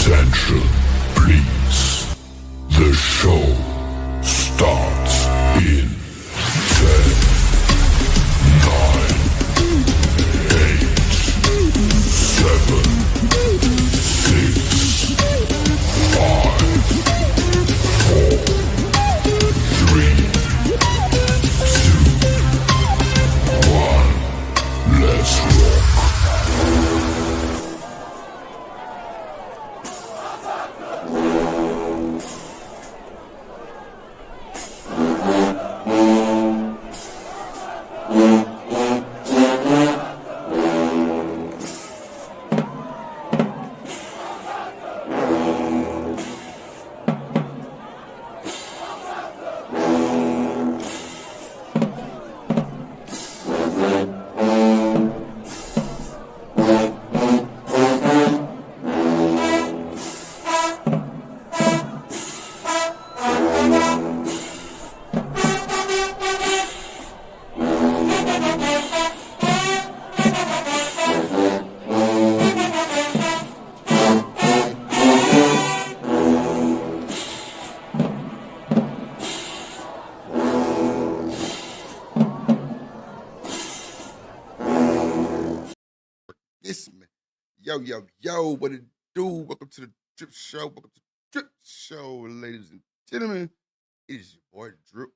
Attention, please. The show starts in 10, 9, 8, 7, 6, 5, 4, 3, 2, 1. Let's rock. Yo, what it do? Welcome to the Drip Show. Welcome to the Drip Show, ladies and gentlemen. It is your boy Drip.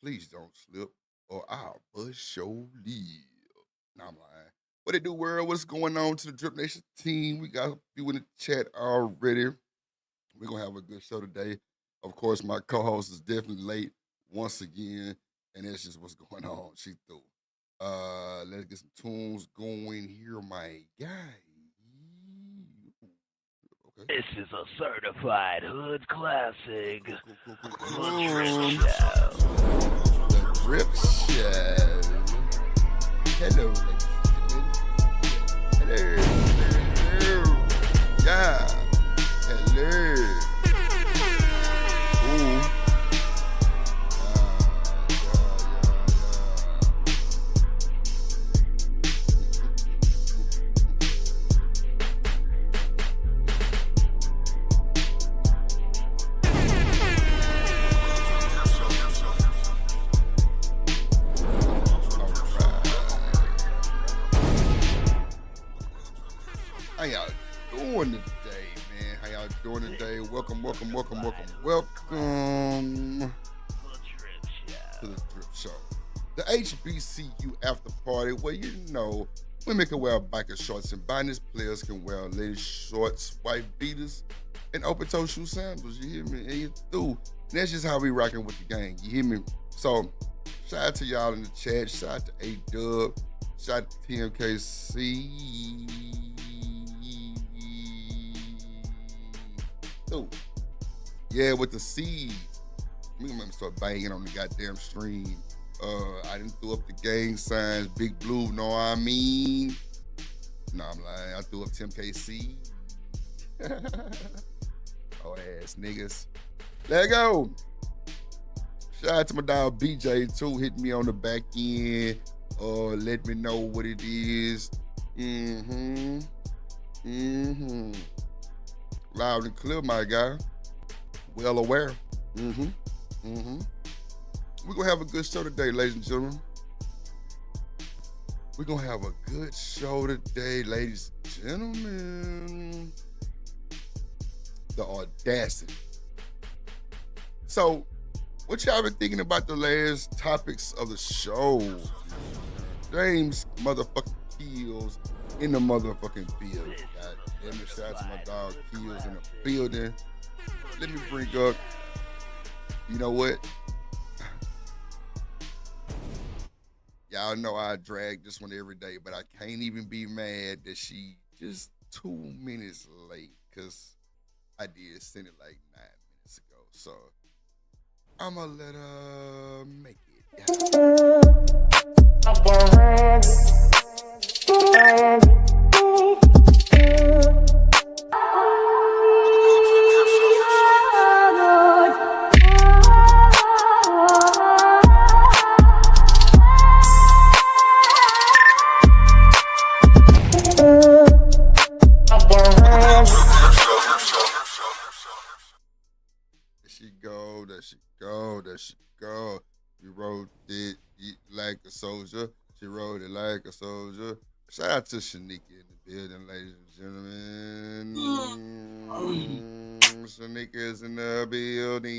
Please don't slip or I'll bust your lip. Nah, I'm lying. What it do, world? What's going on to the Drip Nation team? We got a few in the chat already. We're going to have a good show today. Of course, my co-host is definitely late once again, and that's just what's going on. She through. Let's get some tunes going here, my guy. Okay. This is a certified hood classic. Cool. The Drip Show. The Drip Show. Hello, ladies and gentlemen. Hello. Yeah. Hello. Ooh. How y'all doing today, man? How y'all doing today? Welcome to the Drip Show. The HBCU after party where women can wear biker shorts and binders, players can wear ladies shorts, white beaters, and open-toe shoe sandals. You hear me? And you through. And that's just how we rocking with the gang. You hear me? So, shout out to y'all in the chat. Shout out to A-Dub. Shout out to TMKC. Ooh. Yeah, with the C's. We gonna start banging on the goddamn stream. I didn't throw up the gang signs, Big Blue, know what I mean? Nah, I'm lying. I threw up Tim KC. Oh ass niggas. Let go. Shout out to my dog BJ too. Hit me on the back end. Let me know what it is. Loud and clear, my guy. Well aware. We're gonna have a good show today, ladies and gentlemen. We're gonna have a good show today, ladies and gentlemen. The Audacity. So, what y'all been thinking about the last topics of the show? James motherfucking Keels in the motherfucking building. God damn it, shout out to my dog Keels in the building. Let me bring up, you know what? Y'all know I drag this one every day, but I can't even be mad that she just 2 minutes late, because I did send it like 9 minutes ago. So I'ma let her make it. There she go. You wrote it like a soldier. She wrote it like a soldier. Shout out to Shanika in the building, ladies and gentlemen. Shanika is in the building.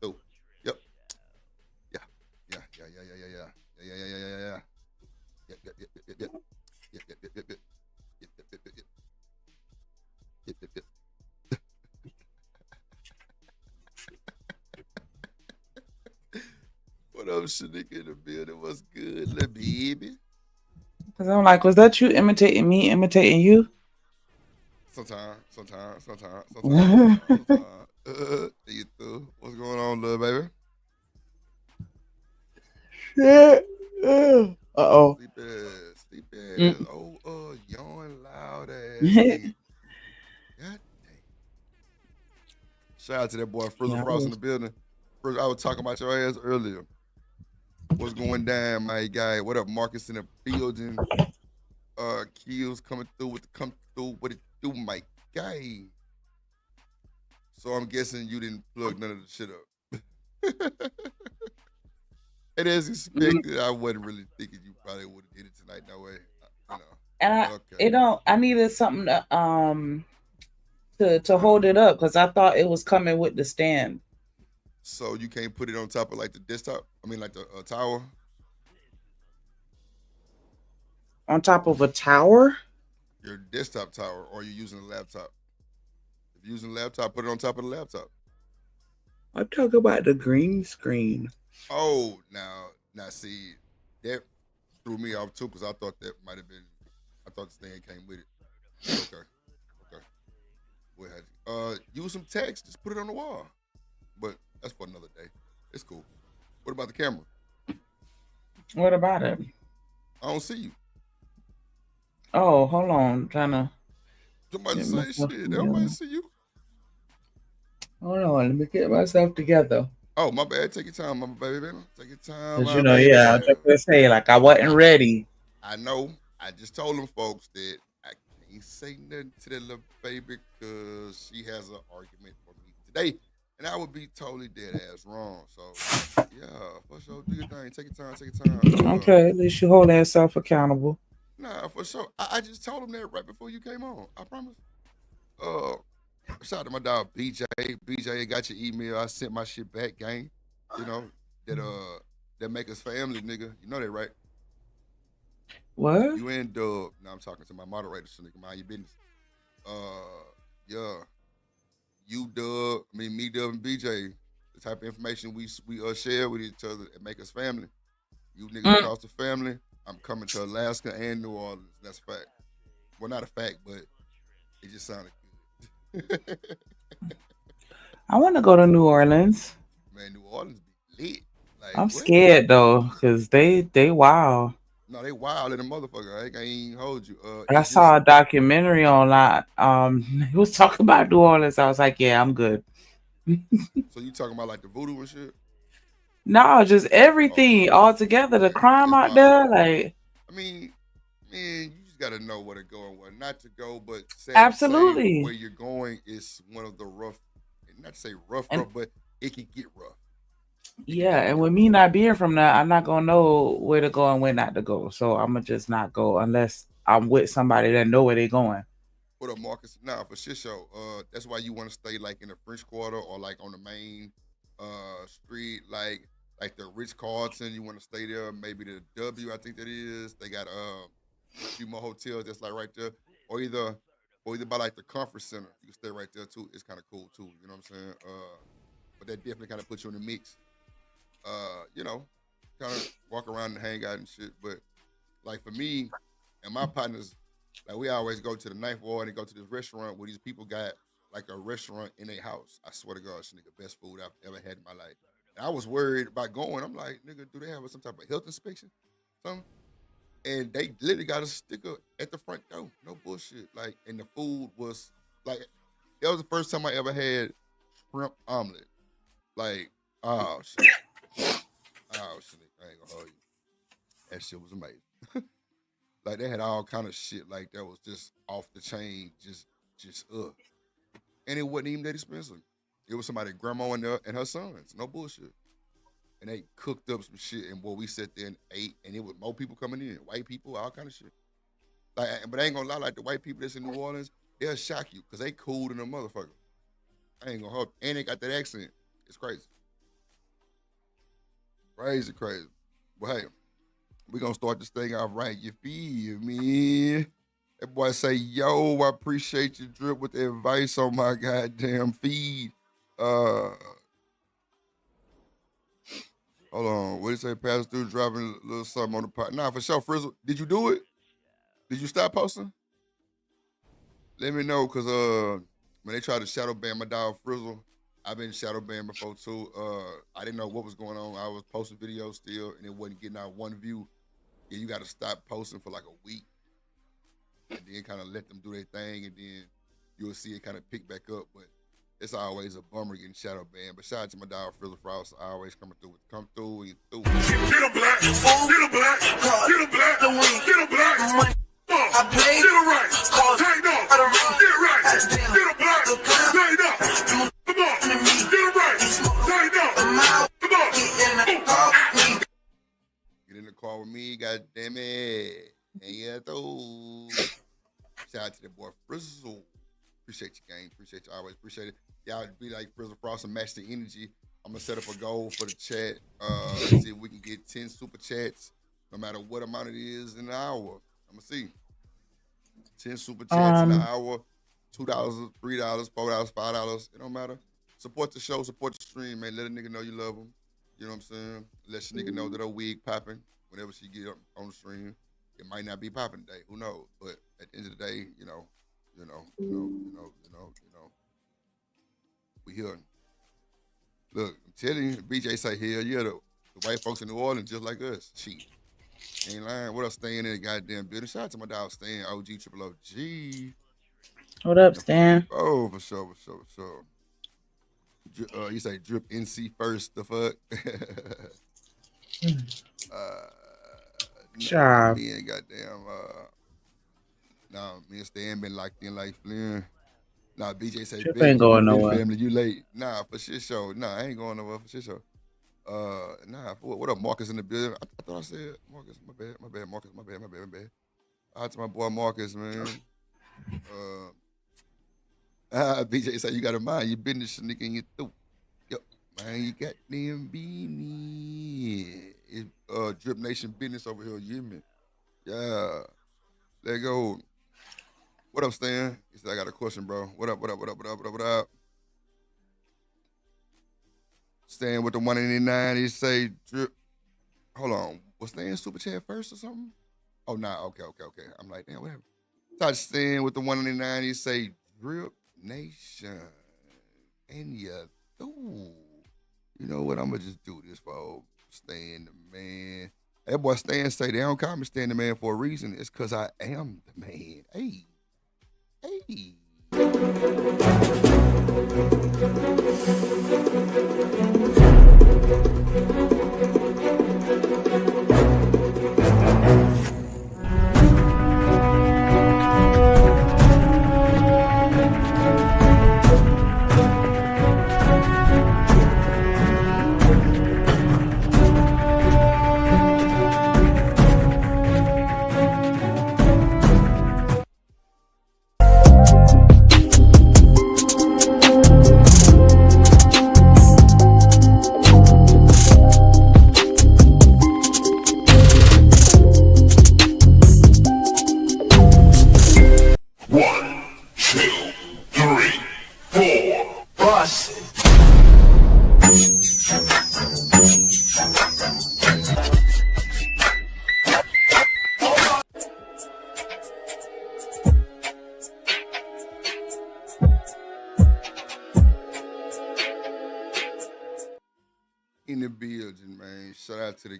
Oh, yep, yeah, yeah, yeah, yeah, yeah, yeah, yeah, yeah, yeah, yeah, yeah, yeah. Yep, yep, yep, yep, yep, yep, yep, yep, yep, yep, yep, yep, yep, yep, yep, yep, yep, yep. What up, Shanika in the building? What's good, little baby? Because I'm like, was that you imitating me, imitating you? Sometimes. You through? What's going on, little baby? Shit. Uh-oh. Sleep ass. Mm. Oh, yawn loud ass nigga. God damn. Shout out to that boy Frizzle Yeah, I Frost in the was. building. Frizzle, I was talking about your ass earlier. What's going down, my guy? What up, Marcus in the building? Kills coming through with the come through. What it do, my guy? So I'm guessing you didn't plug none of the shit up. And as Mm. expected, I wasn't really thinking you probably would have did it tonight. No way. You And know. Okay. I needed something to hold it up because I thought it was coming with the stand So you can't put it on top of like the desktop? I mean, like the tower? on top of a tower. Your desktop tower, or you're using a laptop? If you're using a laptop, put it on top of the laptop. I'm talking about the green screen. Oh, now see, that threw me off too because I thought that might have been, I thought the stand came with it. But okay. We'll have use some text, just put it on the wall. But that's for another day. It's cool. What about the camera? What about it? I don't see you. Oh, hold on. Trying to Somebody get say myself shit. Everybody together. see you. Hold on. Let me get myself together. Oh, my bad. Take your time, my baby. Take your time, Because, my baby. yeah, I was just going to say, like, I wasn't I ready. I know. I just told them folks that I can't say nothing to that little baby because she has an argument for me today. And I would be totally dead ass wrong. So yeah, for sure. Do your thing. Take your time. Take your time. Okay, at least you hold yourself accountable. Nah, for sure. I just told him that right before you came on. I promise. Uh, shout out to my dog BJ. BJ got your email. I sent my shit back, gang. You know that that make us family, nigga. You know that, right? What? You and Dub. Now I'm talking to my moderator, so nigga, mind your business. Yeah, you Dub. I mean me, Dub, and BJ. The type of information we share with each other and make us family. You niggas Mm. across the family. I'm coming to Alaska and New Orleans. That's a fact. Well, not a fact, but it just sounded good. I want to go to New Orleans. Man, New Orleans be lit. Like I'm what? scared, though, because they wild. No, they wild in the motherfucker. I ain't gonna even hold you. I It's just saw a documentary online. It was talking about New Orleans. I was like, yeah, I'm good. so you talking about like the voodoo and shit? No, just Oh everything all together. The man, crime it's out wild. there, like I mean, man, you just gotta know where to go and where not to go. But sad to say, where absolutely. you're going is one of the rough, not to say And rough, but it can get rough. It can yeah, get and rough. with me not being from there, I'm not gonna know where to go and where not to go. So I'm gonna just not go unless I'm with somebody that know where they're going. What up, Marcus? Nah, for shit show. That's why you want to stay like in the French Quarter or like on the main street, like the Ritz Carlton. You want to stay there. Maybe the W, I think that is. They got a few more hotels that's like right there, or either by like the conference center. You can stay right there too. It's kind of cool too. You know what I'm saying? But that definitely kind of puts you in the mix. You know, kind of walk around and hang out and shit. But like for me and my partners, like we always go to the ninth ward and go to this restaurant where these people got like a restaurant in their house. I swear to God, this nigga best food I've ever had in my life. And I was worried about going. I'm like, nigga, do they have some type of health inspection? Something? And they literally got a sticker at the front door. No bullshit. Like, and the food was like, that was the first time I ever had shrimp omelet. Like, oh shit. Oh shit. I ain't gonna hold you. That shit was amazing. Like they had all kind of shit like that was just off the chain, just and it wasn't even that expensive. It was somebody grandma and her sons. No bullshit. And they cooked up some shit, and boy, we sat there and ate, and it was more people coming in, white people, all kind of shit. Like, but I ain't gonna lie, like the white people that's in New Orleans, they'll shock you because they cool than a motherfucker. I ain't gonna hold, and they got that accent. It's crazy, crazy. Well, hey, we gonna start this thing off right. You feel me? That boy say, "Yo, I appreciate you, Drip, with the advice on my goddamn feed." Hold on. What did he say? Pastor Dude dropping a little something on the pot. Nah, for sure. Frizzle, did you do it? Did you stop posting? Let me know, cause when they tried to shadow ban my dog Frizzle, I've been shadow banned before too. I didn't know what was going on. I was posting videos still, and it wasn't getting out one view. Yeah, you got to stop posting for like a week, and then kind of let them do their thing, and then you'll see it kind of pick back up. But it's always a bummer getting shadow banned. But shout out to my dog Frizzle Frost, always coming through. Come through and through. Get him black, get him black, get him black, get him black. I played it right. Tighten up. Get it right. Get him black. Tighten up. Come on. Get it right. Tighten up. Come on. Get in the car with me, God damn it. And yeah, though. Shout out to the boy Frizzle. Appreciate you, gang. Appreciate you. Always appreciate it. Y'all be like Frizzle Frost and match the energy. I'm gonna set up a goal for the chat. See if we can get 10 super chats, no matter what amount it is in an hour. I'm gonna see 10 super chats in an hour, $2, $3, $4, $5. It don't matter. Support the show, support the stream, man. Let a nigga know you love them. You know what I'm saying? Let your nigga know that her wig popping whenever she get up on the stream. It might not be popping today. Who knows? But at the end of the day, you know. We here. Look, I'm telling you, BJ say here, yeah, the white folks in New Orleans just like us. Shit. Ain't lying. What else staying in the goddamn building? Shout out to my dog Stan, OG Triple OG. What up, Stan? Oh, for sure. You say drip NC first, the fuck? Sure. Me and goddamn, me and Stan been locked in like Flynn. Nah, BJ say, Drip ain't going nowhere. Family, you late. Nah, for shit show. Nah, I ain't going nowhere for shit show. What up, Marcus in the building? I thought I said Marcus. My bad, Marcus. My bad. Out to my boy Marcus, man. BJ say you got a mind, you business sneaking in your throat. Yo, man, you got them beanie. It's Drip Nation business over here, you hear me? Yeah. Let go. What up, Stan? He said I got a question, bro. What up? Stan with the 189, he say Drip. Hold on. Was Stan super chat first or something? Oh, nah. Okay. I'm like, damn, whatever. Touch Stan with the 189, he say Drip Nation. And yeah, ooh. You know what? I'm gonna just do this for old Stan the man. That boy Stan say they don't call me Stan the man for a reason. It's cause I am the man. Hey. In the building, man. Shout out to the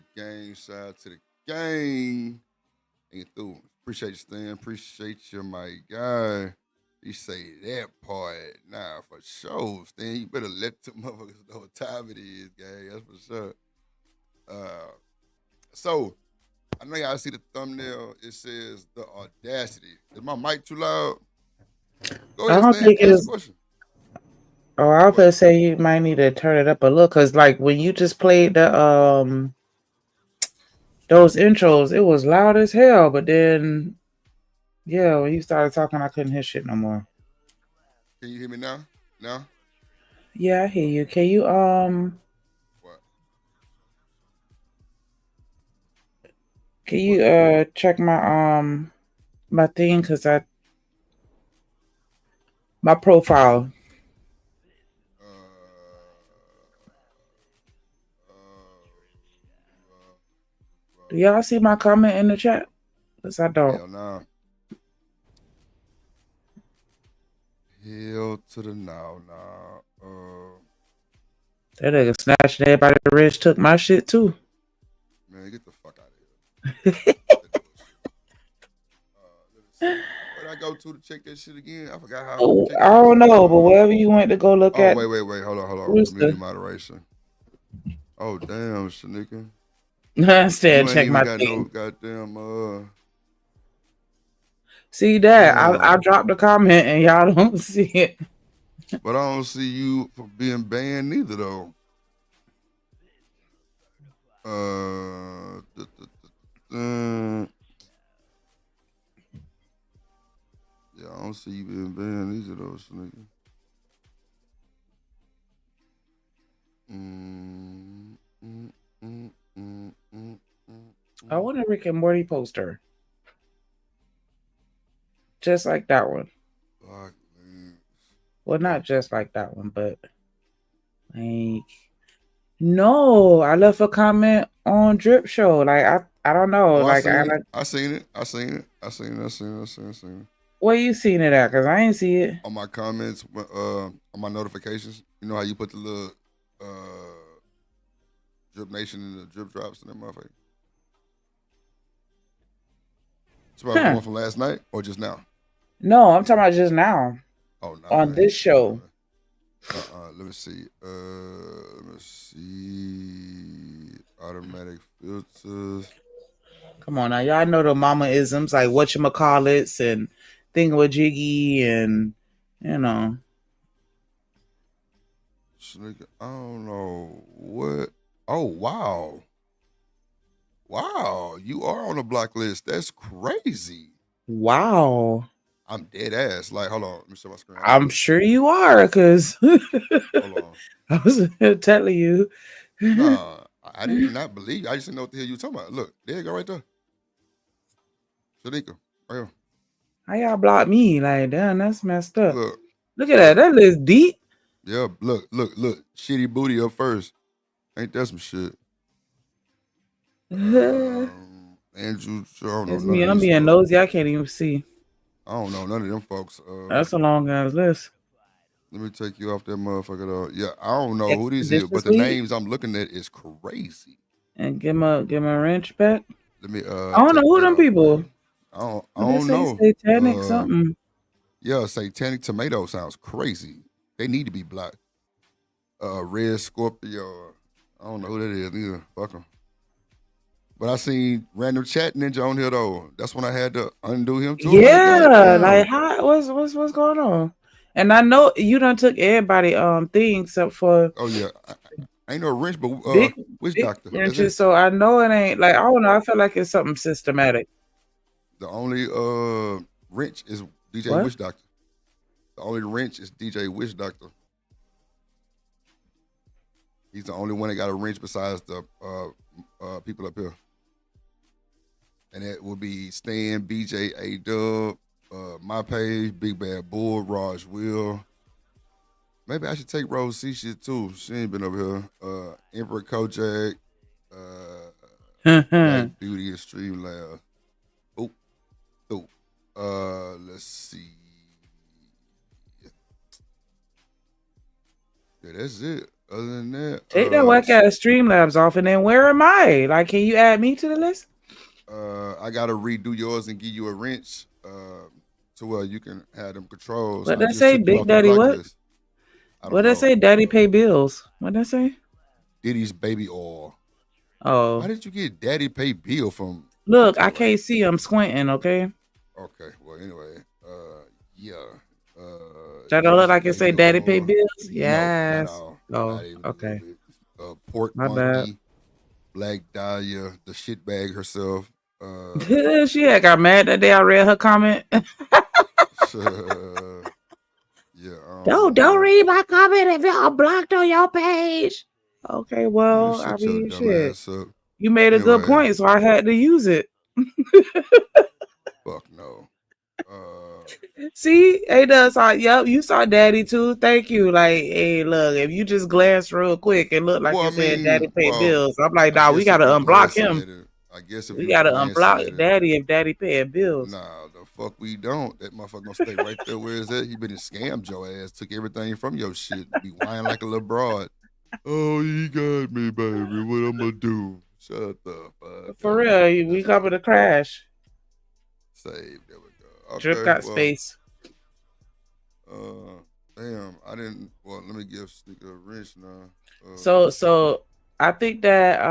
gang. Ain't through. Appreciate you, Stan. Appreciate you, my guy. You say that part. Nah, for sure, Stan. You better let the motherfuckers know what time it is, gang. That's for sure. So, I know y'all see the thumbnail. It says the Audacity. Is my mic too loud? Go ahead, I don't Stan. think it Ask is. the question. Oh, I was What? gonna say you might need to turn it up a little, cause like when you just played the those intros, it was loud as hell. But then, yeah, when you started talking, I couldn't hear shit no more. Can you hear me now? Now? Yeah, I hear you. Can you What? can What? you check my thing, cause my profile. Uh, Do y'all see my comment in the chat? Cause I don't. hell nah. Hell to the now, nah. That nigga snatched everybody rich took my shit too. Man, get the fuck out of here. That bullshit. Let me see. Where'd I go to check that shit again? I forgot how I Oh, check I that don't shit. know, but wherever you went to go look Oh, at wait. Hold on. Community Rooster, moderation. Oh, damn, Shanika. stand You ain't check even my got no thing. goddamn, See that? I damn. dropped a comment and y'all don't see it. But I don't see you for being banned neither, though. Uh, duh, duh, duh, yeah, I don't see you being banned either, though, Shanika. Mm, mm, mm, mm, mm, I want a Rick and Morty poster. Just like that one. Black links. Well, not just like that one, but like no, I left a comment on Drip Show. Like I don't know. Oh, I Like seen it. I seen it. where you seen it at? Cause I ain't see it. On my comments, on my notifications. You know how you put the little Drip Nation and the drip drops in that motherfucker? It's probably the Huh. one from last night or just now? No, I'm talking about just now Oh, no, on I ain't this seen that, show. man. Let me see. Let me see. Automatic filters. Come on now, y'all know the mama isms like whatchamacallits and thingamajiggy and you know. Sneaker. I don't know what. Oh, wow. Wow. You are on the block list. That's crazy. Wow. I'm dead ass. Like, hold on. Let me show my screen. Hold on. I'm sure you are, because Hold on. I was telling you. Nah, I did not believe. I just didn't know what the hell you were talking about. Look, there you go right there. Shanika. Right here. How y'all block me? Like, damn, that's messed up. Look. Look at that. That list deep. Yeah, look. Shitty booty up first. Ain't that some shit? Andrew, I don't know It's none me. of I'm these being folks. nosy. I can't even see. I don't know none of them folks. That's a long ass list. Let me take you off that motherfucker though. Yeah, I don't know who these is, but Expeditious the League names I'm looking at is crazy. and give my wrench back. Let me I don't know take who that them off for people. you. I What they don't say? know. Satanic something. Yeah, Satanic Tomato sounds crazy. They need to be black. Red Scorpio. I don't know who that is either. Fuck 'em. But I seen random chat ninja on here though. That's when I had to undo him too. I'm like, God Yeah, like damn. how what's going on? And I know you done took everybody thing except for Oh yeah. I ain't no wrench, but big witch big doctor. That's it. wrenches. So I know it ain't like I don't know. I feel like it's something systematic. The only wrench is DJ What? Witch Doctor. The only wrench is DJ Witch Doctor. He's the only one that got a wrench besides the people up here. And it would be Stan, BJ, A Dub, my page, Big Bad Bull, Raj Will. Maybe I should take Rose C shit too. She ain't been over here. Emperor Kojak, Black Beauty and Streamlab. Oh. Let's see. Yeah, that's it. Other than that, Take that whack ass Streamlabs off, and then where am I? Like, can you add me to the list? I gotta redo yours and give you a wrench to where you can have them controls. What I they just say, took you Big off the Daddy? block What? list. I What don't they know. say? Daddy pay bills. What they say? Diddy's baby oil. Oh, Why did you get Daddy Pay Bill from? look, I Anyway, can't see. I'm squinting. Okay. okay. Well, anyway, yeah. That don't look like it yesterday say Daddy Pay galore. Bills? No, not Yes. all. Oh, Not even a okay. little bit. Pork My bad. Monkey, Black Dahlia, the shitbag herself. She had got mad that day I read her comment. Yeah. Don't read my comment if y'all blocked on your page. Okay, well, Shut I your mean, dumb shit. ass up. You made a good Anyway. point, so I had to use it. Fuck no. See, yep, you saw Daddy too. Thank you. Like, hey, look, if you just glance real quick and look like Well, it I said Daddy mean, Pay well, Bills, I'm like, I nah, we guess if gotta you unblock glancing him. at it, I guess if We you gotta glancing at unblock it, Daddy if Daddy paying bills. nah, the fuck we don't. That motherfucker gonna stay right there where it's at. He been scammed your ass, took everything from your shit, be whining like a little broad. Oh, he got me, baby. What I'm gonna do? Shut the fuck For up. real, we covered to crash. Save. There we go. Okay, Drip got well, space. Damn, I didn't. Well, let me give Sneaker a wrench now. So I think that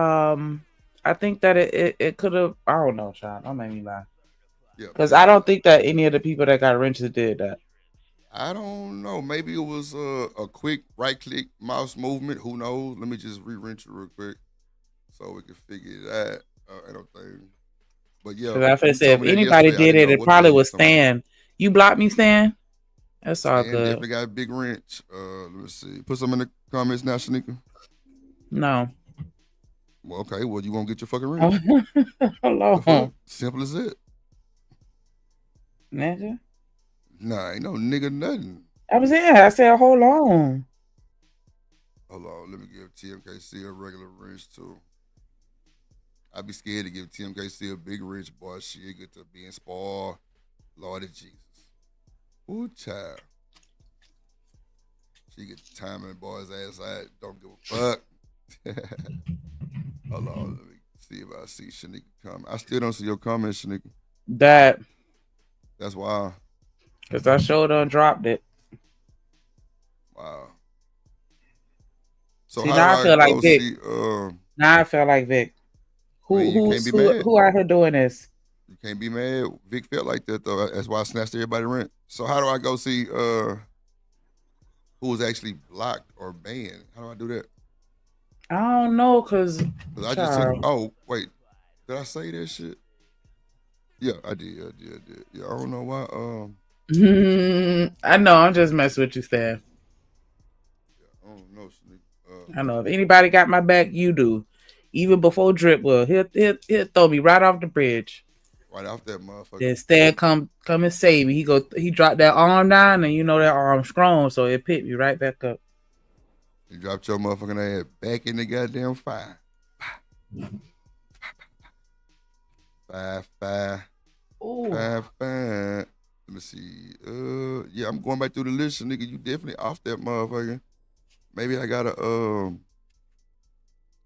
it could have. I don't know, Sean. Don't make me lie. Yeah, Because I don't think that any of the people that got wrenches did that. I don't know. Maybe it was a quick right click mouse movement. Who knows? Let me just re-wrench it real quick so we can figure that out. I don't think. But yeah, Because I you said told if me that anybody yesterday. I did didn't it, know it what the hell probably you was talking about. Stan. You blocked me, Stan? That's all Stan good. definitely got a big wrench. Let me see. Put some in the comments now, Shanika. No. Well, okay. Well, you won't get your fucking wrench. Hello. Simple as it. Nigga. Nah, ain't no nigga nothing. I was in. I said, hold on. Hold on. Let me give TMKC a regular wrench too. I'd be scared to give TMKC a big wrench, boy. She get to being spoiled. Lord of Jesus. Ooh, child. She get the timing boy's ass out. Don't give a fuck. Hold on. Let me see if I see Shanika comment. I still don't see your comment, Shanika. That's why. Because I sure done dropped it. Wow. So see, how now do I feel like go Vic. see Now I feel like Vic. you can't be mad. Who out here doing this? You can't be mad. Vic felt like that though. That's why I snatched everybody rent. So how do I go see who was actually blocked or banned? How do I do that? I don't know, cause I just took. Oh wait, did I say that shit? Yeah, I did. Yeah, I don't know why. I know. I'm just messing with you, Stan. Yeah, I don't know. I know if anybody got my back, you do. Even before Drip will, he'll throw me right off the bridge. Right off that motherfucker. Then Stan come and save me. He dropped that arm down, and you know that arm strong, so it picked me right back up. You dropped your motherfucking ass back in the goddamn fire. Five. Ooh. Five. Let me see. Yeah, I'm going back through the list, nigga. You definitely off that motherfucker. Maybe I gotta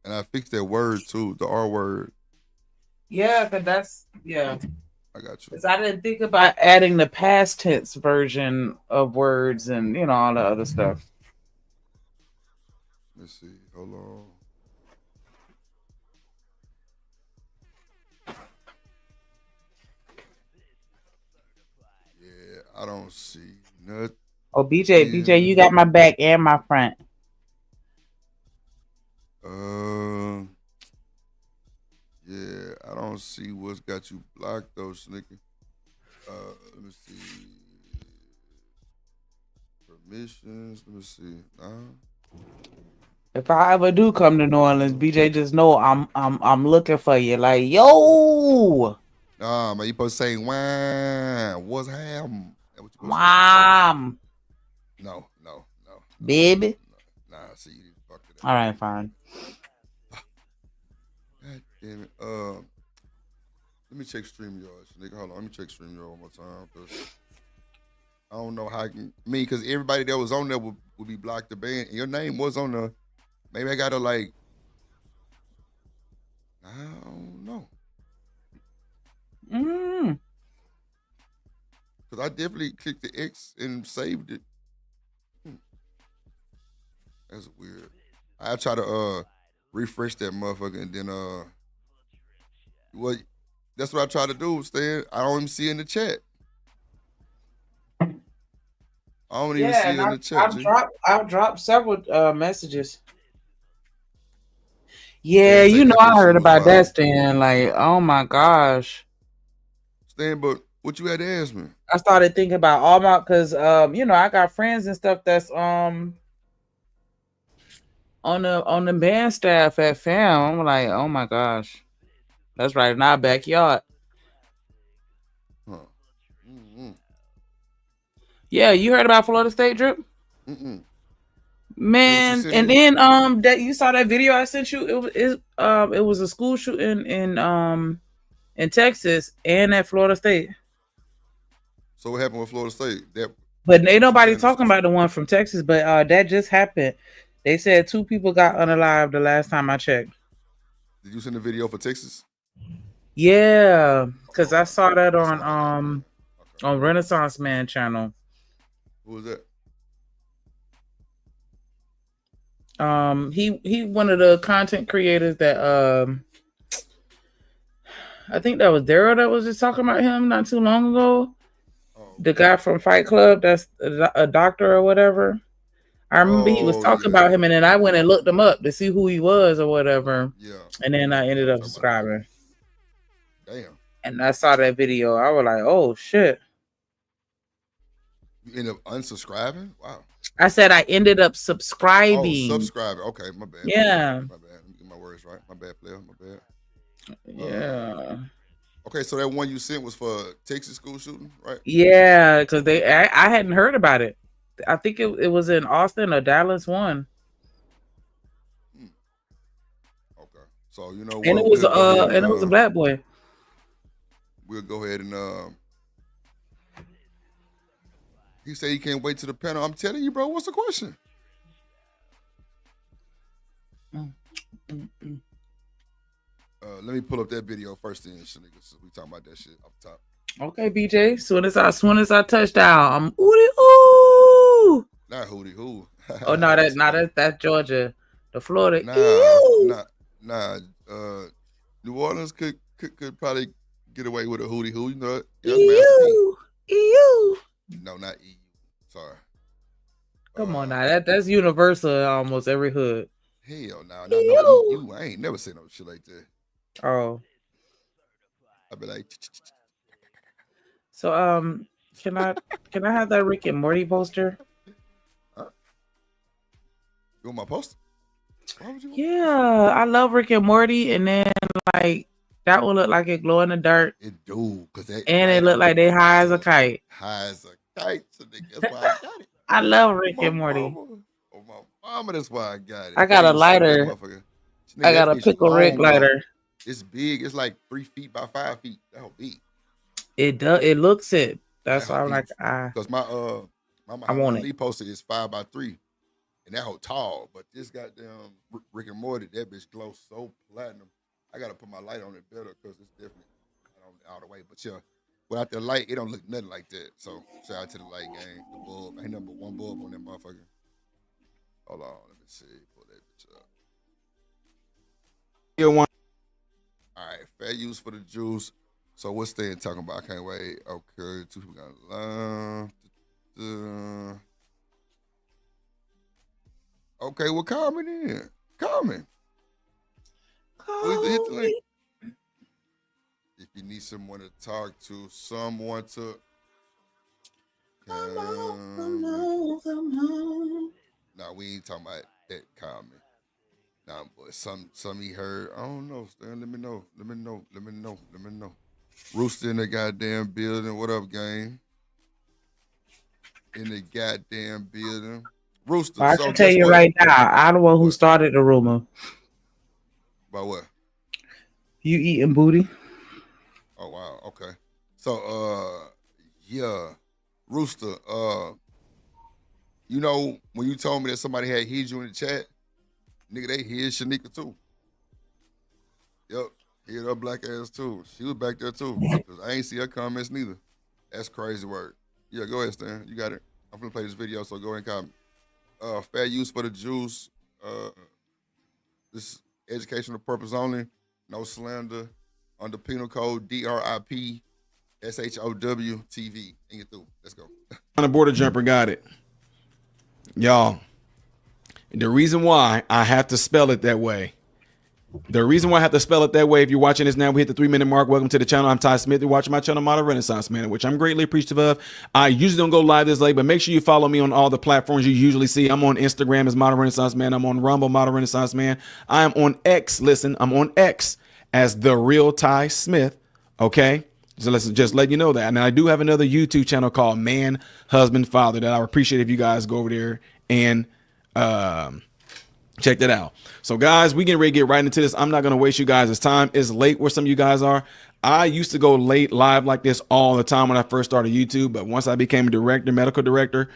and I fixed that word too, the R word. Yeah, but that's I got you. Because I didn't think about adding the past tense version of words and all the other stuff. Let's see. Hold on. Yeah, I don't see nothing. Oh, BJ, you got my back and my front. Yeah, I don't see what's got you blocked though, Snicker. Let me see. Permissions. Let me see. If I ever do come to New Orleans, BJ, just know I'm looking for you. Like, yo. Nah, man, you supposed to say wow. What's happening? Mom. No. Baby. Nah, see you fucked it up. All right, fine. God damn it. Let me check StreamYard, nigga. Hold on, let me check StreamYard one more time. Cause I don't know how I can. Because everybody that was on there would be blocked the band, and your name was on there. Maybe I gotta I don't know. Because I definitely clicked the X and saved it. That's weird. I try to refresh that motherfucker and then well, that's what I try to do, Stan. I don't even see it in the chat. I don't even Yeah, see it and in the chat, G. I've dropped several messages. Stan Yeah, say you know that I bitch shit heard was about fire. that, Stan. Like, oh my gosh. Stan, but what you had to ask me? I started thinking about all my because you know, I got friends and stuff that's on the band staff at FAM. I'm like, oh my gosh. That's right in our backyard. Huh. Mm-mm. Yeah, you heard about Florida State, Drip? Mm-mm. That what you Man, sent and me? then that you saw that video I sent you. It was a school shooting in Texas and at Florida State. So what happened with Florida State? That But ain't she nobody saying this, talking about the one from Texas. But that just happened. They said 2 people got unalived the last time I checked. did you send the video for Texas? Yeah, because I Okay. saw that I saw that. Okay. on Renaissance Man channel. Who was that? He one of the content creators that I think that was Daryl that was just talking about him not too long ago. Oh, The okay. guy from Fight Club that's a doctor or whatever. I remember he was Oh talking yeah. about him, and then I went and looked him up to see who he was or whatever, Yeah. and then I I know ended what up you're talking about. subscribing. Damn. And I saw that video. I was like, oh shit. You end up unsubscribing? Wow. I said I ended up Oh, subscribing. subscribing. Okay, my bad. Yeah. My bad. Let me get my words right. My bad, player. My bad. Yeah. Okay, so that one you sent was for Texas school shooting, right? Yeah, because I hadn't heard about it. I think it was in Austin or Dallas one. Okay. So you know And what? We'll go ahead it was a black boy. we'll go ahead and he said he can't wait to the panel. I'm telling you, bro, what's the question? Let me pull up that video first then, nigga. So we talking about that shit up top. Okay, BJ. Soon as I touch down, I'm ooh. Not hootie hoo. Oh no, that's Georgia. The Florida. Nah. New Orleans could probably get away with a hootie hoo. You know it. Yeah, EU. no, not EU. Sorry. Come on now, that's universal in almost every hood. Hell no, no EU. I ain't never seen no shit like that. Oh. I be like, So can I have that Rick and Morty poster? huh? You want my poster? Why would you? Yeah, I love Rick and Morty, and then like that will look like it glow in the dark, It do, cause that and it look like they high as a kite. High as a kite, so that's why I got it. I love Rick My and Morty. mama. Oh my mama, that's why I got it. I got a lighter. Nigga, I got that a bitch pickle Rick long, lighter. though. It's big. It's like 3 feet by 5 feet. That whole big. It does. It looks it. That's That why hoe I'm like, big. Cause my I want Muhammad it. Ali poster is 5 by 3, and that whole tall. But this goddamn Rick and Morty, that bitch glows so platinum. I gotta put my light on it better because it's definitely not all the way. But yeah, without the light, it don't look nothing like that. So shout out to the light gang, the bulb. Ain't number one bulb on that motherfucker. Hold on, let me see. Pull that bitch up. One. All right, fair use for the juice. So what's Stan talking about? I can't wait. Okay, 2 people got love. Okay, well, comment in. Comment. Hit the link. If you need someone to talk to, someone to Come on. Nah, we ain't talking about that comment. Nah, but some he heard. I don't know, Stan. Let me know. Rooster in the goddamn building. What up, gang? In the goddamn building. Rooster. I So can tell guess you what? right now, I'm the one who What? started the rumor. About what? You eating booty? Oh wow. Okay. So yeah, Rooster. You know when you told me that somebody had hid you in the chat, nigga, they hid Shanika too. Yep, hid her black ass too. She was back there too. Cause I ain't see her comments neither. That's crazy work. Yeah, go ahead, Stan. You got it. I'm gonna play this video, so go ahead and comment. Fair use for the juice. This is educational purpose only. No slander. Under penal code DRIP SHOW TV. And get through. Let's go. On the border jumper got it. Y'all, the reason why I have to spell it that way. The reason why I have to spell it that way, if you're watching this now, we hit the 3-minute mark. Welcome to the channel. I'm Ty Smith. You're watching my channel, Modern Renaissance Man, which I'm greatly appreciative of. I usually don't go live this late, but make sure you follow me on all the platforms you usually see. I'm on Instagram as Modern Renaissance Man. I'm on Rumble, Modern Renaissance Man. I am on X. Listen, I'm on X as The Real Ty Smith. Okay? So let's just let you know that. And I do have another YouTube channel called Man, Husband, Father that I would appreciate if you guys go over there and check that out. So guys, we getting ready to get right into this. I'm not going to waste you guys' time. It's late where some of you guys are. I used to go late live like this all the time when I first started YouTube. But once I became a director, medical director,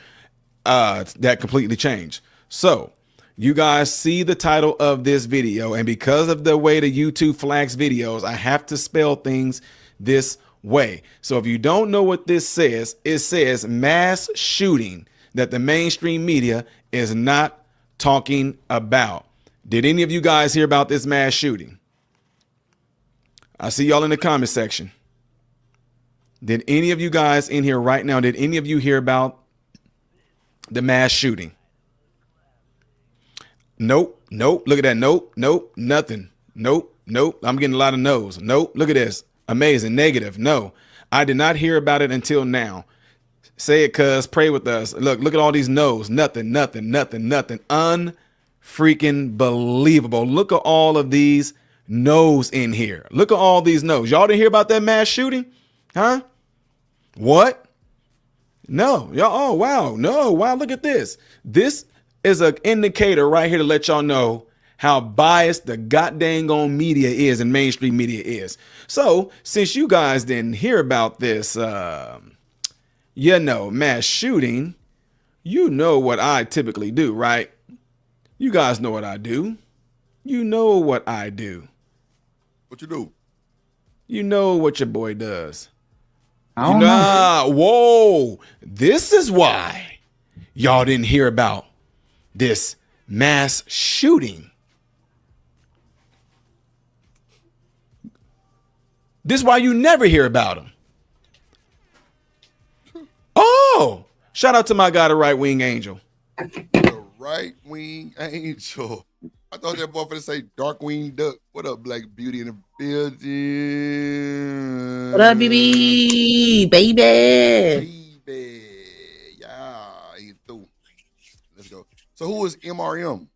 that completely changed. So you guys see the title of this video. And because of the way the YouTube flags videos, I have to spell things this way. So if you don't know what this says, it says mass shooting that the mainstream media is not talking about. Did any of you guys hear about this mass shooting? I see y'all in the comment section. Did any of you guys in here right now, did any of you hear about the mass shooting? Nope. Nope. Look at that. Nope. Nope. Nothing. Nope. Nope. I'm getting a lot of no's. Nope. Look at this. Amazing. Negative. No, I did not hear about it until now. Say it, cuz. Pray with us. Look at all these no's. Nothing, nothing, nothing, nothing. Unfreaking believable. Look at all of these no's in here. Look at all these no's. Y'all didn't hear about that mass shooting? Huh? What? No. Y'all, oh, wow. No. Wow. Look at this. This is an indicator right here to let y'all know how biased the goddamn on media is and mainstream media is. So since you guys didn't hear about this, mass shooting, you know what I typically do, right? You guys know what I do. You know what I do. What you do? You know what your boy does. I don't know. Whoa. This is why y'all didn't hear about this mass shooting. This is why you never hear about them. Oh, shout out to my guy, the Right Wing Angel. The Right Wing Angel. I thought that boy finna say Dark Wing Duck. What up, Black Beauty in the building? What up, baby? Baby. Yeah, ain't through. Let's go. So who is MRM?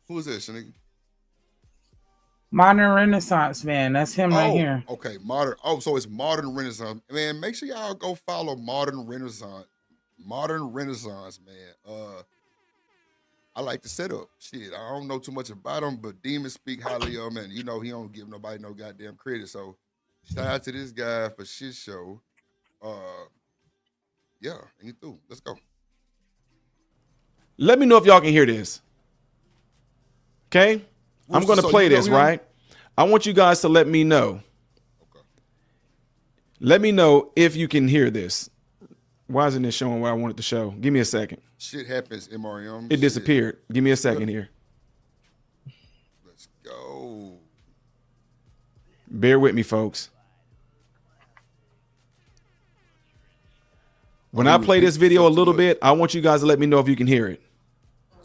Who is this, nigga? Modern Renaissance Man. That's him right here. Okay, modern. Oh, so it's Modern Renaissance. Man, make sure y'all go follow Modern Renaissance. Modern Renaissance, man. I like the setup. Shit, I don't know too much about him, but demons speak highly of him, and you know he don't give nobody no goddamn credit. So shout out to this guy for shit show. Yeah, ain't through. Let's go. Let me know if y'all can hear this. Okay? I'm going to play this, right? I want you guys to let me know. Okay. Let me know if you can hear this. Why isn't it showing what I wanted to show? Give me a second. Shit happens, MRM. It disappeared. Give me a second here. Let's go. Bear with me, folks. When I play this video a little bit, I want you guys to let me know if you can hear it.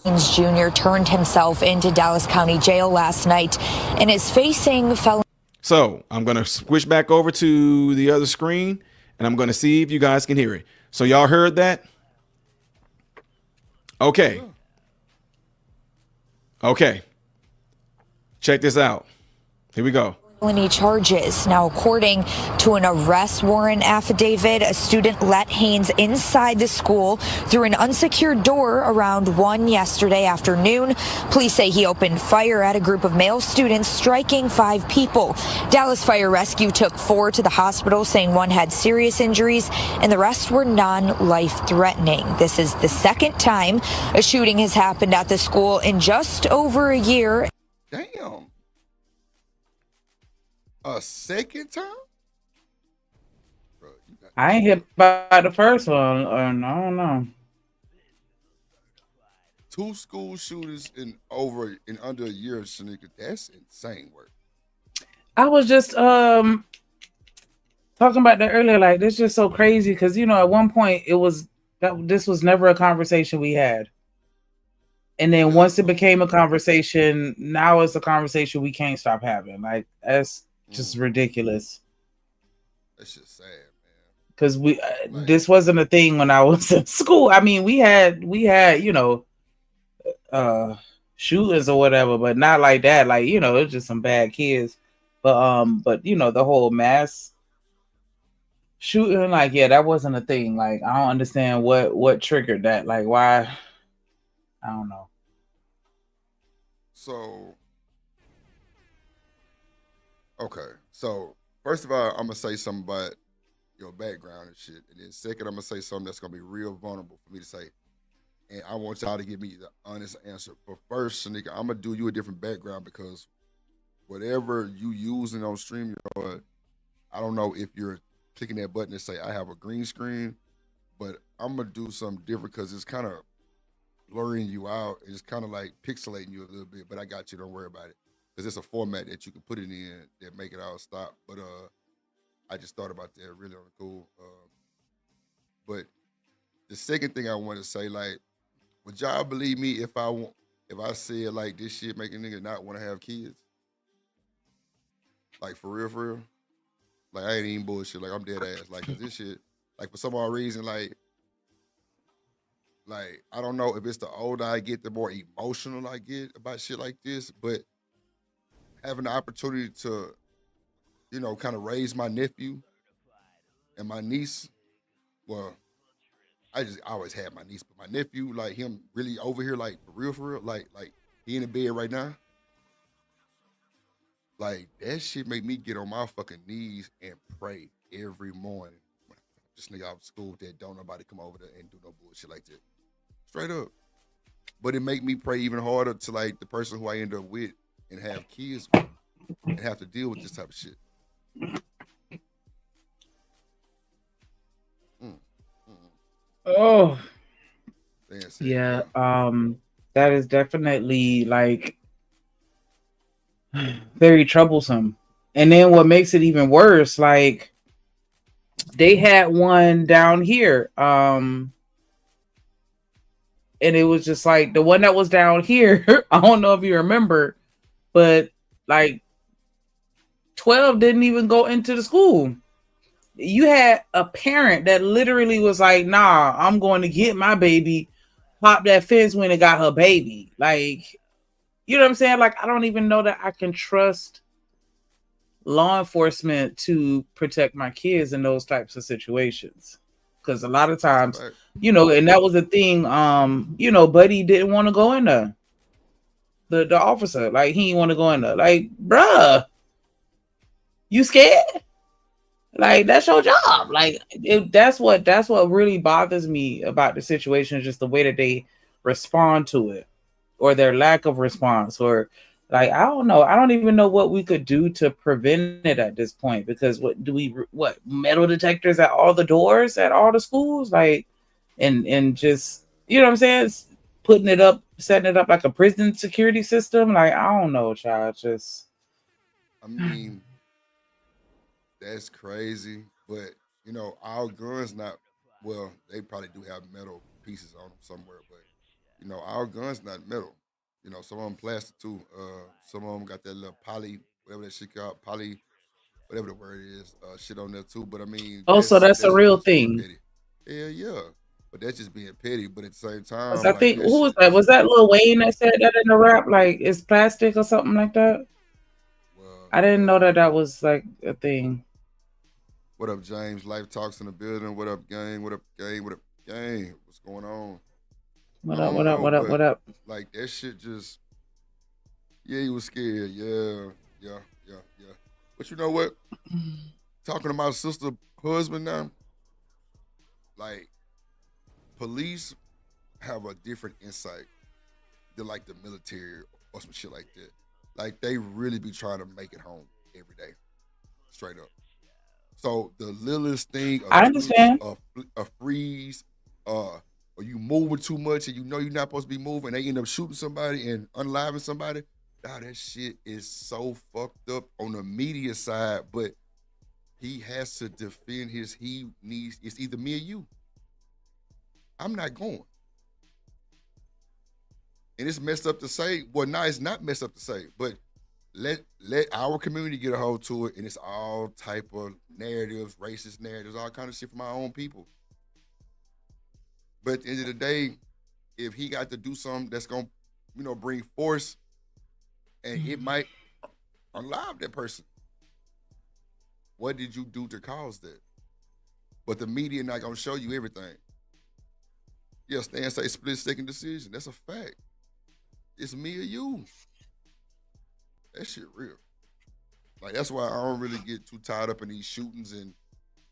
Jr. turned himself into Dallas County Jail last night and is facing felony. So I'm going to switch back over to the other screen and I'm going to see if you guys can hear it. So y'all heard that? Okay. Okay. Check this out. Here we go. Felony charges. Now, according to an arrest warrant affidavit, a student let Haynes inside the school through an unsecured door around 1 yesterday afternoon. Police say he opened fire at a group of male students, striking 5 people. Dallas Fire Rescue took 4 to the hospital, saying 1 had serious injuries and the rest were non-life-threatening. This is the second time a shooting has happened at the school in just over a year. Damn. A second time? Bro, I ain't hit by the first one, or I don't know. 2 school shooters in under a year, Shanika. That's insane work. I was just talking about that earlier. Like, this just so crazy because, you know, at one point it was This was never a conversation we had. And then Yeah, once it so became a conversation, now it's a conversation we can't stop having. Like that's just ridiculous. that's just sad, man. Because Like, this wasn't a thing when I was in school. I mean, we had shootings or whatever, but not like that. Like it's just some bad kids. But the whole mass shooting, like that wasn't a thing. Like I don't understand what triggered that. Like why? I don't know. so okay. So first of all, I'm gonna say something about your background and shit, and then second, I'm gonna say something that's gonna be real vulnerable for me to say, and I want y'all to give me the honest answer. But first, nigga, I'm gonna do you a different background because whatever you using on StreamYard, I don't know if you're clicking that button and say I have a green screen, but I'm gonna do something different because it's kind of blurring you out. It's kind of like pixelating you a little bit, but I got you. Don't worry about it because it's a format that you can put it in that make it all stop. But I just thought about that really on the cool. But the second thing I want to say, like, would y'all believe me if I said like this shit make a nigga not want to have kids? Like for real, for real. Like I ain't even bullshit. Like I'm dead ass. Like 'cause this shit, like for some odd reason, like I don't know if it's the older I get, the more emotional I get about shit like this. But having the opportunity to, kind of raise my nephew and my niece, well, I always had my niece, but my nephew, like him really over here, like for real, like he in the bed right now. Like that shit make me get on my fucking knees and pray every morning. When I drop this nigga out of school that don't nobody come over there and do no bullshit like that. Straight up. But it make me pray even harder to like the person who I end up with and have kids with and have to deal with this type of shit. Mm, Oh That's it, yeah. yeah. That is definitely like very troublesome. And then what makes it even worse, like they had one down here. And it was just like the one that was down here. I don't know if you remember, but like 12 didn't even go into the school. You had a parent that literally was like, nah, I'm going to get my baby, pop that fence when it got her baby. Like, you know what I'm saying? Like, I don't even know that I can trust law enforcement to protect my kids in those types of situations. Because a lot of That's a times, fact. and that was the thing, Buddy didn't want to go in there. The officer, like, he didn't want to go in there. Like, bruh, you scared? Like that's your job. Like that's what really bothers me about the situation is just the way that they respond to it or their lack of response or like I don't know. I don't even know what we could do to prevent it at this point because what metal detectors at all the doors at all the schools like and just you know what I'm saying putting it up setting it up like a prison security system like I don't know child just I mean, that's crazy. But our guns not well, they probably do have metal pieces on them somewhere, but our guns not metal. Some of them plastic too. Some of them got that little poly, whatever that shit called, poly, whatever the word is, shit on there too. But I mean, also that's that's a real just being thing. petty. Yeah, yeah. But that's just being petty. But at the same Because time, I like think that who was shit that? is Was that Lil Wayne that said that in the rap? Like it's plastic or something like that. well, I didn't know that that was like a thing. what up, James? Life talks in the building. What up, gang? What up, gang? What up, gang? What's going on? I What up? don't What up? know, What up? but What up? like that shit just yeah, he was scared. Yeah, yeah, yeah, yeah. But you know what? Talking to my sister husband now, like police have a different insight than like the military or some shit like that. Like they really be trying to make it home every day, straight up. So the littlest thing, a I twitch, understand. a freeze, or you moving too much and you know you're not supposed to be moving, and they end up shooting somebody and unliving somebody. Now that shit is so fucked up on the media side, but he has to defend his. He needs. It's either me or you. I'm not going. And it's messed up to say. Well, no, it's not messed up to say, but let our community get a hold to it, and it's all type of narratives, racist narratives, all kind of shit from our own people. But at the end of the day, if he got to do something that's gonna, bring force, and it might unalive that person. What did you do to cause that? But the media not gonna show you everything. Yeah, Stan say split-second decision. That's a fact. It's me or you. That shit real. Like, that's why I don't really get too tied up in these shootings and,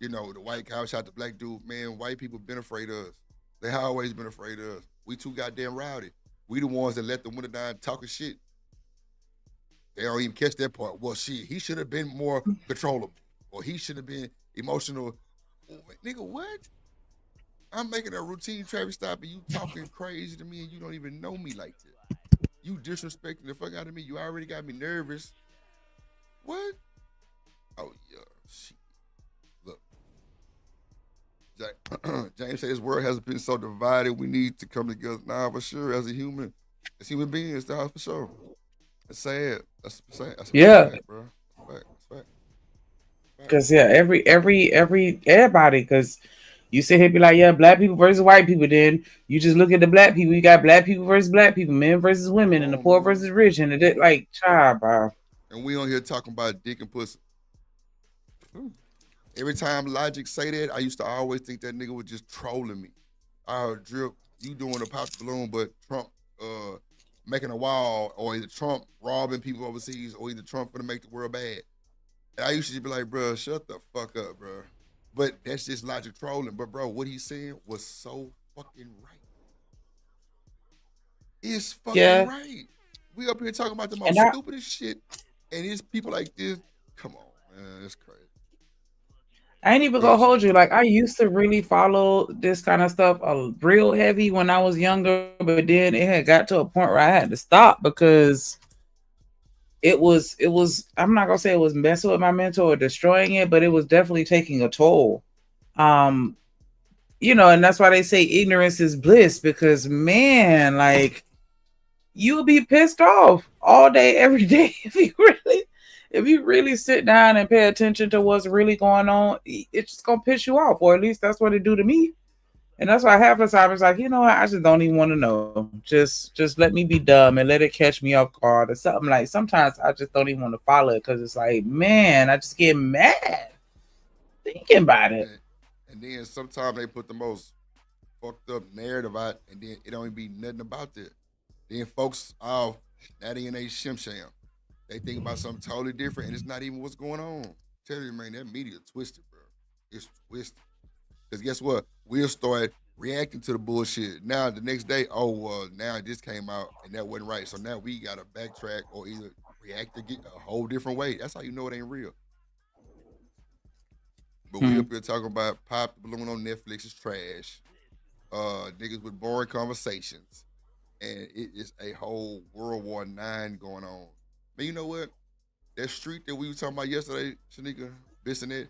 the white cow shot the black dude. Man, white people been afraid of us. They always been afraid of us. We too goddamn rowdy. We the ones that let the window down talking shit. They don't even catch that part. Well, shit, he should have been more controllable. Or he should have been emotional. Oh, nigga, what? I'm making a routine traffic stop and you talking crazy to me and you don't even know me like that. You disrespecting the fuck out of me. You already got me nervous. What? Oh, yeah. Shit. Look. James said this world has been so divided. We need to come together. Nah, for sure. As human beings, that's for sure. It's sad. That's sad. That's sad, bro. That's fact. Because everybody, because you sit here and be like, yeah, black people versus white people. Then you just look at the black people. You got black people versus black people, men versus women, and the poor versus rich, and it like, child, bro. And we on here talking about dick and pussy. Every time Logic say that, I used to always think that nigga was just trolling me. Drip, you doing a pop balloon, but Trump making a wall, or either Trump robbing people overseas, or either Trump gonna make the world bad. And I used to just be like, bro, shut the fuck up, bro. But that's just Logic trolling. But bro, what he's saying was so fucking right. It's fucking right. We up here talking about the most stupidest shit, and it's people like this. Come on, man, it's crazy. I ain't even gonna hold you. Like, I used to really follow this kind of stuff real heavy when I was younger, but then it had got to a point where I had to stop because it was, I'm not gonna say it was messing with my mental or destroying it, but it was definitely taking a toll. And that's why they say ignorance is bliss, because man, like, you'll be pissed off all day, every day if you really sit down and pay attention to what's really going on. It's just gonna piss you off, or at least that's what it do to me. And that's why half the time it's like, you know what, I just don't even want to know. Just let me be dumb and let it catch me off guard or something. Like, sometimes I just don't even want to follow it because it's like, man, I just get mad thinking about it. And then sometimes they put the most fucked up narrative out, and then it don't even be nothing about that. Then folks, that ain't a shim sham. They think about something totally different, and it's not even what's going on. Tell you, man, that media twisted, bro. It's twisted. Because guess what? We'll start reacting to the bullshit. Now, the next day, now this came out, and that wasn't right. So now we got to backtrack or either react to get a whole different way. That's how you know it ain't real. But we up here talking about Pop the Balloon on Netflix is trash. Niggas with boring conversations. And it is a whole World War IX going on. Man, you know what? That street that we were talking about yesterday, Shanika, Bissonnette,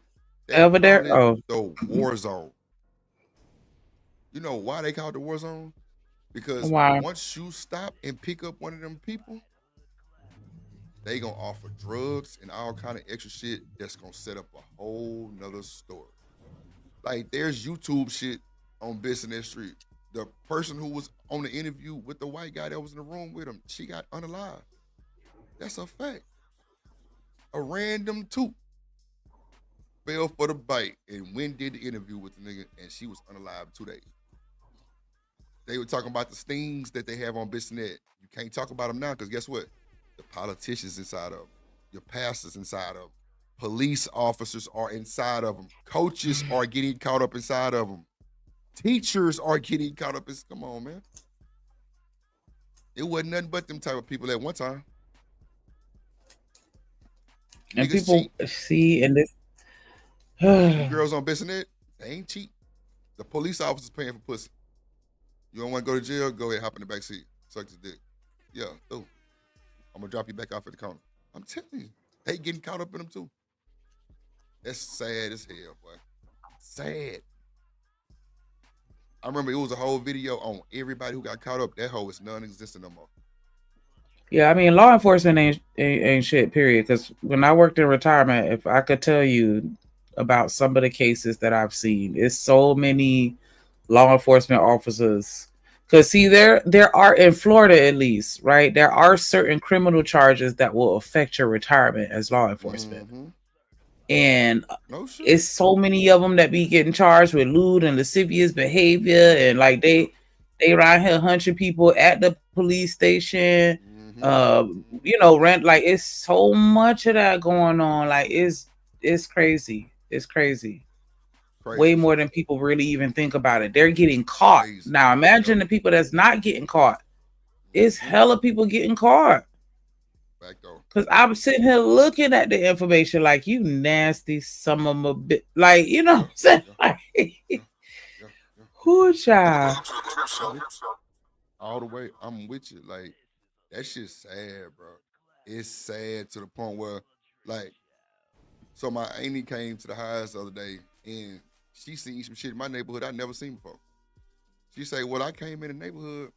over there, the war zone. You know why they call it the war zone? Because once you stop and pick up one of them people, they gonna offer drugs and all kind of extra shit that's gonna set up a whole nother story. Like, there's YouTube shit on Bissonnette Street. The person who was on the interview with the white guy that was in the room with him, she got unalive. That's a fact. A random toot fell for the bite and went did the interview with the nigga, and she was unalive 2 days. They were talking about the stings that they have on Bissonnette. You can't talk about them now because guess what? The politicians inside of them, your pastors inside of them, police officers are inside of them, coaches are getting caught up inside of them. Teachers are getting caught up. Come on, man. It wasn't nothing but them type of people at one time. And niggas people cheat. See, and this girls on Bissonnette, they ain't cheap. The police officers paying for pussy. You don't want to go to jail? Go ahead, hop in the back seat, suck his dick. Yeah, I'm gonna drop you back off at the counter. I'm telling you, they getting caught up in them too. That's sad as hell, boy. Sad. I remember it was a whole video on everybody who got caught up. That hoe is non-existent no more. Yeah, I mean, law enforcement ain't shit. Period. Because when I worked in retirement, if I could tell you about some of the cases that I've seen, it's so many law enforcement officers. Because see, there are in Florida at least, right? There are certain criminal charges that will affect your retirement as law enforcement, Mm-hmm. and No shit. it's so many of them that be getting charged with lewd and lascivious behavior, and like they around here hunching people at the police station. Rent, like it's so much of that going on. Like it's crazy. It's crazy. Way Crazy more shit. than people really even think about it. They're getting caught. Crazy. Now imagine Yep. the people that's not getting caught. It's Mhm. hella people getting caught. Back though. Cause I'm sitting here looking at the information like you nasty some of a bit, like you know what I'm saying? Yeah. Like, Yeah. Yeah. Yeah. who child? I'm with you. All the way. I'm with you. Like that shit's sad, bro. It's sad to the point where, like, so my auntie came to the house the other day and she seen some shit in my neighborhood I never seen before. She say, "Well, I came in the neighborhood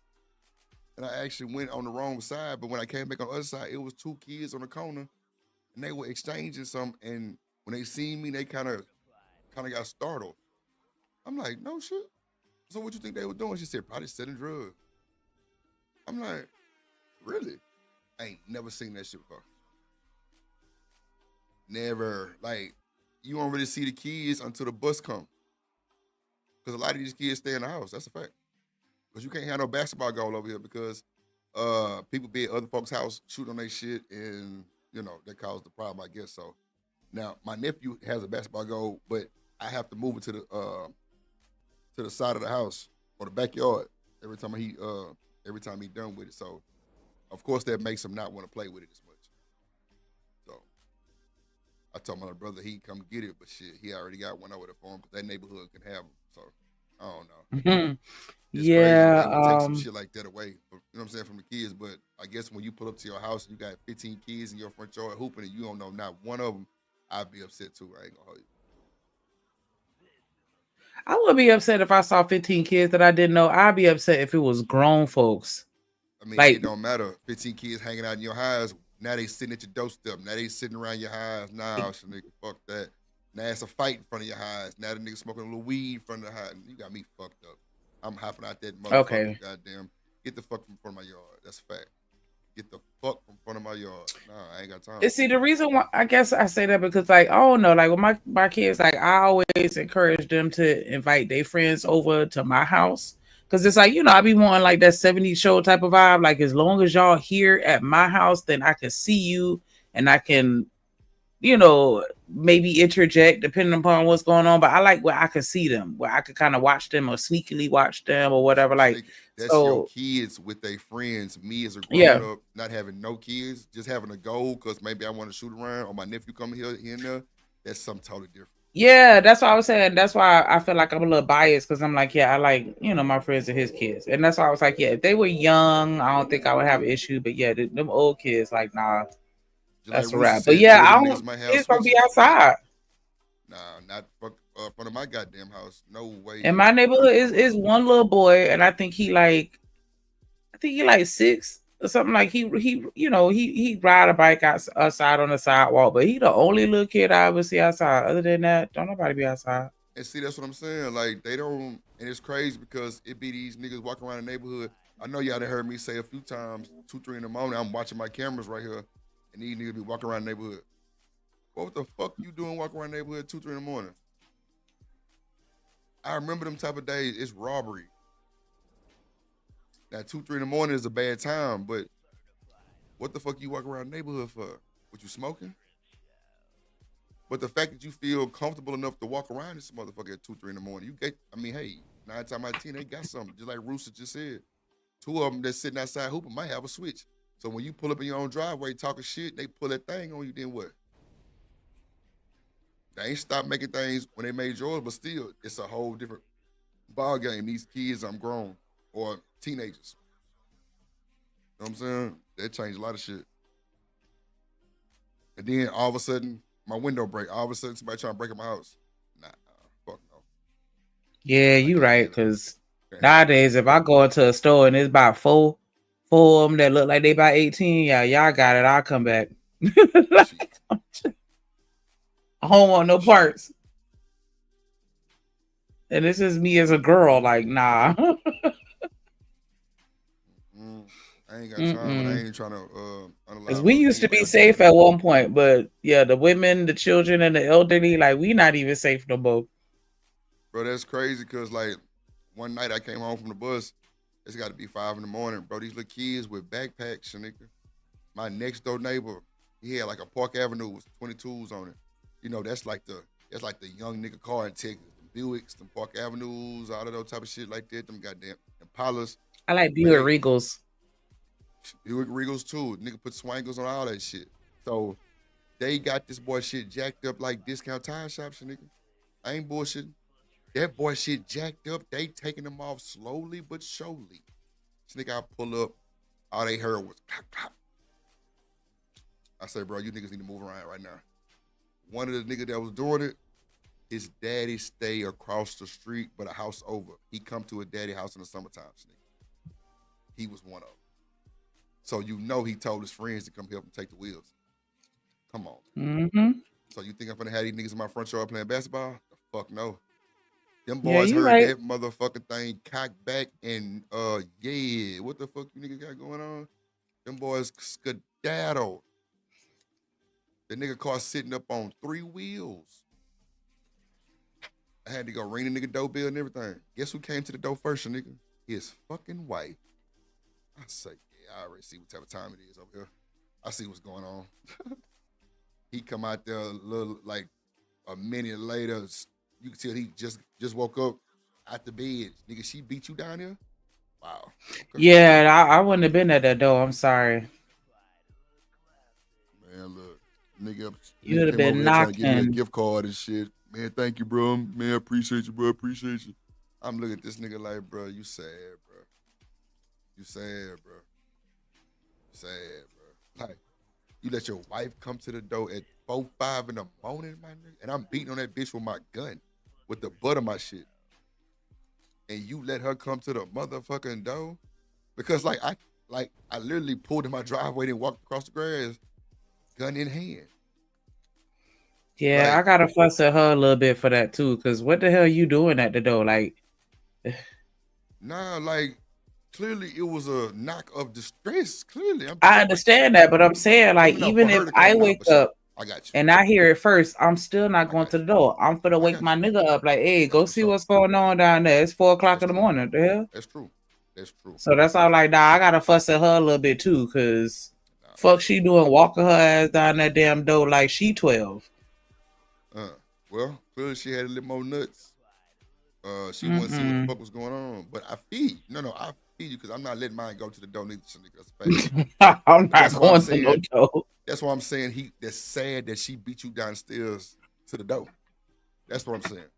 and I actually went on the wrong side, but when I came back on the other side, it was two kids on the corner and they were exchanging some. And when they seen me, they kind of got startled. I'm like, no shit. So what you think they were doing?" She said, "Probably selling drugs." I'm like, really? I ain't never seen that shit before. Never. Like, you won't really see the kids until the bus come. Because a lot of these kids stay in the house. That's a fact. Because you can't have no basketball goal over here because people be at other folks' house shooting on their shit and, that caused the problem, I guess. So now my nephew has a basketball goal, but I have to move it to the side of the house or the backyard every time he done with it. So of course that makes him not want to play with it as much. So I told my brother he can come get it, but shit, he already got one over there for him because that neighborhood can have them. So I don't know. Mhm. It's crazy that Yeah, they would take some shit like that away, you know what I'm saying, from the kids. But I guess when you pull up to your house and you got 15 kids in your front yard hooping and you don't know not one of them, I'd be upset too. I ain't gonna hold you. I would be upset if I saw 15 kids that I didn't know. I'd be upset if it was grown folks. I mean, it Like, don't matter. 15 kids hanging out in your house. Now they sitting at your doorstep. Now they sitting around your house. Nah, so nigga, fuck that. Now it's a fight in front of your house. Now the nigga smoking a little weed in front of the house. You got me fucked up. I'm hopping out that motherfucker. okay. Goddamn. Get the fuck from front of my yard. That's a fact. Get the fuck from front of my yard. Nah, I ain't got time. And see, the reason why I guess I say that because, like, I don't know, like with my kids, like I always encourage them to invite their friends over to my house because it's like I be wanting like that 70s show type of vibe. Like as long as y'all here at my house, then I can see you and I can maybe interject depending upon what's going on. But I like where I can see them, where I could kind of watch them or sneakily watch them or whatever. Like, That's your so kids with their friends. Me as a yeah. grown up, not having no kids, just having a goal because maybe I want to shoot around or my nephew coming here and there. That's something totally different. Yeah, that's what I was saying. That's why I feel like I'm a little biased because I'm like, yeah, I like, my friends and his kids. And that's why I was like, yeah, if they were young, I don't think I would have an issue. But yeah, them old kids, like, nah, Just like that's a Rooster wrap. But said, yeah, two of I them don't, niggas might have kids gonna be switches. outside. Nah, not fuck front of my goddamn house. No way. In my neighborhood is one little boy, and I think he like 6 or something. Like he ride a bike outside on the sidewalk, but he the only little kid I ever see outside. Other than that, don't nobody be outside. And see, that's what I'm saying. Like, they don't, and it's crazy because it be these niggas walking around the neighborhood. I know y'all done heard me say a few times, 2, 3 in the morning, I'm watching my cameras right here, and these niggas be walking around the neighborhood. What the fuck you doing walking around the neighborhood 2, 3 in the morning? I remember them type of days. It's robbery. Now, 2, 3 in the morning is a bad time, but what the fuck you walking around the neighborhood for? What, you smoking? But the fact that you feel comfortable enough to walk around this motherfucker at 2, 3 in the morning, hey, 9 times out of 10, they got something. Just like Rooster just said. 2 of them that's sitting outside hooping might have a switch. So when you pull up in your own driveway talking shit, they pull that thing on you, then what? They ain't stopped making things when they made yours, but still, it's a whole different ball game. These kids, I'm grown, or teenagers. You know what I'm saying? That changed a lot of shit. And then all of a sudden, my window break. All of a sudden, somebody trying to break in my house. Nah, fuck no. Yeah, I you can't right, handle it. because Nowadays, if I go into a store and it's about four of them that look like they about 18, y'all got it. I'll come back. Like, I don't want no parts. And this is me as a girl, like, nah. I ain't got time, but I ain't trying to Because we used to be safe at one point, but yeah, the women, the children, and the elderly, like, we not even safe no more. Bro, that's crazy because, like, one night I came home from the bus. It's got to be 5 in the morning, bro. These little kids with backpacks, nigga. My next door neighbor, he had like a Park Avenue with 22s on it. You know, that's like the young nigga car in Texas. The Buicks, them Park Avenues, all of those type of shit like that. Them goddamn Impalas. I like Buick Regals. Buick Regals too. Nigga put swangles on all that shit. So they got this boy shit jacked up like discount tire shops, nigga. I ain't bullshitting. That boy shit jacked up. They taking them off slowly but surely. This nigga I pull up, all they heard was clap, clap. I say, bro, you niggas need to move around right now. One of the niggas that was doing it, his daddy stay across the street, but a house over. He come to a daddy house in the summertime, nigga. He was one of them. So you know he told his friends to come help him take the wheels. Come on. Mm-hmm. So you think I'm gonna have these niggas in my front yard playing basketball? The fuck no. Them boys heard that motherfucking thing cock back and yeah, what the fuck you niggas got going on? Them boys skedaddle. The nigga car sitting up on 3 wheels. I had to go ring the nigga doorbell and everything. Guess who came to the door first, nigga? His fucking wife. I say, yeah, I already see what type of time it is over here. I see what's going on. He come out there a little, like a minute later. You can tell he just woke up out the bed. Nigga, she beat you down there? Wow. Okay. Yeah, I wouldn't have been at that door. I'm sorry. Man, look. Nigga, you would have been knocking. Trying to get me a gift card and shit. Man, thank you, bro. Man, appreciate you, bro. Appreciate you. I'm looking at this nigga like, bro, you sad, bro. You sad, bro. Sad, bro. Like, you let your wife come to the door at 4, 5 in the morning, my nigga, and I'm beating on that bitch with my gun, with the butt of my shit. And you let her come to the motherfucking door? Because I literally pulled in my driveway and walked across the grass, gun in hand. Yeah, like, I gotta fuss at her a little bit for that too. Cause what the hell you doing at the door? Like, nah, like clearly it was a knock of distress. Clearly, I understand that, but I'm saying like even if I wake up I got you. And I hear it first, I'm still not going to the door. I'm finna wake my nigga up like, hey, go see what's going on down there. It's 4 o'clock in the morning. The hell? That's true. That's true. So that's all like, nah, I gotta fuss at her a little bit too, cause fuck she doing walking her ass down that damn door like she 12. Well, clearly she had a little more nuts. She wanted to see what the fuck was going on. But I feed. No, I feed you because I'm not letting mine go to the door. I'm not going to no door. That's why I'm saying that's sad that she beat you downstairs to the door. That's what I'm saying.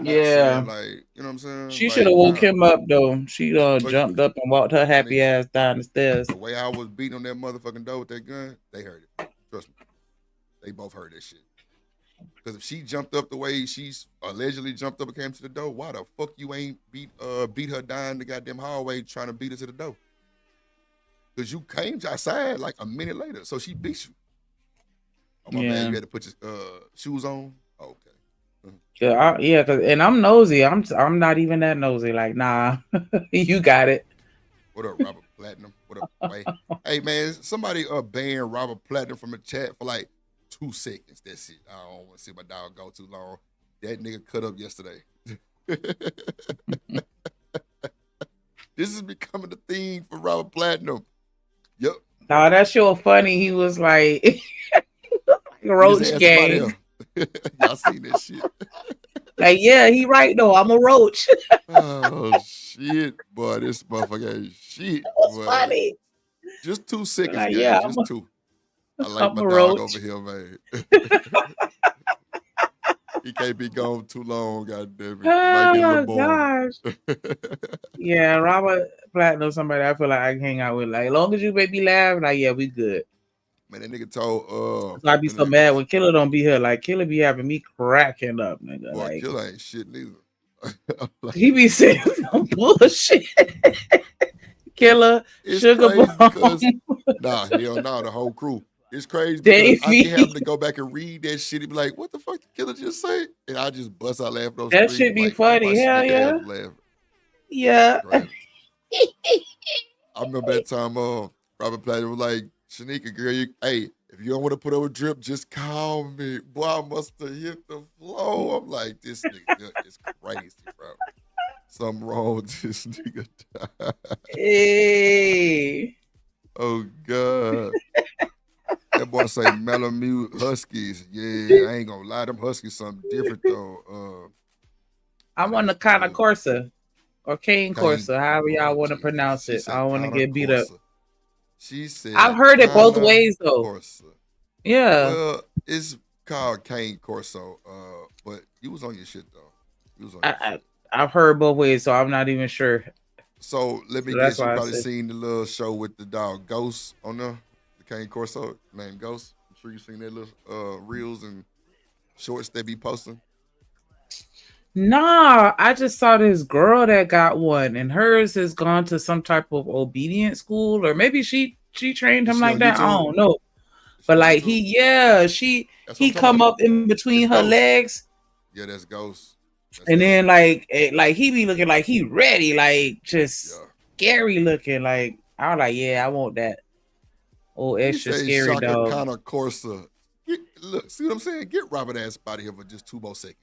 Yeah. Like, you know what I'm saying? She should have woke him up though. She jumped up and walked her happy ass down the stairs. The way I was beating on that motherfucking door with that gun, they heard it. Trust me. They both heard that shit. Because if she jumped up the way she's allegedly jumped up and came to the door, why the fuck you ain't beat her down the goddamn hallway trying to beat her to the door? Because you came outside like a minute later, so she beat you. Oh my man, you had to put your shoes on? Oh, okay. Yeah, and I'm nosy. I'm not even that nosy. Like, nah, you got it. What up, Robert Platinum? What up, Way? Hey man, somebody banned Robert Platinum from the chat for like 2 seconds. That's it. I don't want to see my dog go too long. That nigga cut up yesterday. This is becoming the thing for Robert Platinum. Yep. Nah, that show funny. He was like roach game. Y'all seen that shit? Like, yeah, he right though. I'm a roach. Oh shit, boy, this motherfucker ain't shit. That was funny. Just 2 seconds, like, guys. Yeah, just 2. I like I'm my a dog roach over here, man. He can't be gone too long, goddamn it. Oh my gosh. Yeah, Robert Platinum, somebody I feel like I can hang out with. Like, as long as you make me laugh, like, yeah, we good. Man, that nigga told so I be so mad when Killer don't be here. Like, Killer be having me cracking up, nigga. Boy, like, Killer ain't shit neither. Like, he be saying some bullshit. Killer, It's Sugar crazy Bomb, because hell no, the whole crew. It's crazy because I Davey. be having to go back and read that shit and be like, what the fuck did Killer just say? And I just bust out laughing on That screen. shit be like, funny. my Hell Shanika yeah. ass laughing. Yeah. Right. I remember that time Robert Platter was like, Shanika, girl, hey, if you don't want to put over drip, just call me. Boy, I must have hit the floor. I'm like, this nigga is crazy, bro. Something wrong with this nigga. Hey. Oh, God. That boy say Malamute Huskies. Yeah, I ain't gonna lie. Them Huskies something different, though. I'm on the Kana Corsa or Cane Corsa, however y'all want to pronounce it. I don't want to get beat up. She said, I've heard it both ways, though. Corsa. Yeah. Well, it's called Cane Corso, but you was on your shit, though. You was on your shit. I've heard both ways, so I'm not even sure. So let me guess, you probably seen the little show with the dog Ghost on there, the Cane Corso named Ghost. I'm sure you seen that little reels and shorts they be posting. Nah, I just saw this girl that got one, and hers has gone to some type of obedience school, or maybe she trained him like that. I don't know. But like he come up in between her legs. Yeah, that's Ghost. And then like he be looking like he ready, like just scary looking. Like I was like, yeah, I want that. Oh, extra scary Shaka dog. Kana Corsa. Look, see what I'm saying? Get Robert ass out of here for just 2 more seconds.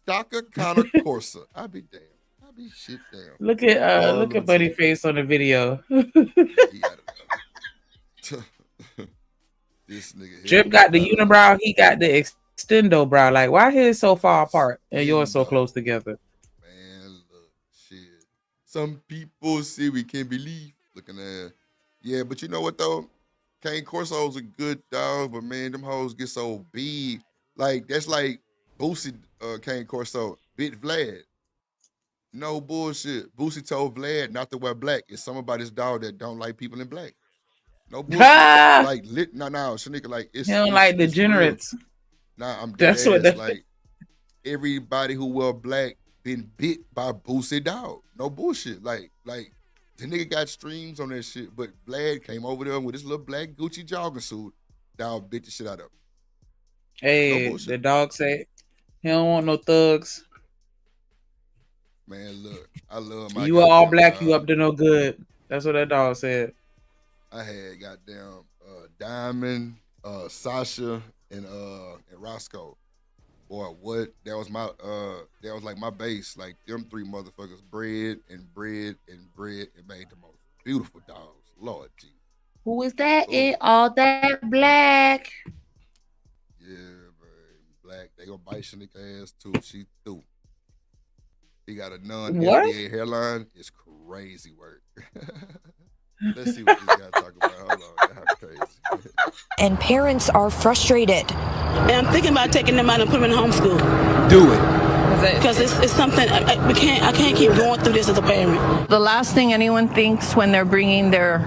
Shaka Kana Corsa. I be damn. I be shit damn. Look at Buddy face on the video. This nigga. Drip got the unibrow. He got the extendo brow. Like, why his so far apart and yours so close together? Man, look, shit. Some people say we can't believe. Looking at, yeah, but you know what though? Cane Corso's a good dog, but man, them hoes get so big. Like that's like Boosie, Cane Corso, bit Vlad. No bullshit. Boosie told Vlad not to wear black. It's something about his dog that don't like people in black. No bullshit. Like lit. No, Shanika. Like it's. He don't like degenerates. Nah, I'm dead. That's what like everybody who wear black been bit by Boosie dog. No bullshit. Like the nigga got streams on that shit, but Vlad came over there with his little black Gucci jogging suit. Dog bit the shit out of him. Hey, no the dog say he don't want no thugs. Man, look, I love my. You all black, dog. You up to no good. That's what that dog said. I had goddamn Diamond, Sasha, and Roscoe. Boy, what? That was like my base. Like them 3 motherfuckers bred and made the most beautiful dogs. Lord Jesus. Who is that? In all that black? Yeah, man, black. They gonna bite Shanika ass too. She threw. He got a non-NBA hairline. It's crazy work. Let's see what this guy talking about. Hold on, that's crazy. And parents are frustrated. And I'm thinking about taking them out and putting them in homeschool. Do it. Because it's something I can't keep going through this as a parent. The last thing anyone thinks when they're bringing their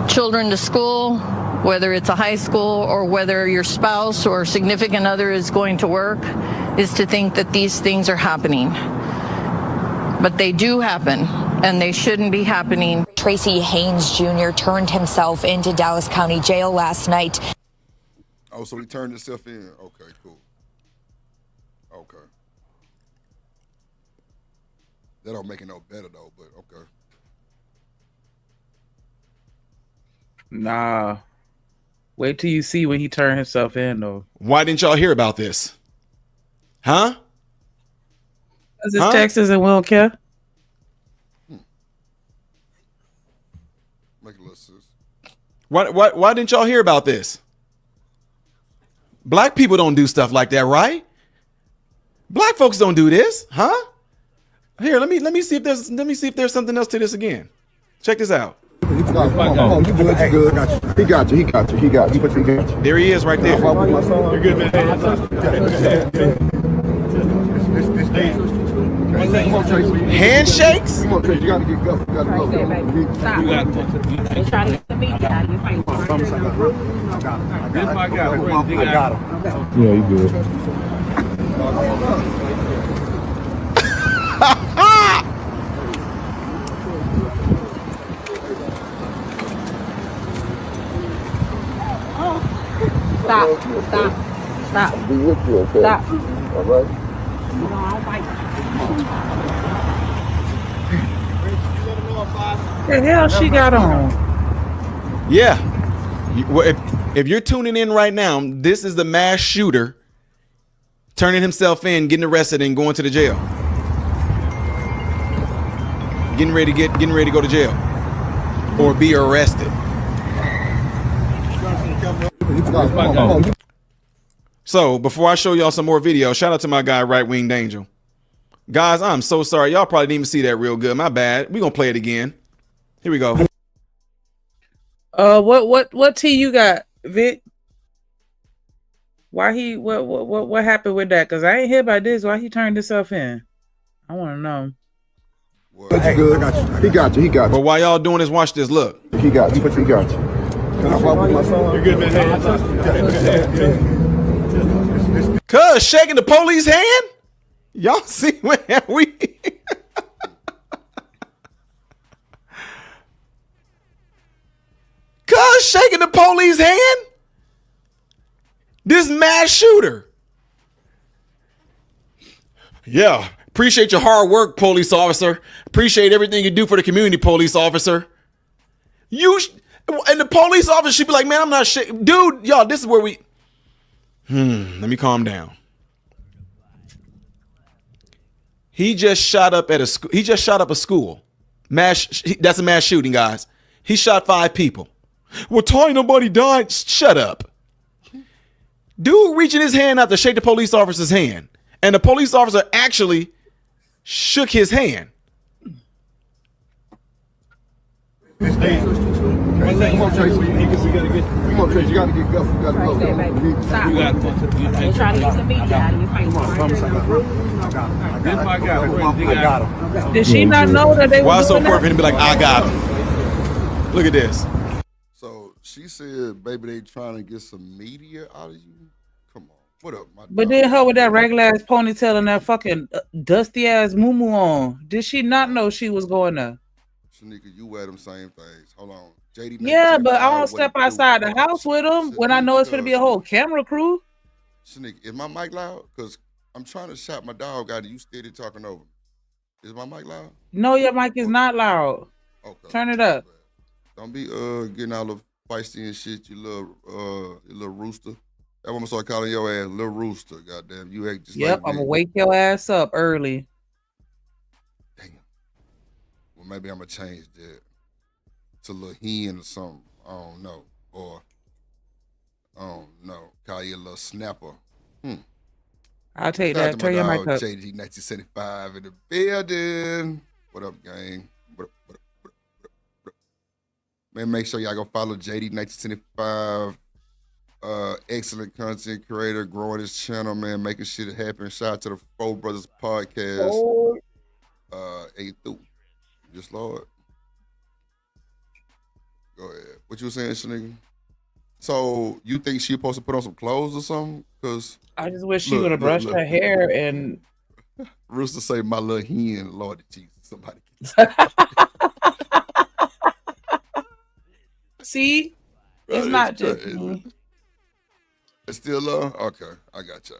children to school, whether it's a high school or whether your spouse or significant other is going to work, is to think that these things are happening. But they do happen, and they shouldn't be happening. Tracy Haynes Jr. turned himself into Dallas County Jail last night. Oh, so he turned himself in. Okay, cool. Okay. That don't make it no better, though, but okay. Nah. Wait till you see when he turned himself in, though. Why didn't y'all hear about this? Huh? Because it's Texas and we don't care. Make a little sense. Why didn't y'all hear about this? Black people don't do stuff like that, right? Black folks don't do this, huh? Here, let me see if there's something else to this again. Check this out. Oh, you good. He got you. There he is right there. You're good, man. Handshakes? Come on, Trace. You gotta get go. You gotta go. Stop. You trying to get the meat out. You fight. I got him. Yeah, you good. Stop. Stop. Stop. I'll be with you, okay? Stop. All right? You know, I don't fight. The hell she got on? Yeah. Well, if you're tuning in right now, this is the mass shooter turning himself in, getting arrested, and going to the jail. Getting ready to go to jail or be arrested. So before I show y'all some more videos, shout out to my guy Right Winged Angel. Guys, I'm so sorry. Y'all probably didn't even see that real good. My bad. We're gonna play it again. Here we go. What tea you got, Vic? Why he what happened with that? Cause I ain't hear about this. Why he turned himself in? I want to know. Hey, good. I got you. He got you. He got But you. while y'all doing this, watch this. Look. He got you. He got you. Can I walk with my son? You're good, man. Cuz shaking the police hand? Y'all see where we Cuz shaking the police hand? This mass shooter. Yeah. Appreciate your hard work, police officer. Appreciate everything you do for the community, police officer. And the police officer should be like, man, I'm not shit. Dude, y'all, this is where we. Let me calm down. He just shot up at a school. He just shot up a school. That's a mass shooting, guys. He shot 5 people. Well, Tony, nobody died. Shut up. Dude reaching his hand out to shake the police officer's hand. And the police officer actually shook his hand. Come on, Tracy. Come on, Tracy. You gotta get go. You gotta go. Stop. They're trying to get some media out of your face. I got him. Did she not know that they Why were so doing perfect that? and be like, I got him. Look at this. So she said, baby, they trying to get some media out of you. Come on. What up, my But dog? then her with that regular ass ponytail and that fucking dusty ass muumuu on. Did she not know she was going there? Shanika, you wear them same things. Hold on. JD. Yeah, but I don't step outside the house with them when I know it's gonna be a whole camera crew. Shanika, is my mic loud? Because I'm trying to shout my dog out and you steady talking over me. Is my mic loud? No, your mic is not loud. Okay. Turn it up. Don't be getting all the feisty and shit, you little rooster. That's what I'm gonna start calling your ass, little rooster. Goddamn, you act just Yep, like I'm gonna me. wake your ass up early. Damn. Well, maybe I'm gonna change that to little hen or something. I don't know. Or I don't know. Call you a little snapper. I'll take Shout out that. to Turn my your dog, mic up. JD 1975 in the building. What up, gang? What up? Man, make sure y'all go follow JD 1975. Excellent content creator, growing his channel, man, making shit happen. Shout out to the Four Brothers podcast. Hey, through. Just Lord. Go ahead. What you were saying, Shanika? So you think she supposed to put on some clothes or something? Cause I just wish she would have brushed her hair and. Rooster say my little hen, Lord Jesus, somebody. See, it's not just me. It's still low? Okay, I got y'all.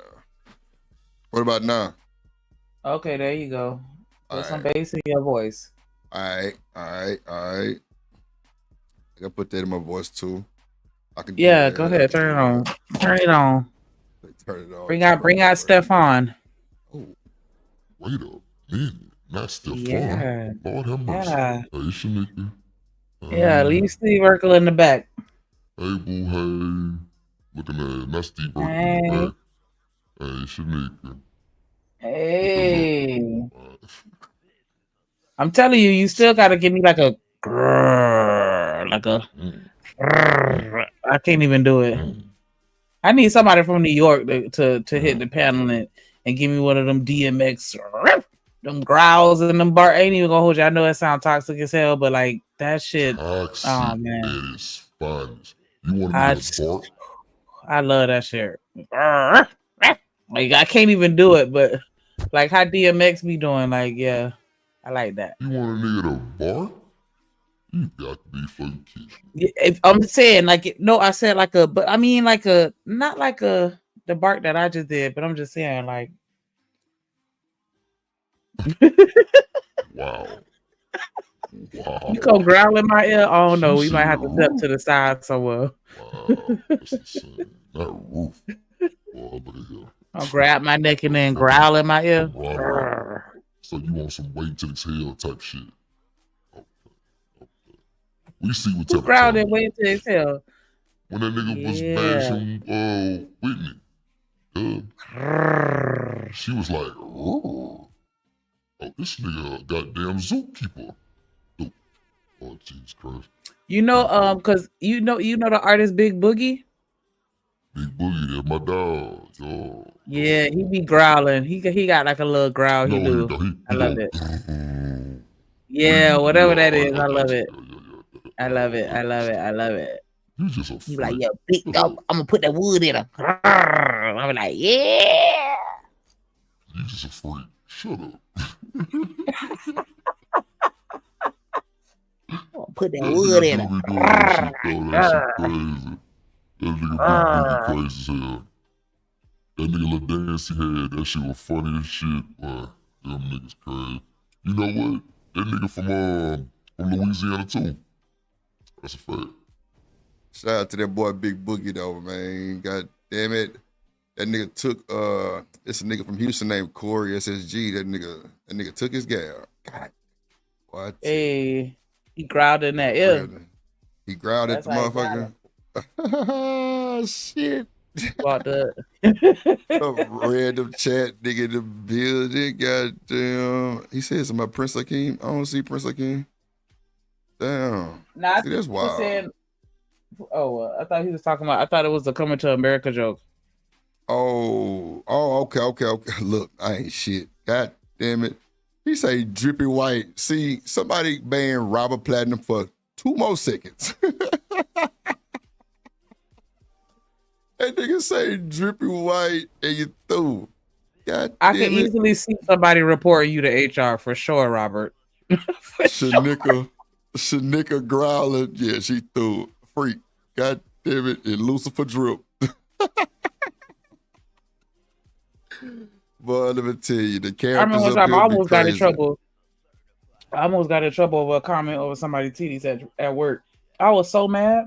What about now? Okay, there you go. Put some right. bass in your voice. All right. I gotta put that in my voice too. I can. Yeah, go ahead. Turn it on. Turn it on. Turn it on. Bring out Stefan. Oh, wait a minute. Not Stefan. Yeah. Lord have mercy. Yeah. Hey, Shanika. Yeah, leave Steve Urkel in the back. Hey, boo, hey. Looking at not Steve Urkel Hey. in the back. Hey, Shanika. Hey. I'm telling you, you still gotta give me like a grrr, like a grrr. I can't even do it. I need somebody from New York to hit the panel and give me one of them DMX them growls and them bar. I ain't even gonna hold you. I know it sounds toxic as hell, but like that shit. Toxic Oh man, is fun. You want to be a bark? I love that shit. Like I can't even do it, but like how DMX be doing, like yeah, I like that. You want a nigga to bark? You got to be fucking kidding. If I'm saying like no, I said like a, but I mean like a, not like a the bark that I just did, but I'm just saying like. Wow. Wow. You come growl in my ear. Oh no, we She might said have to step roof. to the side somewhere. Wow. That's insane. Not roof. Boy, look at here. I'll grab my neck and then growl in my ear. Right. So you want some wait till exhale type shit. Okay. Okay. We see what Who type growled of and time. wait till exhale? When that nigga was Yeah. bashing Whitney. She was like, oh, this nigga goddamn zookeeper. Oh, Jesus Christ. You know, cause you know the artist Big Boogie. Big Boogie, that's my dog. Yo. Yeah, he be growling. He got like a little growl. He No, do. I he love go. it. Yeah, whatever that is, I love it. Yeah. I love it. I love it. I love it. You just a You freak. like, yo, big dog, I'm gonna put that wood in her. I'm like, yeah. You just a freak. Shut up. Put that wood in her. That shit crazy. That nigga Big Boogie crazy as hell. That nigga little dance he had, that shit was funny as shit. Boy, them niggas crazy. You know what? That nigga from Louisiana too. That's a fact. Shout out to that boy Big Boogie though, man. God damn it. That nigga took it's a nigga from Houston named Corey SSG. That nigga took his gal. God. What? Hey, he growled in that ear. He growled at That's the how he motherfucker. Shit. Walked up. A random chat nigga in the building. Goddamn. He said something about Prince Hakeem. I don't see Prince Hakeem. Damn. Nah, See, that's wild. Saying, I thought he was talking about. I thought it was a Coming to America joke. Oh, okay. Look, I ain't shit. God damn it. He say Drippy White. See, somebody banned Robert Platinum for 2 more seconds. That nigga say Drippy White and you through. God I damn can it. easily see somebody reporting you to HR for sure, Robert. Shanika growling. Yeah, she threw. Freak. God damn it. And Lucifer drip. Boy, let me tell you, the characters I remember one up time I here be almost got in crazy. trouble. I almost got in trouble over a comment over somebody's titties at work. I was so mad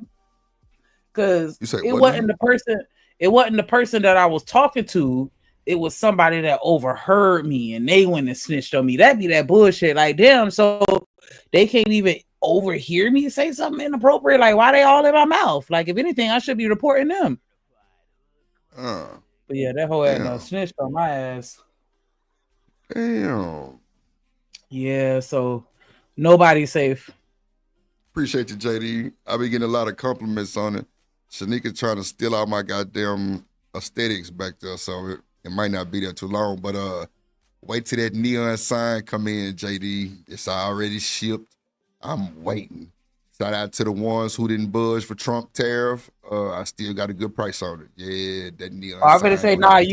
because it wasn't the person. It wasn't the person that I was talking to. It was somebody that overheard me and they went and snitched on me. That'd be that bullshit. Like, damn, so they can't even overhear me say something inappropriate. Like, why they all in my mouth? Like, if anything, I should be reporting them. But yeah, that whole had snitched on my ass. Damn. Yeah, so nobody's safe. Appreciate you, JD. I be getting a lot of compliments on it. Shanika trying to steal out my goddamn aesthetics back there, so it might not be there too long. But wait till that neon sign come in, JD. It's already shipped. I'm waiting. Shout out to the ones who didn't budge for Trump tariff. I still got a good price on it. Yeah, that neon sign. I'm gonna say, nah, they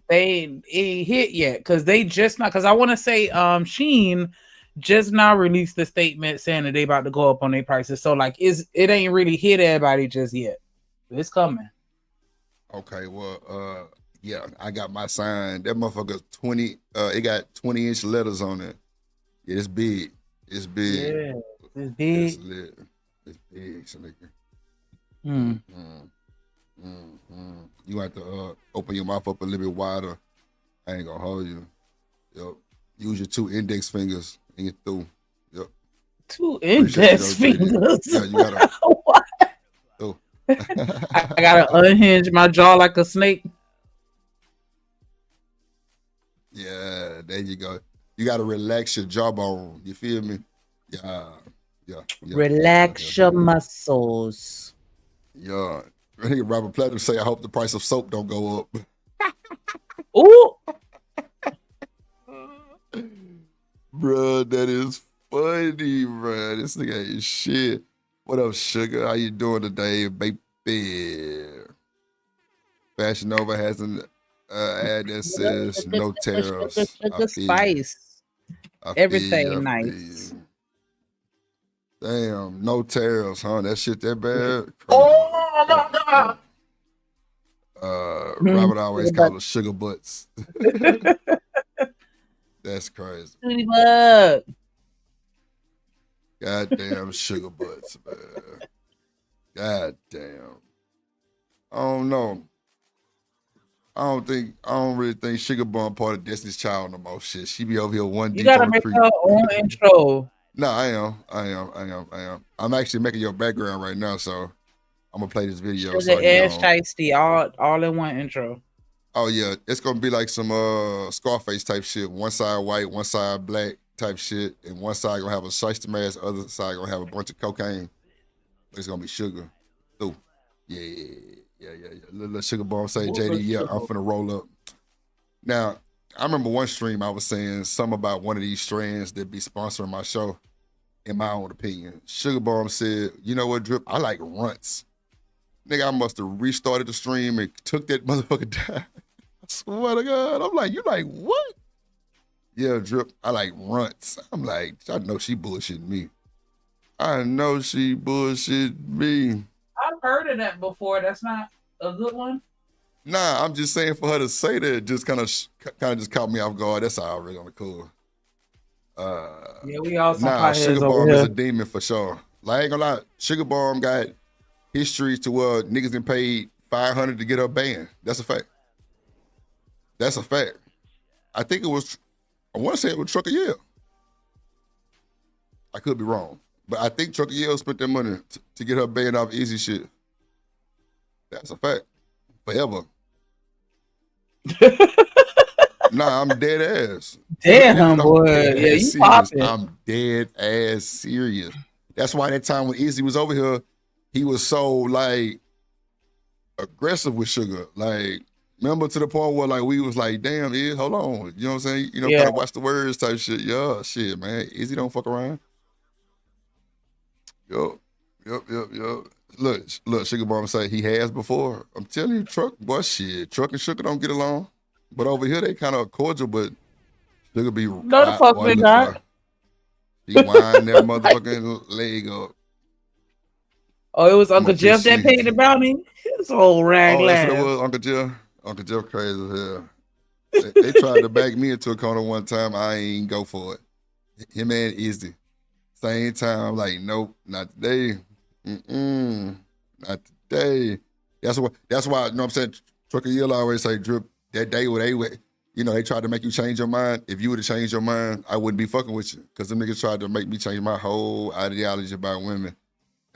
ain't hit yet because they just not, because I want to say Sheen just now released the statement saying that they about to go up on their prices. So like it ain't really hit everybody just yet. It's coming. Okay, well, yeah, I got my sign. That motherfucker 20, it got 20-inch letters on it. Yeah, it's big. It's big. Yeah, it's big. It's lit. It's big, Shanika. You have to open your mouth up a little bit wider. I ain't gonna hold you. Yep. Use your 2 index fingers and you're through. Yep. 2 index fingers. Yeah, you gotta. What? Through. I gotta unhinge my jaw like a snake. Yeah, there you go. You gotta relax your jawbone. You feel me? Yeah. Relax your muscles. Yeah. I think Robert Platinum say, I hope the price of soap don't go up. Ooh. Bruh, that is funny, bruh. This nigga ain't shit. What up, sugar? How you doing today, baby? Fashion Nova has an ad that says no tariffs. Spice. Everything nice. Damn, no tariffs, huh? That shit that bad? Crazy. Oh my God. Robert always called us sugar butts. That's crazy. Booty butt. Goddamn sugar butts, man. Goddamn. I don't know. I don't really think Sugar Bum part of Destiny's Child no more. Shit, she be over here one You deep gotta on the make creek. her own intro. No, I am. I'm actually making your background right now, so I'm gonna play this video. Sugar ass shiesty, all in one intro. Oh yeah, it's gonna be like some Scarface type shit. One side white, one side black type shit, and one side gonna have a shiesty mask, other side gonna have a bunch of cocaine. It's gonna be sugar. Ooh. Yeah. Little Sugar Bomb say, JD, yeah, I'm finna roll up. Now, I remember one stream I was saying something about one of these strands that be sponsoring my show, in my own opinion. Sugar Bomb said, you know what, Drip? I like runts. Nigga, I must have restarted the stream and took that motherfucker down. I swear to God. I'm like, you like what? Yeah, Drip, I like runts. I'm like, I know she bullshitting me. I've heard of that before. That's not a good one. Nah, I'm just saying for her to say that just kind of just caught me off guard. That's all really on the cool. Yeah, we all Sugar Bomb is a demon for sure. Like, I ain't gonna lie, Sugar Bomb got history to where niggas been paid $500 to get her banned. That's a fact. I think it was, I want to say it was Trucker Yell. I could be wrong. But I think Trucker Yell spent that money to get her banned off easy shit. That's a fact. Forever. Nah, I'm dead ass. Damn, boy. Yeah, you poppin'. I'm dead ass serious. That's why that time when Izzy was over here, he was so like aggressive with Sugar. Like, remember to the point where like we was like, damn, Iz, hold on. You know what I'm saying? You know, Yeah. gotta watch the words type shit. Yeah, shit, man. Izzy don't fuck around. Yup. Look, Sugar Bomb say he has before. I'm telling you, Truck and Sugar don't get along. But over here they kind of cordial, but Sugar be No, the fuck they not. He wind that motherfucking leg up. Oh, it was Uncle Jeff that paid the bounty? This old rag That's laugh. what it was, Uncle Jeff. Uncle Jeff crazy as hell. They tried to back me into a corner one time. I ain't go for it. Him and Izzy. Same time, I'm like, nope, not today. Not today. That's why, you know what I'm saying? Trucker Yell always say, Drip, that day where they tried to make you change your mind. If you would have changed your mind, I wouldn't be fucking with you. Because them niggas tried to make me change my whole ideology about women.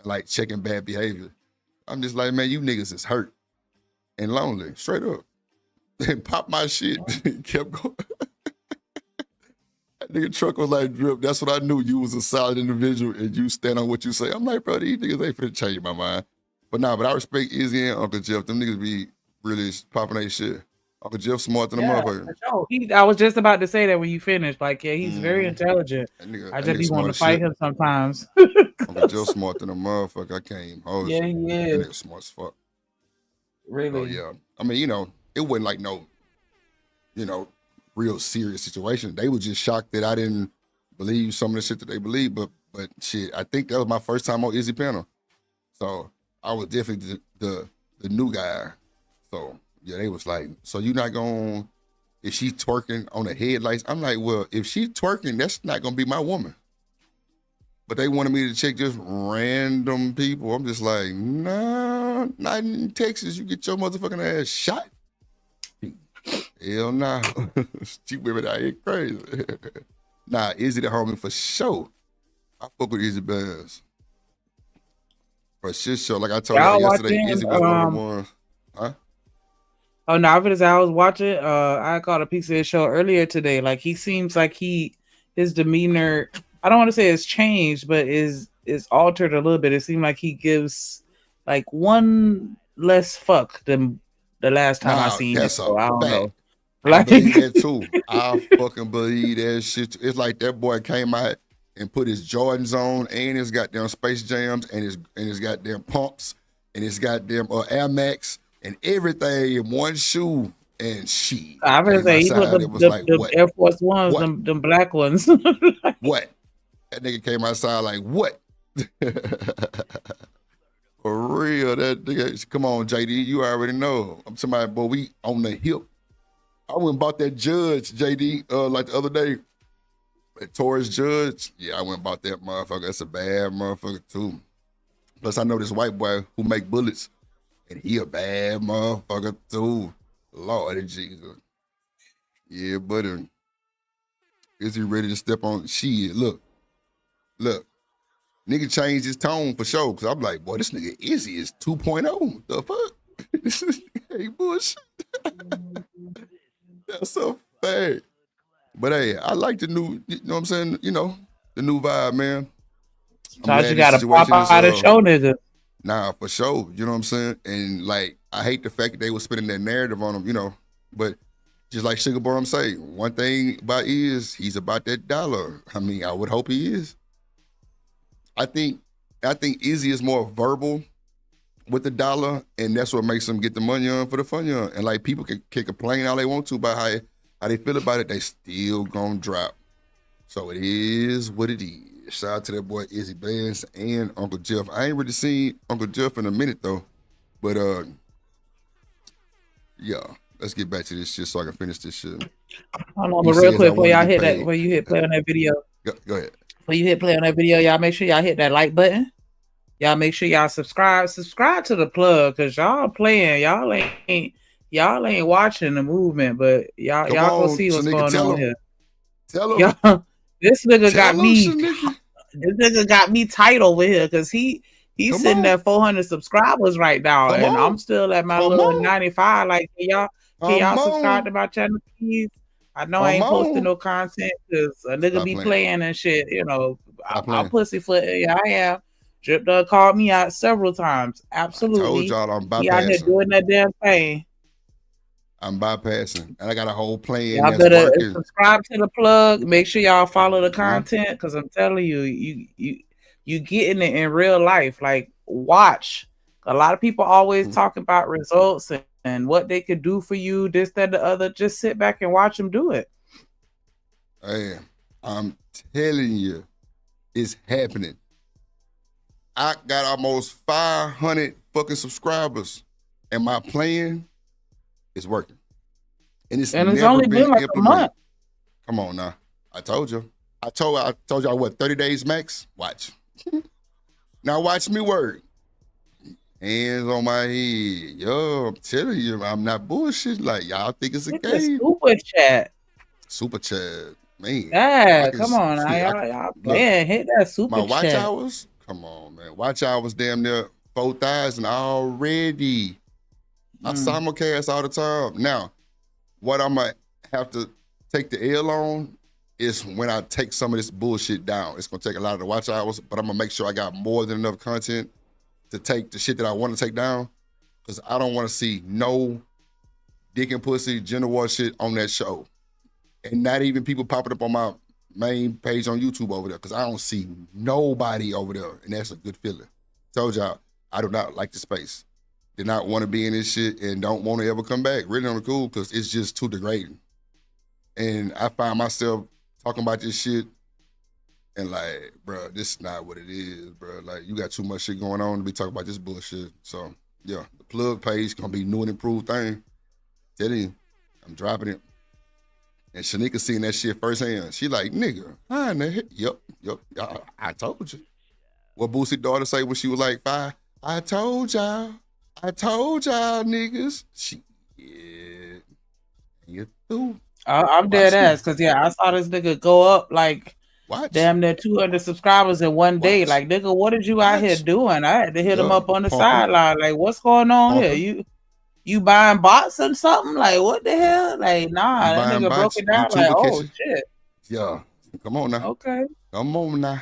Like checking bad behavior. I'm just like, man, you niggas is hurt and lonely, straight up. And pop my shit, kept going. That nigga Truck was like, Drip, that's what I knew. You was a solid individual and you stand on what you say. I'm like, bro, these niggas ain't finna change my mind. But I respect Izzy and Uncle Jeff. Them niggas be really popping their shit. Uncle Jeff smart than a motherfucker. I was just about to say that when you finished. Like, yeah, he's very intelligent. I just be wanting to fight him sometimes. Uncle Jeff smart than a motherfucker. I can't even hold Yeah, he is. That nigga smart as fuck. Really? Oh, yeah. I mean, you know, it wasn't like no, you know, real serious situation. They were just shocked that I didn't believe some of the shit that they believe. But shit, I think that was my first time on Izzy panel. So I was definitely the new guy. So yeah, they was like, so you not gonna, if she twerking on the headlights? I'm like, well, if she twerking, that's not gonna be my woman. But they wanted me to check just random people. I'm just like, nah, not in Texas. You get your motherfucking ass shot. Hell nah. She women out here crazy. Nah, Izzy the homie for sure. I fuck with Izzy Bears. For shit show. Like I told you yesterday, Izzy was one of the ones. Huh? Oh no, I was watching. I caught a piece of his show earlier today. Like he seems like his demeanor, I don't want to say it's changed, but is altered a little bit. It seemed like he gives like one less fuck than the last time I seen him. So I don't know. I believe that too. I fucking believe that shit. It's like that boy came out and put his Jordans on and his goddamn Space Jams and his goddamn pumps and his goddamn Air Max and everything in one shoe. And she, I was say he put the Air Force Ones, them black ones. What? That nigga came outside like, what? For real, that nigga. Come on, JD. You already know. I'm somebody, boy. We on the hip. I went and bought that Judge, JD, like the other day. That Taurus Judge. Yeah, I went and bought that motherfucker. That's a bad motherfucker too. Plus, I know this white boy who make bullets, and he a bad motherfucker too. Lord Jesus. Yeah, but is he ready to step on? Shit, look. Nigga changed his tone for sure, because I'm like, boy, this nigga Izzy is 2.0. The fuck? This is hey, bullshit. That's a fact. But hey, I like the new, you know what I'm saying? You know, the new vibe, man. Thought you gotta pop out and show nigga. Nah, for sure. You know what I'm saying? And like, I hate the fact that they were spinning that narrative on him, you know. But just like Sugar Boy, I'm saying, one thing about is he's about that dollar. I mean, I would hope he is. I think Izzy is more verbal with the dollar, and that's what makes him get the money on for the fun on. And like, people can complain all they want to about how they feel about it, they still gonna drop. So it is what it is. Shout out to that boy Izzy Bands and Uncle Jeff. I ain't really seen Uncle Jeff in a minute though, but yeah. Let's get back to this shit so I can finish this shit. Hold on, but real quick, before y'all hit that, when you hit play on that video. Go ahead. When you hit play on that video, y'all make sure y'all hit that like button. Y'all make sure y'all subscribe. Subscribe to the plug, cause y'all playing. Y'all ain't watching the movement, but y'all go see what's going on here. Tell him. Y'all, this nigga got me. This nigga got me tight over here, cause he's sitting at 400 subscribers right now, and I'm still at my little 95. Like, can y'all subscribe to my channel, please? I know I ain't posting no content because a nigga be playing and shit. You know, I'm pussyfoot. Yeah, I am. Drip done called me out several times. Absolutely. I told y'all I'm bypassing. He out here doing that damn thing. I'm bypassing, and I got a whole plan. Y'all better subscribe to the plug. Make sure y'all follow the content, because I'm telling you, you getting it in real life. Like, watch. A lot of people always talk about results and what they could do for you, this, that, the other. Just sit back and watch them do it. Hey, I'm telling you, it's happening. I got almost 500 fucking subscribers, and my plan is working. And it's only been like a month. Come on now. I told you. I told y'all what, 30 days max? Watch. Now watch me work. Hands on my head. Yo, I'm telling you, I'm not bullshit. Like, y'all think it's a game. Super chat. Super chat. Man. Yeah, come on. Y'all hit that super chat. My watch hours? Come on, man. Watch hours damn near 4,000 already. I simulcast all the time. Now, what I'm going to have to take the L on is when I take some of this bullshit down. It's going to take a lot of the watch hours, but I'm going to make sure I got more than enough content to take the shit that I want to take down, because I don't want to see no dick and pussy, gender war shit on that show. And not even people popping up on my main page on YouTube over there, because I don't see nobody over there, and that's a good feeling. Told y'all, I do not like the space. Did not want to be in this shit and don't want to ever come back. Really on the cool, because it's just too degrading. And I find myself talking about this shit and like, bro, this is not what it is, bro. Like, you got too much shit going on to be talking about this bullshit. So, yeah, the plug page gonna be new and improved thing. Telling you, I'm dropping it. And Shanika seeing that shit firsthand. She like, nigga, hi, nigga. Yep, I told you. What Boosie's daughter say when she was like 5? I told y'all, niggas. Shit, you through. I'm dead ass, because I saw this nigga go up like damn near 200 subscribers in one day. Like, nigga, what did you out here doing? I had to hit him up on the sideline. Like, what's going on here? You buying bots or something? Like, what the hell? Like, nah, that nigga broke it down. Like, oh shit. Yeah, come on now. Okay. Come on now.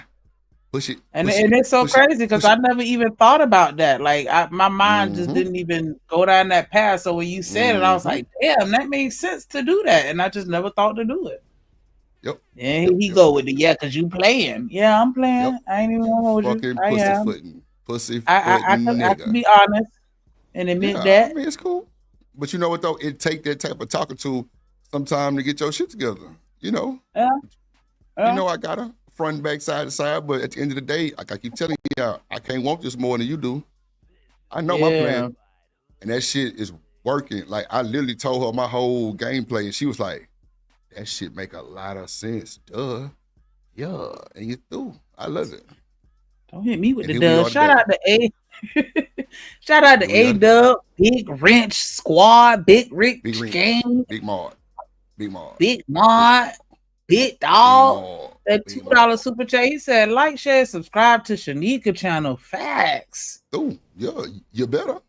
Push it. And it's so crazy because I never even thought about that. Like, my mind just didn't even go down that path. So when you said it, I was like, damn, that makes sense to do that. And I just never thought to do it. Yep. And he go with the because you playing. Yeah, I'm playing. Yep. I ain't even gonna hold you. I am. Pussyfooting. I can be honest and admit that. I mean, it's cool. But you know what though? It take that type of talking to some time to get your shit together. You know. Yeah. You know I got a front and back, side to side. But at the end of the day, like I keep telling you, I can't want this more than you do. I know my plan, and that shit is working. Like I literally told her my whole gameplay, and she was like, "That shit make a lot of sense, duh." Yeah, and you through. I love it. Don't hit me with the dub. Shout out to A. Shout out to A-Dub, Big Wrench Squad, Big Rick Gang, Big Mod, Big Mod, Big Dog. That $2 super chat. He said, like, share, subscribe to Shanika channel. Facts. Oh, yeah, you better.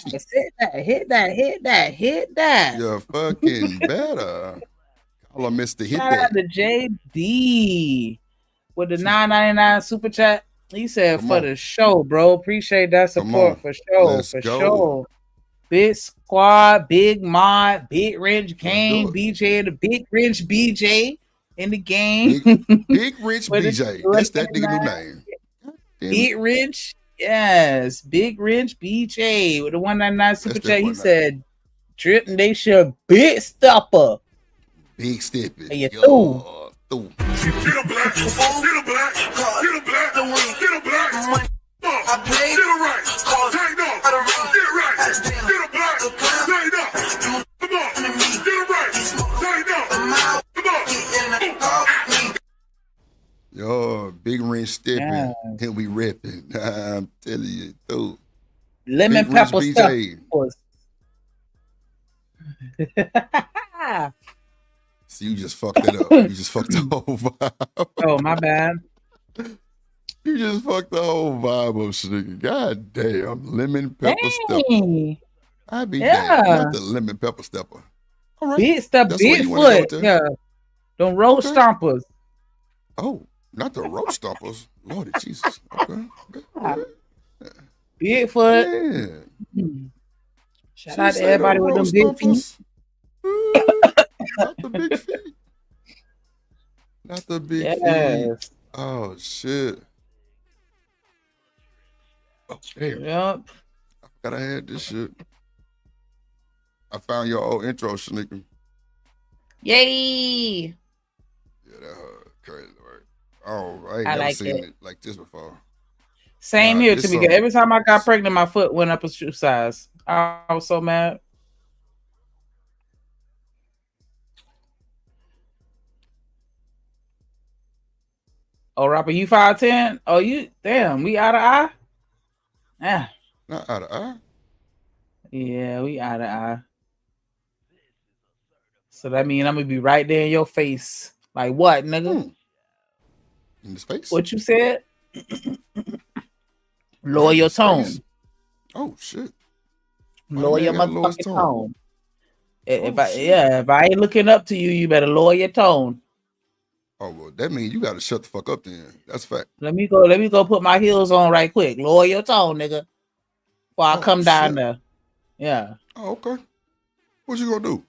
Just hit that. You're fucking better. Call him Mr. Hit Shout out to JD with the $9.99 super chat. He said, the show, bro. Appreciate that support for sure. Sure. Big Squad, Big Mod, Big Wrench Gang, BJ, the Big Wrench BJ in the game. Big Wrench BJ. That's that nigga new name. Big Wrench, yes. Big Wrench BJ with the $1.99 super chat. He said, Drip Nation Big Stepper. Big Stepper. Hey, you through. Get a black, get a black, get a black, get a black, get a black. I played get it right, take no, get it right, get a black, take no. Come on, get it right, take no. Come on. Yo, Big Wrench stepping, and we ripping. I'm telling you, dude. Lemon Big pepper BJ. stuff. See, you just fucked it up. You just fucked the whole vibe. Oh, my bad. You just fucked the whole vibe up, nigga. God damn. Lemon pepper stepper. I be damn. Not the lemon pepper stepper. All right. Big step, big foot. Yeah. Don't road stompers. Oh, not the road stompers. Lord Jesus. Okay. Big foot. Yeah. Shout out to everybody with them big feet. Not the big feet. Not the big feet. Oh shit. Oh damn. Yep. I forgot I had this shit. I found your old intro, Shanika. Yay. Yeah, that crazy, right? Oh, I ain't I never like seen it. it like this before. Same here, Tamika. Every time I got pregnant, my foot went up a shoe size. I was so mad. Oh, Rapper, you 5'10"? Oh, you damn, we out of eye? Yeah. Not out of eye. Yeah, we out of eye. So that means I'm gonna be right there in your face. Like what, nigga? In his face? What you said? Lower your tone. Oh shit. Lower your motherfucking tone. If I ain't looking up to you, you better lower your tone. Oh well, that means you gotta shut the fuck up then. That's a fact. Let me go put my heels on right quick. Lower your tone, nigga. Before I come down there. Yeah. Oh, okay. What you gonna do?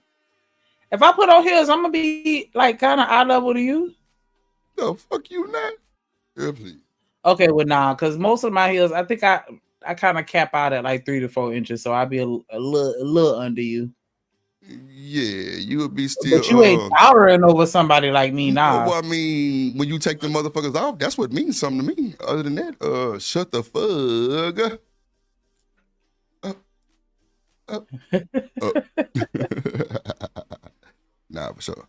If I put on heels, I'm gonna be like kind of eye level to you. The fuck you not? Yeah, please. Okay, well nah, because most of my heels, I think I kind of cap out at like 3 to 4 inches, so I'll be a little under you. Yeah, you would be still. But you ain't towering over somebody like me now. Well, I mean, when you take the motherfuckers off, that's what means something to me. Other than that, shut the fuck up. Nah, for sure.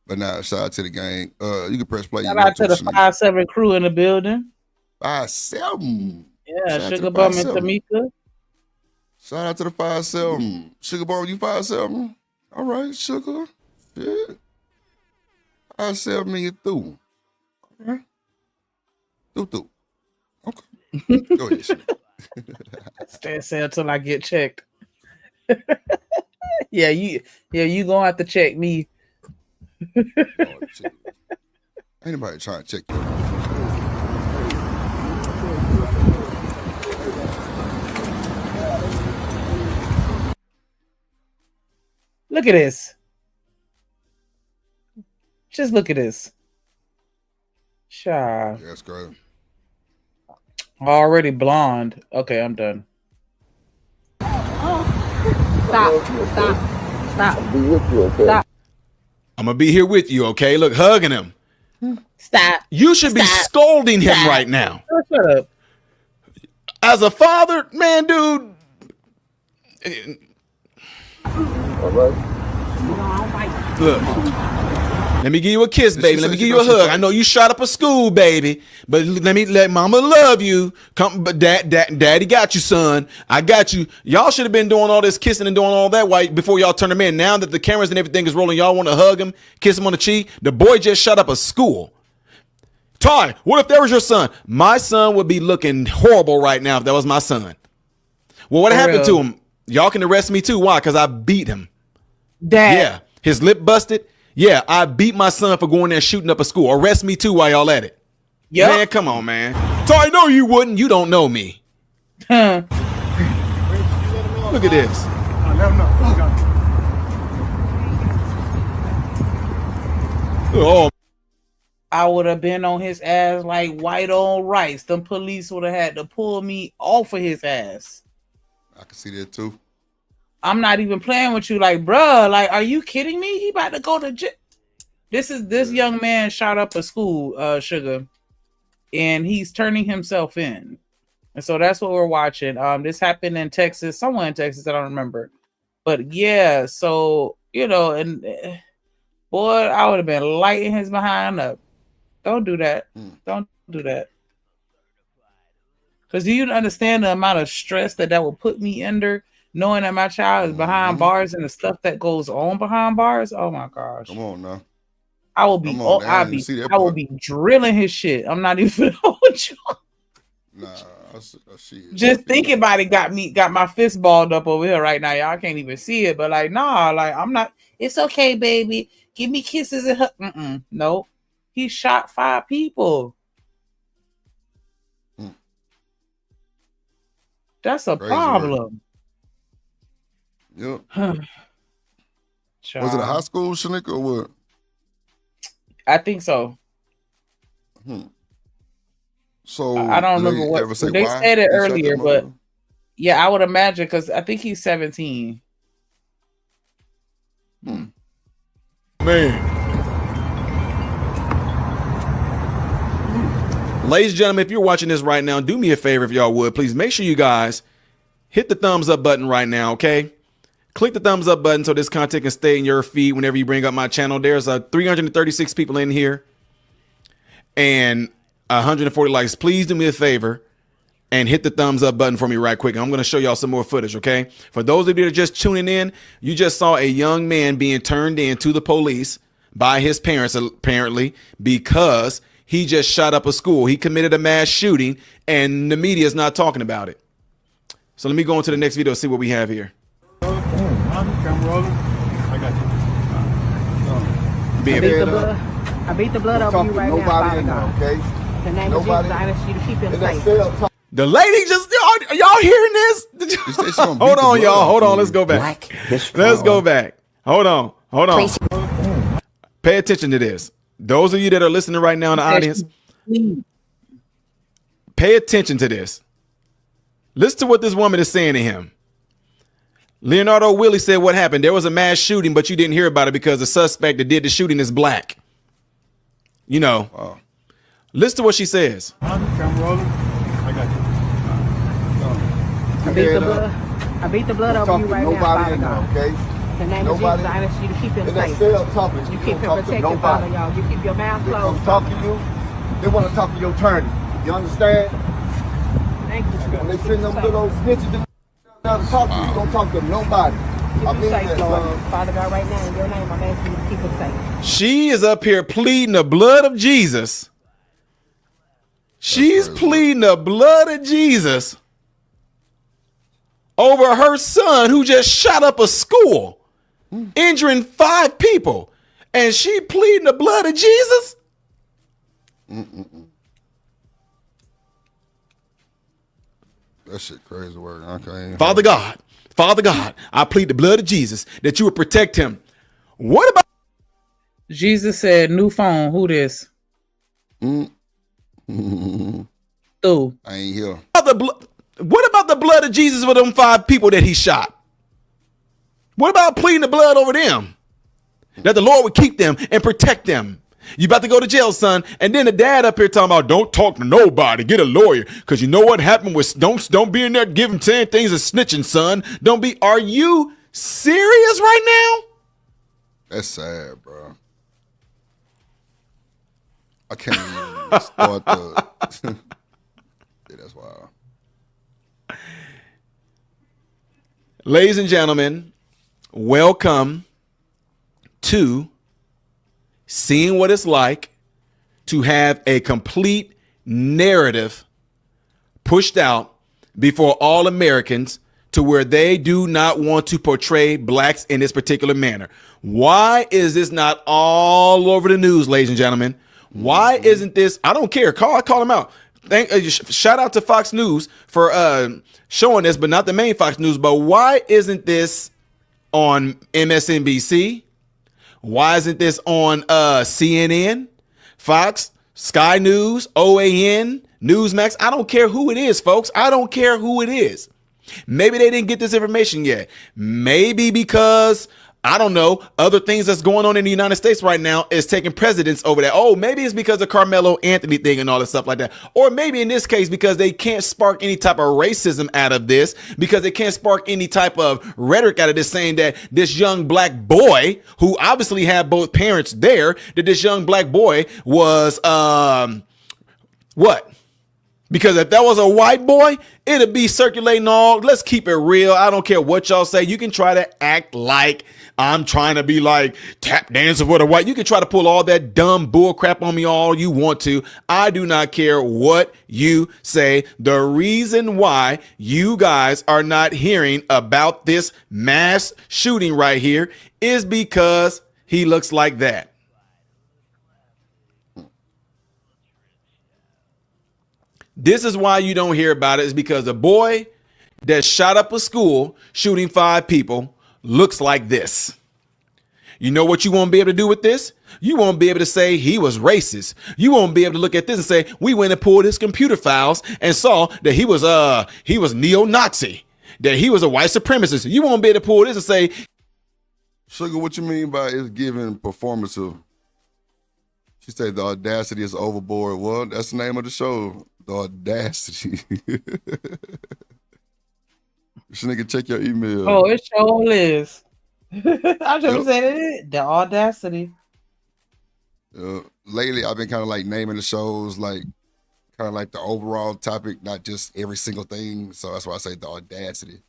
But nah, shout out to the gang. You can press play. Shout out to the 5'7" crew in the building. 5'7". Yeah, Sugar Bum and Tamika. Shout out to the 5'7". Sugar Bum, you 5'7"? All right, Sugar. Shit. 5'7" you through. All right. Through. Okay. Go ahead, Sugar. Stay still until I get checked. Yeah, you gonna have to check me. Ain't nobody trying to check you. Look at this. Just look at this. Child. Yeah, that's great. Already blonde. Okay, I'm done. Stop. I'm gonna be here with you, okay? Look, hugging him. Stop. You should be scolding him right now. Shut up. As a father, man, dude. All right. Look. Let me give you a kiss, baby. Let me give you a hug. I know you shot up a school, baby, but let mama love you. Come, but daddy got you, son. I got you. Y'all should have been doing all this kissing and doing all that before y'all turn him in. Now that the cameras and everything is rolling, y'all want to hug him, kiss him on the cheek. The boy just shot up a school. Ty, what if that was your son? My son would be looking horrible right now if that was my son. Well, what happened to him? Y'all can arrest me too. Why? Because I beat him. Dad. Yeah. His lip busted. Yeah, I beat my son for going there shooting up a school. Arrest me too while y'all at it. Yeah. Man, come on, man. Ty, no, you wouldn't. You don't know me. Look at this. Oh. I would have been on his ass like white on rice. Them police would have had to pull me off of his ass. I can see that too. I'm not even playing with you. Like, bruh, like, are you kidding me? He about to go to jail. This young man shot up a school, Sugar, and he's turning himself in. And so that's what we're watching. This happened in Texas, somewhere in Texas, I don't remember. But yeah, so, you know, and boy, I would have been lighting his behind up. Don't do that. Don't do that. Because do you understand the amount of stress that will put me under? Knowing that my child is behind bars and the stuff that goes on behind bars, oh my gosh! Come on now, I will be, I will be drilling his shit. I'm not even hold you. Nah, I see it. Just thinking about it got my fist balled up over here right now. Y'all can't even see it, but like, nah, like I'm not. It's okay, baby. Give me kisses and hug. No, he shot 5 people. That's a problem. Yep. Was it a high school, Shanika, or what? I think so. So I don't remember what they said it earlier, but yeah, I would imagine because I think he's 17. Man. Ladies and gentlemen, if you're watching this right now, do me a favor if y'all would. Please make sure you guys hit the thumbs up button right now, okay? Click the thumbs up button so this content can stay in your feed whenever you bring up my channel. There's 336 people in here and 140 likes. Please do me a favor and hit the thumbs up button for me right quick. I'm going to show y'all some more footage, okay? For those of you that are just tuning in, you just saw a young man being turned in to the police by his parents, apparently, because he just shot up a school. He committed a mass shooting, and the media is not talking about it. So let me go into the next video and see what we have here. I beat the blood over you right now, Father God. Okay? In the name of Jesus, I ask you to keep him safe. The lady just, are y'all hearing this? Hold on, y'all. Hold on. Let's go back. Let's go back. Hold on. Pay attention to this. Those of you that are listening right now in the audience, pay attention to this. Listen to what this woman is saying to him. Leonardo Willie said what happened. There was a mass shooting, but you didn't hear about it because the suspect that did the shooting is black. You know. Listen to what she says. I beat the blood over you right now, Father God. Okay? In the name of Jesus, I ask you to keep him safe. You keep him protected, Father, y'all. You keep your mouth closed. They talk to you. They want to talk to your attorney. You understand? Thank you. When they send them little snitches down to talk to you, don't talk to nobody. Keep him safe, Lord. Father God, right now, in your name, I'm asking you to keep him safe. She is up here pleading the blood of Jesus. She's pleading the blood of Jesus over her son who just shot up a school, injuring 5 people. And she pleading the blood of Jesus? That shit crazy work. Okay. Father God, I plead the blood of Jesus that you would protect him. What about Jesus said, new phone, who this? Who? I ain't here. What about the blood of Jesus for them 5 people that he shot? What about pleading the blood over them? That the Lord would keep them and protect them You about to go to jail, son. And then the dad up here talking about don't talk to nobody, get a lawyer. Cause you know what happened with don't be in there giving 10 things of snitching, son. Don't be. Are you serious right now? That's sad, bro. I can't even start the. Yeah, that's wild. Ladies and gentlemen, welcome to seeing what it's like to have a complete narrative pushed out before all Americans to where they do not want to portray blacks in this particular manner. Why is this not all over the news, ladies and gentlemen? Why isn't this? I don't care. I call them out. Shout out to Fox News for showing this, but not the main Fox News. But why isn't this on MSNBC? Why isn't this on CNN, Fox, Sky News, OAN, Newsmax? I don't care who it is, folks. I don't care who it is. Maybe they didn't get this information yet. Maybe because, I don't know, other things that's going on in the United States right now is taking precedence over that. Oh, maybe it's because of Carmelo Anthony thing and all that stuff like that. Or maybe in this case, because they can't spark any type of racism out of this, because they can't spark any type of rhetoric out of this saying that this young black boy, who obviously had both parents there, that this young black boy was, what? Because if that was a white boy, it'd be circulating all. Let's keep it real. I don't care what y'all say. You can try to act like I'm trying to be like tap dancing for the white. You can try to pull all that dumb bull crap on me all you want to. I do not care what you say. The reason why you guys are not hearing about this mass shooting right here is because he looks like that. This is why you don't hear about it, is because the boy that shot up a school, shooting 5 people, looks like this. You know what you won't be able to do with this? You won't be able to say he was racist. You won't be able to look at this and say, we went and pulled his computer files and saw that he was neo-Nazi, that he was a white supremacist. You won't be able to pull this and say, Sugar, what you mean by it's giving performance of? She said the audacity is overboard. Well, that's the name of the show. The Audacity. This nigga, check your email. Oh, it sure is. I just said it. The Audacity. Lately, I've been kind of like naming the shows like kind of like the overall topic, not just every single thing. So that's why I say the Audacity.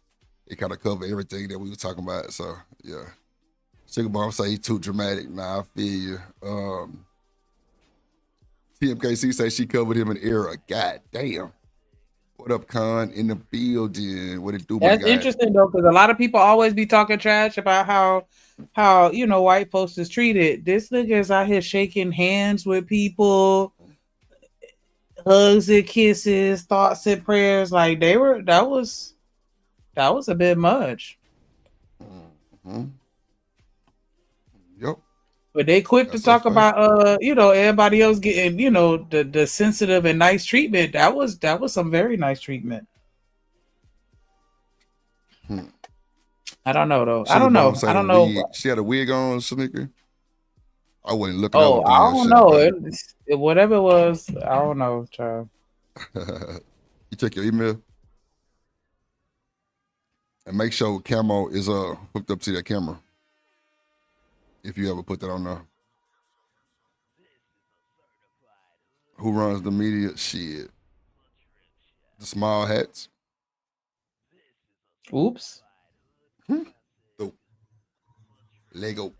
It kind of cover everything that we were talking about. So yeah, Sugar Bomb say he's too dramatic. Nah, I feel you. TMKC say she covered him in error. God damn. What up, Con? In the building. What it do? That's interesting though, because a lot of people always be talking trash about how you know white folks is treated. This nigga is out here shaking hands with people, hugs and kisses, thoughts and prayers. Like that was a bit much. Mm-hmm. Yep. But they quick to talk about everybody else getting, the sensitive and nice treatment. That was some very nice treatment. I don't know though. I don't know. She had a wig on, Sneaker. I wasn't looking. Oh, I don't know. Whatever it was, I don't know, child. You check your email and make sure Camo is hooked up to that camera. If you ever put that on there. Who runs the media? Shit. The small hats. Oops. Oh. Lego.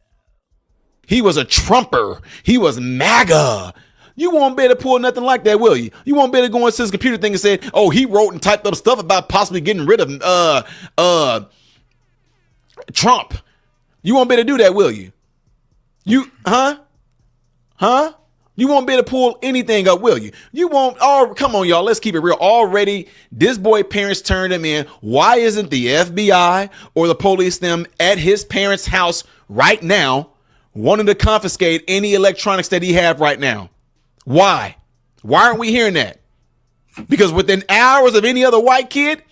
He was a Trumper. He was MAGA. You won't be able to pull nothing like that, will you? You won't be able to go into his computer thing and say, oh, he wrote and typed up stuff about possibly getting rid of Trump. You won't be able to do that, will you? You, huh? You won't be able to pull anything up, will you? You won't. Oh, come on, y'all. Let's keep it real. Already, this boy parents turned him in. Why isn't the FBI or the police them at his parents' house right now wanting to confiscate any electronics that he have right now? Why? Why aren't we hearing that? Because within hours of any other white kid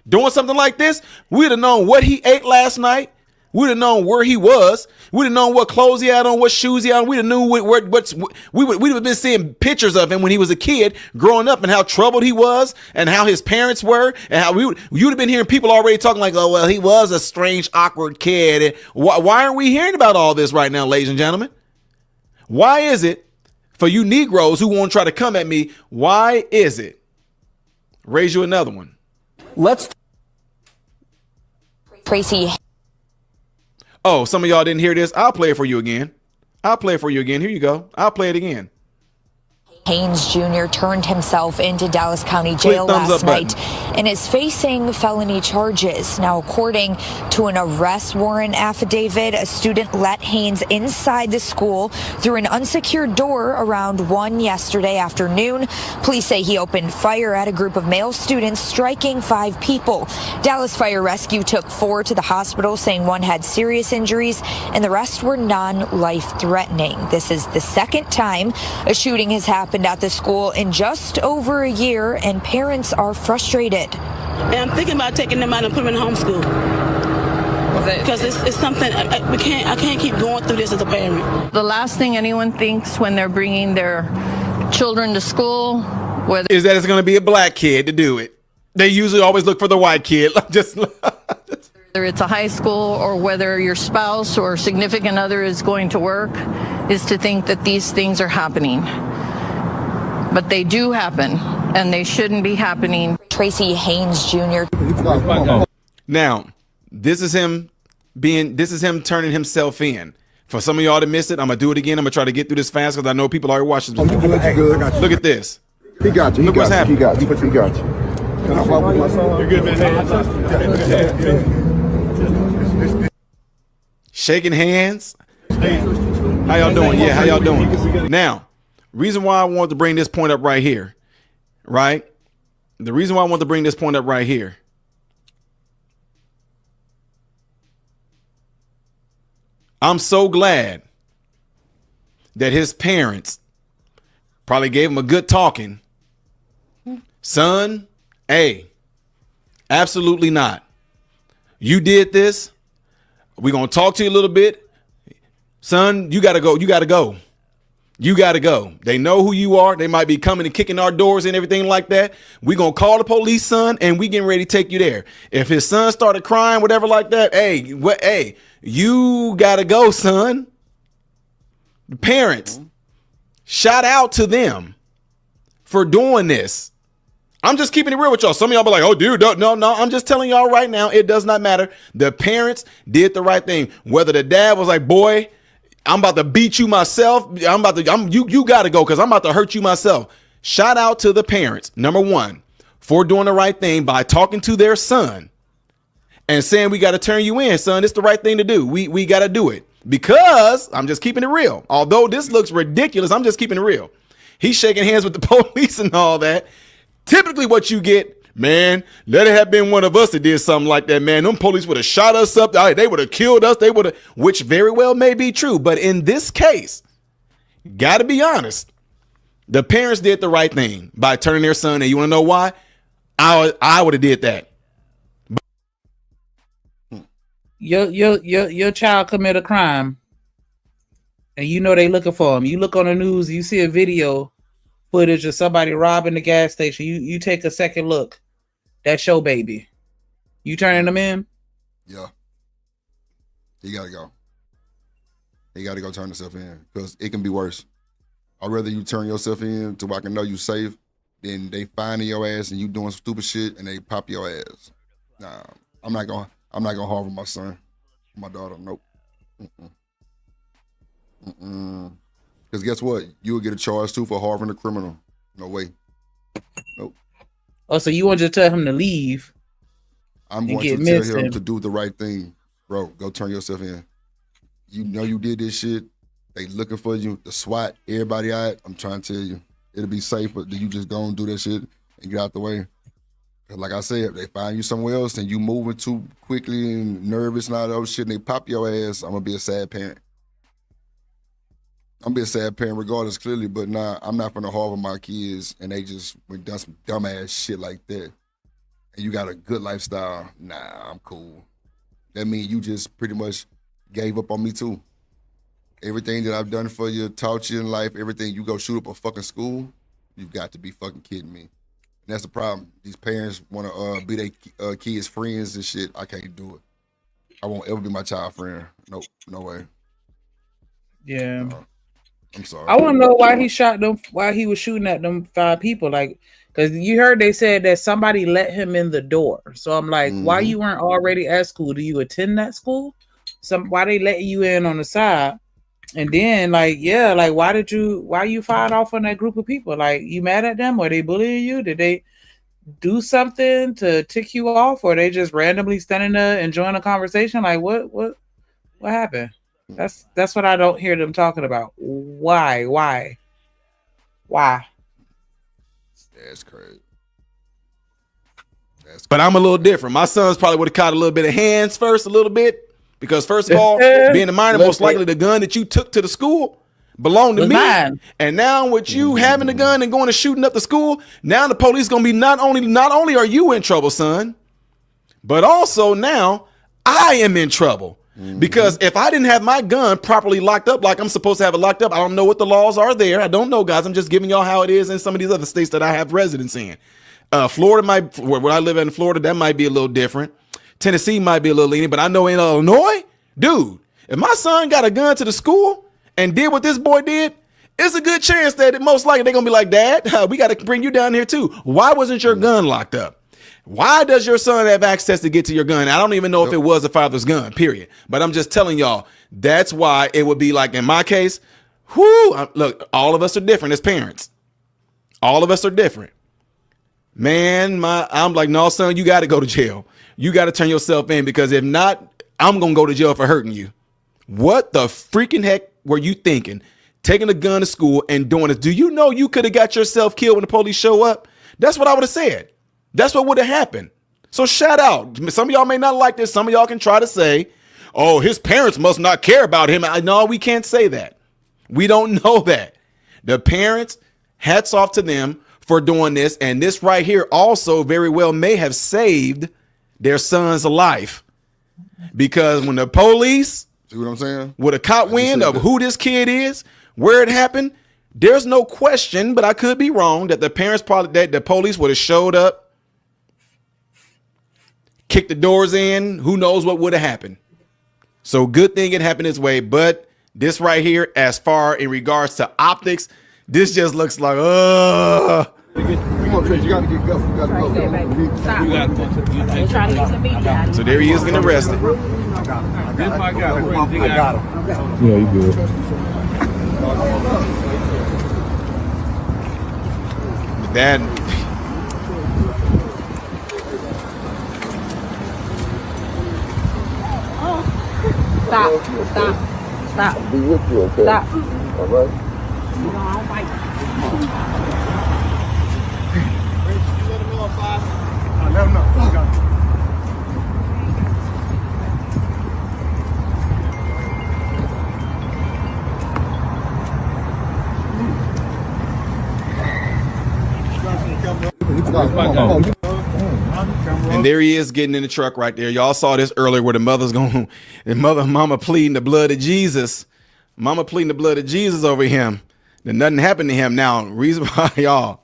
doing something like this, we'd have known what he ate last night, We'd have known where he was. We'd have known what clothes he had on, what shoes he had on. We'd have knew we'd have been seeing pictures of him when he was a kid growing up and how troubled he was and how his parents were and how you'd have been hearing people already talking like, oh, well, he was a strange, awkward kid. And why aren't we hearing about all this right now, ladies and gentlemen? Why is it for you Negroes who won't try to come at me? Why is it? Raise you another one. Tracy. Oh, some of y'all didn't hear this. I'll play it for you again. Here you go. I'll play it again. Haynes Jr. turned himself into Dallas County Jail last night and is facing felony charges. Now, according to an arrest warrant affidavit, a student let Haynes inside the school through an unsecured door around 1 yesterday afternoon. Police say he opened fire at a group of male students, striking 5 people. Dallas Fire Rescue took 4 to the hospital, saying 1 had serious injuries and the rest were non-life-threatening. This is the second time a shooting has happened at the school in just over a year, and parents are frustrated. And I'm thinking about taking them out and putting them in homeschool. Because it's something I can't keep going through this as a parent. The last thing anyone thinks when they're bringing their children to school, whether is that it's going to be a black kid to do it. They usually always look for the white kid. Just whether it's a high school or whether your spouse or significant other is going to work, is to think that these things are happening. But they do happen, and they shouldn't be happening. Tracy Haynes Jr. Now, this is him turning himself in. For some of y'all to miss it, I'm gonna do it again. I'm gonna try to get through this fast because I know people already watching this before. Look at this. He got you. Look what's happening. He got you. You're good, man. Shaking hands. How y'all doing? Yeah, how y'all doing? Now, reason why I want to bring this point up right here, right? The reason why I want to bring this point up right here. I'm so glad that his parents probably gave him a good talking. Son, hey, absolutely not. You did this. We're going to talk to you a little bit. Son, you got to go. You got to go. You got to go. They know who you are. They might be coming and kicking our doors and everything like that. We're going to call the police, son, and we getting ready to take you there. If his son started crying, whatever like that, hey, you got to go, son. The parents, shout out to them for doing this. I'm just keeping it real with y'all. Some of y'all be like, oh, dude, no. I'm just telling y'all right now, it does not matter. The parents did the right thing. Whether the dad was like, boy, I'm about to beat you myself. You got to go because I'm about to hurt you myself. Shout out to the parents, number one, for doing the right thing by talking to their son and saying, we got to turn you in, son. It's the right thing to do. We got to do it because I'm just keeping it real. Although this looks ridiculous, I'm just keeping it real. He's shaking hands with the police and all that. Typically what you get, man, let it have been one of us that did something like that, man. Them police would have shot us up. They would have killed us. They would have, which very well may be true. But in this case, got to be honest, the parents did the right thing by turning their son. And you want to know why? I would have did that. Your child commit a crime and you know they looking for him. You look on the news, you see a video footage of somebody robbing the gas station. You take a second look. That's your baby. You turning them in? Yeah. He got to go. He got to go turn himself in because it can be worse. I'd rather you turn yourself in to where I can know you safe than they finding your ass and you doing stupid shit and they pop your ass. Nah, I'm not gonna harm my son, my daughter. Nope. Because guess what? You will get a charge too for harboring a criminal. No way. Nope. Oh, so you want to tell him to leave? I'm going to tell him to do the right thing. Bro, go turn yourself in. You know you did this shit. They looking for you. The SWAT, everybody out. I'm trying to tell you. It'll be safer that you just go and do that shit and get out the way. Cause like I said, if they find you somewhere else and you moving too quickly and nervous and all that other shit and they pop your ass, I'm going to be a sad parent. I'm be a sad parent regardless, clearly, but nah, I'm not gonna harbor my kids and they just done some dumbass shit like that. And you got a good lifestyle. Nah, I'm cool. that means you just pretty much gave up on me too. Everything that I've done for you, taught you in life, everything, you go shoot up a fucking school, you've got to be fucking kidding me. And that's the problem. These parents want to be their kids' friends and shit. I can't do it. I won't ever be my child friend. Nope, no way. Yeah. I'm sorry. I want to know why he shot them, why he was shooting at them 5 people. Like, because you heard they said that somebody let him in the door. So I'm like, why you weren't already at school? Do you attend that school? Why they let you in on the side? And then, like, yeah, like, why you fired off on that group of people? Like, you mad at them? Or they bullying you? Did they do something to tick you off? Or they just randomly standing there enjoying a conversation? Like, what happened? That's what I don't hear them talking about. Why? That's crazy. But I'm a little different. My sons probably would have caught a little bit of hands first, a little bit. Because first of all, being a minor, most likely the gun that you took to the school belonged to me. Mine. And now with you having the gun and going and shooting up the school, now the police gonna be not only are you in trouble, son, but also now I am in trouble. Because if I didn't have my gun properly locked up like I'm supposed to have it locked up, I don't know what the laws are there. I don't know, guys. I'm just giving y'all how it is in some of these other states that I have residence in. Florida might, where I live in Florida, that might be a little different. Tennessee might be a little lenient, but I know in Illinois, dude, if my son got a gun to the school and did what this boy did, it's a good chance that most likely they're going to be like, Dad, we got to bring you down here too. Why wasn't your gun locked up? Why does your son have access to get to your gun? I don't even know if it was the father's gun, period. But I'm just telling y'all, that's why it would be like in my case, look, all of us are different as parents. All of us are different. Man, I'm like, no, son, you got to go to jail. You got to turn yourself in, because if not, I'm going to go to jail for hurting you. What the freaking heck were you thinking? Taking a gun to school and doing this. Do you know you could have got yourself killed when the police show up? That's what I would have said. That's what would have happened. So shout out. Some of y'all may not like this. Some of y'all can try to say, oh, his parents must not care about him. No, we can't say that. We don't know that. The parents, hats off to them for doing this. And this right here also very well may have saved their son's life, because when the police, see what I'm saying, with a cop wind of who this kid is, where it happened, there's no question, but I could be wrong, that the parents probably, that the police would have showed up, kicked the doors in. Who knows what would have happened? So good thing it happened this way. But this right here, as far in regards to optics, this just looks like Come on, Trace, you gotta get go. You gotta go. Stop. So there he is getting arrested. I got him. Yeah, you good. That Stop. I'll be with you, okay? Stop. All right? You know, I don't fight. Let him know. I got him. And there he is getting in the truck right there. Y'all saw this earlier where the mother's going, mama pleading the blood of Jesus. Mama pleading the blood of Jesus over him. Then nothing happened to him. Now, reason why y'all,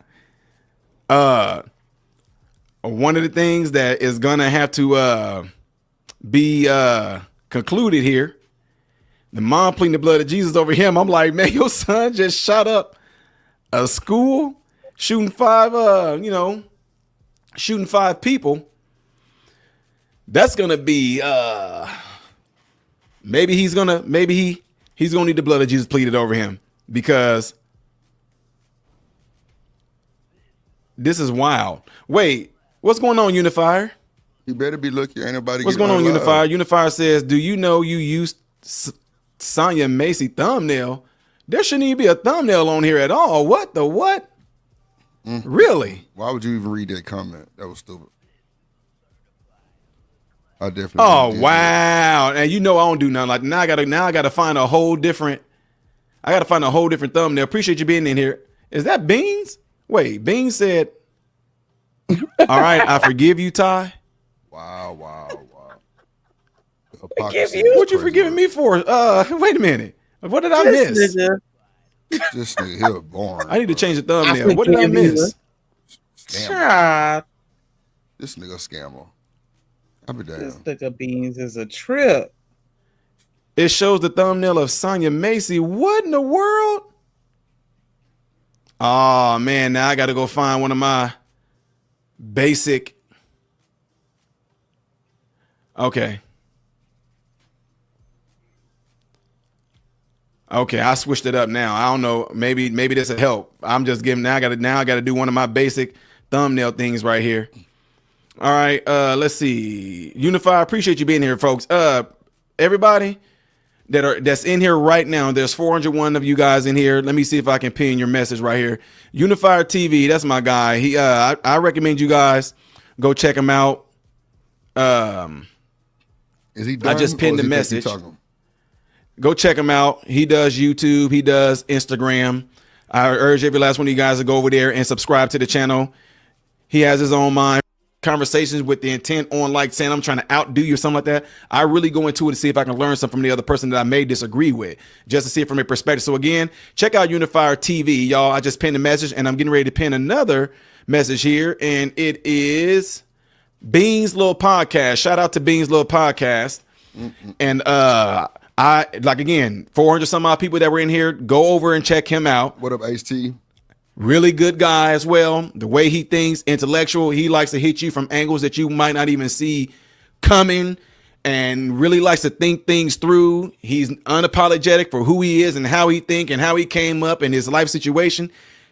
one of the things that is gonna have to be concluded here, the mom pleading the blood of Jesus over him. I'm like, man, your son just shot up a school, shooting five people. That's gonna be maybe he's gonna need the blood of Jesus pleaded over him, because this is wild. Wait, what's going on, Unifier? You better be lucky. Ain't nobody. What's going on, Unifier? Unifier says, do you know you used Sonya Macy thumbnail? There shouldn't even be a thumbnail on here at all. What the what? Really? Why would you even read that comment? That was stupid. I definitely. Oh wow! And you know I don't do nothing like now. I gotta find a whole different. I gotta find a whole different thumbnail. Appreciate you being in here. Is that Beans? Wait, Beans said, "All right, I forgive you, Ty." Wow. hypocrisy. What you forgiving me for? Wait a minute. What did I miss? This nigga here boring. I need to change the thumbnail. What did I miss? Child. This nigga scammer. I'll be damn. This nigga Beans is a trip. It shows the thumbnail of Sonya Macy. What in the world? Oh man, now I gotta go find one of my basic. Okay, I switched it up now. I don't know. Maybe this will help. I'm just giving. I gotta do one of my basic thumbnail things right here. All right. Let's see. Unify. Appreciate you being here, folks. Everybody that's in here right now. There's 401 of you guys in here. Let me see if I can pin your message right here. Unifier TV. That's my guy. He. I recommend you guys go check him out. Is he done, I just pinned the message. Go check him out. He does YouTube. He does Instagram. I urge every last one of you guys to go over there and subscribe to the channel. He has his own mind. Conversations with the intent on like saying I'm trying to outdo you or something like that. I really go into it to see if I can learn something from the other person that I may disagree with, just to see it from a perspective. So again, check out Unifier TV, y'all. I just pinned a message and I'm getting ready to pin another message here, and it is Beans Little Podcast. Shout out to Beans Little Podcast. And I like, again, 400 some odd people that were in here. Go over and check him out. What up, H-T? Really good guy as well. The way he thinks, intellectual. He likes to hit you from angles that you might not even see coming, and really likes to think things through. He's unapologetic for who he is and how he think and how he came up in his life situation.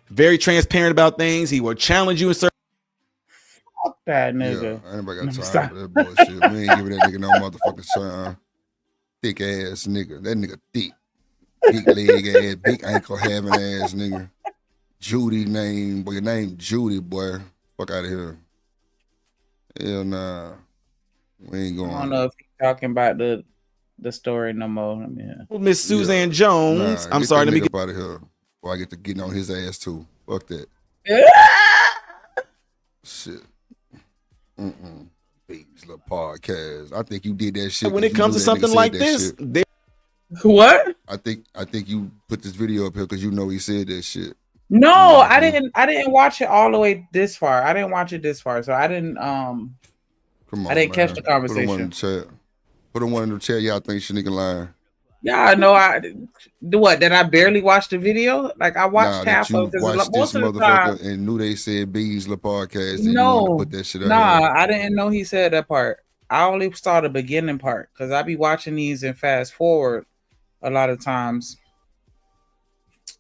Very transparent about things. He will challenge you in certain. Fuck that nigga. Yeah, anybody got time for that bullshit. We ain't giving that nigga no motherfucking time. Thick ass nigga. That nigga thick. Big leg ass, big ankle having ass nigga. Judy name, boy, your name Judy, boy. Fuck out of here. Hell nah. We ain't going. I don't know if he's talking about the story no more. Miss Suzanne Jones. Nah, I'm sorry, let me get out of here. Or I get to getting on his ass too. Fuck that. Shit. Beans Little Podcast. I think you did that shit. When it comes to something like this, what? I think you put this video up here because you know he said that shit. No, I didn't watch it all the way this far. I didn't watch it this far, so I didn't Come on, I didn't catch the conversation. Put him one in the chat. Y'all think she nigga lying. Yeah, I know. Did I barely watch the video? Like I watched half of it. Most of the time, and knew they said Beans Little Podcast. And no, you want to put that shit out nah, I didn't know he said that part. I only saw the beginning part because I be watching these and fast forward a lot of times.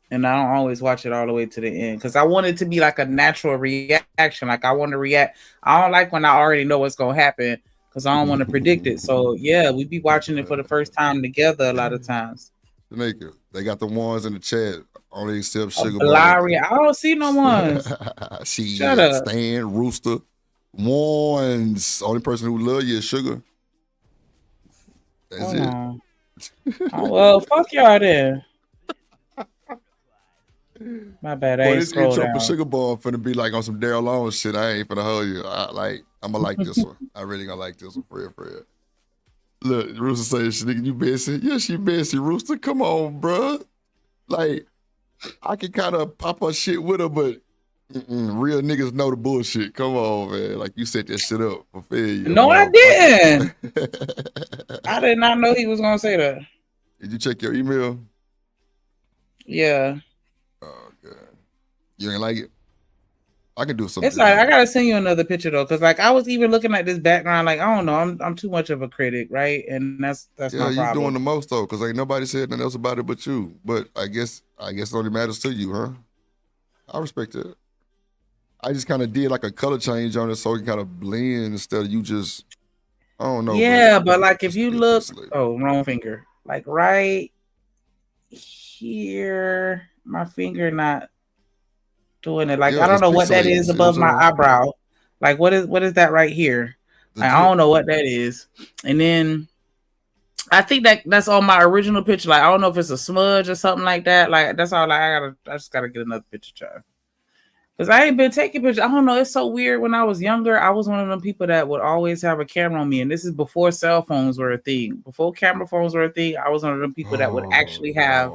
And I don't always watch it all the way to the end because I want it to be like a natural reaction. Like I want to react. I don't like when I already know what's gonna happen because I don't want to predict it. So yeah, we be watching it for the first time together a lot of times. They got the ones in the chat. Only except Sugar. Larry, I don't see no ones. Shut up. Stan, Rooster, ones. Only person who love you is Sugar. That's it. Oh, well, fuck y'all then. My bad. Boy, this intro for Sugar Boy finna be like on some Daryl Long shit. I ain't finna hold you. I'm gonna like this one. I really gonna like this one for real. Look, Rooster says, "Nigga, you messy." Yeah, she messy. Rooster, come on, bruh. Like, I can kind of pop her shit with her, but real niggas know the bullshit. Come on, man. Like you set that shit up for failure. No, I didn't. I did not know he was gonna say that. Did you check your email? Yeah. Oh god, you ain't like it? I can do something. It's like I gotta send you another picture though, because like I was even looking at this background, like I don't know, I'm too much of a critic, right? And that's my problem. Yeah, you doing the most though, because ain't nobody said nothing else about it but you. But I guess it only matters to you, huh? I respect it. I just kind of did like a color change on it so it can kind of blend instead of you just, I don't know. Yeah, but like if you look, wrong finger, like right here, my finger not doing it. Like I don't know what that is above my eyebrow. Like what is that right here? Like, I don't know what that is. And then I think that's on my original picture. Like I don't know if it's a smudge or something like that. Like that's all. Like I just gotta get another picture, child. Because I ain't been taking pictures. I don't know. It's so weird. When I was younger, I was one of them people that would always have a camera on me. And this is before cell phones were a thing. Before camera phones were a thing, I was one of them people that would actually have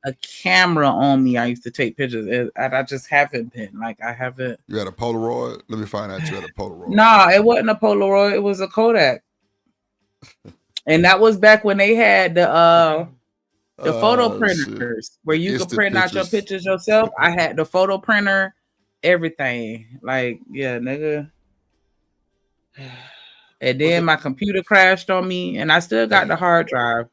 a camera on me. I used to take pictures. And I just haven't been. Like, I haven't. You had a Polaroid? Let me find out you had a Polaroid. Nah, it wasn't a Polaroid. It was a Kodak. And that was back when they had the photo printers where you could print out your pictures yourself. I had the photo printer. Everything, like, yeah, nigga. And then my computer crashed on me, and I still got the hard drive,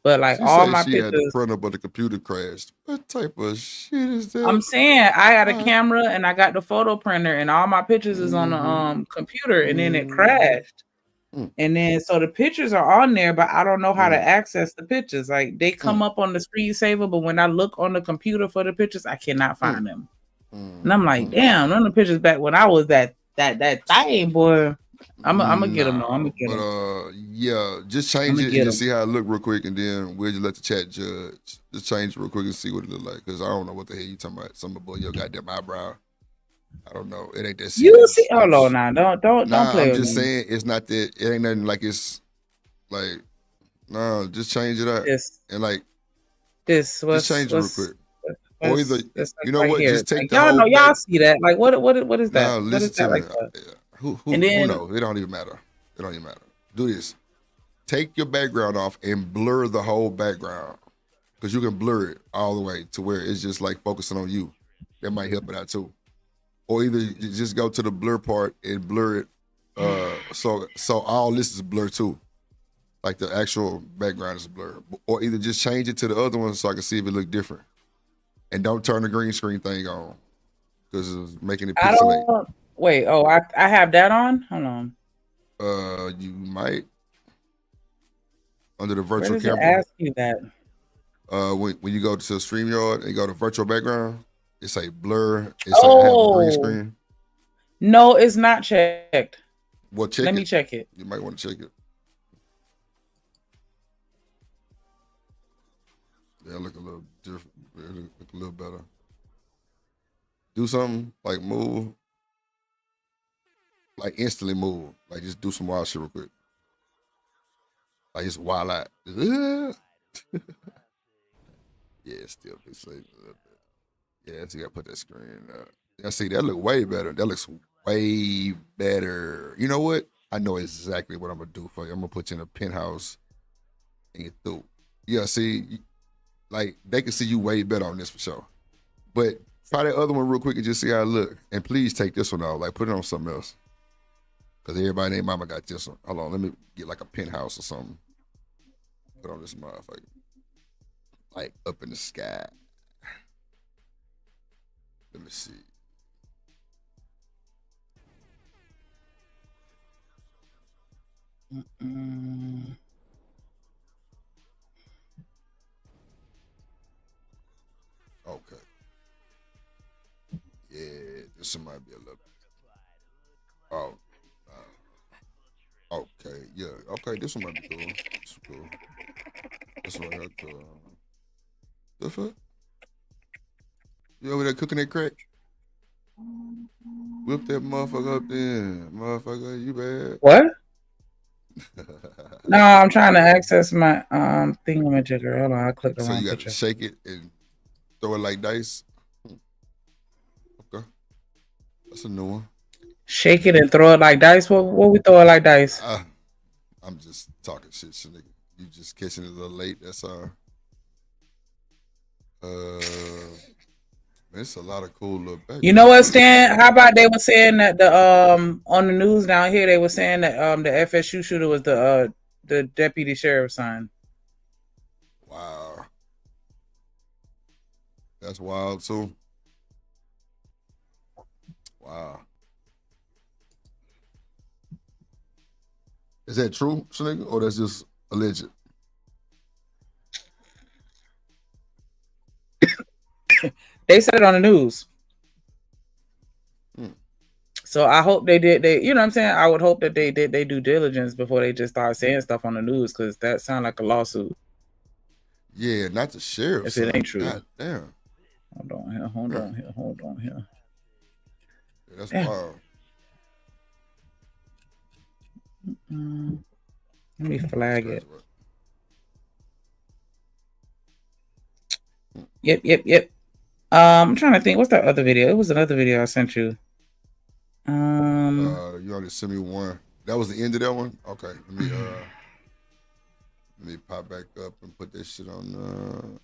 but like all my pictures. Had the printer, but the computer crashed. What type of shit is that? I'm saying I had a camera and I got the photo printer, and all my pictures is on the computer, and then it crashed. And then so the pictures are on there, but I don't know how to access the pictures. Like they come up on the screensaver, but when I look on the computer for the pictures, I cannot find them. And I'm like, damn, none of the pictures back when I was that thing, boy. I'm gonna get them. I'm gonna get them. Yeah, just change it and just see how it look real quick, and then we'll just let the chat judge. Just change it real quick and see what it look like, because I don't know what the hell you talking about. Some boy your goddamn eyebrow. I don't know. It ain't that serious. You see? Hold on now. Don't play. I'm just saying it's not that. It ain't nothing like it's like. No, just change it up and like this. Just change it real quick. Or either, you know right what? Here. Just take like, the y'all whole know. Y'all back. see that? Like what is that? No, listen to me. Who and then, knows? It don't even matter. It don't even matter. Do this. Take your background off and blur the whole background, because you can blur it all the way to where it's just like focusing on you. That might help it out too. Or either you just go to the blur part and blur it, so all this is blur too, like the actual background is blurred. Or either just change it to the other one so I can see if it look different. And don't turn the green screen thing on, because it's making it pixelate. Wait, I have that on? Hold on. You might. Under the virtual Where does camera. It ask you that? When you go to StreamYard and go to virtual background, it say blur. It say have a green screen. No, it's not checked. Well, check Let it. me check it. You might want to check it. Yeah, look a little different. Look a little better. Do something like move, like instantly move. Like just do some wild shit real quick. Like just wild out. Yeah, still be safe a little bit. Yeah, so you gotta put that screen up. Yeah, see, that look way better. That looks way better. You know what? I know exactly what I'm gonna do for you. I'm gonna put you in a penthouse and get through. Yeah, see, like they can see you way better on this for sure. But try that other one real quick and just see how it look. And please take this one out. Like put it on something else. Because everybody named mama got this one. Hold on, let me get like a penthouse or something. Put on this motherfucker. Like up in the sky. Let me see. Okay. Yeah, this one might be a little. Oh. Okay. Yeah. Okay. This one might be cool. This is cool. This one right here. The fuck? You over there cooking that crack? Whip that motherfucker up then. Motherfucker, you bad. What? No, I'm trying to access my thingamajigger. Hold on, I clicked the wrong So you got picture. to shake it and throw it like dice? Okay. That's a new one. Shake it and throw it like dice? What we throw it like dice? I'm just talking shit, nigga. You just catching it a little late, that's all. It's a lot of cool little back. You know what, Stan? How about they were saying that the on the news down here they were saying that the FSU shooter was the deputy sheriff's son. Wow. That's wild too. Wow. Is that true, nigga, or that's just alleged? They said it on the news. So I hope they did. You know what I'm saying? I would hope that they did their due diligence before they just start saying stuff on the news, because that sounds like a lawsuit. Yeah, not the sheriff. If it ain't true. God damn. Hold on here. Yeah, that's Yeah. wild. Let me flag it. Yep. I'm trying to think. What's that other video? It was another video I sent you. You already sent me one. That was the end of that one? Okay. Let me pop back up and put this shit on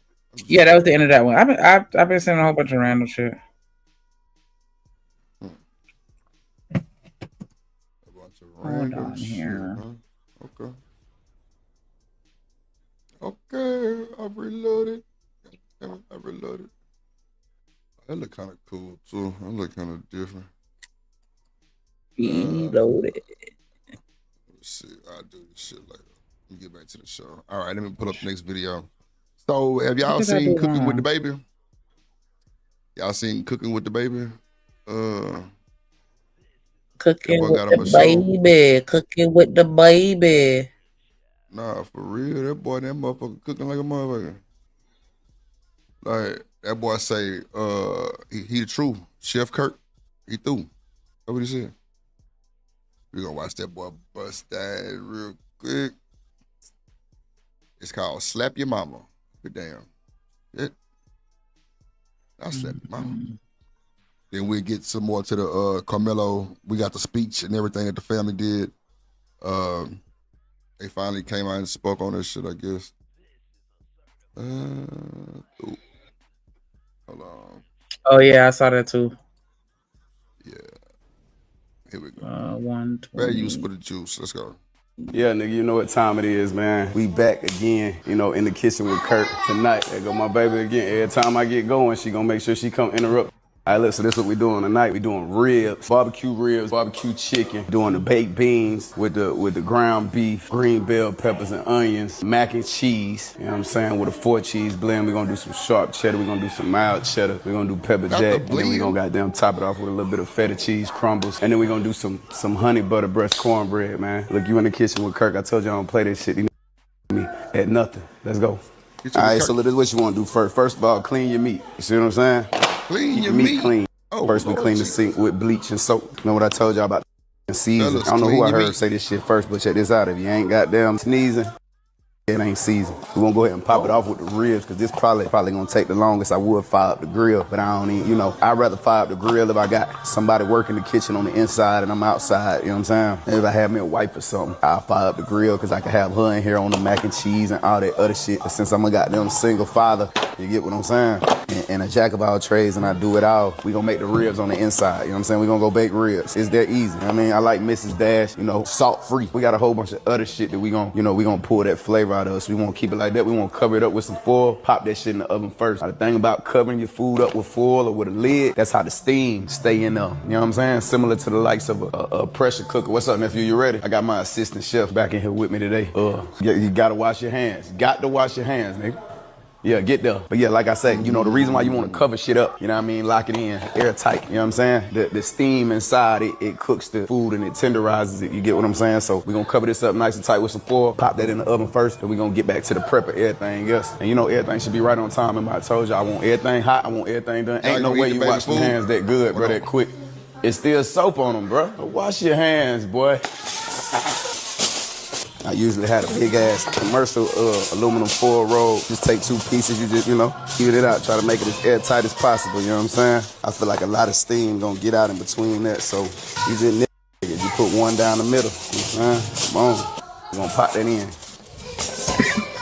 Yeah, that was the end of that one. I've been sending a whole bunch of random shit. Hold on here. Huh? Okay. I've reloaded. That look kind of cool too. That look kind of different. Reloaded. Let's see. I'll do this shit later. Let me get back to the show. All right, let me pull up the next video. So, have y'all seen Cooking with the Baby? Y'all seen Cooking with the Baby? Cooking with the baby. Cooking with the baby. Nah, for real. That motherfucker cooking like a motherfucker. Like, that boy say, he the truth. Chef Kirk, he through. That's what he said. We gonna watch that boy bust that real quick. It's called Slap Your Mama. Good damn. I'll slap your mama. Then we get some more to the Karmelo. We got the speech and everything that the family did. They finally came out and spoke on this shit, I guess. Hold on. Oh yeah, I saw that too. Yeah. Here we go. 120. Bad use for the juice. Let's go. Yeah, nigga, you know what time it is, man. We back again, you know, in the kitchen with Kurt tonight. There go my baby again. Every time I get going, she gonna make sure she come interrupt. All right, look, so this is what we doing tonight. We doing ribs, barbecue chicken, doing the baked beans with the ground beef, green bell peppers and onions, mac and cheese, you know what I'm saying, with a 4-cheese blend. We're gonna do some sharp cheddar, we're gonna do some mild cheddar, we're gonna do pepper jack, and then we're gonna goddamn top it off with a little bit of feta cheese crumbles, and then we're gonna do some honey butter breast cornbread, man. Look, you in the kitchen with Kirk. I told you I don't play this shit. You me at nothing. Let's go. All right, so this is what you want to do first. First of all, clean your meat. You see what I'm saying? Clean Keep your meat clean. Oh, first, we clean the sink with bleach and soap. You know what I told y'all about the season? I don't know who I heard say this shit first, but check this out. If you ain't goddamn sneezing, it ain't seasoned. We're gonna go ahead and pop it off with the ribs, because this probably gonna take the longest. I would fire up the grill, but I don't even, you know, I'd rather fire up the grill if I got somebody working the kitchen on the inside and I'm outside, you know what I'm saying? If I have me a wife or something, I'll fire up the grill, because I can have her in here on the mac and cheese and all that other shit. But since I'm a goddamn single father, you get what I'm saying? And a jack of all trades, and I do it all, we gonna make the ribs on the inside, you know what I'm saying? We gonna go bake ribs. It's that easy. I mean, I like Mrs. Dash, you know, salt free. We got a whole bunch of other shit that we gonna, you know, we gonna pull that flavor out of us. We won't keep it like that. We won't cover it up with some foil, pop that shit in the oven first. Now, the thing about covering your food up with foil or with a lid, that's how the steam stay in there. You know what I'm saying? Similar to the likes of a pressure cooker. What's up, nephew? You ready? I got my assistant chef back in here with me today. You gotta wash your hands. Got to wash your hands, nigga. Yeah, get there. But yeah, like I said, you know, the reason why you want to cover shit up, you know what I mean, lock it in, airtight, you know what I'm saying? The steam inside, it cooks the food and it tenderizes it, you get what I'm saying? So we're going to cover this up nice and tight with some foil, pop that in the oven first, then we're going to get back to the prep of everything else. And you know, everything should be right on time. Remember I told you I want everything hot, I want everything done. Ain't no way you wash your hands that good, bro, that quick. It's still soap on them, bro. Wash your hands, boy. I usually had a big ass commercial aluminum foil roll. Just take 2 pieces, you just, you know, heat it out, try to make it as airtight as possible, you know what I'm saying? I feel like a lot of steam gonna get out in between that, so you just you put one down the middle, you know what I'm saying? Come on, we're gonna pop that in.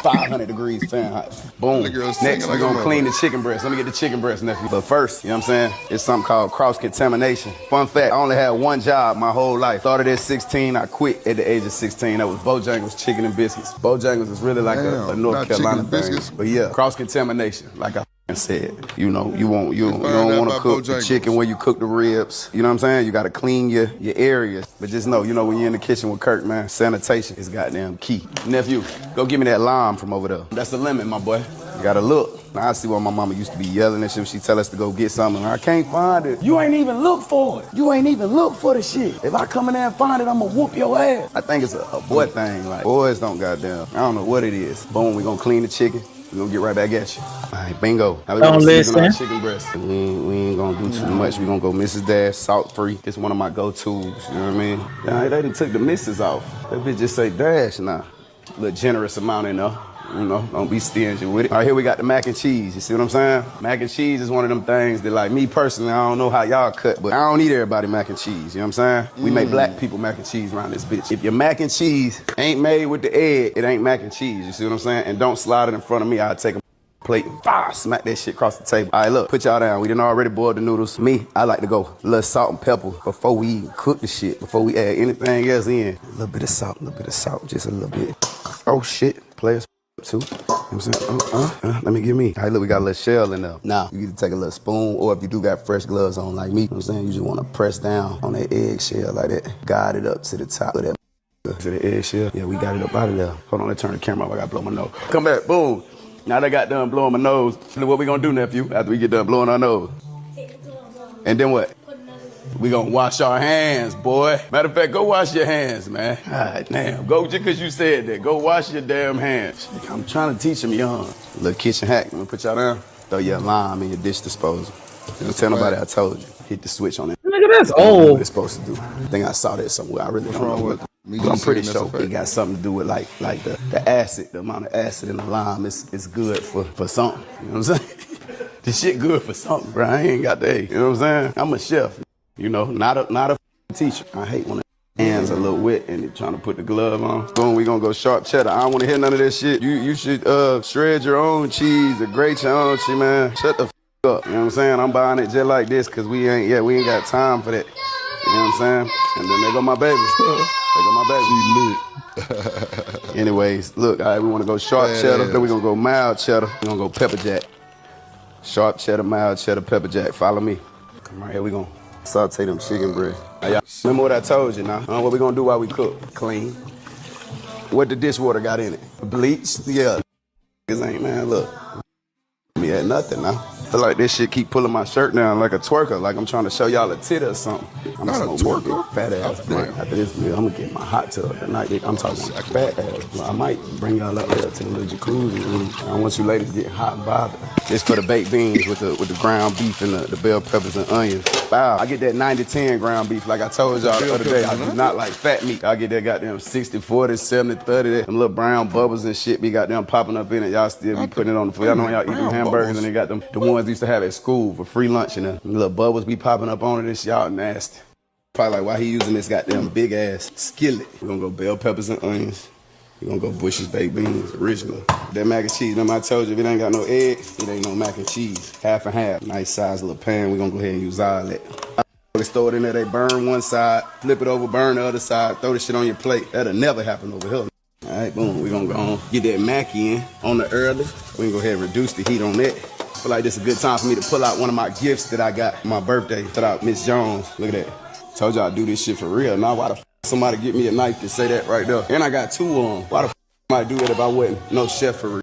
500 degrees Fahrenheit. Boom. Next, we're gonna clean the chicken breast. Let me get the chicken breast, nephew. But first, you know what I'm saying? It's something called cross-contamination. Fun fact, I only had one job my whole life. Started at 16, I quit at the age of 16. That was Bojangles Chicken and Biscuits. Bojangles is really like a North Carolina thing. But yeah, cross-contamination, like I said. You know, you don't want to cook the chicken where you cook the ribs. You know what I'm saying? You got to clean your areas. But just know, you know, when you're in the kitchen with Kirk, man, sanitation is goddamn key. Nephew, go give me that lime from over there. That's the lemon, my boy. You got to look. Now I see why my mama used to be yelling and shit when she tell us to go get something. I can't find it. You ain't even look for it. You ain't even look for the shit. If I come in there and find it, I'm gonna whoop your ass. I think it's a boy thing. Like, boys don't goddamn, I don't know what it is. Boom, we gonna clean the chicken. We're gonna get right back at you. All right, bingo. Now we Don't gonna season our listen. chicken breast. We ain't gonna do too much. We gonna go Mrs. Dash, salt free. It's one of my go-tos, you know what I mean? Nah, they done took the misses off. That bitch just say Dash now. A little generous amount in there. You know, don't be stingy with it. All right, here we got the mac and cheese. You see what I'm saying? Mac and cheese is one of them things that, like, me personally, I don't know how y'all cut, but I don't eat everybody mac and cheese. You know what I'm saying? We make black people mac and cheese around this bitch. If your mac and cheese ain't made with the egg, it ain't mac and cheese. You see what I'm saying? And don't slide it in front of me. I'll take a plate and smack that shit across the table. All right, look, put y'all down. We done already boiled the noodles. Me, I like to go a little salt and pepper before we even cook the shit, before we add anything else in. A little bit of salt, just a little bit. Oh, shit. Players. Too. You know what I'm saying? Let me get me. All right, look, we got a little shell in there. Now, you either take a little spoon, or if you do got fresh gloves on like me, you know what I'm saying? You just want to press down on that eggshell like that. Guide it up to the top of that. To the eggshell. Yeah, we got it up out of there. Hold on, let's turn the camera off. I got to blow my nose. Come back, boom. Now they got done blowing my nose. What we gonna do, nephew, after we get done blowing our nose? And then what? We gonna wash our hands, boy. Matter of fact, go wash your hands, man. God damn. Go, just cause you said that, go wash your damn hands. I'm trying to teach them young. Little kitchen hack. I'm gonna put y'all down. Throw your lime in your dish disposal. Don't tell nobody I told you. Hit the switch on it. Nigga, that's What old. it's supposed to do. I think I saw that somewhere. I really don't know what. But I'm pretty sure it got something to do with like the acid, the amount of acid in the lime is good for something. You know what I'm saying? This shit good for something, bro. I ain't got the A. You know what I'm saying? I'm a chef. You know, not a teacher. I hate when the hands are a little wet and they're trying to put the glove on. Boom, we gonna go sharp cheddar. I don't want to hear none of that shit. You should shred your own cheese or grate your own cheese, man. Shut the up. You know what I'm saying? I'm buying it just like this because we ain't got time for that. You know what I'm saying? And then there go my baby. There go my baby. Anyways, look, all right, we want to go sharp cheddar. Then we gonna go mild cheddar. We gonna go pepper jack. Sharp cheddar, mild cheddar, pepper jack. Follow me. Come right here, we gonna saute them chicken breast. Y'all remember what I told you now? What we gonna do while we cook? Clean. What the dishwater got in it? Bleach? Yeah. This ain't, man, look. Me had nothing now. I feel like this shit keep pulling my shirt down like a twerker, like I'm trying to show y'all a tit or something. I'm not a twerker. Fat ass. After this meal, I'm gonna get my hot tub tonight. I'm talking fat ass. Well, I might bring y'all up there to the little jacuzzi. I don't want you ladies getting hot and bothered. This for the baked beans with the ground beef and the bell peppers and onions. Wow, I get that 90-10 ground beef like I told y'all the other day. I do not like fat meat. I get that goddamn 60-40, 70-30. Them little brown bubbles and shit be goddamn popping up in it. Y'all still be putting it on the food. Y'all know when y'all eat them hamburgers and they got them, the ones they used to have at school for free lunch and the little bubbles be popping up on it. This y'all nasty. Probably like why he using this goddamn big ass skillet. We're gonna go bell peppers and onions. We're gonna go Bush's baked beans, original. That mac and cheese, remember I told you if it ain't got no egg, it ain't no mac and cheese. Half and half. Nice size little pan. We're gonna go ahead and use all that. They throw it in there, they burn one side, flip it over, burn the other side, throw the shit on your plate. That'll never happen over here. All right, boom, we're gonna go on, get that mac in on the early. We can go ahead and reduce the heat on that. I feel like this is a good time for me to pull out one of my gifts that I got for my birthday. Shout out Miss Jones, look at that. Told y'all I do this shit for real. Now why the f somebody get me a knife to say that right there? And I got two on. Why the f I do that if I wasn't no chef for real?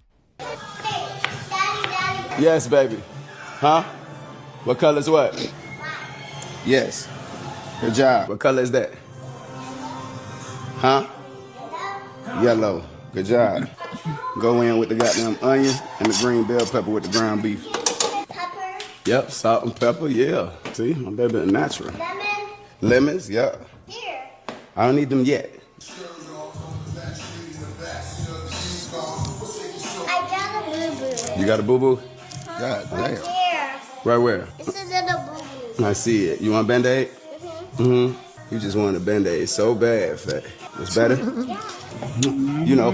Yes, baby. Huh? What color is what? Yes. Good job. What color is that? Huh? Yellow. Good job. Go in with the goddamn onion and the green bell pepper with the ground beef. Pepper? Yep, salt and pepper, yeah. See, my baby natural. Lemon? Lemons, yeah. Here. I don't need them yet. I got a boo-boo. You got a boo-boo? God damn. Here. Right where? This is in a boo-boo. I see it. You want a Band-Aid? Mm-hmm. You just want a Band-Aid so bad, fat. It's better? You know,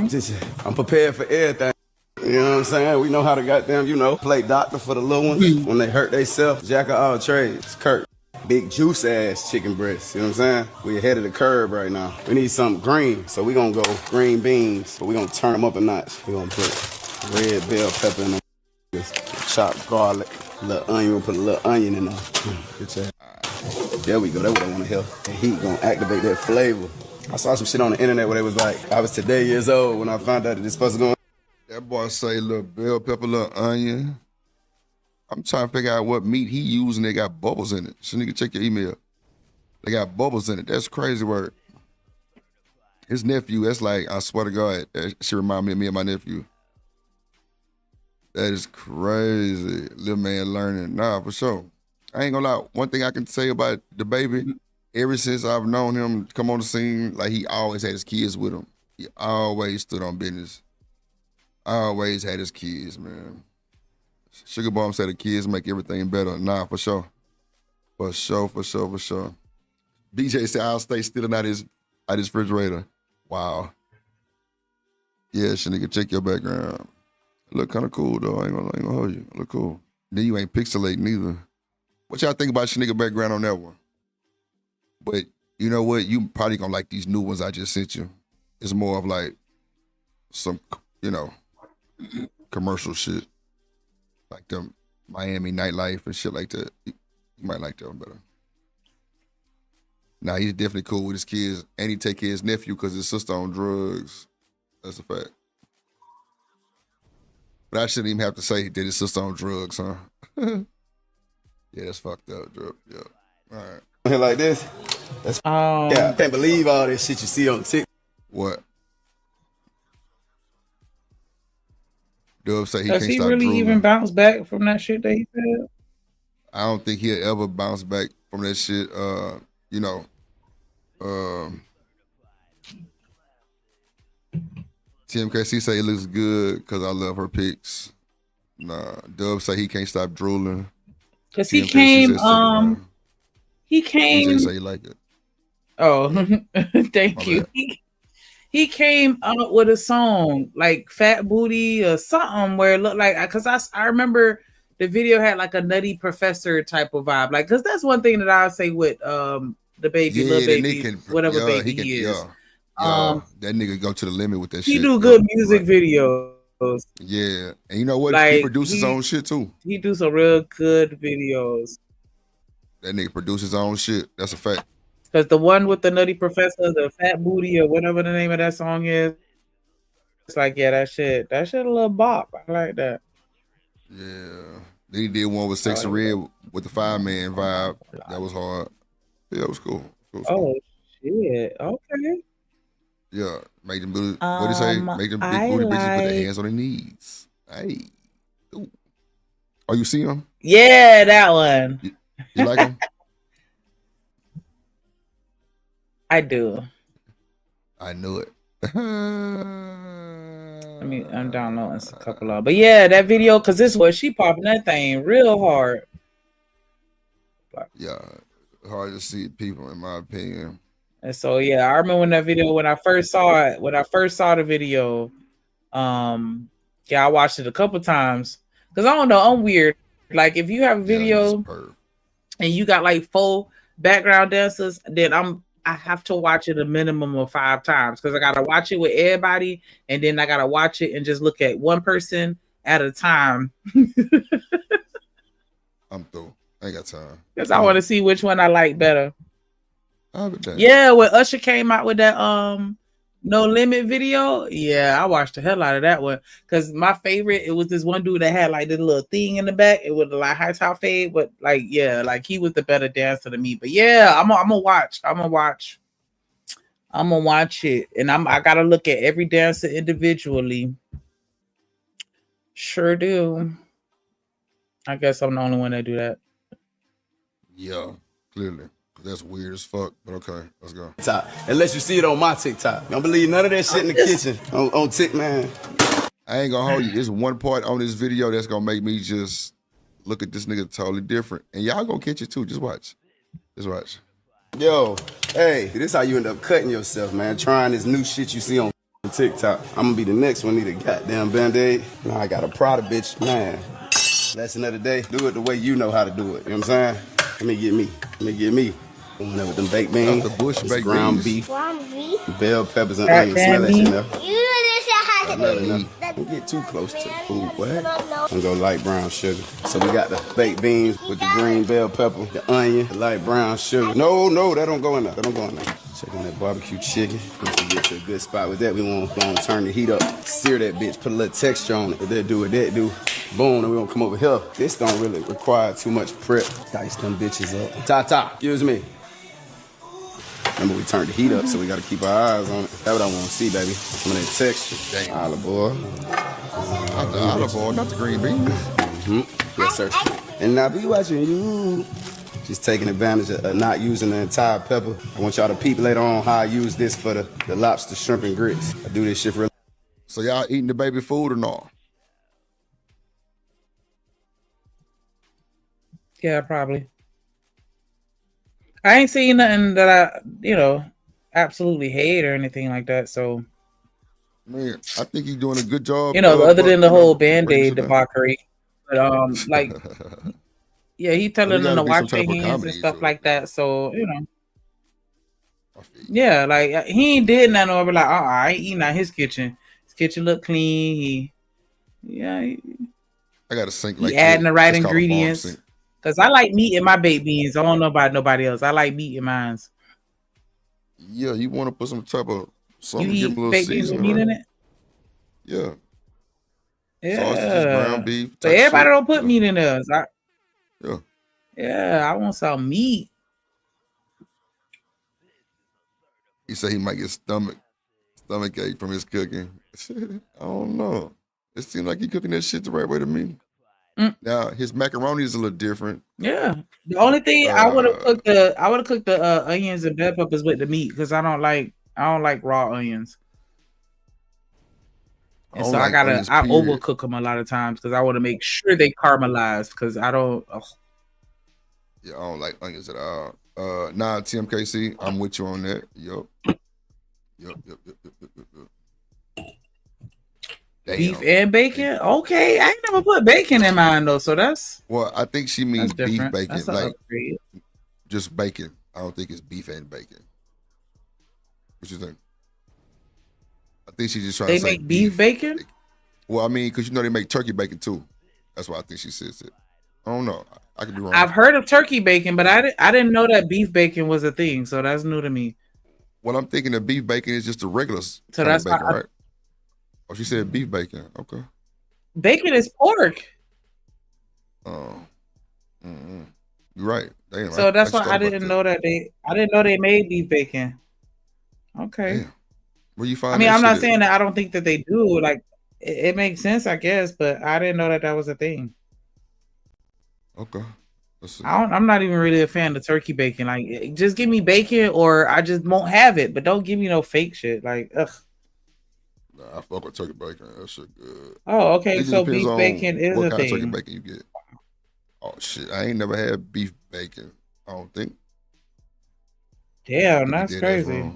I'm prepared for everything. You know what I'm saying? We know how to goddamn, play doctor for the little ones when they hurt themselves. Jack of all trades. Kurt. Big juice ass chicken breasts. You know what I'm saying? We ahead of the curve right now. We need something green. So we gonna go green beans, but we gonna turn them up a notch. We gonna put red bell pepper in them. Just chopped garlic. Little onion. We'll put a little onion in there. There we go. That's what I want to help. The heat gonna activate that flavor. I saw some shit on the internet where they was like, I was today years old when I found out that it's supposed to go. That boy say little bell pepper, little onion. I'm trying to figure out what meat he using. They got bubbles in it. So nigga, check your email. They got bubbles in it. That's crazy word. His nephew, that's like, I swear to God, that shit remind me of my nephew. That is crazy. Little man learning. Nah, for sure. I ain't gonna lie. One thing I can say about Dababy, ever since I've known him come on the scene, like he always had his kids with him. He always stood on business. Always had his kids, man. Sugar Bomb said the kids make everything better. Nah, for sure. For sure. BJ said I'll stay stealing out his refrigerator. Wow. Yeah, nigga, check your background. Look kind of cool though. I ain't gonna hold you. Look cool. Then you ain't pixelating either. What y'all think about nigga background on that one? But you know what? You probably gonna like these new ones I just sent you. It's more of like some, commercial shit. Like the Miami nightlife and shit like that. You might like that one better. Nah, he's definitely cool with his kids. And he take care of his nephew because his sister on drugs. That's a fact. But I shouldn't even have to say that his sister on drugs, huh? Yeah, that's fucked up, Drip. Yeah. All right. Like this? That's yeah. I can't believe all this shit you see on TikTok. What? Dub say he Does can't he stop really drooling. even bounce back from that shit that he said? I don't think he'll ever bounce back from that shit. TMKC say it looks good because I love her pics. Nah, Dub say he can't stop drooling. Cause he came, DJ say he like it. Oh, thank you. He came out with a song like Fat Booty or something where it looked like, cause I remember the video had like a Nutty Professor type of vibe. Like, cause that's one thing that I say with the baby, little baby, whatever baby he is. That nigga go to the limit with that shit. He do good music videos. Yeah, and you know what? Like, he produces his own shit too. He do some real good videos. That nigga produces his own shit. That's a fact. Because the one with the Nutty Professor, the Fat Booty or whatever the name of that song is, it's like, yeah, that shit a little bop. I like that. Yeah. Then he did one with Sexy Red with the Fireman vibe. That was hard. Yeah, it was cool. Oh shit. Okay. Yeah, make them booty. What do you say? Make them big booty bitches put their hands on their knees. Hey, ooh. Oh, you see them? Yeah, that one. You like them? I do. I knew it. I'm downloading a couple of, but yeah, that video, cause this was she popping that thing real hard. Yeah, hard to see people, in my opinion. And so yeah, I remember when that video, when I first saw it, the video, yeah, I watched it a couple times. Cause I don't know, I'm weird. Like if you have a video and you got like 4 background dancers, then I have to watch it a minimum of 5 times because I gotta watch it with everybody, and then I gotta watch it and just look at one person at a time. I'm through. I ain't got time. Because I want to see which one I like better. That. Yeah, when Usher came out with that No Limit video, yeah, I watched the hell out of that one. Because my favorite, it was this one dude that had like this little thing in the back. It was like high top fade, but like, yeah, like he was the better dancer than me. But yeah, I'm gonna watch it. And I gotta look at every dancer individually. Sure do. I guess I'm the only one that do that. Yeah, clearly. That's weird as fuck, but okay, let's go. Unless you see it on my TikTok. Don't believe none of that shit in the kitchen on Tik, man. I ain't gonna hold you. There's one part on this video that's gonna make me just look at this nigga totally different. And y'all gonna catch it too. Just watch. Just watch. Yo, hey, this how you end up cutting yourself, man. Trying this new shit you see on TikTok. I'm gonna be the next one, need a goddamn Band-Aid. Now I got a Prada bitch, man. Lesson of the day, do it the way you know how to do it. You know what I'm saying? Let me get me. Going there with them baked beans, the bush baked ground beans. beef, bell peppers and onions. Smell that shit now. Don't get too close to the food, boy. I'm gonna go light brown sugar. So we got the baked beans with the green bell pepper, the onion, the light brown sugar. No, that don't go in there. Check on that barbecue chicken. Once we get to a good spot with that, we want to turn the heat up, sear that bitch, put a little texture on it. If that do what that do, boom, and we gonna come over here. This don't really require too much prep. Dice them bitches up. Ta-ta, excuse me. Remember, we turned the heat up, so we gotta keep our eyes on it. That's what I wanna see, baby. Some of that texture. Holla, boy. Not the olive oil, not the green beans. Yes, sir. And now be watching you. Just taking advantage of not using the entire pepper. I want y'all to peep later on how I use this for the lobster, shrimp, and grits. I do this shit for. So y'all eating the baby food or not? Yeah, probably. I ain't seen nothing that I, absolutely hate or anything like that. So, man, I think he's doing a good job. Other than the whole Band-Aid debauchery, but like, yeah, he telling them to watch their hands and stuff like that. So, yeah, like he ain't did nothing over like, I ain't eating out his kitchen. His kitchen look clean. I got to sink he adding the right ingredients. Cause I like meat in my baked beans. I don't know about nobody else. I like meat in mine. Yeah, you want to put some type of something, you give them a little baked beans with meat in it? Yeah. Sausages, ground beef. But everybody don't put meat in theirs. Yeah, I want some meat. He said he might get stomach ache from his cooking. I don't know. It seems like he cooking that shit the right way to me. Now his macaroni is a little different. Yeah, the only thing I would have cooked the onions and bell peppers with the meat because I don't like raw onions. And so I overcook them a lot of times because I want to make sure they caramelize because I don't. Yeah, I don't like onions at all. Nah, TMKC, I'm with you on that. Yup. Beef and bacon? Okay, I ain't never put bacon in mine though, so that's. Well, I think she means beef bacon, that's like just bacon. I don't think it's beef and bacon. What you think? I think she's just trying to say they make beef bacon. Well, I mean, because they make turkey bacon too. That's why I think she says it. I don't know. I could be wrong. I've heard of turkey bacon, but I didn't know that beef bacon was a thing, so that's new to me. Well, I'm thinking that beef bacon is just a regular kind of bacon, right? Oh, she said beef bacon. Okay. Bacon is pork. Oh. You're right. Damn, so that's why I didn't know that I didn't know they made beef bacon. Okay. Damn. Where you find? I mean, I'm not saying that I don't think that they do. Like, it makes sense, I guess, but I didn't know that was a thing. Okay. Let's see. I'm not even really a fan of turkey bacon. Like, just give me bacon, or I just won't have it. But don't give me no fake shit. Like, ugh. Nah, I fuck with turkey bacon. That shit good. Oh, okay. So beef bacon is a thing. What kind of turkey bacon you get? Oh shit, I ain't never had beef bacon. I don't think. Damn, that's crazy.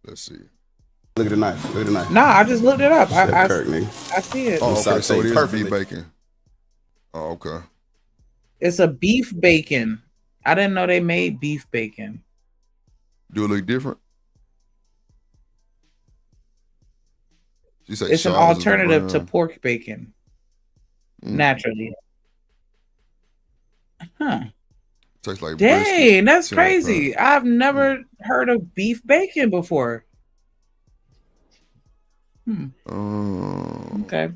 Let's see. Look at the knife. Look at the knife. Nah, I just looked it up. I see it. Oh, okay. So it is beef bacon. Oh, okay. It's a beef bacon. I didn't know they made beef bacon. Do it look different? It's an alternative to pork bacon. Naturally. Huh. Tastes like dang, brisket. That's crazy. I've never heard of beef bacon before. Okay.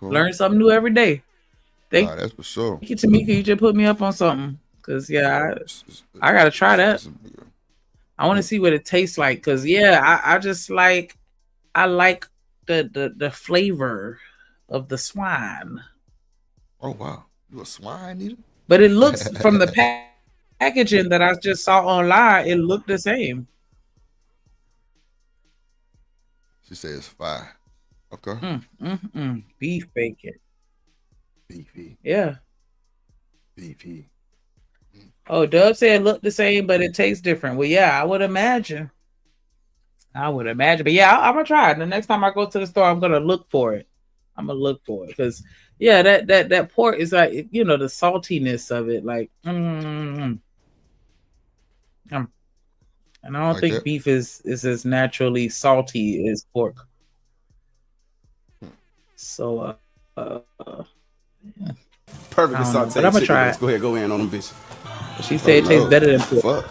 Learn something new every day. That's for sure. Thank you, Tamika. You just put me up on something. Cause I gotta try that. I want to see what it tastes like. Cause I just like the flavor of the swine. Oh wow, you a swine eater? But it looks from the packaging that I just saw online, it looked the same. She says fire. Okay. Beef bacon. Beefy. Yeah. Beefy. Oh, Dub said it looked the same, but it tastes different. Well, yeah, I would imagine. But yeah, I'm gonna try it. The next time I go to the store, I'm gonna look for it. Because that pork is like, the saltiness of it, like and I don't think beef is as naturally salty as pork. So perfectly sauteed. But I'm gonna try it. Go ahead, go in on them bitch. She said it tastes better than pork.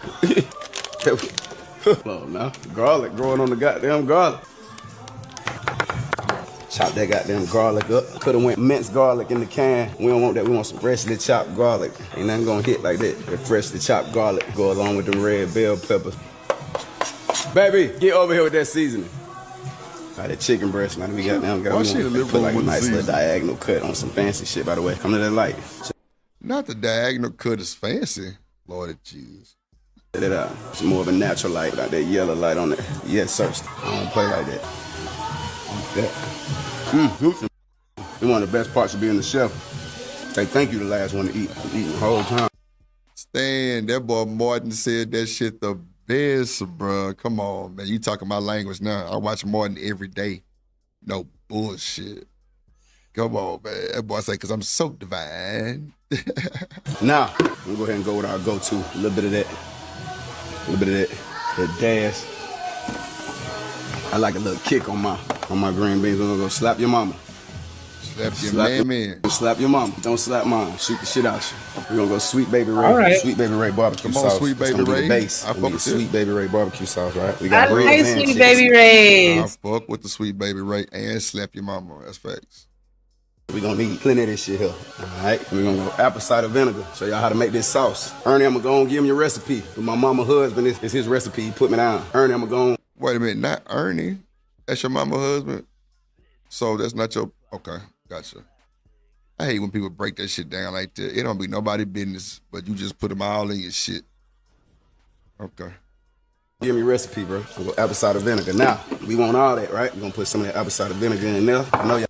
Fuck. Well, now garlic growing on the goddamn garlic. Chop that goddamn garlic up. Could have went minced garlic in the can. We don't want that. We want some freshly chopped garlic. Ain't nothing gonna hit like that. The freshly chopped garlic go along with the red bell peppers. Baby, get over here with that seasoning. Got that chicken breast, man. We got down. Why she in the living put room like a with the nice little Z's? diagonal cut on some fancy shit, by the way. Come to that light. Not the diagonal cut is fancy. Lord Jesus. Set it out. It's more of a natural light, got that yellow light on it. Yes, sir. I don't play like that. It's one of the best parts of being the chef. Say thank you, the last one to eat. Eating the whole time. Stan, that boy Martin said that shit the best, bro. Come on, man. You talking my language now. I watch Martin every day. No bullshit. Come on, man. That boy say, because I'm so divine. Now, we'll go ahead and go with our go-to. A little bit of that. A little bit of that dash. I like a little kick on my green beans. We're gonna go slap your mama. Slap your man. Slap your mama. Don't slap mine. Shoot the shit out you. We're gonna go Sweet Baby Ray. All right. Sweet Baby Ray barbecue Come on, sauce. Sweet Baby It's gonna be Ray. the base. I fuck with Sweet Baby Ray barbecue sauce, right? We I got ribs like and Sweet chicken. Baby I Rays. fuck with the Sweet Baby Ray and slap your mama. That's facts. We're gonna need plenty of this shit here. Alright? We're gonna go apple cider vinegar. Show y'all how to make this sauce. Ernie, I'm gonna go and give him your recipe. With my mama husband, it's his recipe. He put me down. Ernie, I'm gonna go. Wait a minute, not Ernie. That's your mama husband? So that's not your, okay, gotcha. I hate when people break that shit down like that. It don't be nobody business, but you just put them all in your shit. Okay. Give me your recipe, bro. We'll go apple cider vinegar. Now, we want all that, right? We're gonna put some of that apple cider vinegar in there. I know y'all.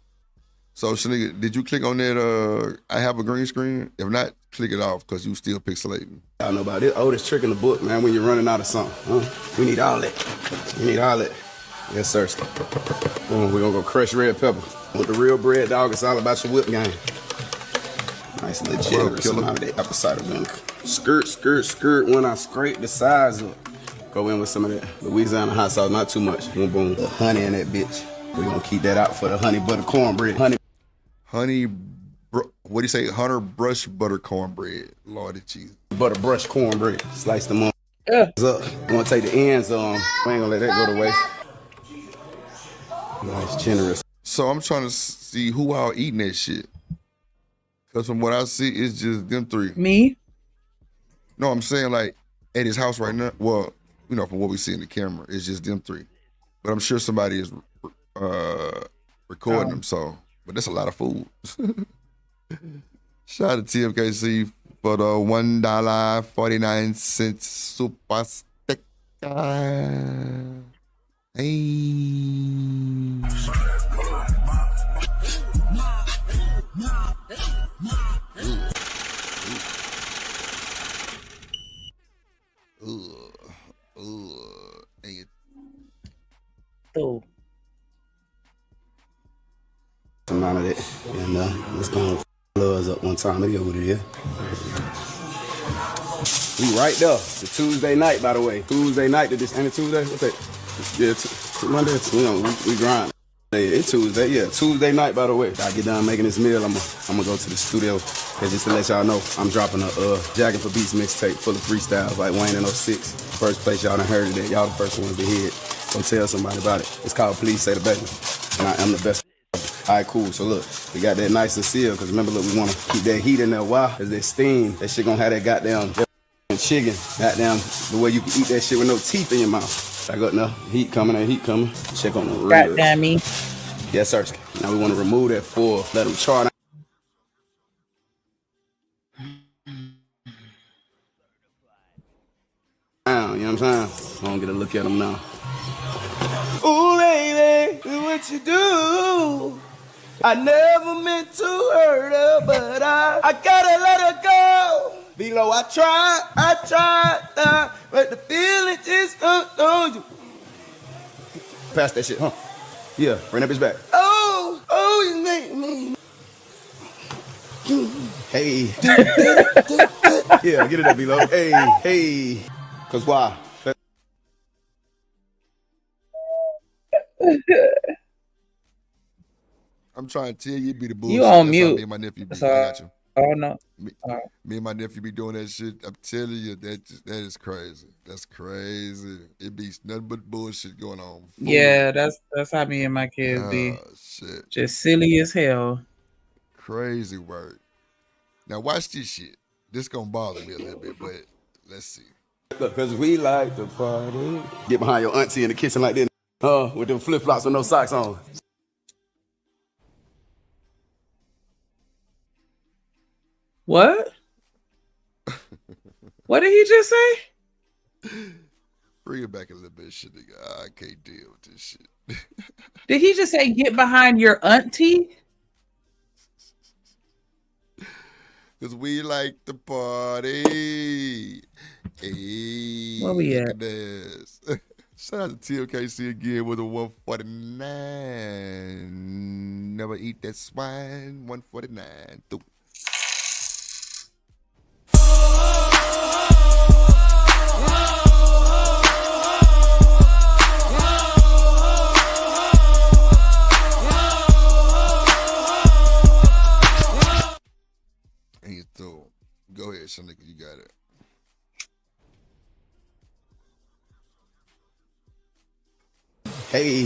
So, Shanika, did you click on that, I have a green screen? If not, click it off, because you still pixelating. Y'all know about this oldest trick in the book, man, when you're running out of something. Huh? We need all that. We need all that. Yes, sir. We're gonna go crush red pepper. With the real bread, dog, it's all about your whip game. Nice little generous amount of that apple cider vinegar. Skirt, skirt, skirt. When I scrape the sides up, go in with some of that Louisiana hot sauce, not too much. Boom, boom. The honey in that bitch. We're gonna keep that out for the honey butter cornbread. What do you say? Hunter brush butter cornbread. Lord of Jesus. Butter brush cornbread. Slice them up. Yeah. Up. I'm gonna take the ends we ain't gonna let that go to waste. Nice, generous. So I'm trying to see who all eating that shit. Because from what I see, it's just them three. Me? No, I'm saying like at his house right now. Well, you know, from what we see in the camera, it's just them three. But I'm sure somebody is recording them. So, but that's a lot of food. Shout out to TFKC for the $1.49 super sticker. Hey. Oh. Amount of it, and let's go and us up one time. Maybe over there. We right there. The Tuesday night, by the way. Tuesday night. Ain't it Tuesday? What's that? Yeah, Monday. We grind. Hey, it's Tuesday. Yeah, Tuesday night, by the way. I get done making this meal. I'm gonna go to the studio. And just to let y'all know, I'm dropping a Jacking for Beats mixtape full of freestyles like Wayne and 06. First place y'all done heard of that. Y'all the first ones to hear it. Go tell somebody about it. It's called Please Say the Baby. And I am the best. All right, cool. So look, we got that nice and sealed, because remember, look, we want to keep that heat in there. Why? Because that steam, that shit gonna have that goddamn chicken, goddamn, the way you can eat that shit with no teeth in your mouth. I got now heat coming. Check on the ribs. Goddamn me. Yes, sir. Now we want to remove that foil, let them char. You know what I'm saying? I don't get a look at them now. Ooh, baby, what you do? I never meant to hurt her, but I gotta let her go. Below, I tried, but the feeling just on you. Pass that shit, huh? Yeah, bring that bitch back. Oh, you make me. Hey. Yeah, get it up, below. Hey. Cause why? I'm trying to tell you, be the bullshit. You on That's mute. how me and my nephew be. So, I got you. Oh no. Me and my nephew be doing that shit. I'm telling you, that is crazy. That's crazy. It be nothing but bullshit going on. Yeah, that's how me and my kids be. Shit. Just silly as hell. Crazy word. Now watch this shit. This gonna bother me a little bit, but let's see. Because we like to party. Get behind your auntie in the kitchen like this. With them flip flops with no socks on. What? What did he just say? Bring it back a little bit, shit, nigga. I can't deal with this shit. Did he just say get behind your auntie? Cause we like to party. Hey, Where we look at? this. Shout out to TMKC again with a 149. Never eat that swine. 149. Through. And you through. Go ahead, some nigga, you got it. Hey.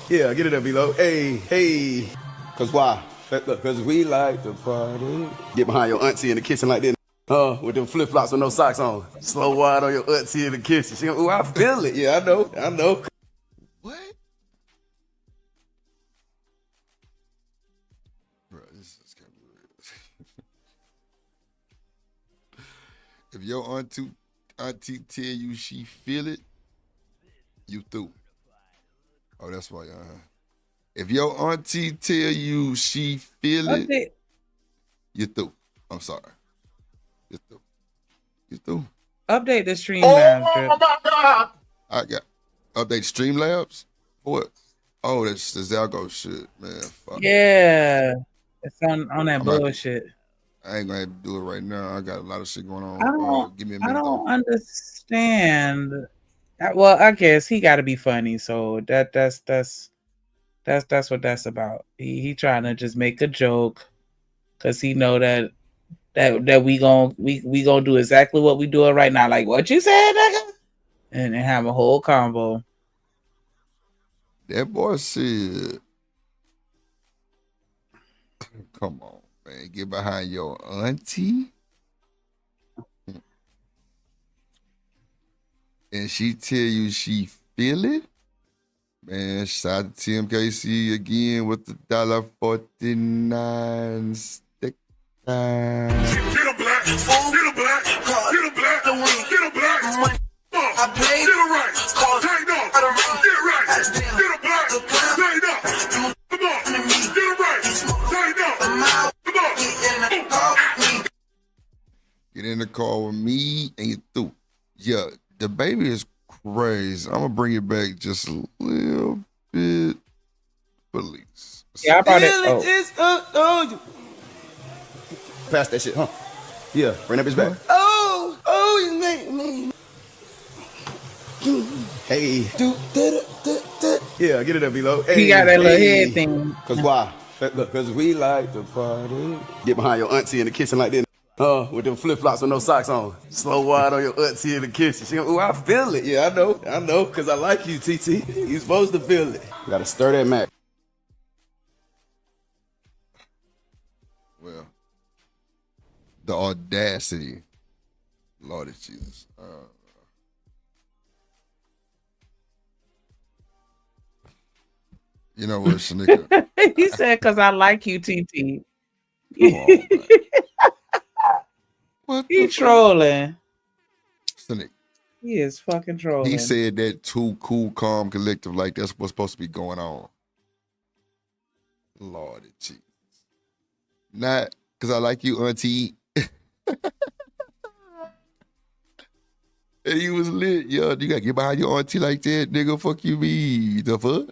Yeah, get it up below. Hey. Cause why? Cause we like to party. Get behind your auntie in the kitchen like this. With them flip flops with no socks on. Slow wide on your auntie in the kitchen. She go, ooh, I feel it. Yeah, I know. What? Bro, this is kind of real. If your auntie tell you she feel it, you through. Oh, that's why, If your auntie tell you she feel it, you through. I'm sorry. You through. You through. Update the Streamlabs. Drip. I got update Streamlabs? For what? Oh, that's the Zalgo shit, man. Fuck. Yeah. It's on that bullshit. I ain't gonna have to do it right now. I got a lot of shit going on. Give me a I minute. don't understand. Well, I guess he got to be funny, so that's what that's about. He trying to just make a joke because he know that we gonna do exactly what we doing right now. Like what you said, nigga, and have a whole combo. That boy said, "Come on, man, get behind your auntie." And she tell you she feel it, man. Shout out to TMKC again with the $1.49 stick. Get a black, get a black, get a black, get a black. I played it right, take no, get right, get a black, take no. Come on, get it right, take no. Come on. Get in the car with me and you through. Yeah. The baby is crazy. I'm gonna bring it back just a little bit. Police. Yeah, I brought it. Oh. Pass that shit, huh? Yeah, bring that bitch back. You make me. Hey. Yeah, get it up below. He got that little head thing. Cause why? Cause we like to party. Get behind your auntie in the kitchen like this. With them flip flops with no socks on. Slow wide on your auntie in the kitchen. She go, ooh, I feel it. Yeah, I know, cause I like you, TT. You supposed to feel it. Gotta stir that Mac. Well, the audacity. Lord of Jesus. You know what, Shanika? He said, cause I like you, TT. What he trolling. Shanika. He is fucking trolling. He said that too cool, calm, collective, like that's what's supposed to be going on. Lord of Jesus. Not because I like you, auntie. And he was lit. Yo, you gotta get behind your auntie like that, nigga. Fuck you, me. The fuck?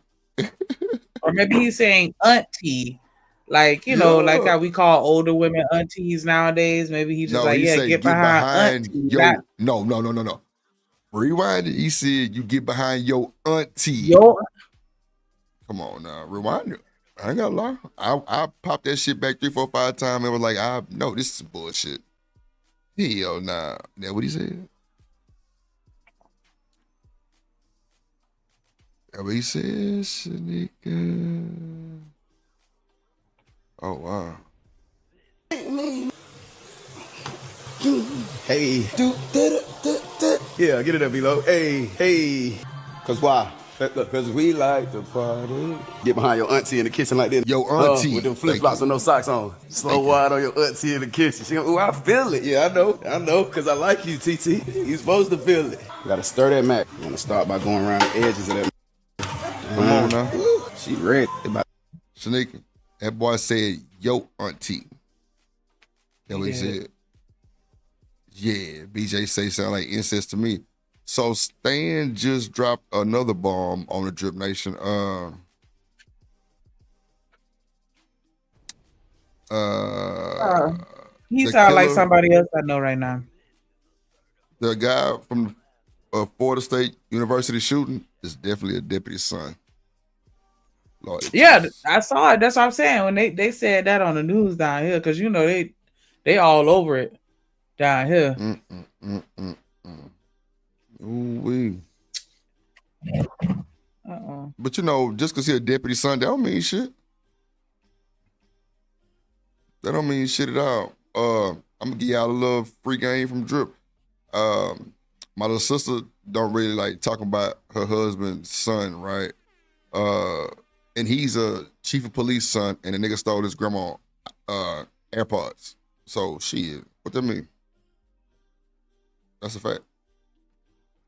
Or maybe he's saying auntie. Like, you know, like how we call older women aunties nowadays. Maybe he's just get behind auntie. Your, no. Rewind it. He said you get behind your auntie. Come on now. Rewind it. I ain't gonna lie. I popped that shit back 3, 4, 5 times and was like, no, this is bullshit. Hell nah. That what he said? That what he said, Shanika? Oh, wow. Hey. Yeah, get it up below. Hey. Cause why? Because we like to party. Get behind your auntie in the kitchen like this. Yo, auntie. With them flip-flops and no socks on. Slow wide on your auntie in the kitchen. She go, ooh, I feel it. Yeah, I know. Cause I like you, TT. You supposed to feel it. You gotta stir that mac. You wanna start by going around the edges of that. Come on now. Ooh, she ready. Shanika, that boy said, yo, auntie. That's what he said. Yeah, BJ say sound like incest to me. So Stan just dropped another bomb on the Drip Nation. He sound like somebody else I know right now. The guy from Florida State University shooting is definitely a deputy's son. Lord, yeah, I saw it. That's what I'm saying. When they said that on the news down here, because you know they all over it down here. Ooh-wee. But you know, just because he's a deputy son, that don't mean shit. That don't mean shit at all. I'm gonna give y'all a little free game from Drip. My little sister don't really like talking about her husband's son, right? And he's a chief of police son, and the nigga stole his grandma AirPods. So shit, what that mean? That's a fact.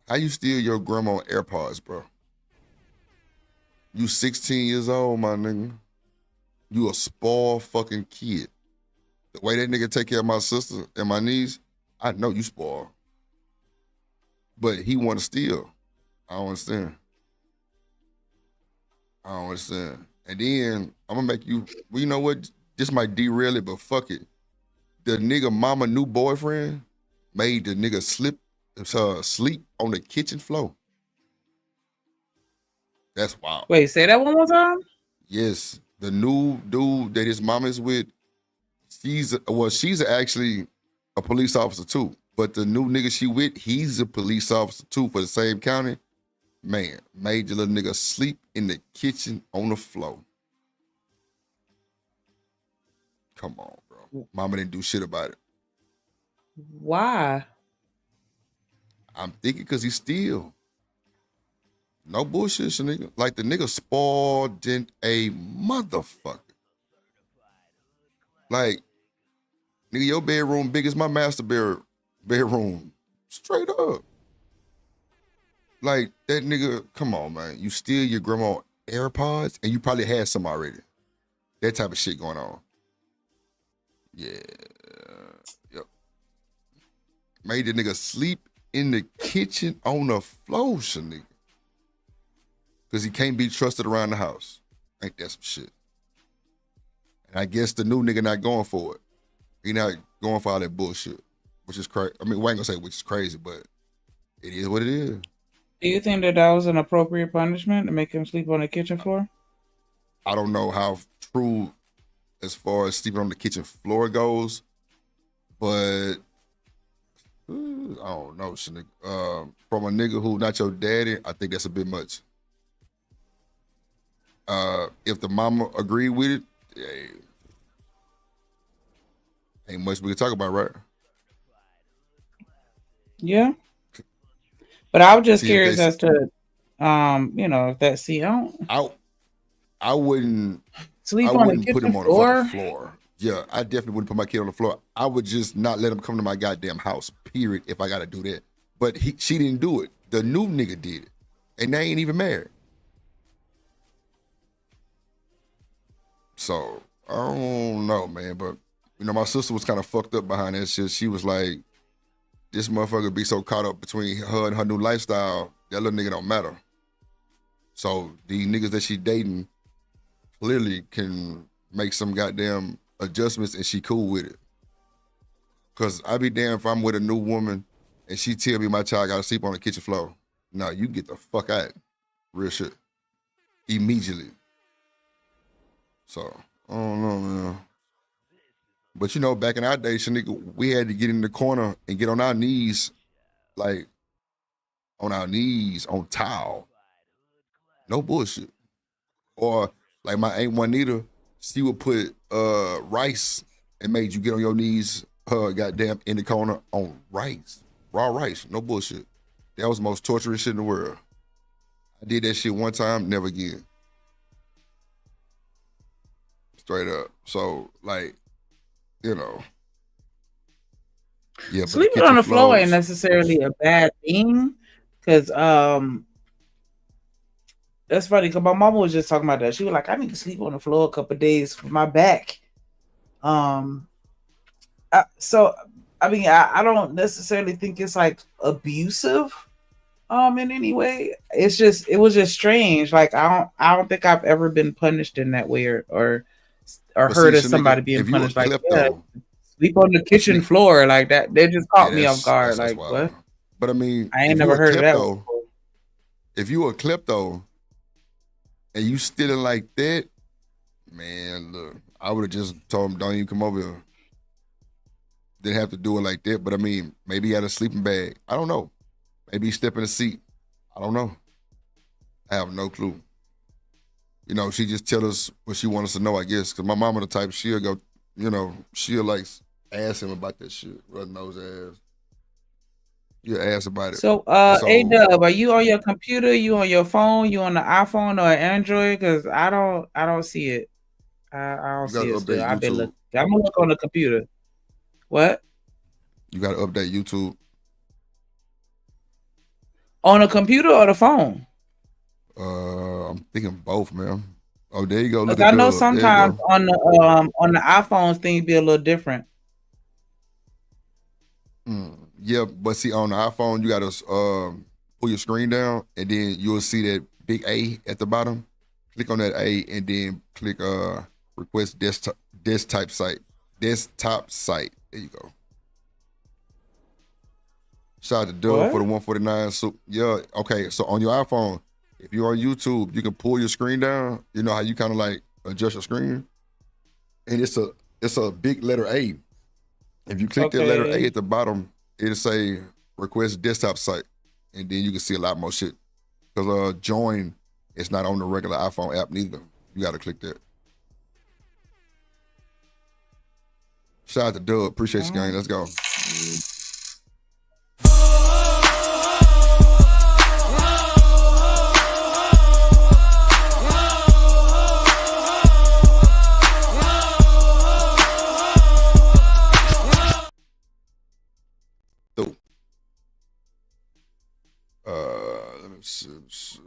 How you steal your grandma AirPods, bro? You 16 years old, my nigga. You a spoiled fucking kid. The way that nigga take care of my sister and my niece, I know you spoiled. But he want to steal. I don't understand. And then I'm gonna make you, well, you know what? This might derail it, but fuck it. The nigga mama new boyfriend made the nigga sleep on the kitchen floor. That's wild. Wait, say that one more time? Yes. The new dude that his mama is with, she's actually a police officer too. But the new nigga she with, he's a police officer too for the same county. Man, made the little nigga sleep in the kitchen on the floor. Come on, bro. Mama didn't do shit about it. Why? I'm thinking because he's still. No bullshit, nigga. Like the nigga spoiled in a motherfucker. Like, nigga, your bedroom big as my master bedroom. Straight up. Like, that nigga, come on, man. You steal your grandma AirPods, and you probably had some already. That type of shit going on. Yeah. Yep. Made the nigga sleep in the kitchen on the floor, nigga. Because he can't be trusted around the house. Ain't that some shit? And I guess the new nigga not going for it. He not going for all that bullshit, which is crazy. I mean, we ain't gonna say which is crazy, but it is what it is. Do you think that was an appropriate punishment to make him sleep on the kitchen floor? I don't know how true as far as sleeping on the kitchen floor goes, but I don't know, from a nigga who not your daddy, I think that's a bit much. If the mama agreed with it, ain't much we can talk about, right? Yeah. But I was just curious as to, if that I wouldn't sleep on the kitchen put him on floor. the floor. Yeah, I definitely wouldn't put my kid on the floor. I would just not let him come to my goddamn house, period, if I got to do that. But she didn't do it. The new nigga did it. And they ain't even married. So, I don't know, man. But, my sister was kind of fucked up behind that shit. She was like, this motherfucker be so caught up between her and her new lifestyle, that little nigga don't matter. So, these niggas that she dating clearly can make some goddamn adjustments and she cool with it. Because I be damned if I'm with a new woman and she tell me my child got to sleep on the kitchen floor. No, you get the fuck out. Real shit. Immediately. So, I don't know, man. But back in our day, nigga, we had to get in the corner and get on our knees, like, on towel. No bullshit. Or, like my Aunt Juanita, she would put rice and made you get on your knees, goddamn, in the corner on rice. Raw rice. No bullshit. That was the most torturous shit in the world. I did that shit one time, never again. Straight up. So, like, you know. Yeah, Sleeping on the floor ain't necessarily a bad thing, because that's funny. Because my mama was just talking about that. She was like, "I need to sleep on the floor a couple of days for my back." So I mean, I don't necessarily think it's like abusive, in any way. It was just strange. Like I don't think I've ever been punished in that way, or heard of somebody being punished like that. Sleep on the kitchen floor like that. They just caught me off guard. Like what? But I mean, I ain't never heard of that before. If you a klepto and you stealing like that, man, look, I would have just told him, don't even come over here. Didn't have to do it like that. But I mean, maybe he had a sleeping bag. I don't know. Maybe he slept in a seat. I don't know. I have no clue. You know, she just tell us what she wants us to know, I guess. Because my mama the type, she'll go, you know, she'll like ask him about that shit. Run nose ass. You ask about it. So, A-Dub, are you on your computer? You on your phone? You on the iPhone or Android? Because I don't see it. I don't see it still. I've been looking. I'm gonna look on the computer. What? You gotta update YouTube. On a computer or the phone? I'm thinking both, man. Oh, there you go. Look I know sometimes on the iPhones things be a little different. Yeah, but see on the iPhone you gotta pull your screen down and then you'll see that big A at the bottom. Click on that A and then click request desktop site. There you go. Shout out to Doug for the 149. So yeah, okay. So on your iPhone, if you're on YouTube, you can pull your screen down. You know how you kind of like adjust your screen, and it's a big letter A. If you click that letter A at the bottom, it'll say request desktop site, and then you can see a lot more shit. Because join is not on the regular iPhone app neither. You got to click that. Shout out to Doug. Appreciate you, gang. Let's go. Let me see.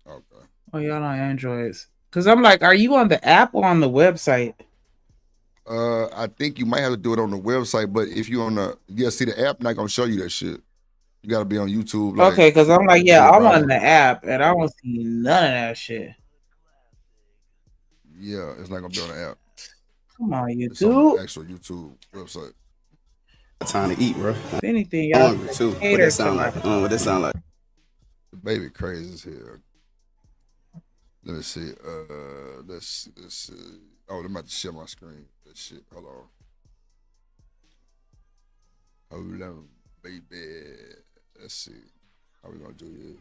Okay. Oh, y'all on Androids? Because I'm like, are you on the app or on the website? I think you might have to do it on the website, but if you on see the app not gonna show you that shit. You gotta be on YouTube. Like, okay, because I'm like, yeah, I'm on the app and I don't see none of that shit. Yeah, it's not gonna be on the app. Come on, YouTube. It's on the actual YouTube website. Time to eat, bro. If anything, y'all hungry too. What that sound like? What that sound like? The baby crazy as hell. Let me see. Let's see. Oh, I'm about to share my screen. That shit. Hold on, baby. Let's see. How we gonna do this?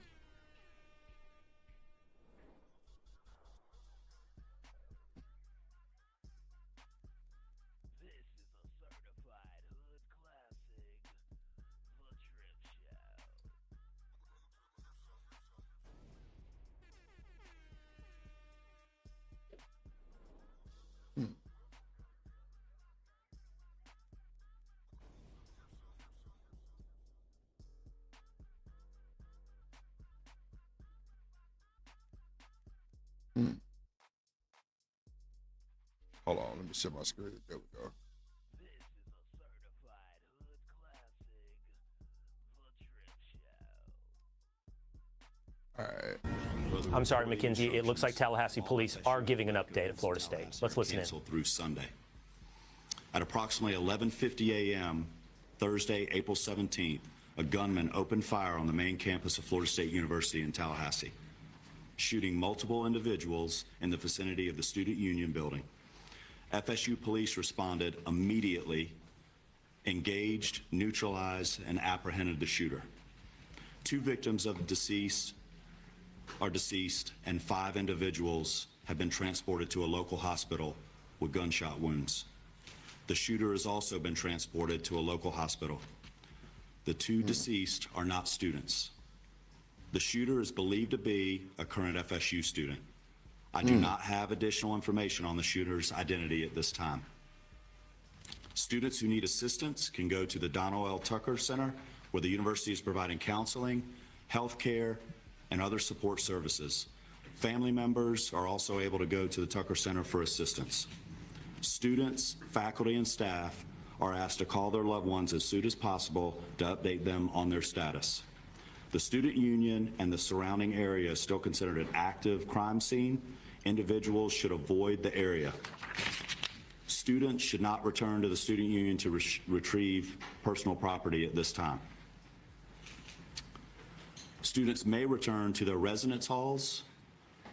Hold on, let me share my screen. There we go. All right. I'm sorry, Mackenzie. It looks like Tallahassee police are giving an update at Florida State. Let's listen in. Through Sunday. At approximately 11:50 a.m. Thursday, April 17th, a gunman opened fire on the main campus of Florida State University in Tallahassee, shooting multiple individuals in the vicinity of the Student Union building. FSU police responded immediately, engaged, neutralized, and apprehended the shooter. 2 victims of the deceased are deceased, and 5 individuals have been transported to a local hospital with gunshot wounds. The shooter has also been transported to a local hospital. The 2 deceased are not students. The shooter is believed to be a current FSU student. I do not have additional information on the shooter's identity at this time. Students who need assistance can go to the Donald L. Tucker Center, where the university is providing counseling, health care, and other support services. Family members are also able to go to the Tucker Center for assistance. Students, faculty, and staff are asked to call their loved ones as soon as possible to update them on their status. The student union and the surrounding area is still considered an active crime scene. Individuals should avoid the area. Students should not return to the student union to retrieve personal property at this time. Students may return to their residence halls,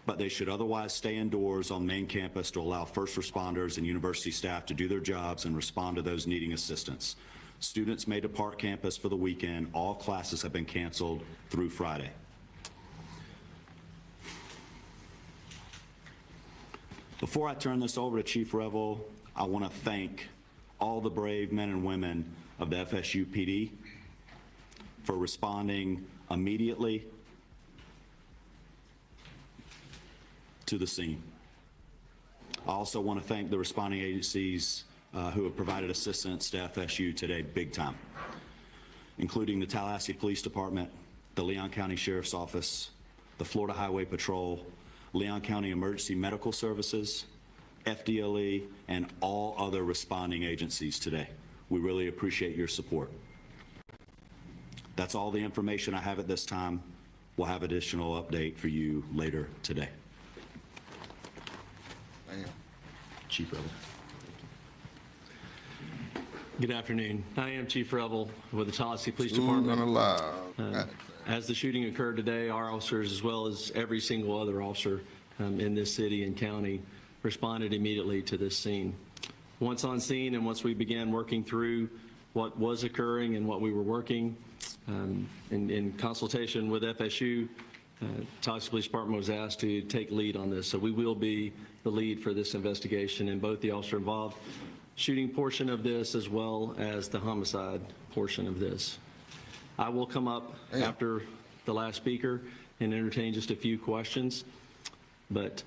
but they should otherwise stay indoors on main campus to allow first responders and university staff to do their jobs and respond to those needing assistance. Students may depart campus for the weekend. All classes have been canceled through Friday. Before I turn this over to Chief Revel, I want to thank all the brave men and women of the FSU PD for responding immediately to the scene. I also want to thank the responding agencies who have provided assistance to FSU today big time, including the Tallahassee Police Department, the Leon County Sheriff's Office, the Florida Highway Patrol, Leon County Emergency Medical Services, FDLE, and all other responding agencies today. We really appreciate your support. That's all the information I have at this time. We'll have additional update for you later today. Chief Revel. Good afternoon. I am Chief Revel with the Tallahassee Police Department. As the shooting occurred today, our officers, as well as every single other officer in this city and county, responded immediately to this scene. Once on scene and once we began working through what was occurring and what we were working in consultation with FSU, Tallahassee Police Department was asked to take lead on this. So we will be the lead for this investigation, and both the officer involved shooting portion of this as well as the homicide portion of this. I will come up after the last speaker and entertain just a few questions, but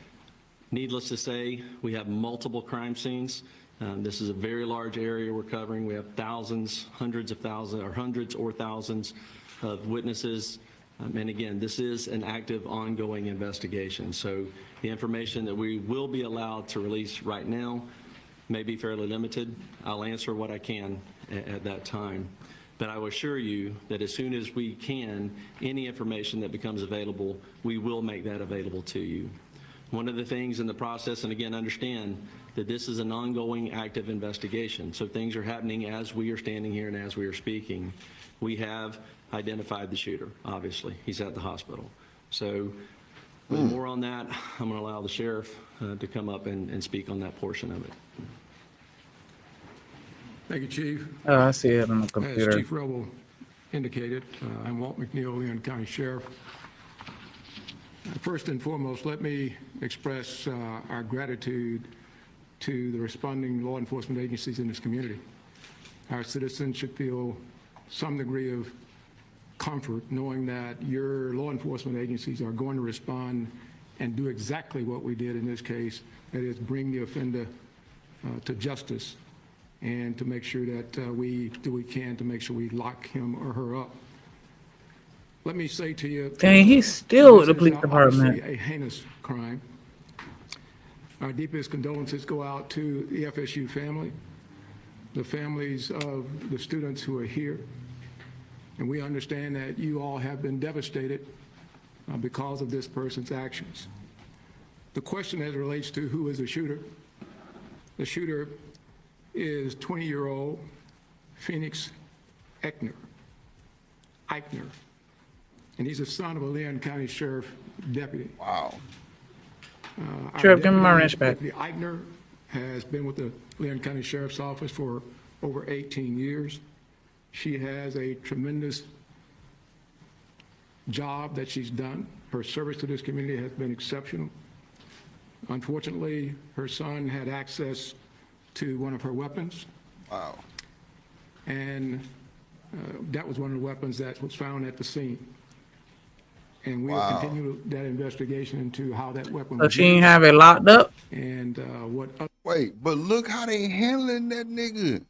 needless to say, we have multiple crime scenes. This is a very large area we're covering. We have thousands, hundreds of thousands, or hundreds or thousands of witnesses. And again, this is an active, ongoing investigation. So the information that we will be allowed to release right now may be fairly limited. I'll answer what I can at that time. But I will assure you that as soon as we can, any information that becomes available, we will make that available to you. One of the things in the process, and again, understand that this is an ongoing active investigation. So things are happening as we are standing here and as we are speaking. We have identified the shooter, obviously. He's at the hospital. So with more on that, I'm going to allow the sheriff to come up and speak on that portion of it. Thank you, Chief. Oh, I see it on the computer. As Chief Revel indicated, I'm Walt McNeil, Leon County Sheriff. First and foremost, let me express our gratitude to the responding law enforcement agencies in this community. Our citizens should feel some degree of comfort knowing that your law enforcement agencies are going to respond and do exactly what we did in this case, that is bring the offender to justice and to make sure that we do what we can to make sure we lock him or her up. Let me say to you, dang, he's still with the police department. A heinous crime. Our deepest condolences go out to the FSU family, the families of the students who are here. And we understand that you all have been devastated because of this person's actions. The question as it relates to who is the shooter is 20-year-old Phoenix Eichner. And he's the son of a Leon County Sheriff deputy. Wow. Sheriff, give me my wrench back. Deputy Eichner has been with the Leon County Sheriff's Office for over 18 years. She has a tremendous job that she's done. Her service to this community has been exceptional. Unfortunately, her son had access to one of her weapons. Wow. And that was one of the weapons that was found at the scene. and we'll continue that investigation into how that weapon So was she ain't used have it locked up? and what. Wait, but look how they handling that nigga.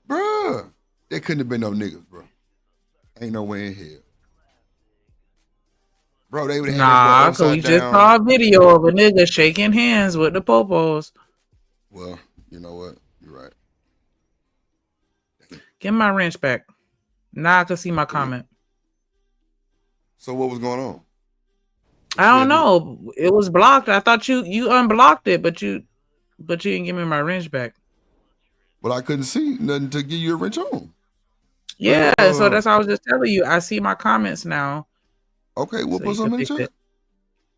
Bruh. There couldn't have been no niggas, bro. Ain't no way in hell. Bro, they would have Nah, had that cause we upside just down. saw a video of a nigga shaking hands with the popos. Well, you know what? You're right. Give my wrench back. Now I can see my comment. So what was going on? I don't know. It was blocked. I thought you unblocked it, but you didn't give me my wrench back. But I couldn't see nothing to give you a wrench on. Yeah, so that's how I was just telling you. I see my comments now. Okay, we'll So put you some can in the fix chat. it.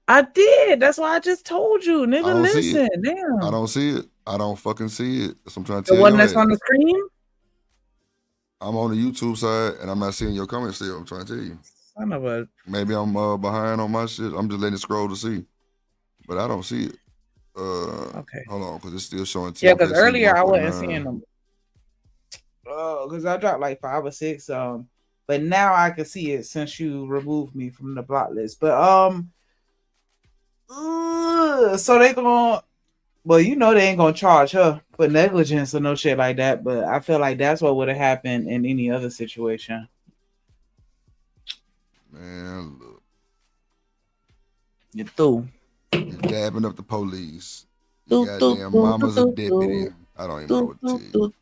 I did. That's why I just told you, I nigga. don't see Listen, it. damn. I don't see it. I don't fucking see it. That's what I'm trying to The tell one you. that's on the screen? I'm on the YouTube side and I'm not seeing your comments still. I'm trying to tell you. Son of a. Maybe I'm behind on my shit. I'm just letting it scroll to see. But I don't see it. Okay. Hold on, because it's still showing. Yeah, because TMKC earlier I wasn't 149. seeing them. Oh, because I dropped like 5 or 6. But now I can see it since you removed me from the block list. But so they gonna, well, you know they ain't gonna charge her for negligence or no shit like that. But I feel like that's what would have happened in any other situation. Man, look. You through. You dabbing up the police. You goddamn mama's a deputy. I don't even know what to tell you.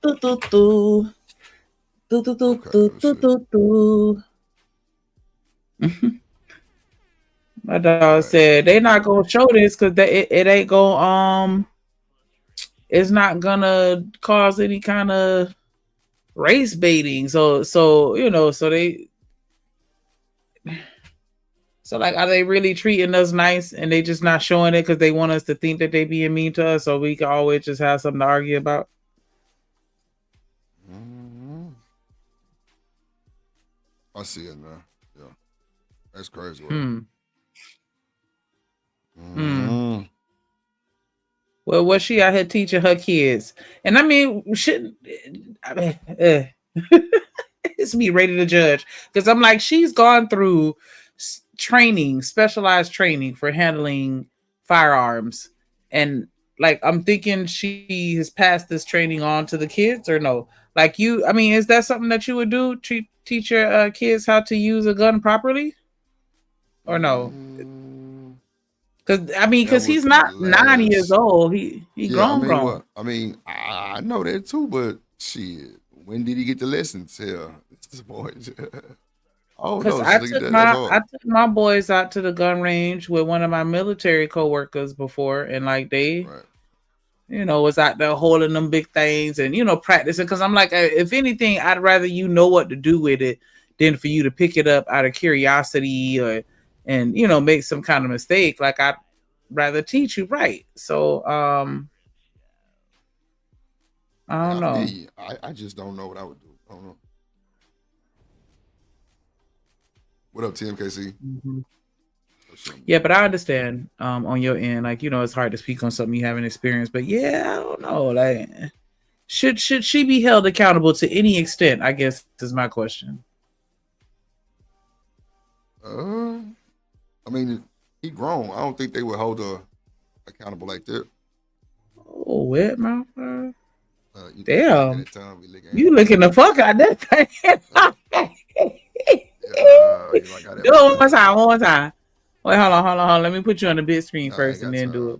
My dog said they not gonna show this because it ain't gonna it's not gonna cause any kind of race baiting. So you know, so like, are they really treating us nice and they just not showing it because they want us to think that they being mean to us so we can always just have something to argue about? I see it now. Yeah. That's crazy. Well, what's she out here teaching her kids? And I mean, it's me ready to judge because I'm like, she's gone through training, specialized training for handling firearms, and like I'm thinking she has passed this training on to the kids or no? Like you, I mean, is that something that you would do? Teach your kids how to use a gun properly, or no? Because he's not 9 years old. He grown. Well, I mean, I know that too, but shit, when did he get the lessons? Hell, it's this boy. Oh no, I took my boys out to the gun range with one of my military coworkers before, and like they, you know, was out there holding them big things and, you know, practicing. Because I'm like, if anything, I'd rather you know what to do with it than for you to pick it up out of curiosity and you know, make some kind of mistake. Like I'd rather teach you right. So I don't know. I just don't know what I would do. I don't know. What up, TMKC? Yeah, but I understand on your end, like, you know, it's hard to speak on something you haven't experienced. But yeah, I don't know. Like, should she be held accountable to any extent? I guess is my question. I mean, he grown. I don't think they would hold her accountable like that. Oh, wet mouth. Damn, you licking the fuck out that thing. Do it one more time. One more time. Wait, hold on. Let me put you on the big screen first and then do it.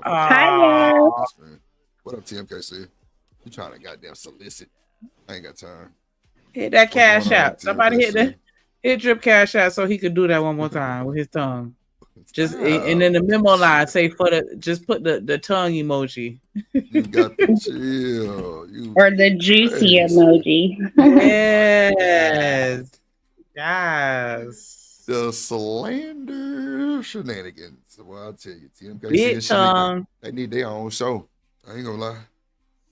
Hi, what up, TMKC? You trying to goddamn solicit? I ain't got time. Hit that cash out. Somebody hit Drip cash out so he could do that one more time with his tongue. Just and then the memo line say just put the tongue emoji. You got the chill. Or the juicy emoji. Yes. Yes. The slander shenanigans. Well, I'll tell you, TMKC Big and tongue. They need their own show. I ain't gonna lie.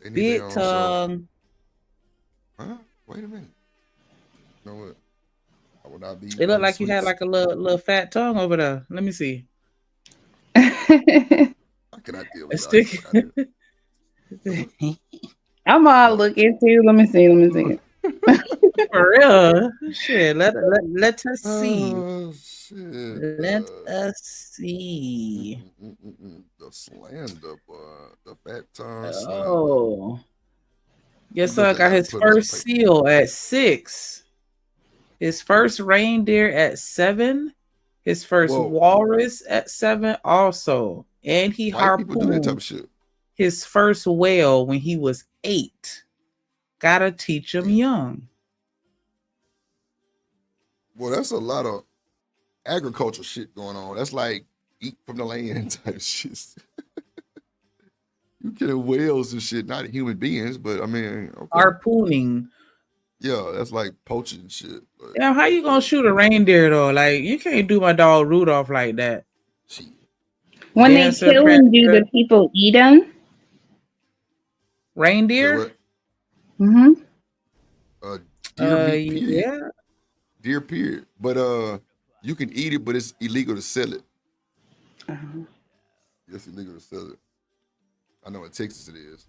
They need Big their own tongue. Show. Huh? Wait a minute. You know what? I will not be. It looked like you had like a little fat tongue over there. Let me see. How can I deal with that? I'm all looking too. Let me see. For real. Shit. Let us see. Oh, shit. Let us see. The slander, boy. The fat tongue slander. Oh. Yes, You sir. look Got like his put it on first paper. seal at 6. His first reindeer at 7. His first Whoa. walrus at 7 also. And he White people do that type harpooned of shit. his first whale when he was 8. Gotta teach him young. Well, that's a lot of agriculture shit going on. That's like eat from the land type shit. You killing whales and shit, not human beings, but I mean, okay. Harpooning. Yeah, that's like poaching and shit. But Now, how you gonna shoot a reindeer though? Like, you can't do my dog Rudolph like that. When they Dancer, kill them, do the Prancer, people eat them? reindeer? Mm-hmm. Deer meat, period. Yeah. Deer, period. But you can eat it, but it's illegal to sell it. It's illegal to sell it. I know in Texas it is.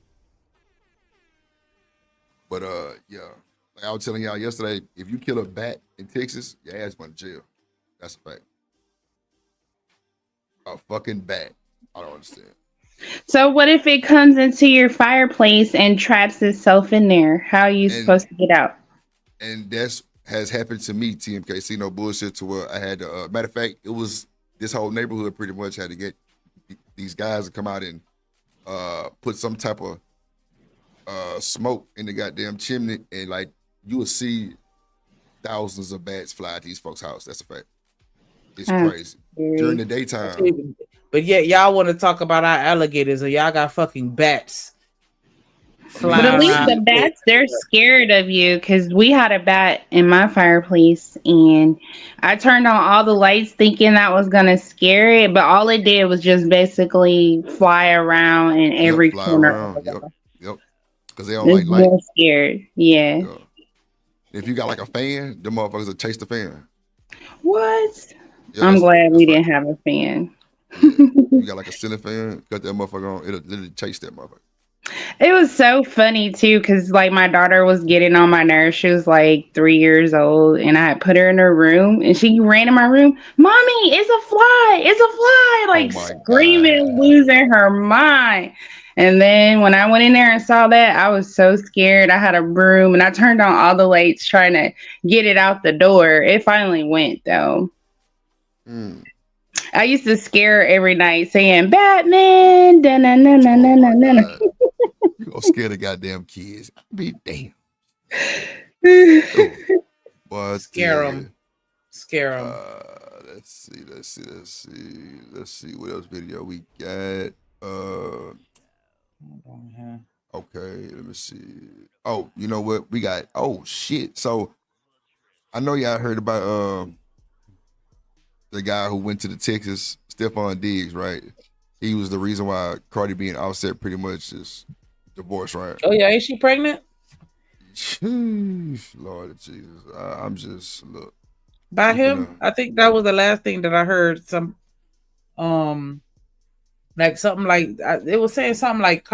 But yeah, like I was telling y'all yesterday, if you kill a bat in Texas, your ass going to jail. That's a fact. A fucking bat. I don't understand. So what if it comes into your fireplace and traps itself in there? How are you supposed to get out? And that's has happened to me, TMK. See, no bullshit, to where I had to, matter of fact, it was this whole neighborhood pretty much had to get these guys to come out and put some type of smoke in the goddamn chimney, and like you will see thousands of bats fly at these folks' house. That's a fact. It's crazy. During the daytime. But yet y'all want to talk about our alligators, and y'all got fucking bats flying But at least around. the bats, they're scared of you, because we had a bat in my fireplace and I turned on all the lights thinking that was going to scare it, but all it did was just basically fly around in every fly corner. around. Yep. Because they don't It's like light. more scared. Yeah. If you got like a fan, the motherfuckers will chase the fan. What? Yeah, I'm glad we didn't have a fan. You got like a ceiling fan, cut that motherfucker on, it'll literally chase that motherfucker. It was so funny too, because like my daughter was getting on my nerves. She was like 3 years old, and I put her in her room, and she ran in my room. Mommy, it's a fly! It's a fly! Like screaming, losing her mind. And then when I went in there and saw that, I was so scared. I had a broom and I turned on all the lights trying to get it out the door. It finally went though. I used to scare her every night saying Batman. Da-na-na-na-na-na-na. You gonna scare the goddamn kids. Be damn. Boy, Scare them. Scare them. Let's see what else video we got. Okay, let me see. Oh, you know what? We got, oh shit. So I know y'all heard about the guy who went to the Texas, Stephon Diggs, right? He was the reason why Cardi B and Offset pretty much is divorced, right? Oh yeah, is she pregnant? Lord Jesus. I'm just, look. By him? I think that was the last thing that I heard. Some like something like it was saying something like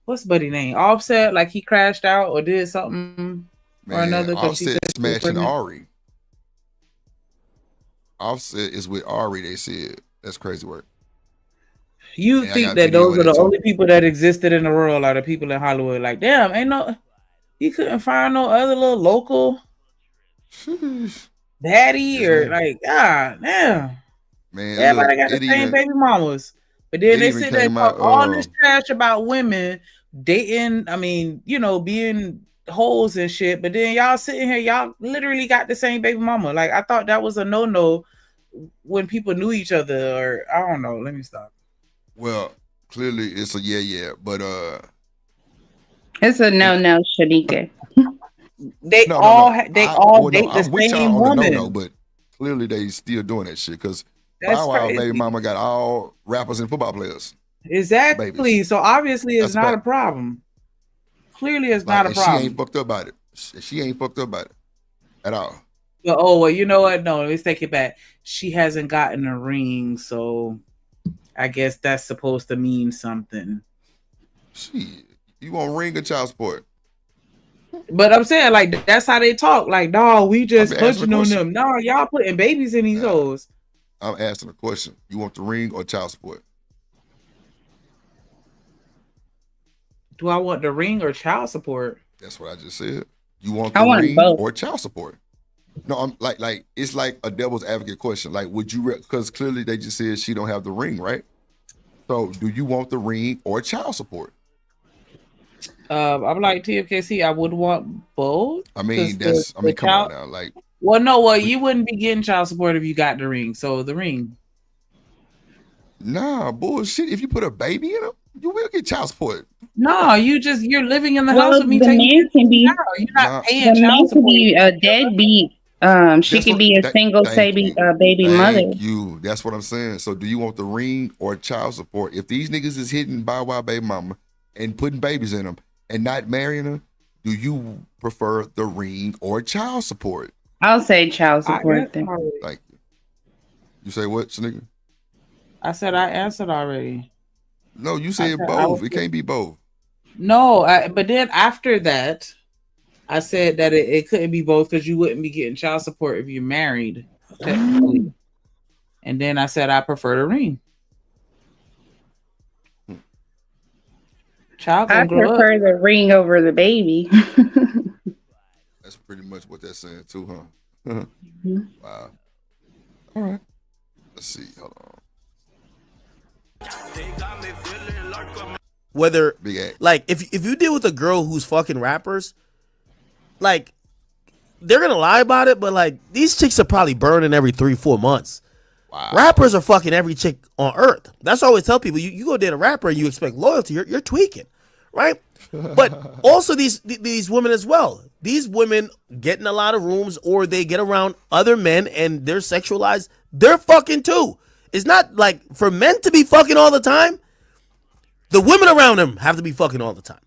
what's buddy name? Offset, like he crashed out or did something or another. Offset smashing Ari. Offset is with Ari, they said. That's crazy work. You think that those are the only people that existed in the world, are the people in Hollywood? Like, damn, ain't no, he couldn't find no other little local daddy or like, god damn. Man, everybody got the same baby mamas. But then they sit there and talk all this trash about women dating, I mean, you know, being hoes and shit. But then y'all sitting here, y'all literally got the same baby mama. Like, I thought that was a no-no when people knew each other, or I don't know. Let me stop. Well, clearly it's a yeah, but it's a no, Shanika. They all date the same woman. No, but clearly they still doing that shit because Bow Wow baby mama got all rappers and football players. Exactly. Babies. So obviously it's not a problem. Clearly it's not a problem. She ain't fucked up about it. She ain't fucked up about it at all. But, well, you know what? No, let's take it back. She hasn't gotten a ring, so I guess that's supposed to mean something. Shit, you want ring or child support? But I'm saying, like, that's how they talk. Like, no, we just I'm asking punching a on question. them. No, y'all putting babies in these hoes. I'm asking a question. You want the ring or child support? Do I want the ring or child support? That's what I just said. You want I the want ring both. or child support? No, I'm like it's like a devil's advocate question. Like, would you? Because clearly they just said she don't have the ring, right? So, do you want the ring or child support? I'm like TFKC. I would want both. I mean, come on now, like. Well, no, you wouldn't be getting child support if you got the ring. So the ring. Nah, bullshit. If you put a baby in him, you will get child support. No, you're living in the house with me. The man can be. You're not paying The man child can support. be a deadbeat. She can be a single baby mother. Thank you. That's what I'm saying. So, do you want the ring or child support? If these niggas is hitting Bow Wow baby mama and putting babies in them and not marrying her, do you prefer the ring or child support? I'll say child support then. Thank you. You say what, nigga? I said I answered already. No, you said both. It can't be both. No, but then after that, I said that it couldn't be both because you wouldn't be getting child support if you're married, technically. And then I said I prefer the ring. Child I gonna grow prefer up. the ring over the baby. That's pretty much what they're saying too, huh? Wow. All right. Let's see. Hold on. Whether Big A. like if you deal with a girl who's fucking rappers, like they're gonna lie about it, but like these chicks are probably burning every 3-4 months. Wow. Rappers are fucking every chick on earth. That's what I always tell people. You go date a rapper and you expect loyalty, you're tweaking, right? But also these women as well. These women get in a lot of rooms or they get around other men and they're sexualized. They're fucking too. It's not like for men to be fucking all the time. The women around them have to be fucking all the time.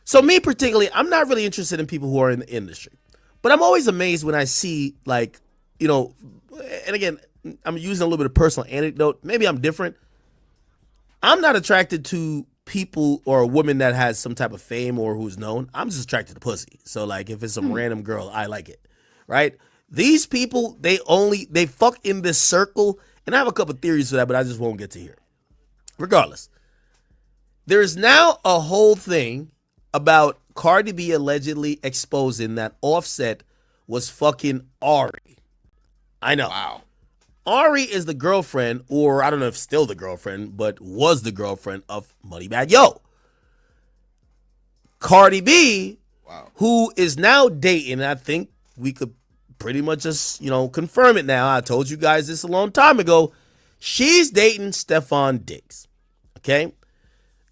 So me particularly, I'm not really interested in people who are in the industry. But I'm always amazed when I see like, you know, and again, I'm using a little bit of personal anecdote. Maybe I'm different. I'm not attracted to people or a woman that has some type of fame or who's known. I'm just attracted to pussy. So like if it's some random girl, I like it. Right? These people, they fuck in this circle. And I have a couple theories for that, but I just won't get to here. Regardless. There is now a whole thing about Cardi B allegedly exposing that Offset was fucking Ari. I know. Wow. Ari is the girlfriend, or I don't know if still the girlfriend, but was the girlfriend of Moneybagg Yo. Cardi B, who is now dating, I think we could pretty much just, confirm it now. I told you guys this a long time ago. She's dating Stephon Diggs. Okay?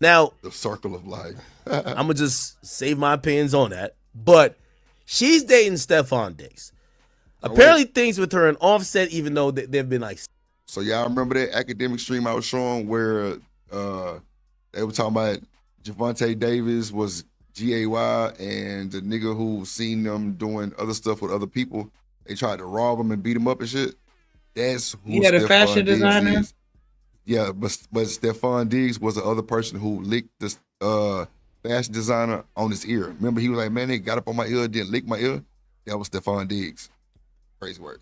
Now, the circle of life. I'm going to just save my opinions on that. But she's dating Stephon Diggs. Apparently things with her and Offset, even though they've been like... So y'all remember that academic stream I was showing where they were talking about Javante Davis was GAY and the nigga who seen them doing other stuff with other people, they tried to rob him and beat him up and shit? That's who the Stephon fashion Diggs designer? is. Yeah, but Stephon Diggs was the other person who licked this fashion designer on his ear. Remember, he was like, man, they got up on my ear, didn't lick my ear? That was Stephon Diggs. Crazy work.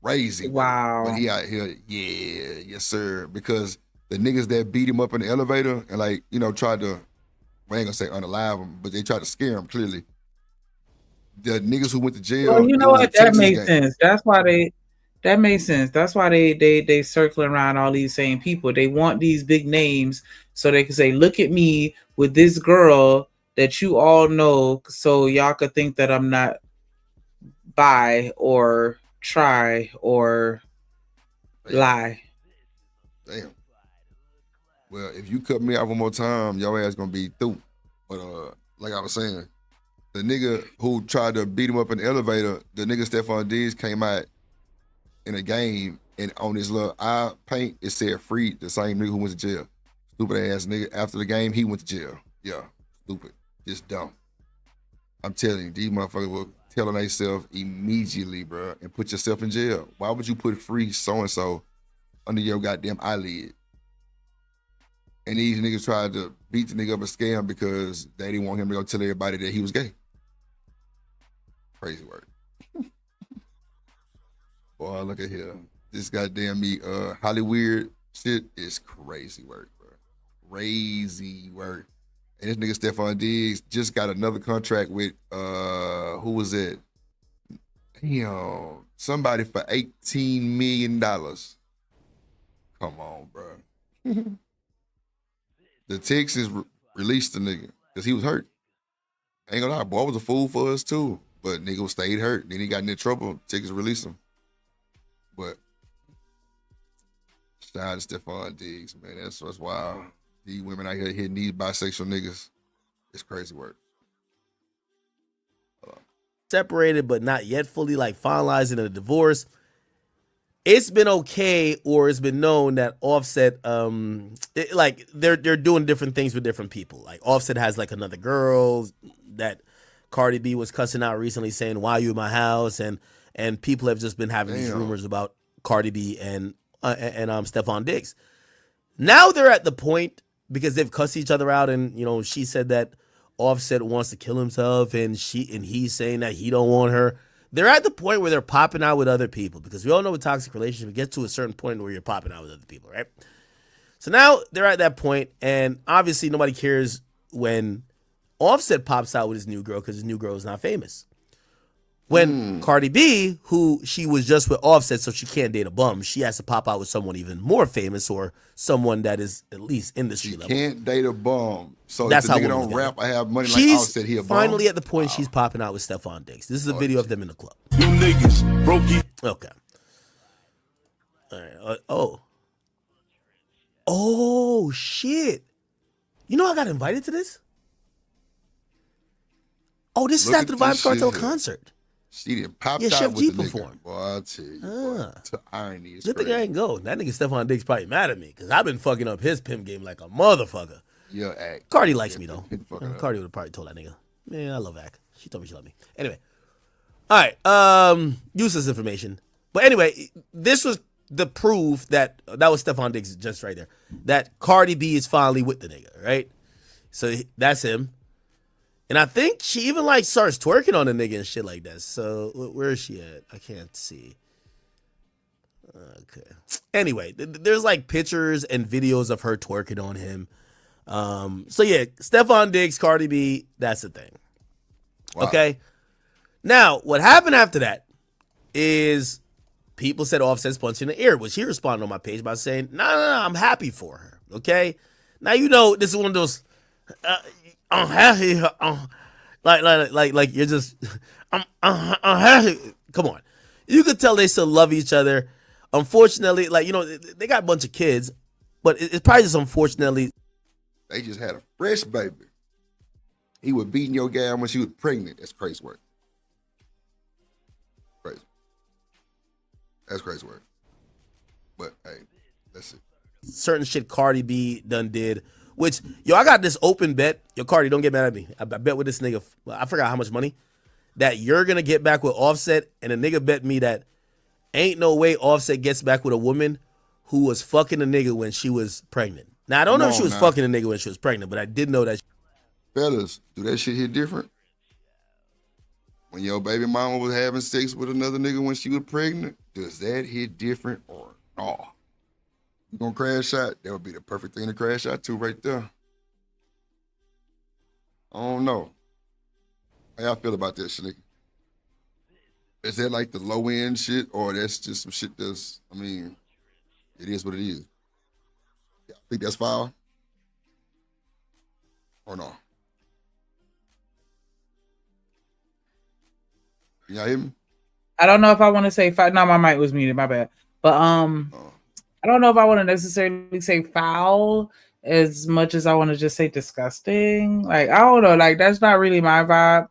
Crazy work. Wow. But he out here, yes, sir. Because the niggas that beat him up in the elevator and tried to, I ain't gonna say unalive him, but they tried to scare him clearly. The niggas who went to jail. Well, you know what? That makes gang. sense. That makes sense. That's why they circling around all these same people. They want these big names so they can say, look at me with this girl that you all know, so y'all could think that I'm not bi or try or lie. Damn. Well, if you cut me out one more time, your ass gonna be through. But like I was saying, the nigga who tried to beat him up in the elevator, the nigga Stephon Diggs came out in a game and on his little eye paint, it said free, the same nigga who went to jail. Stupid ass nigga. After the game, he went to jail. Yeah, stupid. Just dumb. I'm telling you, these motherfuckers were telling themselves immediately, bro, and put yourself in jail. Why would you put free so-and-so under your goddamn eyelid? And these niggas tried to beat the nigga up a scam because they didn't want him to go tell everybody that he was gay. Crazy work. Boy, look at here. This goddamn Hollywood shit is crazy work, bro. Crazy work. And this nigga Stephon Diggs just got another contract with who was it? Somebody for $18 million. Come on, bro. The Texans released the nigga because he was hurt. Ain't gonna lie, boy was a fool for us too. But nigga stayed hurt. Then he got into trouble. Texans released him. But shout out to Stephon Diggs, man. That's what's wild. These women out here hitting these bisexual niggas. It's crazy work. Separated, but not yet fully like finalizing a divorce. It's been okay, or it's been known that Offset, like they're doing different things with different people. Like Offset has like another girl that Cardi B was cussing out recently, saying, "Why you in my house?" And people have just been having these rumors about Cardi B and Stephon Diggs. Now they're at the point because they've cussed each other out, and you know she said that Offset wants to kill himself, and he's saying that he don't want her. They're at the point where they're popping out with other people because we all know with toxic relationship, it gets to a certain point where you're popping out with other people, right? So now they're at that point, and obviously nobody cares when Offset pops out with his new girl because his new girl is not famous. When Cardi B, who she was just with Offset, so she can't date a bum, she has to pop out with someone even more famous or someone that is at least industry level. Can't date a bum. So that's if the how nigga don't rap, I have money like she's Offset, he a bum. finally at the point she's popping out with Stephon Diggs. This is a video of them in the club. You niggas broke it. Okay. All right. Oh shit! You know I got invited to this. Oh, this is after the Vibes Cartel concert. She didn't pop yeah, out Chef with G the performed. nigga. Boy, I'll tell you. Boy, to irony is Good thing crazy. I ain't go. That nigga Stephon Diggs probably mad at me because I've been fucking up his pimp game like a motherfucker. Yeah, act. Cardi likes me though. Cardi would have probably told that nigga, "Man, I love Act." She told me she loved me. Anyway, all right. Useless information. But anyway, this was the proof that was Stephon Diggs just right there. That Cardi B is finally with the nigga, right? So that's him. And I think she even like starts twerking on the nigga and shit like that. So where is she at? I can't see. Okay. Anyway, there's like pictures and videos of her twerking on him. So yeah, Stephon Diggs, Cardi B, that's the thing. Wow. Okay. Now, what happened after that is people said Offset's punching the air, which he responded on my page by saying, no, I'm happy for her. Okay. Now, you know, this is one of those, I'm happy. Like you're just, I'm happy. Come on. You could tell they still love each other. Unfortunately, like, you know, they got a bunch of kids, but it's probably just unfortunately. They just had a fresh baby. He was beating your gal when she was pregnant. That's crazy work. Crazy. That's crazy work. But hey, that's it. Certain shit Cardi B done did, which, yo, I got this open bet. Yo, Cardi, don't get mad at me. I bet with this nigga, I forgot how much money, that you're going to get back with Offset, and a nigga bet me that ain't no way Offset gets back with a woman who was fucking a nigga when she was pregnant. Now, I don't know if she was fucking a nigga when she was pregnant, but I did know that. Fellas, do that shit hit different? When your baby mama was having sex with another nigga when she was pregnant, does that hit different or no? You gonna crash out? That would be the perfect thing to crash out to right there. I don't know. How y'all feel about that shit, nigga? Is that like the low end shit, or that's just some shit that's, I mean, it is what it is. Yeah, I think that's foul. Or no? Y'all hear me? I don't know if I want to say foul. No, my mic was muted. My bad. But I don't know if I want to necessarily say foul as much as I want to just say disgusting. Like, I don't know. Like, that's not really my vibe.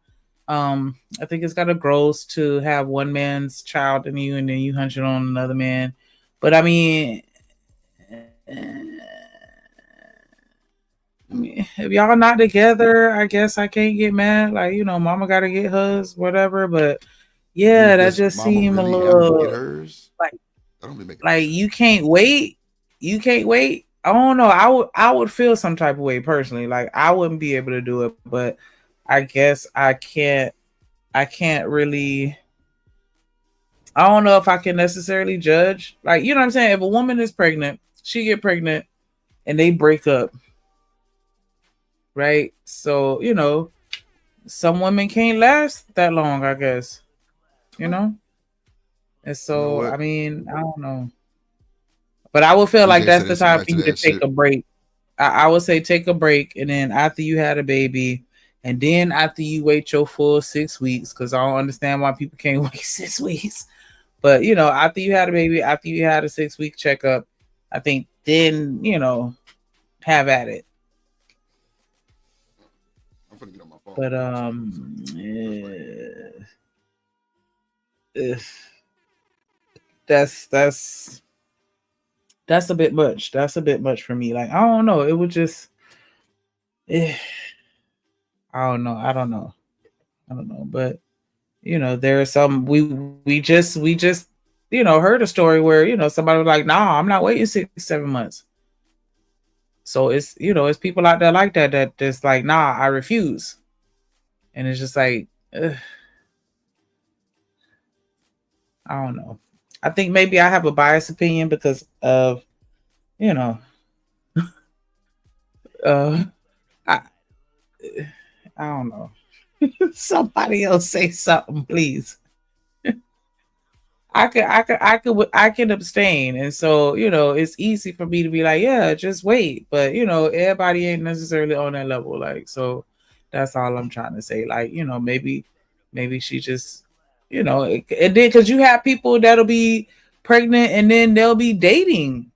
I think it's kind of gross to have one man's child in you and then you hunch it on another man. But I mean, if y'all not together, I guess I can't get mad. Like, you know, mama gotta get hers, whatever. But yeah, that just seemed a little like you can't wait. You can't wait I don't know. I would feel some type of way personally. Like I wouldn't be able to do it, but I guess I can't really. I don't know if I can necessarily judge. Like, you know what I'm saying? If a woman is pregnant, she get pregnant and they break up, right? So, you know, some women can't last that long, I guess. You know? And so, I mean, I don't know. But I would feel like BJ that's said the there's some time for ratchet you to ass take shit. a break. I would say take a break, and then after you had a baby, and then after you wait your full 6 weeks, because I don't understand why people can't wait 6 weeks. But you know, after you had a baby, after you had a 6-week checkup, I think then, you know, have at it. I'm finna get on my phone. But that's a bit much. That's a bit much for me. Like, I don't know. It would just I don't know. I don't know. But you know, there are some we just you know heard a story where, you know, somebody was like, nah, I'm not waiting 6-7 months. So it's, you know, it's people out there like that just like, nah, I refuse. And it's just like, ugh, I don't know. I think maybe I have a biased opinion because of, you know, I don't know. Somebody else say something, please. I can abstain, and so, you know, it's easy for me to be like, yeah, just wait. But you know, everybody ain't necessarily on that level. Like, so that's all I'm trying to say. Like, you know, maybe she just, you know, and then because you have people that'll be pregnant and then they'll be dating,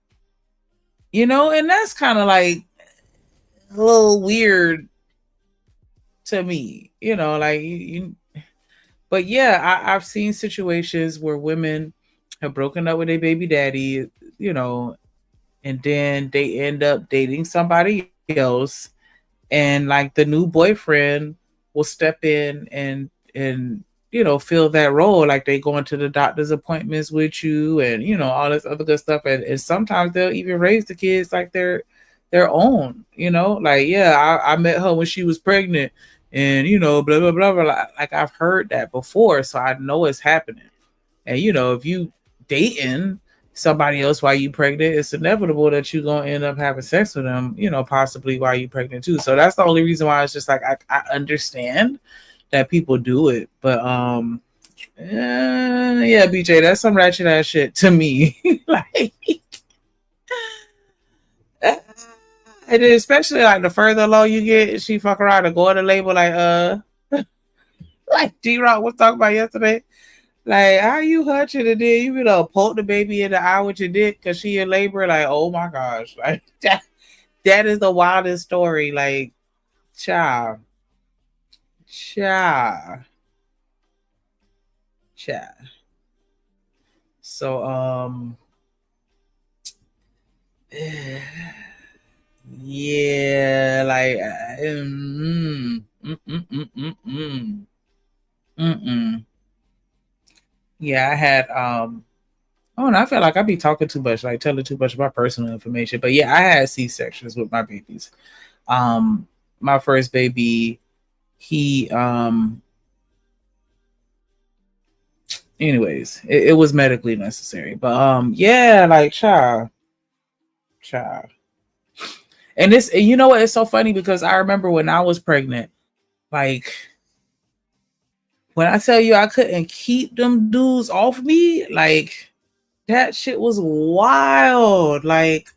you know, and that's kind of like a little weird to me, you know, like you. But yeah, I've seen situations where women have broken up with their baby daddy, you know, and then they end up dating somebody else, and like the new boyfriend will step in and you know fill that role, like they go into the doctor's appointments with you, and you know all this other good stuff, and sometimes they'll even raise the kids like their own, you know, like, yeah, I met her when she was pregnant, and you know, blah blah blah blah. Like I've heard that before, so I know it's happening. And you know, if you dating somebody else while you pregnant, it's inevitable that you're gonna end up having sex with them, you know, possibly while you pregnant too. So that's the only reason why it's just like I understand that people do it, but yeah, BJ, that's some ratchet ass shit to me. Like, and then especially like the further along you get, she fuck around and go on the label like like D-Rock was talking about yesterday. Like, how you hunching and then you know poke the baby in the eye with your dick because she in labor? Like, oh my gosh, like that is the wildest story. Like, child, child, child. So yeah, like yeah, I had oh, and I feel like I be talking too much, like telling too much about personal information. But yeah, I had C-sections with my babies. My first baby, he anyways, it was medically necessary. But yeah, like child. And this, and you know what, it's so funny because I remember when I was pregnant, like when I tell you I couldn't keep them dudes off me, like that shit was wild. Like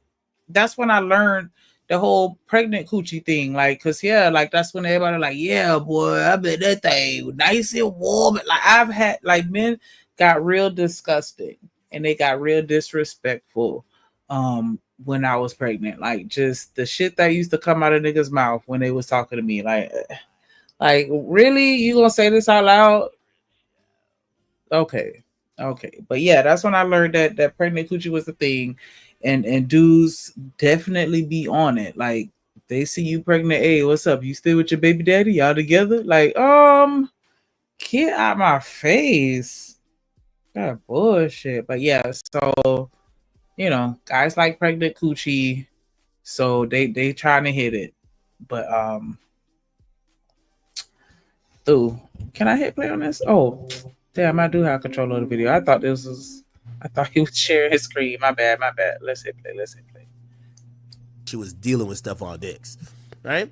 that's when I learned the whole pregnant coochie thing. Like, cause yeah, like that's when everybody like, yeah, boy, I bet that thing nice and warm. Like I've had like men got real disgusting and they got real disrespectful when I was pregnant. Like just the shit that used to come out of niggas' mouth when they was talking to me. Like really? You gonna say this out loud? Okay. Okay. But yeah, that's when I learned that pregnant coochie was the thing. And dudes definitely be on it. Like they see you pregnant. Hey, what's up? You still with your baby daddy? Y'all together? Like, get out my face. That bullshit. But yeah, so you know, guys like pregnant coochie. So they trying to hit it. But can I hit play on this? Oh, damn, I do have control of the video. I thought he was sharing his screen. My bad. Let's hit play. She was dealing with Stephon Diggs, right?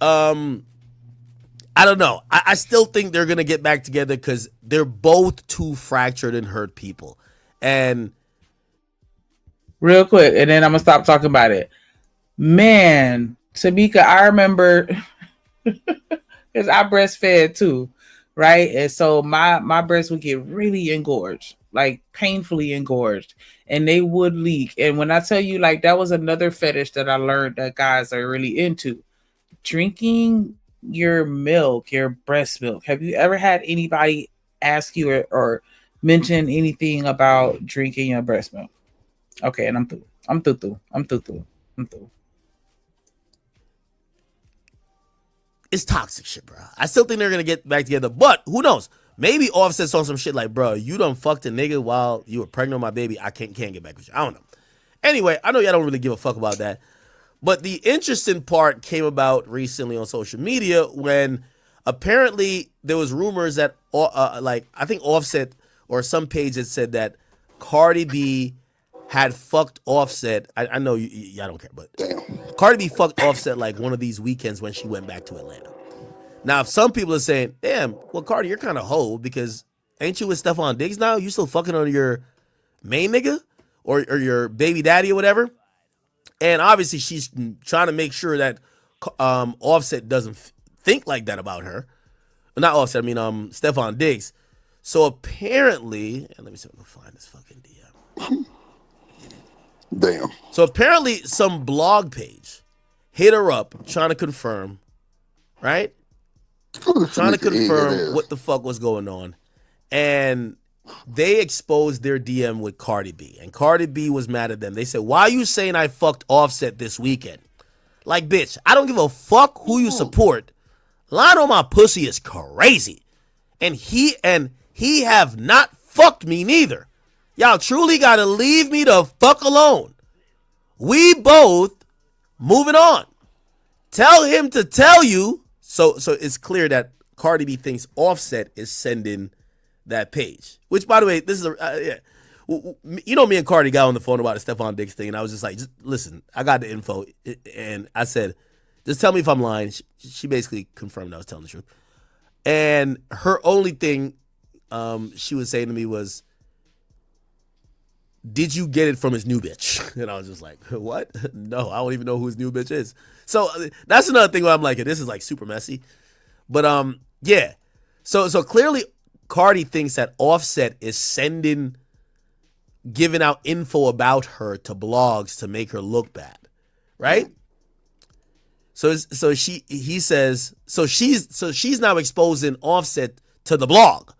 I don't know. I still think they're gonna get back together because they're both too fractured and hurt people. And real quick, and then I'm gonna stop talking about it. Man, Tamika, I remember because I breastfed too, right? And so my breasts would get really engorged, like painfully engorged, and they would leak. And when I tell you, like, that was another fetish that I learned that guys are really into. Drinking your milk, your breast milk. Have you ever had anybody ask you or mention anything about drinking your breast milk? Okay, and I'm through. It's toxic shit, bro. I still think they're gonna get back together, but who knows? Maybe Offset's on some shit like, bro, you done fucked a nigga while you were pregnant with my baby. I can't get back with you. I don't know. Anyway, I know y'all don't really give a fuck about that. But the interesting part came about recently on social media when apparently there was rumors that, I think Offset or some page that said that Cardi B had fucked Offset. I know y'all don't care, but Cardi B fucked Offset like one of these weekends when she went back to Atlanta. Now, if some people are saying, damn, well, Cardi, you're kind of hoe because ain't you with Stephon Diggs now? You still fucking on your main nigga or your baby daddy or whatever? And obviously, she's trying to make sure that Offset doesn't think like that about her. Not Offset, I mean Stephon Diggs. So apparently, and let me see if I can find this fucking DM. Damn. So apparently, some blog page hit her up trying to confirm, right? Trying to confirm what the fuck was going on. And they exposed their DM with Cardi B. And Cardi B was mad at them. They said, why are you saying I fucked Offset this weekend? Like, bitch, I don't give a fuck who you support. Lying on my pussy is crazy. And he have not fucked me neither. Y'all truly gotta leave me the fuck alone. We both moving on. Tell him to tell you. So it's clear that Cardi B thinks Offset is sending that page. Which, by the way, this is you know, me and Cardi got on the phone about the Stephon Diggs thing, and I was just like, listen, I got the info, and I said, just tell me if I'm lying. She basically confirmed I was telling the truth. And her only thing she was saying to me was, did you get it from his new bitch? And I was just like, what? No, I don't even know who his new bitch is. So that's another thing where I'm like, this is like super messy. But yeah. So clearly Cardi thinks that Offset is giving out info about her to blogs to make her look bad. Right? So she's now exposing Offset to the blog.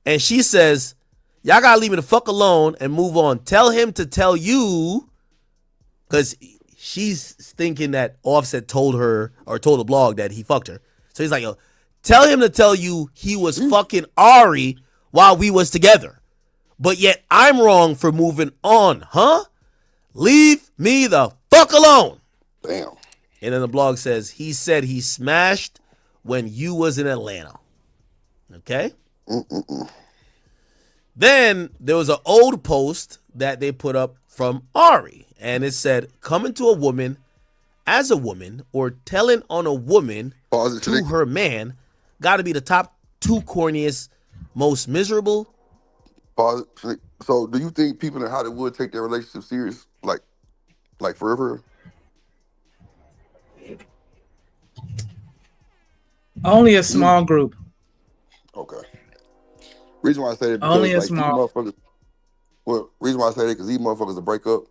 And she says, y'all gotta leave me the fuck alone and move on. Tell him to tell you, because she's thinking that Offset told her or told the blog that he fucked her. So he's like, yo, tell him to tell you he was fucking Ari while we was together. But yet I'm wrong for moving on, huh? Leave me the fuck alone. Damn. And then the blog says, he said he smashed when you was in Atlanta. Okay? Then there was an old post that they put up from Ari. And it said, coming to a woman as a woman or telling on a woman to her man got to be the top two corniest, most miserable. So do you think people in Hollywood take their relationship serious? Like forever? Only a small group. Okay. Reason why I say that because only a like, small. Reason why I say that because these motherfuckers will break up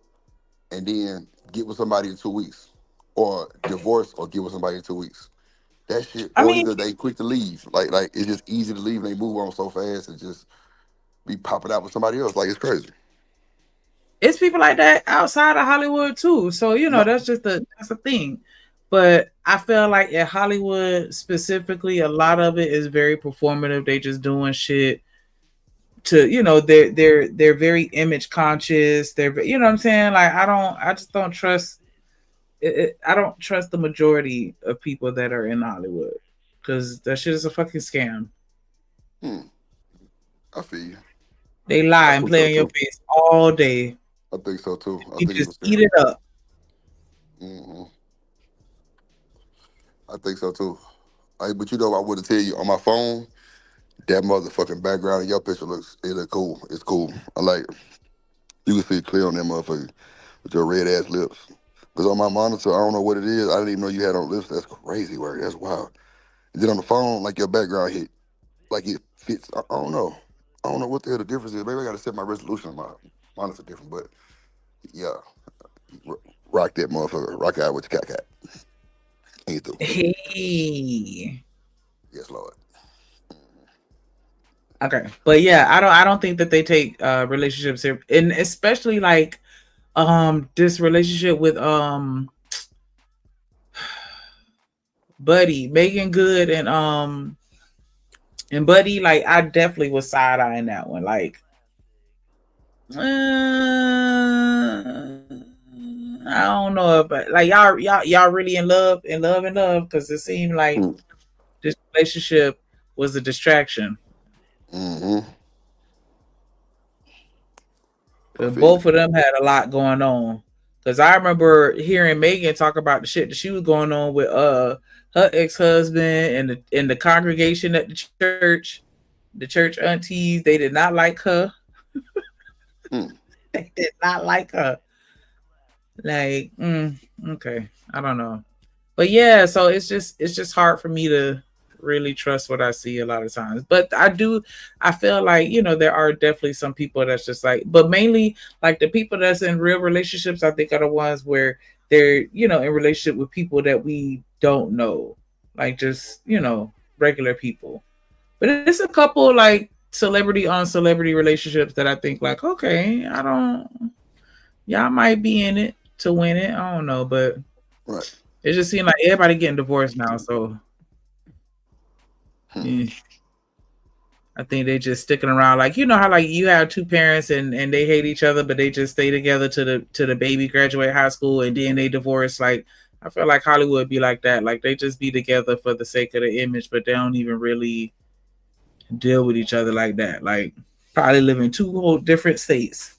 and then get with somebody in 2 weeks, or divorce or get with somebody in 2 weeks. That shit. Either they quick to leave. Like it's just easy to leave and they move on so fast and just be popping out with somebody else. Like it's crazy. It's people like that outside of Hollywood too. So that's the thing. But I feel like in Hollywood specifically, a lot of it is very performative. They just doing shit to, they're very image conscious. They're, you know what I'm saying? Like I just don't trust I don't trust the majority of people that are in Hollywood because that shit is a fucking scam. I feel you. They lie I and think play so in your too. face all day. I think so too. I You think it's just a eat scam. it up. I think so too. But you know, I would tell you on my phone, that motherfucking background in your picture look cool. It's cool. I like it. You can see it clear on that motherfucker with your red ass lips. Because on my monitor, I don't know what it is. I didn't even know you had on lips. That's crazy work. That's wild. And then on the phone, like your background hit, like it fits. I don't know. I don't know what the hell the difference is. Maybe I got to set my resolution on my monitor different. But yeah, rock that motherfucker. Rock out with your cat. Ain't through. Hey. Yes, Lord. Okay, but yeah, I don't think that they take relationships here, and especially like this relationship with Buddy, Megan Good and Buddy. Like I definitely was side eyeing that one. Like, I don't know if like y'all really in love because it seemed like this relationship was a distraction. Both of them had a lot going on. Cause I remember hearing Megan talk about the shit that she was going on with her ex-husband and the congregation at the church aunties. They did not like her. They did not like her. Like, okay, I don't know, but yeah. So it's just hard for me to really trust what I see a lot of times. But I feel like, there are definitely some people that's just like, but mainly like the people that's in real relationships, I think are the ones where they're, in relationship with people that we don't know, like just, regular people. But it's a couple like celebrity on celebrity relationships that I think like, okay, y'all might be in it to win it. I don't know, but it just seems like everybody getting divorced now, so yeah. I think they just sticking around. Like, how like you have two parents and they hate each other, but they just stay together to the baby graduate high school and then they divorce. Like, I feel like Hollywood be like that. Like they just be together for the sake of the image, but they don't even really deal with each other like that. Like probably live in two whole different states.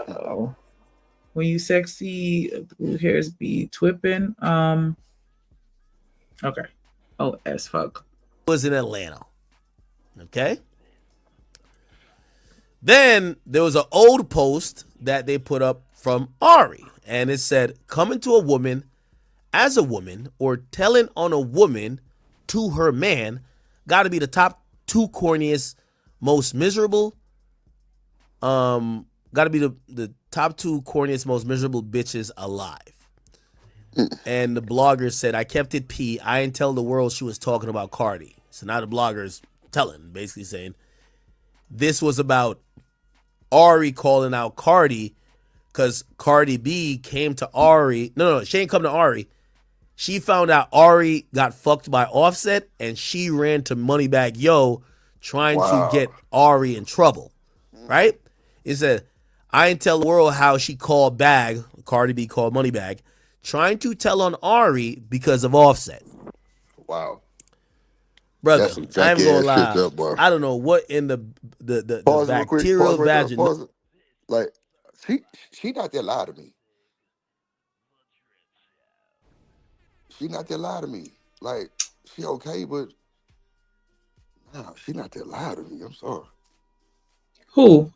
Oh, when you sexy, blue hairs be twipping. Okay. Oh, as fuck. Was in Atlanta. Okay. Then there was an old post that they put up from Ari, and it said, "Coming to a woman as a woman or telling on a woman to her man got to be the top two corniest, most miserable. Got to be the top two corniest, most miserable bitches alive." And the blogger said, "I kept it P. I didn't tell the world she was talking about Cardi." So now the blogger's telling, basically saying this was about Ari calling out Cardi because Cardi B came to Ari. No, she ain't come to Ari. She found out Ari got fucked by Offset and she ran to Moneybag Yo trying to get Ari in trouble. Right? It said, "I ain't tell the world how she called Bag," Cardi B called Moneybag, "trying to tell on Ari because of Offset." Wow. Brother, That's some I ain't gonna lie. shit, that, boy. I don't know what in the Pause real quick. bacterial Pause right there. vagin. Pause it. Like, she not there lie to me. She not there lie to me. Like, she okay, but no, she not there lie to me. I'm sorry. Who?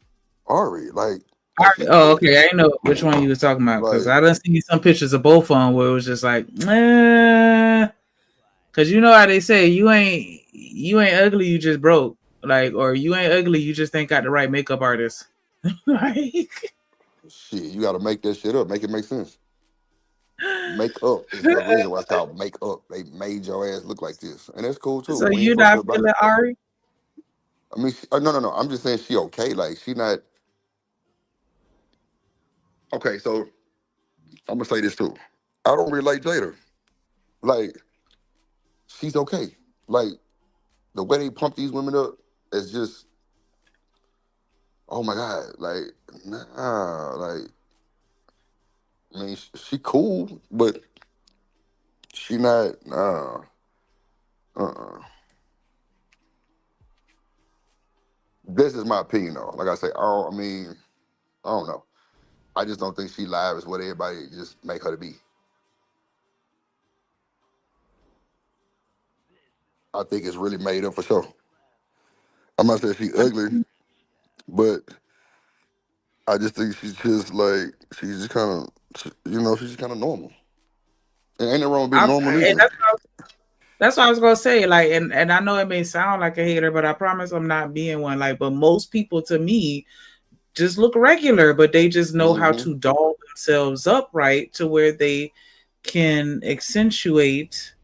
Ari, like. Ari, oh, okay. I didn't know which one you was talking about because I done seen some pictures of both of them where it was just like, because you know how they say you ain't ugly, you just broke. Like, or you ain't ugly, you just ain't got the right makeup artist. Like, shit, you got to make that shit up. Make it make sense. Make up is the reason why it's called make up. They made your ass look like this, and that's cool too. So We you ain't fucked not up about feeling it. Ari? I mean, no. I'm just saying she okay. Like she not. Okay, so I'm gonna say this too. I don't really like Jada. Like she's okay. Like the way they pump these women up is just, oh my god. Like nah. Like I mean, she cool, but she not. This is my opinion, though. Like I say, I mean, I don't know. I just don't think she live is what everybody just make her to be. I think it's really made up for sure. I'm not saying she ugly, but I just think she's just like she's just kind of, she's just kind of normal. And ain't no wrong with being normal And either. that's what I was gonna say. Like, and I know it may sound like a hater, but I promise I'm not being one. Like, but most people to me just look regular, but they just know how to doll themselves up right to where they can accentuate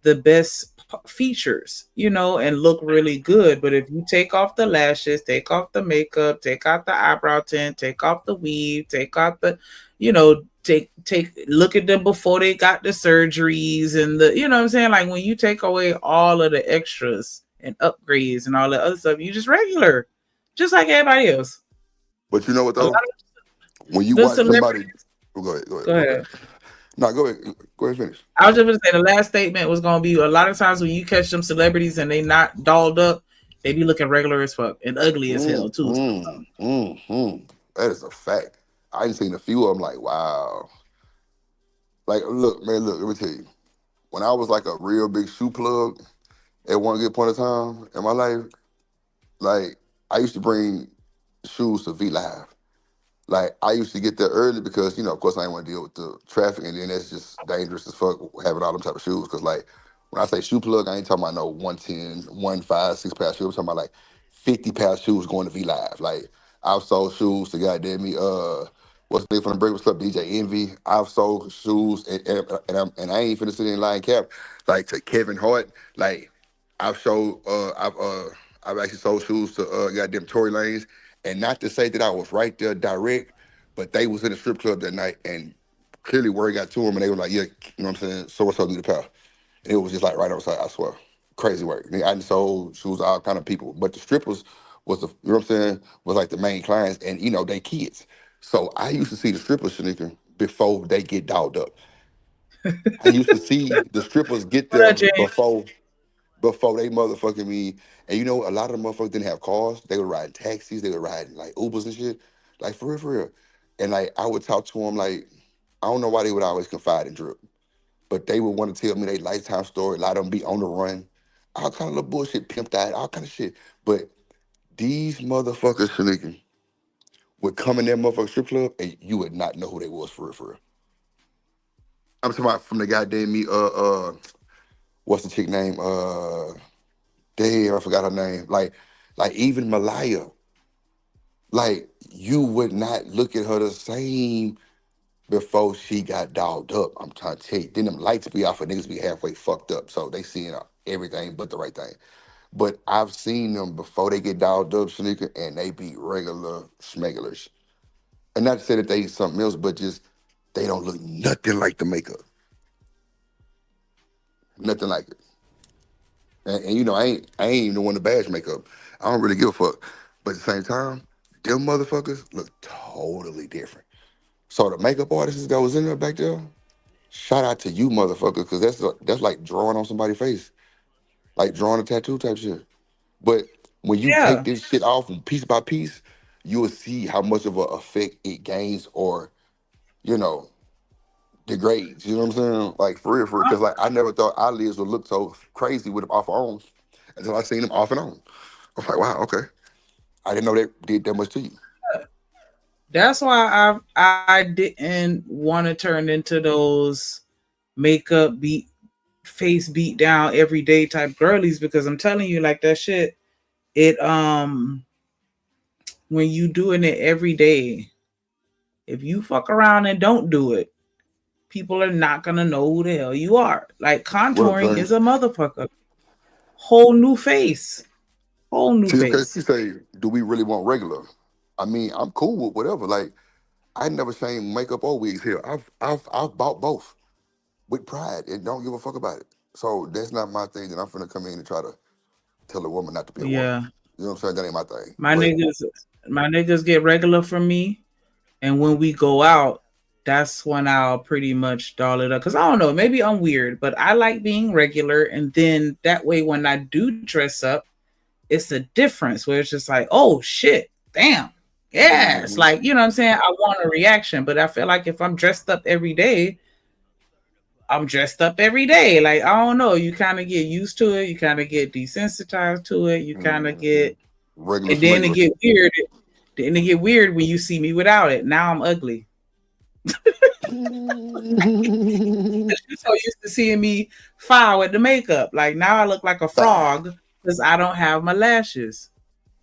the best features, and look really good. But if you take off the lashes, take off the makeup, take out the eyebrow tint, take off the weave, take out the, take look at them before they got the surgeries and the, what I'm saying? Like when you take away all of the extras and upgrades and all the other stuff, you just regular, just like everybody else. But you know what though? When you watch somebody, go ahead. No, go ahead, finish. I was just going to say the last statement was going to be a lot of times when you catch them celebrities and they not dolled up, they be looking regular as fuck and ugly as hell too. That is a fact. I ain't seen a few of them like, wow. Like, look, let me tell you. When I was like a real big shoe plug at one good point of time in my life, like I used to bring shoes to V Live. Like I used to get there early because, of course I didn't want to deal with the traffic, and then that's just dangerous as fuck having all them type of shoes. Cause like when I say shoe plug, I ain't talking about no 110, 1.5, 6 pair shoes. I'm talking about like 50 pair shoes going to V Live. Like I've sold shoes to goddamn me, what's the name from the Breakfast Club, DJ Envy. I've sold shoes and I ain't finna sit in line cap, like to Kevin Hart. Like I've actually sold shoes to goddamn Tory Lanez. And not to say that I was right there direct, but they was in the strip club that night and clearly word got to them and they were like, yeah, you know what I'm saying? So need the power. And it was just like right outside, I swear. Crazy work. I done sold shoes to all kind of people. But the strippers was was like the main clients and they kids. So I used to see the strippers, Shanika, before they get dolled up. I used to see the strippers get there before they motherfucking me. And a lot of the motherfuckers didn't have cars. They were riding taxis. They were riding like Ubers and shit. Like for real. And like I would talk to them like, I don't know why they would always confide in Drip, but they would want to tell me their lifetime story. A lot of them be on the run. All kind of little bullshit, pimped out, all kind of shit. But these motherfuckers, Shanika, would come in that motherfucking strip club and you would not know who they was for real. I'm talking about from the goddamn me, what's the chick name? Damn, I forgot her name. Like even Malaya. Like, you would not look at her the same before she got dogged up. I'm trying to tell you. Then them lights be off and niggas be halfway fucked up. So they seeing everything but the right thing. But I've seen them before they get dogged up, Shanika, and they be regular schmegglers. And not to say that they something else, but just they don't look nothing like the makeup. Nothing like it. And I ain't even the one to bash makeup. I don't really give a fuck. But at the same time, them motherfuckers look totally different. So the makeup artist that was in there back there, shout out to you motherfuckers, because that's like drawing on somebody's face. Like drawing a tattoo type shit. But when you take this shit off piece by piece, you will see how much of an effect it gains or, degrades. You know what I'm saying? Like for real. Because like I never thought eyelids would look so crazy with them off and on until I seen them off and on. I was like, wow, okay. I didn't know they did that much to you. That's why I didn't want to turn into those makeup face beat down everyday type girlies, because I'm telling you, like that shit, it when you doing it every day, if you fuck around and don't do it, people are not gonna know who the hell you are. Like contouring is a motherfucker. Whole new face. Whole new face. She say, do we really want regular? I mean, I'm cool with whatever. Like, I never shame makeup or wigs here. I've bought both with pride and don't give a fuck about it. So that's not my thing that I'm finna come in and try to tell a woman not to be a woman. You know what I'm saying? That ain't my thing. My niggas get regular from me, and when we go out, that's when I'll pretty much doll it up. Cause I don't know, maybe I'm weird, but I like being regular. And then that way, when I do dress up, it's a difference where it's just like, oh shit, damn. Yes. Like, you know what I'm saying? I want a reaction, but I feel like if I'm dressed up every day, I'm dressed up every day. Like, I don't know. You kind of get used to it. You kind of get desensitized to it. You kind of get, regular. and then it get weird. Then it get weird when you see me without it. Now I'm ugly. You're so used to seeing me foul with the makeup. Like now I look like a frog because I don't have my lashes.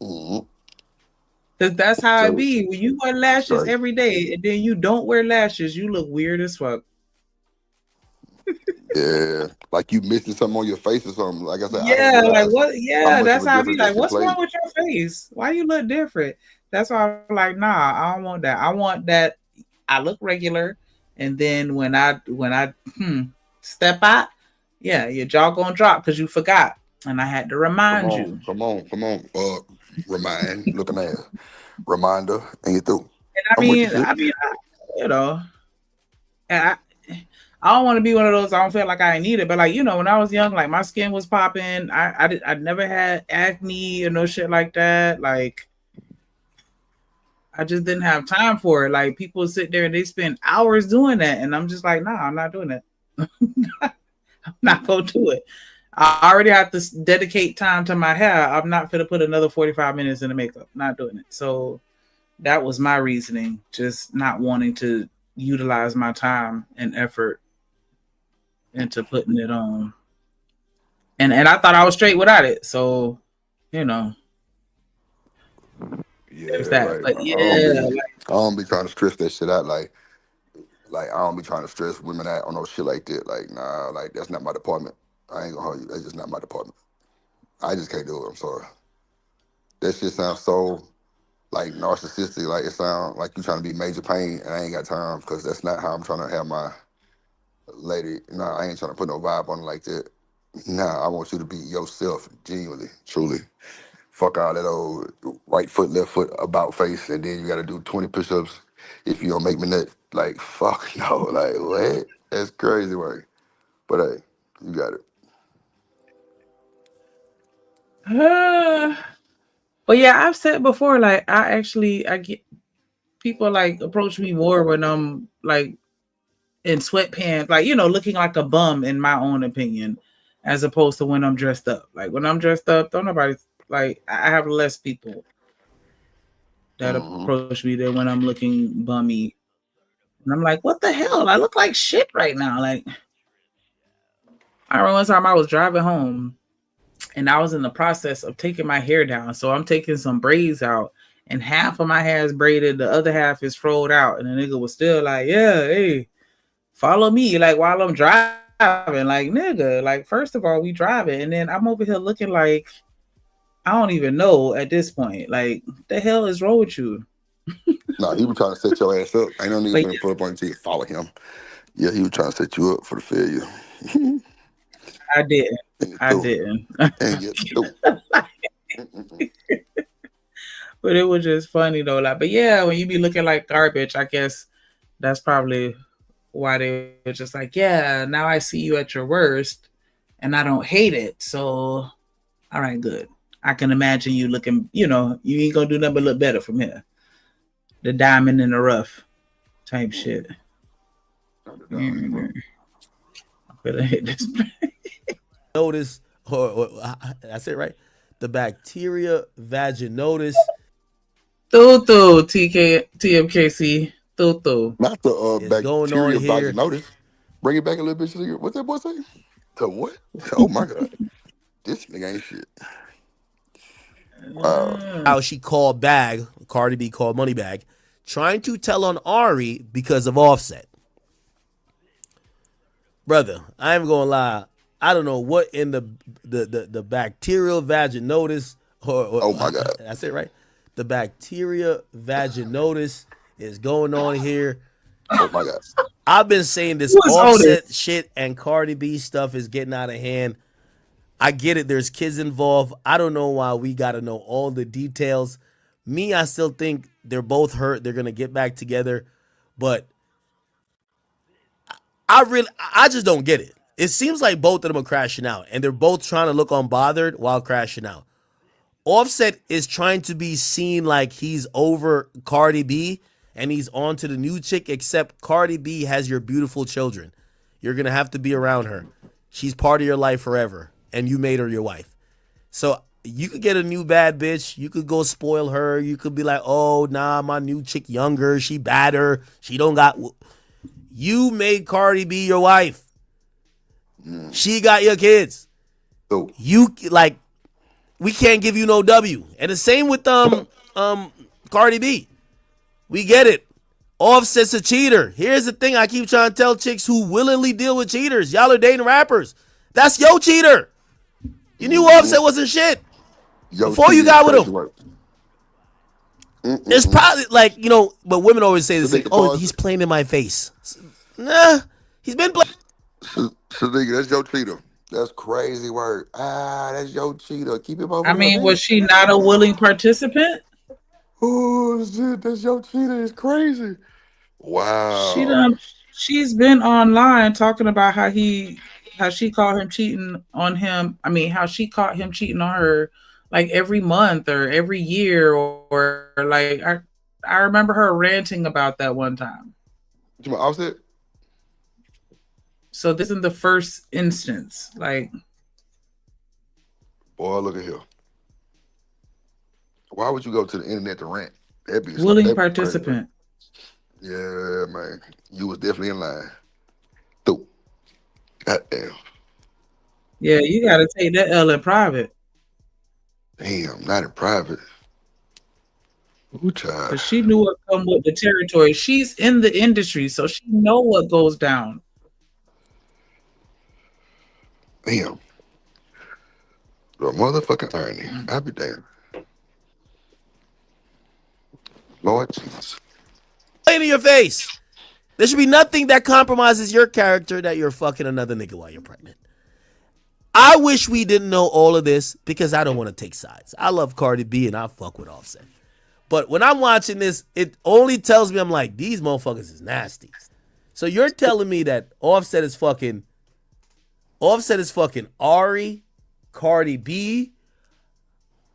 Because that's how it be. When you wear lashes every day and then you don't wear lashes, you look weird as fuck. Yeah, like you missing something on your face or something. Like I said, yeah, like what? Yeah, that's how I be like. What's wrong with your face? Why you look different? That's why I'm like, nah, I don't want that. I want that. I look regular, and then when I step out, yeah, your jaw gonna drop because you forgot, and I had to remind you. Come on. Remind, looking at reminder, and you through. And I mean, you know, I don't want to be one of those. I don't feel like I need it, but like when I was young, like my skin was popping. I never had acne or no shit like that. Like I just didn't have time for it. Like people sit there and they spend hours doing that, and I'm just like, nah, I'm not doing it. I'm not gonna do it. I already have to dedicate time to my hair. I'm not gonna put another 45 minutes in the makeup. Not doing it. So that was my reasoning. Just not wanting to utilize my time and effort into putting it on. And I thought I was straight without it. So, Yeah, that. But yeah, I don't be trying to stress that shit out. Like I don't be trying to stress women out on no shit like that. Like, nah, like that's not my department. I ain't gonna hold you. That's just not my department. I just can't do it. I'm sorry. That shit sounds so like narcissistic. Like it sounds like you trying to be major pain, and I ain't got time because that's not how I'm trying to have my lady. Nah, I ain't trying to put no vibe on it like that. Nah, I want you to be yourself, genuinely, truly. Fuck all that old right foot, left foot about face, and then you got to do 20 push-ups if you don't make me nut. Like, fuck no. Like, what? That's crazy work. But hey, you got it. But yeah, I've said before, like I get people like approach me more when I'm like in sweatpants, like looking like a bum in my own opinion, as opposed to when I'm dressed up. Like when I'm dressed up, don't nobody like I have less people that approach me than when I'm looking bummy. And I'm like, what the hell? I look like shit right now. Like I remember one time I was driving home and I was in the process of taking my hair down. So I'm taking some braids out and half of my hair is braided, the other half is rolled out. And the nigga was still like, yeah, hey, follow me. Like while I'm driving, like nigga, like first of all, we driving. And then I'm over here looking like, I don't even know at this point. Like the hell is wrong with you? Nah, he was trying to set your ass up. Ain't no need for him to put up on you to follow him. Yeah, he was trying to set you up for the failure. I didn't. And you But it was just funny though. Like, but yeah, when you be looking like garbage, I guess that's probably why they were just like, yeah, now I see you at your worst and I don't hate it. So, all right, good. I can imagine you looking, you ain't gonna do nothing but look better from here. The diamond in the rough type shit. I'm gonna hit this. Notice, or that's it, right? The bacteria vaginosis. TMKC. Not the bacteria here. vaginosis. Bring it back a little bit. What's that boy say? The what? Oh my God. This nigga ain't shit. Wow. How she called Bag, Cardi B called Moneybag, trying to tell on Ari because of Offset. Brother, I ain't gonna lie. I don't know what in the bacterial vaginosis or oh my God. That's it, right? The bacteria vaginosis is going on here. Oh my God. I've been saying this Offset shit and Cardi B stuff is getting out of hand. I get it. There's kids involved. I don't know why we got to know all the details. Me, I still think they're both hurt. They're going to get back together. But I just don't get it. It seems like both of them are crashing out, and they're both trying to look unbothered while crashing out. Offset is trying to be seen like he's over Cardi B and he's on to the new chick, except Cardi B has your beautiful children. You're going to have to be around her. She's part of your life forever, and you made her your wife. So you could get a new bad bitch. You could go spoil her. You could be like, oh, nah, my new chick younger. She badder. She don't got... You made Cardi B your wife. She got your kids. You, like... We can't give you no W. And the same with Cardi B. We get it. Offset's a cheater. Here's the thing I keep trying to tell chicks who willingly deal with cheaters. Y'all are dating rappers. That's your cheater. You knew Offset wasn't shit before you got with him. It's probably like, you know, but women always say this thing, oh, he's playing in my face. Nah, he's been playing. Sadiq, that's your cheater. That's crazy word. That's your cheater. Keep it over. I mean, was she not a willing participant? Oh shit, that's your cheater. It's crazy. Wow. She's been online talking about how she caught him cheating on him. I mean, how she caught him cheating on her like every month or every year or like I remember her ranting about that one time. You Offset? So this isn't the first instance. Like, boy, look at here. Why would you go to the internet to rant? That'd be willing participant. Crazy. Yeah, man. You was definitely in line. Dude. Goddamn. Yeah, you gotta take that L in private. Damn, not in private. Ooh, child. Because she knew what come with the territory. She's in the industry, so she know what goes down. Damn. The motherfucking irony. I'll be damned. Lord Jesus. In your face. There should be nothing that compromises your character that you're fucking another nigga while you're pregnant. I wish we didn't know all of this because I don't want to take sides. I love Cardi B and I fuck with Offset. But when I'm watching this, it only tells me I'm like, these motherfuckers is nasty. So you're telling me that Offset is fucking Ari, Cardi B,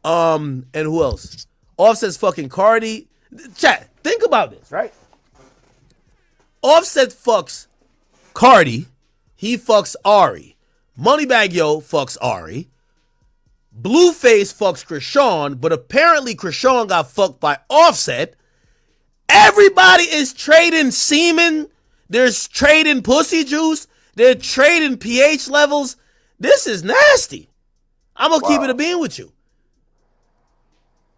and who else? Offset's fucking Cardi. Chat, think about this, right? Offset fucks Cardi. He fucks Ari. Moneybagg Yo fucks Ari. Blueface fucks Krishan, but apparently Krishan got fucked by Offset. Everybody is trading semen. There's trading pussy juice. They're trading pH levels. This is nasty. I'm going to keep it a bean with you.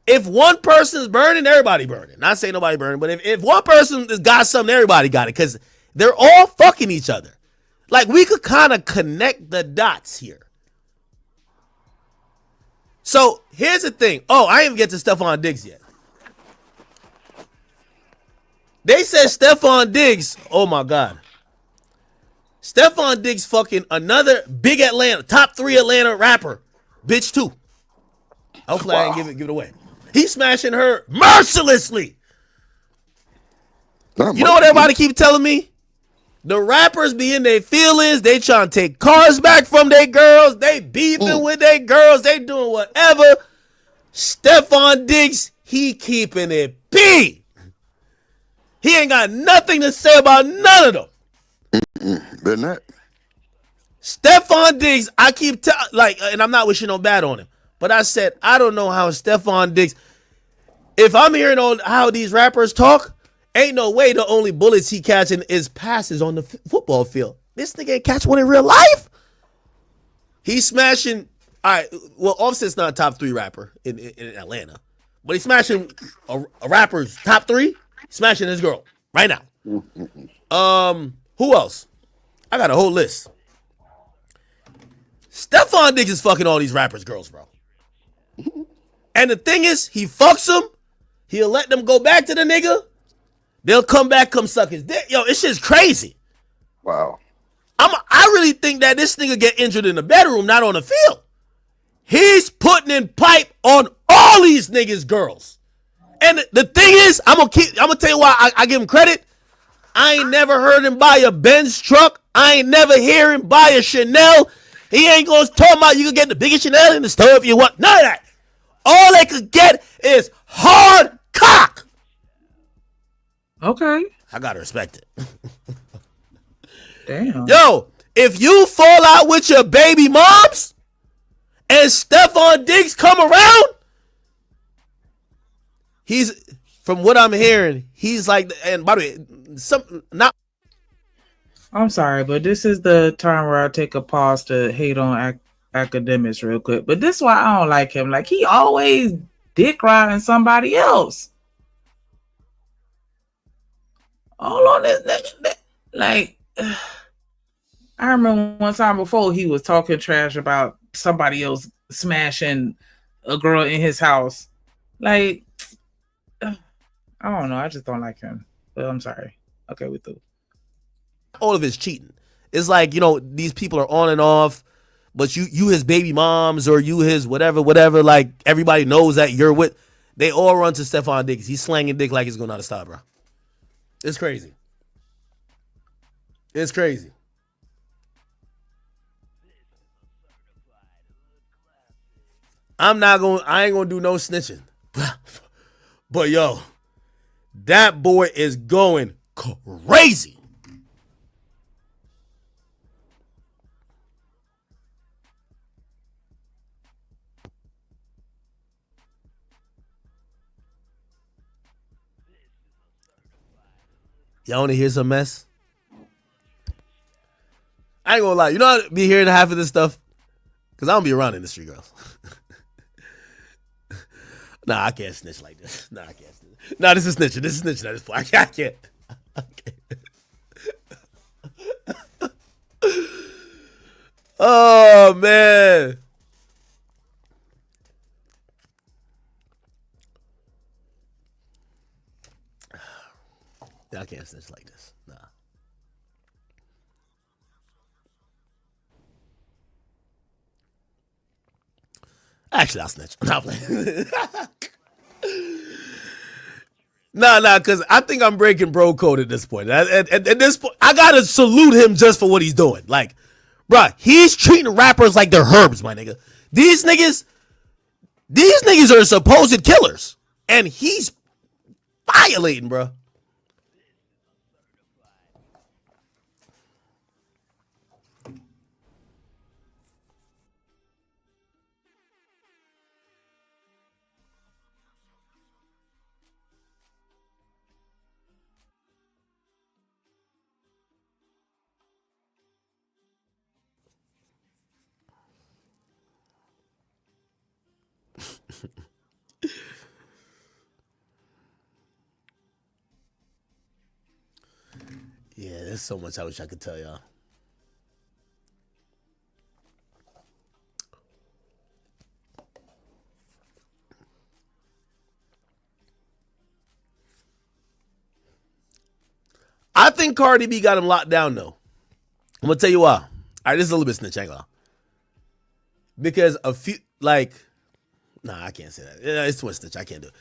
If one person's burning, everybody burning. Not saying nobody burning, but if one person has got something, everybody got it because they're all fucking each other. Like, we could kind of connect the dots here. So, here's the thing. Oh, I didn't even get to Stephon Diggs yet. They said Stephon Diggs, oh my God. Stephon Diggs fucking another big Atlanta, top 3 Atlanta rapper. Bitch too. Hopefully I didn't give it away. He's smashing her mercilessly. You know what everybody keep telling me? The rappers be in their feelings. They trying to take cars back from their girls. They beefing with their girls. They doing whatever. Stephon Diggs, he keeping it P. He ain't got nothing to say about none of them. Better not. Stephon Diggs, I keep and I'm not wishing no bad on him, but I said I don't know how Stephon Diggs. If I'm hearing how these rappers talk, ain't no way the only bullets he catching is passes on the football field. This nigga ain't catch one in real life. He's smashing. All right, well, Offset's not a top 3 rapper in Atlanta, but he's smashing a rapper's top 3. Smashing his girl right now. Who else? I got a whole list. Stephon Diggs is fucking all these rappers' girls, bro. And the thing is, he fucks them. He'll let them go back to the nigga. They'll come back, come suck his dick. Yo, it's just crazy. Wow. I really think that this nigga get injured in the bedroom, not on the field. He's putting in pipe on all these niggas' girls. And the thing is, I'm gonna tell you why I give him credit. I ain't never heard him buy a Benz truck. I ain't never hear him buy a Chanel. He ain't gonna talk about you can get the biggest Chanel in the store if you want. None of that. All they could get is hard cock. Okay. I gotta respect it. Damn. Yo, if you fall out with your baby moms and Stephon Diggs come around, he's, from what I'm hearing, he's like, and by the way, I'm sorry, but this is the time where I take a pause to hate on academics real quick. But this is why I don't like him. Like, he always dick riding somebody else. All on this nigga. Like, I remember one time before he was talking trash about somebody else smashing a girl in his house. Like, I don't know. I just don't like him. But I'm sorry. Okay, we through. all of it's cheating. It's like, you know, these people are on and off, but you his baby moms or you his whatever, like everybody knows that you're with. They all run to Stephon Diggs. He's slanging dick like he's going out of style, bro. It's crazy. It's crazy. I ain't gonna do no snitching. But yo, that boy is going crazy. Y'all want to hear some mess? I ain't gonna lie. You know I'd be hearing half of this stuff? Because I don't be around industry girls. Nah, I can't snitch like this. Nah, I can't snitch. Nah, this is snitching. This is snitching at this point. I can't. Oh, man. I can't snitch like this. Nah. Actually, I'll snitch. I'm not playing. Nah, because I think I'm breaking bro code at this point. At this point, I gotta salute him just for what he's doing. Like, bruh, he's treating rappers like they're herbs, my nigga. These niggas are supposed killers, and he's violating, bruh. Yeah, there's so much I wish I could tell y'all. I think Cardi B got him locked down, though. I'm going to tell you why. All right, this is a little bit snitch, ain't gonna. Because a few, like, nah, I can't say that. Yeah, it's too much snitch. I can't do it.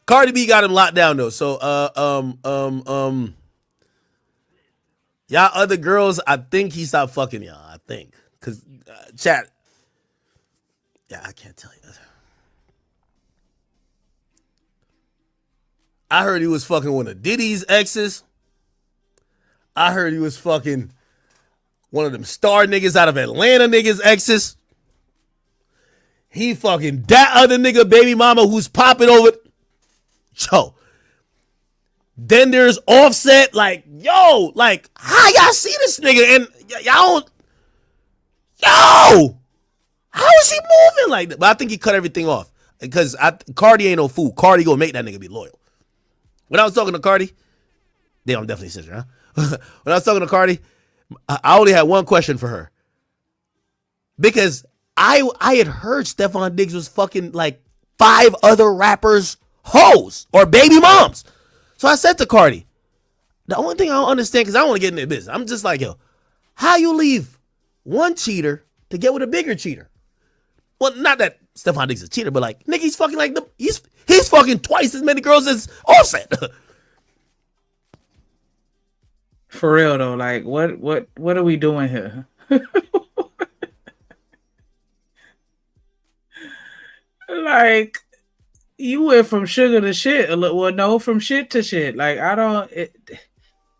Cardi B got him locked down, though. So, y'all other girls, I think he stopped fucking y'all. I think. Because, chat. Yeah, I can't tell you. I heard he was fucking one of Diddy's exes. I heard he was fucking one of them star niggas out of Atlanta niggas exes. He fucking that other nigga baby mama who's popping over. Yo. Then there's Offset. Like, yo, like, how y'all see this nigga? And y'all don't. Yo! How is he moving like that? But I think he cut everything off. Because Cardi ain't no fool. Cardi gonna make that nigga be loyal. When I was talking to Cardi, damn, I'm definitely sister, huh? When I was talking to Cardi, I only had one question for her. Because I had heard Stephon Diggs was fucking like 5 other rappers' hoes or baby moms. So I said to Cardi, the only thing I don't understand, because I don't want to get into business, I'm just like, yo, how you leave one cheater to get with a bigger cheater? Well, not that Stephon Diggs is a cheater, but like, nigga, he's fucking like he's fucking twice as many girls as Offset. For real though, like what are we doing here? Like you went from sugar to shit. Well, no, from shit to shit. Like I don't.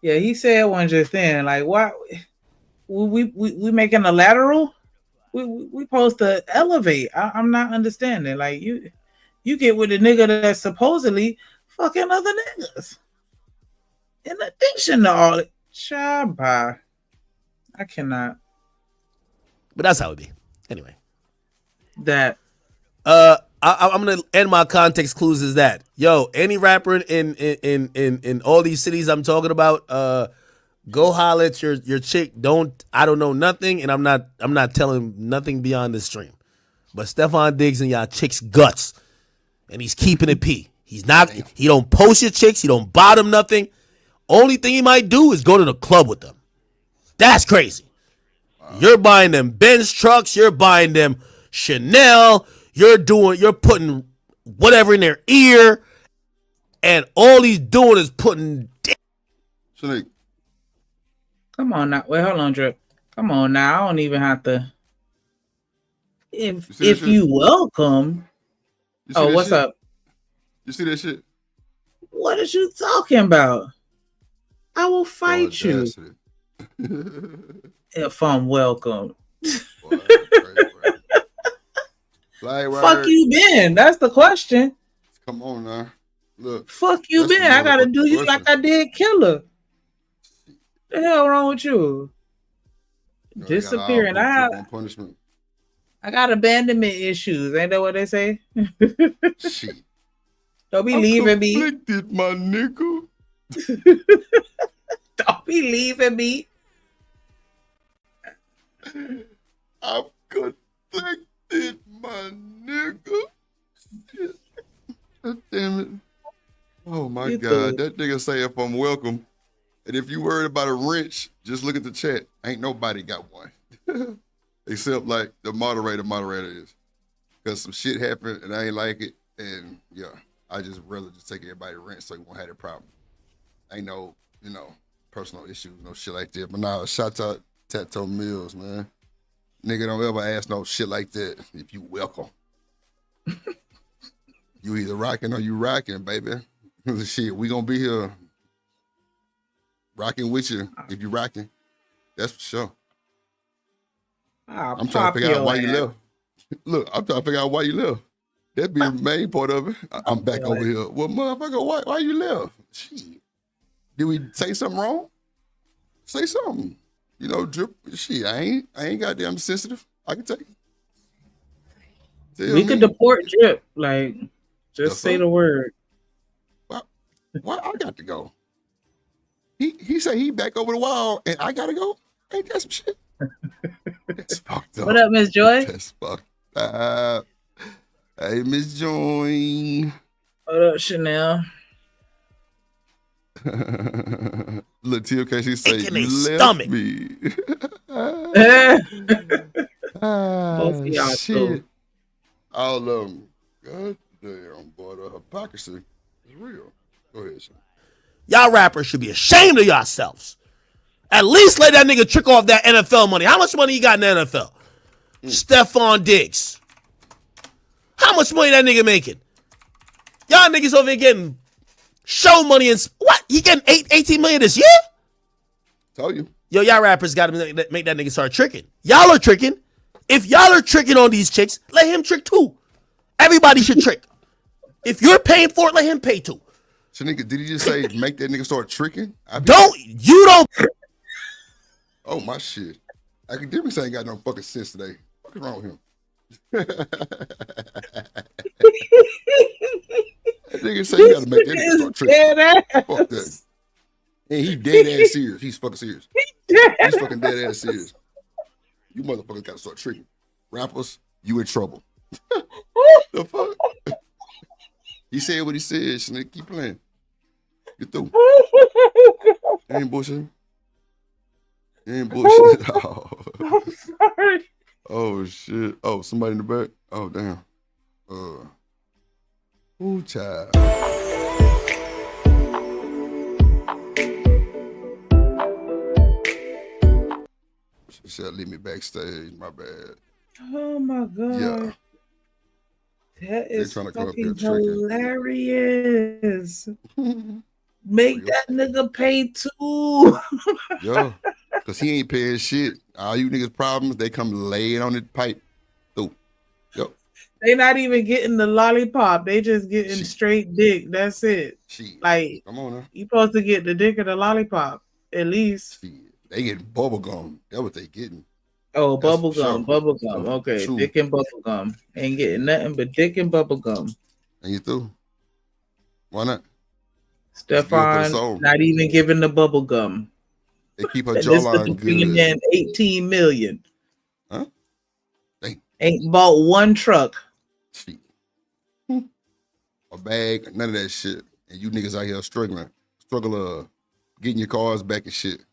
Yeah, he said one just then. Like why we making a lateral? We supposed to elevate. I'm not understanding. Like you get with the nigga that's supposedly fucking other niggas. In addition to all it, Shabba. I cannot. But that's how it be. Anyway. That. I'm gonna end my context clues is that any rapper in all these cities I'm talking about, go holler at your chick. I don't know nothing, and I'm not telling nothing beyond this stream. But Stephon Diggs and y'all chicks guts, and he's keeping it P. He don't post your chicks. He don't bottom nothing. Only thing he might do is go to the club with them. That's crazy. You're buying them Benz trucks. You're buying them Chanel. You're putting whatever in their ear, and all he's doing is putting. Shanique. Come on now. Wait, hold on, Drip. Come on now. I don't even have to. If you welcome. What's shit? up? You see that shit? What is you talking about? I will fight you if I'm welcome. Boy, Fuck you been? That's the question. Come on now. Look. Fuck you been? I gotta do you like I did Killer. The hell wrong with you? Disappearing. Punishment. I got abandonment issues. Ain't that what they say? Shit. Don't be leaving me. Conflicted, my nigga. Don't be leaving me. I'm conflicted, my nigga. God damn it. Oh my God. That nigga say if I'm welcome. And if you worried about a wrench, just look at the chat. Ain't nobody got one. Except like the moderator is. Because some shit happened and I ain't like it. And yeah, I just rather just take everybody wrench so you won't have that problem. Ain't no, personal issues, no shit like that. But nah, shout out Tato Mills, man. Nigga don't ever ask no shit like that if you welcome. You either rocking or you rocking, baby. Shit, we gonna be here rocking with you if you rocking. That's for sure. I'm trying to figure out why you left. Look, I'm trying to figure out why you left. That'd be the main part of it. I'm back over here. Well, motherfucker, why you left? Shit. Did we say something wrong? Say something. Drip. Shit, I ain't goddamn sensitive. I can take it. We could deport Drip. Like, just say the word. Why I got to go? He said he back over the wall and I gotta go? Ain't that some shit? That's fucked up. What up, Miss Joy? That's fucked up. Hey, Miss Joy. What up, Chanel? Look, TLK, she say you left stomach. me. Both of y'all shit. All of them. God damn, boy, the hypocrisy is real. Go ahead, Sean. Y'all rappers should be ashamed of yourselves. At least let that nigga trick off that NFL money. How much money he got in the NFL? Stephon Diggs. How much money that nigga making? Y'all niggas over here getting show money and what? He getting 18 million this year? Told you. Yo, y'all rappers got to make that nigga start tricking. Y'all are tricking. If y'all are tricking on these chicks, let him trick too. Everybody should trick. If you're paying for it, let him pay too. Shanika, did he just say make that nigga start tricking? You don't. Oh, my shit. Academics ain't got no fucking sense today. What's wrong with him? That nigga say you gotta make that nigga start tricking. Fuck that. And he dead ass serious. He's fucking serious. He's fucking dead ass serious. You motherfuckers gotta start tricking. Rappers, you in trouble. The fuck? He said what he said, Shanika. Keep playing. Get through. You ain't bullshit. You ain't bullshit. Oh. I'm sorry. Oh shit. Oh, somebody in the back. Oh damn. Ooh, child. said, leave me backstage. My bad. Oh my god. Yeah. That is trying to come up here fucking tricking. hilarious. Make that nigga pay too. Yo, because he ain't paying shit. All you niggas problems, they come lay it on the pipe. Through. Yo. They not even getting the lollipop. They just getting straight dick. That's it. Like, come on now. You supposed to get the dick of the lollipop, at least. They getting bubble gum. That's what they getting. Oh, That's bubble for gum, sure. bubble gum. Okay, True. dick and bubble gum. Ain't getting nothing but dick and bubble gum. And you through? Why not? Stefan not even giving the bubble gum. They keep her And this jawline nigga bringing good. in 18 million. Huh? Dang. Ain't bought one truck. A bag, none of that shit. And you niggas out here struggling getting your cars back and shit.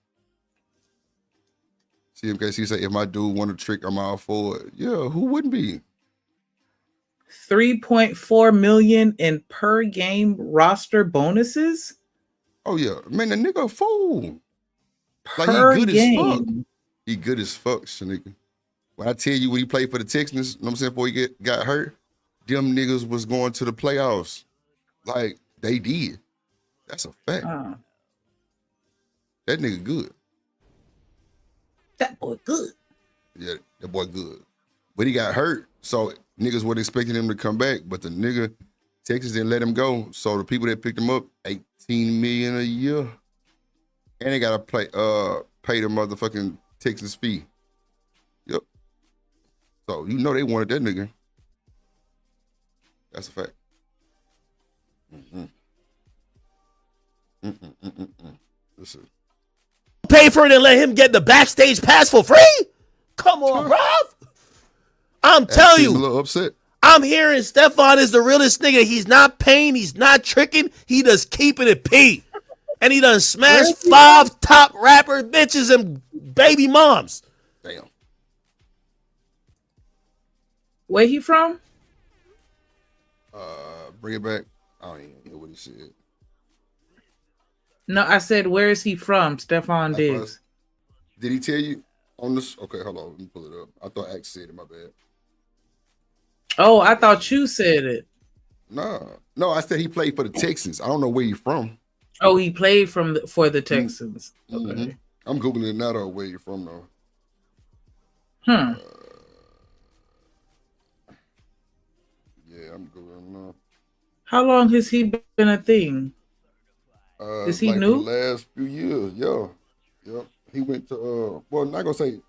CMKC say, if my dude want a trick, I'm all for it. Yeah, who wouldn't be? 3.4 million in per game roster bonuses. Oh yeah, man, the nigga a fool. Like Per he good game. as fuck. He good as fuck, Shanika. When I tell you when he played for the Texans, you know what I'm saying, before he got hurt, them niggas was going to the playoffs. Like they did. That's a fact. That nigga good. That boy good. Yeah, that boy good. But he got hurt, so niggas weren't expecting him to come back. But the nigga, Texas didn't let him go. So the people that picked him up, $18 million a year. And they gotta pay the motherfucking Texas fee. Yep. So you know they wanted that nigga. That's a fact. Listen. Pay for it and let him get the backstage pass for free? Come on, bruv. I'm telling you. A little upset. I'm hearing Stefan is the realest nigga. He's not paying. He's not tricking. He just keeping it P. And he done smashed 5 top rapper bitches and baby moms. Damn. Where he from? Bring it back. I don't even hear what he said. No, I said, where is he from? Stefan Diggs. Did he tell you on this? Okay, hold on. Let me pull it up. I thought Axe said it. My bad. Oh, I thought you said it. No, I said he played for the Texans. I don't know where he's from. Oh, he played for the Texans. Okay. I'm Googling it now, though, where you're from, though. Yeah, I'm Googling now. How long has he been a thing? Is he like new? For the last few years, yeah. Yep. He went to, well, not going to say,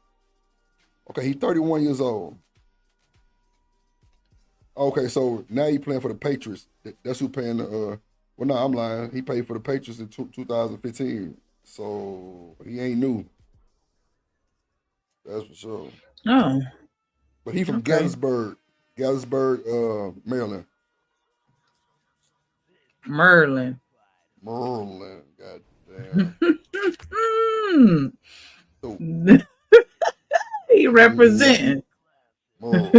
okay, he's 31 years old. Okay, so now he playing for the Patriots. That's who paying the, well, no, I'm lying. He paid for the Patriots in 2015. So he ain't new. That's for sure. Oh. But he from Gettysburg, Maryland. Merlin. Goddamn. He representing. Oh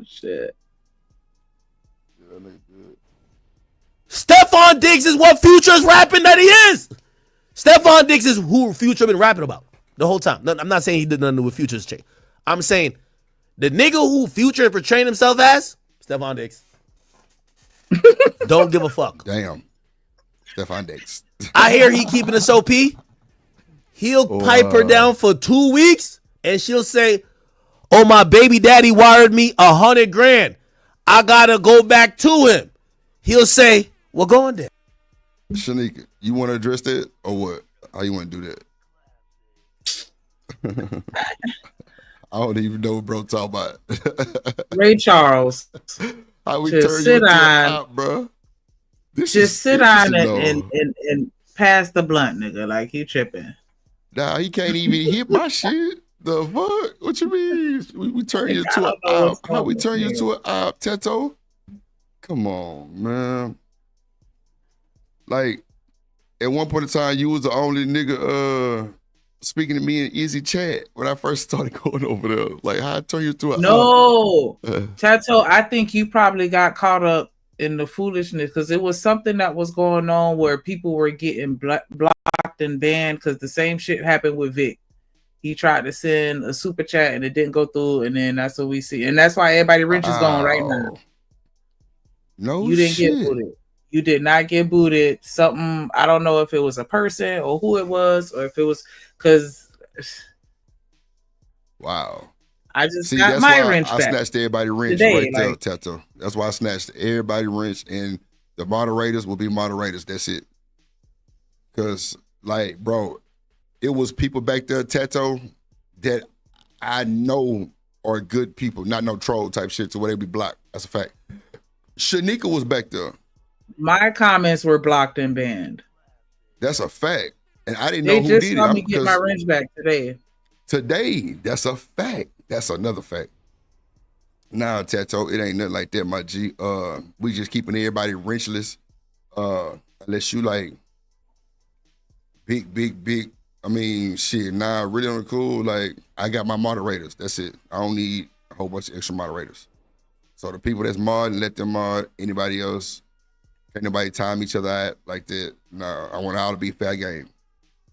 shit. Stefan Diggs is what Future's rapping that he is. Stefan Diggs is who Future been rapping about the whole time. No, I'm not saying he did nothing with Future's chick. I'm saying the nigga who Future portraying himself as, Stefan Diggs. Don't give a fuck. Damn. Stefan Diggs. I hear he keeping a SOP. He'll pipe her down for 2 weeks and she'll say, oh, my baby daddy wired me $100,000. I gotta go back to him. He'll say, well, go on there. Shanika, you want to address that or what? How you want to do that? I don't even know what bro talk about. Ray Charles. How we just turn sit you into on, an op, bro? Just sit on and pass the blunt, nigga. Like he tripping. Nah, he can't even hit my shit. The fuck? What you mean? We turn you into an op. How we turn you into an op, Teto? Come on, man. Like, at one point in time, you was the only nigga speaking to me in easy chat when I first started going over there. Like, how I turn you to an op? No. Tato, I think you probably got caught up in the foolishness, because it was something that was going on where people were getting blocked and banned because the same shit happened with Vic. He tried to send a super chat and it didn't go through, and then that's what we see, and that's why everybody wrench is going right now. No, you didn't shit. get booted. You did not get booted. Something, I don't know if it was a person or who it was, or if it was because. Wow. I just got my wrench back. I snatched everybody wrench today, right there, Tato. That's why I snatched everybody wrench, and the moderators will be moderators. That's it. Because, like, bro, it was people back there, Tato, that I know are good people, not no troll type shit, so where they be blocked. That's a fact. Shanika was back there. My comments were blocked and banned. That's a fact. And I didn't They know who just did saw it. me get my wrench back today. Today, that's a fact. That's another fact. Nah, Tato, it ain't nothing like that, my G. We just keeping everybody wrenchless. Unless you like big. I mean, shit, nah, really on the cool. Like, I got my moderators. That's it. I don't need a whole bunch of extra moderators. So the people that's modding, let them mod. Anybody else, can't nobody time each other out like that. Nah, I want it all to be fair game.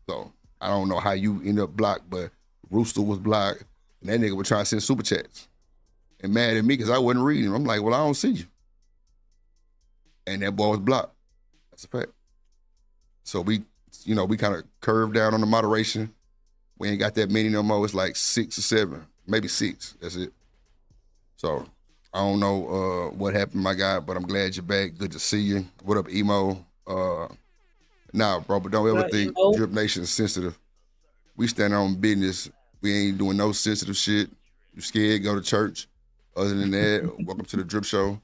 So I don't know how you end up blocked, but Rooster was blocked, and that nigga was trying to send super chats and mad at me because I wasn't reading. I'm like, well, I don't see you. And that boy was blocked. That's a fact. So we kind of curved down on the moderation. We ain't got that many no more. It's like 6 or 7, maybe 6. That's it. So I don't know what happened, my guy, but I'm glad you're back. Good to see you. What up, Emo? Nah, bro, but don't ever think Drip Nation is sensitive. We stand on business. We ain't doing no sensitive shit. You scared, go to church. Other than that, welcome to the Drip Show.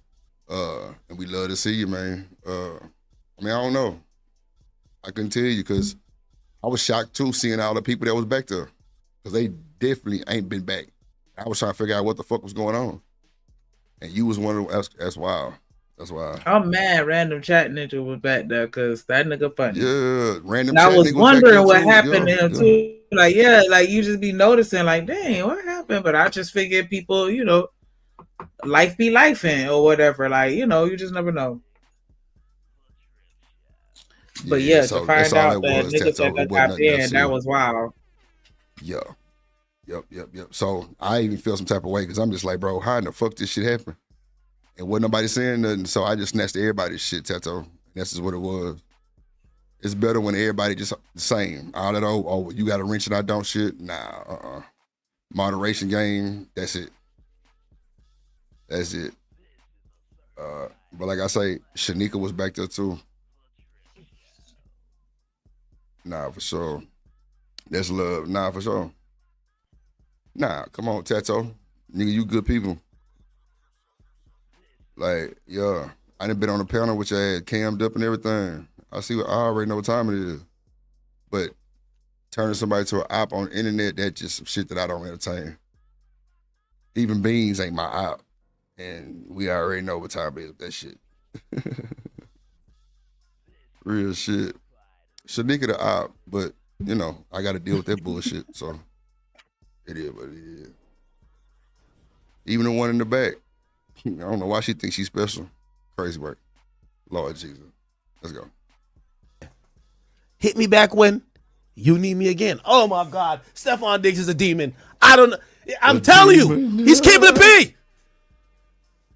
And we love to see you, man. I mean, I don't know. I couldn't tell you because I was shocked too seeing all the people that was back there because they definitely ain't been back. I was trying to figure out what the fuck was going on. And you was one of them. That's wild. That's wild. I'm mad Random Chat Ninja was back there because that nigga funny. Yeah, Random Chat Ninja. I was wondering what happened to him too. Like, yeah, like you just be noticing, like, dang, what happened? But I just figured people, life be lifing or whatever. Like, you just never know. But yeah, so to find out that was, niggas Tato, that got banned, that was wild. Yeah. Yep. So I even feel some type of way because I'm just like, bro, how in the fuck this shit happen? And wasn't nobody saying nothing, so I just snatched everybody's shit, Tato. That's just what it was. It's better when everybody just the same. All that, oh, you got a wrench and I don't shit. Nah, Moderation game, that's it. That's it. But like I say, Shanika was back there too. Nah, for sure. That's love. Nah, for sure. Nah, come on, Tato. Nigga, you good people. Like, yeah. I done been on a panel which I had cammed up and everything. I already know what time it is. But turning somebody to an op on the internet, that's just some shit that I don't entertain. Even Beans ain't my op. And we already know what time it is with that shit. Real shit. Shanika the op, but, I got to deal with that bullshit. So, it is what it is. Even the one in the back. I don't know why she thinks she's special. Crazy work. Lord Jesus. Let's go. Hit me back when you need me again. Oh my God. Stephon Diggs is a demon. I don't know. I'm telling you, he's keeping it P.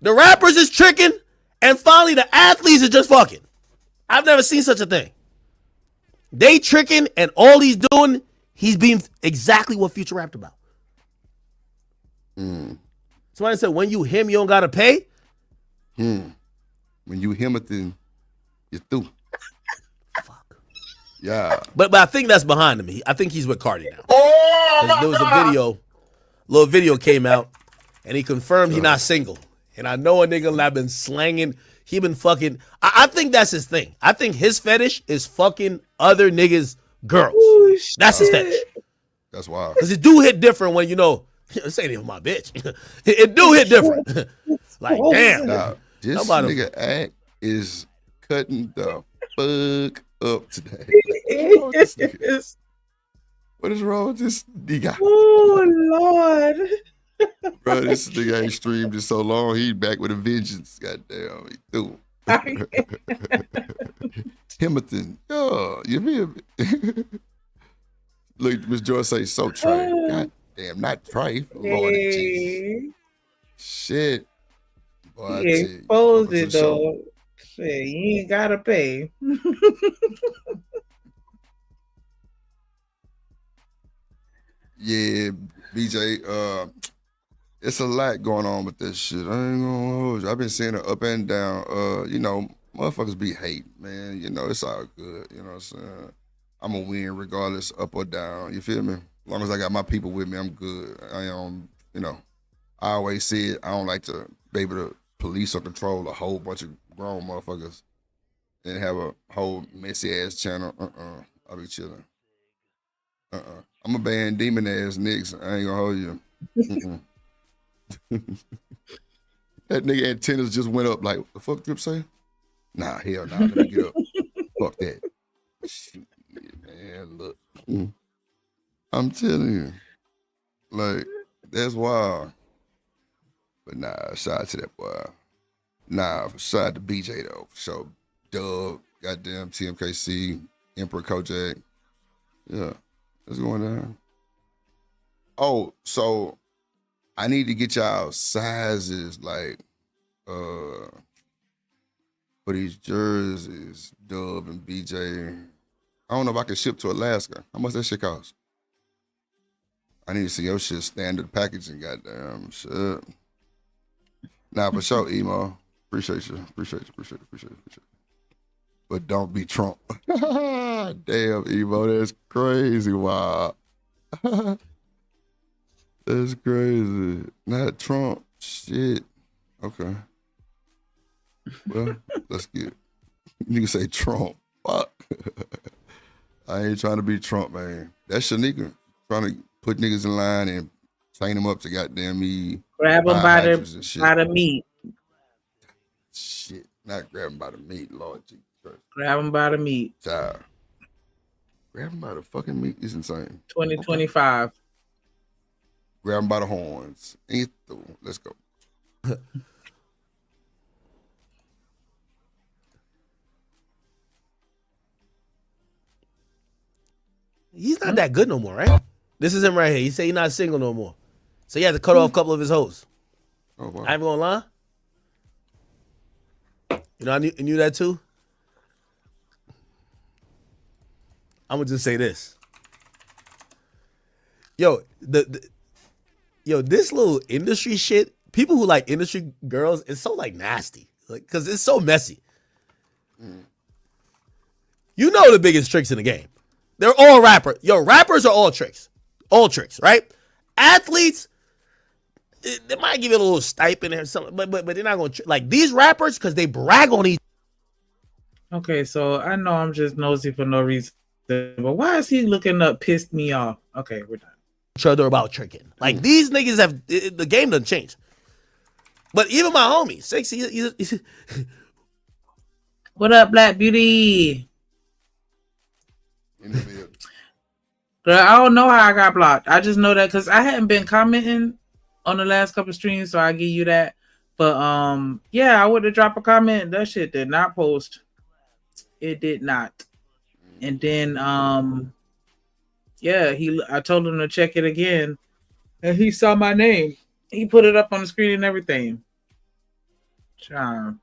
The rappers is tricking, and finally the athletes is just fucking. I've never seen such a thing. They tricking, and all he's doing, he's being exactly what Future rapped about. Somebody said, when you him, you don't gotta pay. When you him it, then you're through. Fuck. Yeah. But I think that's behind him. I think he's with Cardi now. There was a little video came out, and he confirmed he's not single. And I know a nigga that been slanging. He been fucking. I think that's his thing. I think his fetish is fucking other niggas' girls. Ooh, that's his fetish. That's wild. Because it do hit different when this ain't even my bitch. It do hit different. Like, damn. Nah, this nigga act is cutting the fuck up today. What is wrong with this nigga? Oh, Lord. Bro, this nigga ain't streamed in so long. He back with a vengeance. Goddamn, he threw. Timothy. Oh, you feel me? Look, Miss Joy say so Trey. God damn, not Trey. Lord Jesus. Shit. Boy, I He tell you. exposed Welcome to it the show. though. Shit, you ain't gotta pay. Yeah, BJ. It's a lot going on with this shit. I ain't gonna hold you. I've been seeing it up and down. You know, motherfuckers be hate, man. You know, it's all good. You know what I'm saying? I'm gonna win regardless, up or down. You feel me? As long as I got my people with me, I'm good. You know, I always said I don't like to be able to police or control a whole bunch of grown motherfuckers and have a whole messy ass channel. I'll be chilling. I'm a ban demon ass niggas. I ain't gonna hold you. That nigga antennas just went up like, what the fuck Drip say? Nah, hell nah, let me get up. Fuck that. Shit, man, look. I'm telling you. Like, that's wild. But nah, shout out to that boy. Nah, shout out to BJ though. For sure. Dub, goddamn TMKC, Emperor Kojak. Yeah, what's going on? Oh, so I need to get y'all sizes like for these jerseys, Dub and BJ. I don't know if I can ship to Alaska. How much that shit cost? I need to see your shit standard packaging, goddamn shit. Nah, for sure, Emo. Appreciate you. Appreciate you. But don't be Trump. Damn, Emo, that's crazy. Wow. That's crazy. Not Trump. Shit. Okay. Well, let's get it. You can say Trump. Fuck. I ain't trying to be Trump, man. That's Shanika trying to put niggas in line and train them up to goddamn me. Grab them by the meat. Shit. Not grab them by the meat, Lord Jesus Christ. Grab them by the meat. Child. Grab them by the fucking meat is insane. 2025. Okay. Grab them by the horns. Ain't through. Let's go. He's not that good no more, right? This is him right here. He said he's not single no more. So he had to cut off a couple of his hoes. Oh, wow. I ain't gonna lie. You know, I knew that too. I'm gonna just say this. Yo, this little industry shit, people who like industry girls, it's so like nasty. Like, cause it's so messy. You know the biggest tricks in the game. They're all rappers. Yo, rappers are all tricks. All tricks, right? Athletes, they might give you a little stipend or something, but they're not gonna like these rappers because they brag on each. Okay, so I know I'm just nosy for no reason, but why is he looking up? Pissed me off. Okay, we're done. Each other about tricking. Like these niggas have the game doesn't change. But even my homie, Sexy. What up, Black Beauty? Girl, I don't know how I got blocked. I just know that because I hadn't been commenting on the last couple of streams, so I give you that. But yeah, I would have dropped a comment. That shit did not post. It did not. And then yeah, I told him to check it again, and he saw my name. He put it up on the screen and everything. Charm.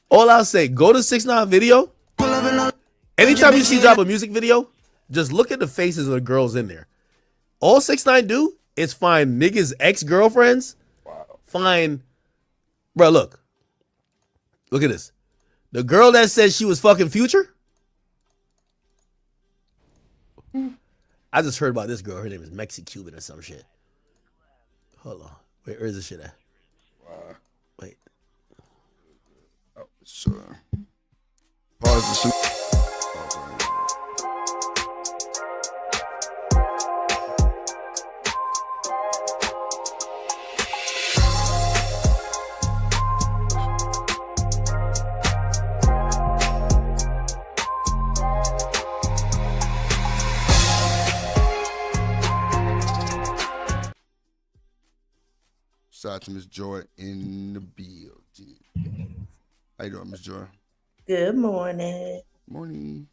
All I'll say, go to 6ix9ine video. Anytime you see drop a music video, just look at the faces of the girls in there. All 6ix9ine do is find niggas' ex-girlfriends. Find, bro, look at this. The girl that says she was fucking Future. I just heard about this girl. Her name is Mexi Cuban or some shit. Hold on. Wait, where's this shit at? Wait. Oh, sure. Pause the shoot. Shout out to Miss Joy in the building. How you doing, Miss Joy? Good morning. Morning.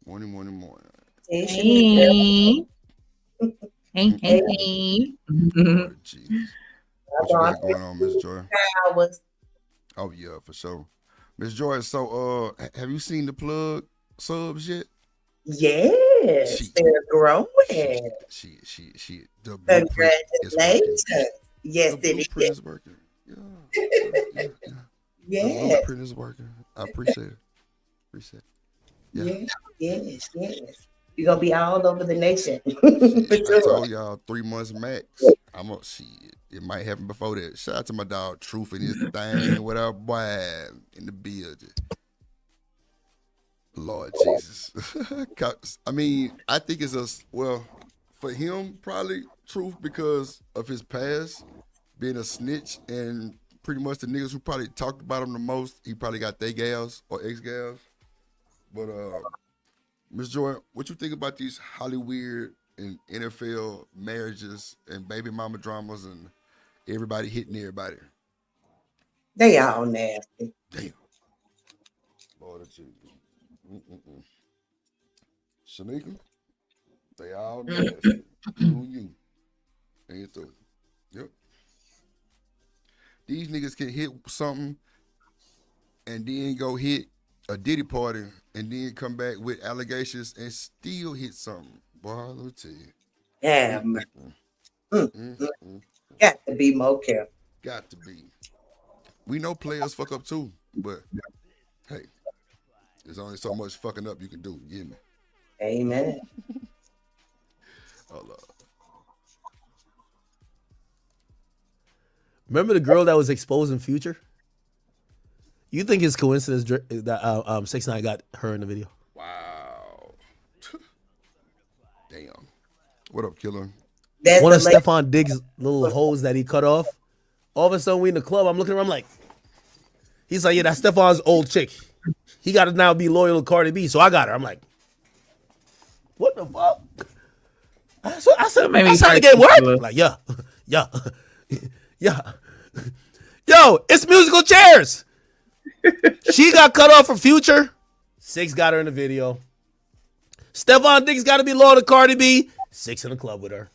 Morning. Hey, Hey. Lord Jesus. What you got going on, Miss Joy? Oh yeah, for sure. Miss Joy, so have you seen the plug subs yet? Yes, they're growing. She the blueprint is working. Yes, the blueprint is working. Yeah. Yes. The blueprint is working. I appreciate it. Yeah. Yes. You're gonna be all over the nation. Shit, I told y'all 3 months max. I'm gonna see it. It might happen before that. Shout out to my dog Truth and his thing. What up, boy? In the building. Lord Jesus. I mean, I think it's for him, probably Truth, because of his past, being a snitch, and pretty much the niggas who probably talked about him the most, he probably got they gals or ex-gals. But Ms. Joy, what you think about these Hollywood and NFL marriages and baby mama dramas and everybody hitting everybody? They all nasty. Damn. Lord Jesus. Shanika, they all nasty. You. Ain't through. Yep. These niggas can hit something and then go hit a Diddy party and then come back with allegations and still hit something. Boy, let me tell you. Yeah, got to be more careful. Got to be. We know players fuck up too, but hey, there's only so much fucking up you can do. You get me? Amen. Oh, Lord. Remember the girl that was exposing Future? You think it's coincidence that 6ix9ine got her in the video? Wow. Damn. What up, killer? One of Stephon Diggs' little hoes that he cut off. All of a sudden, we in the club. I'm looking around, I'm like, he's like, yeah, that's Stephon's old chick. He got to now be loyal to Cardi B, so I got her. I'm like, what the fuck? I said, that's how the game work? Like, yeah. Yo, it's musical chairs. She got cut off from Future. 6 got her in the video. Stephon Diggs got to be loyal to Cardi B. 6 in the club with her.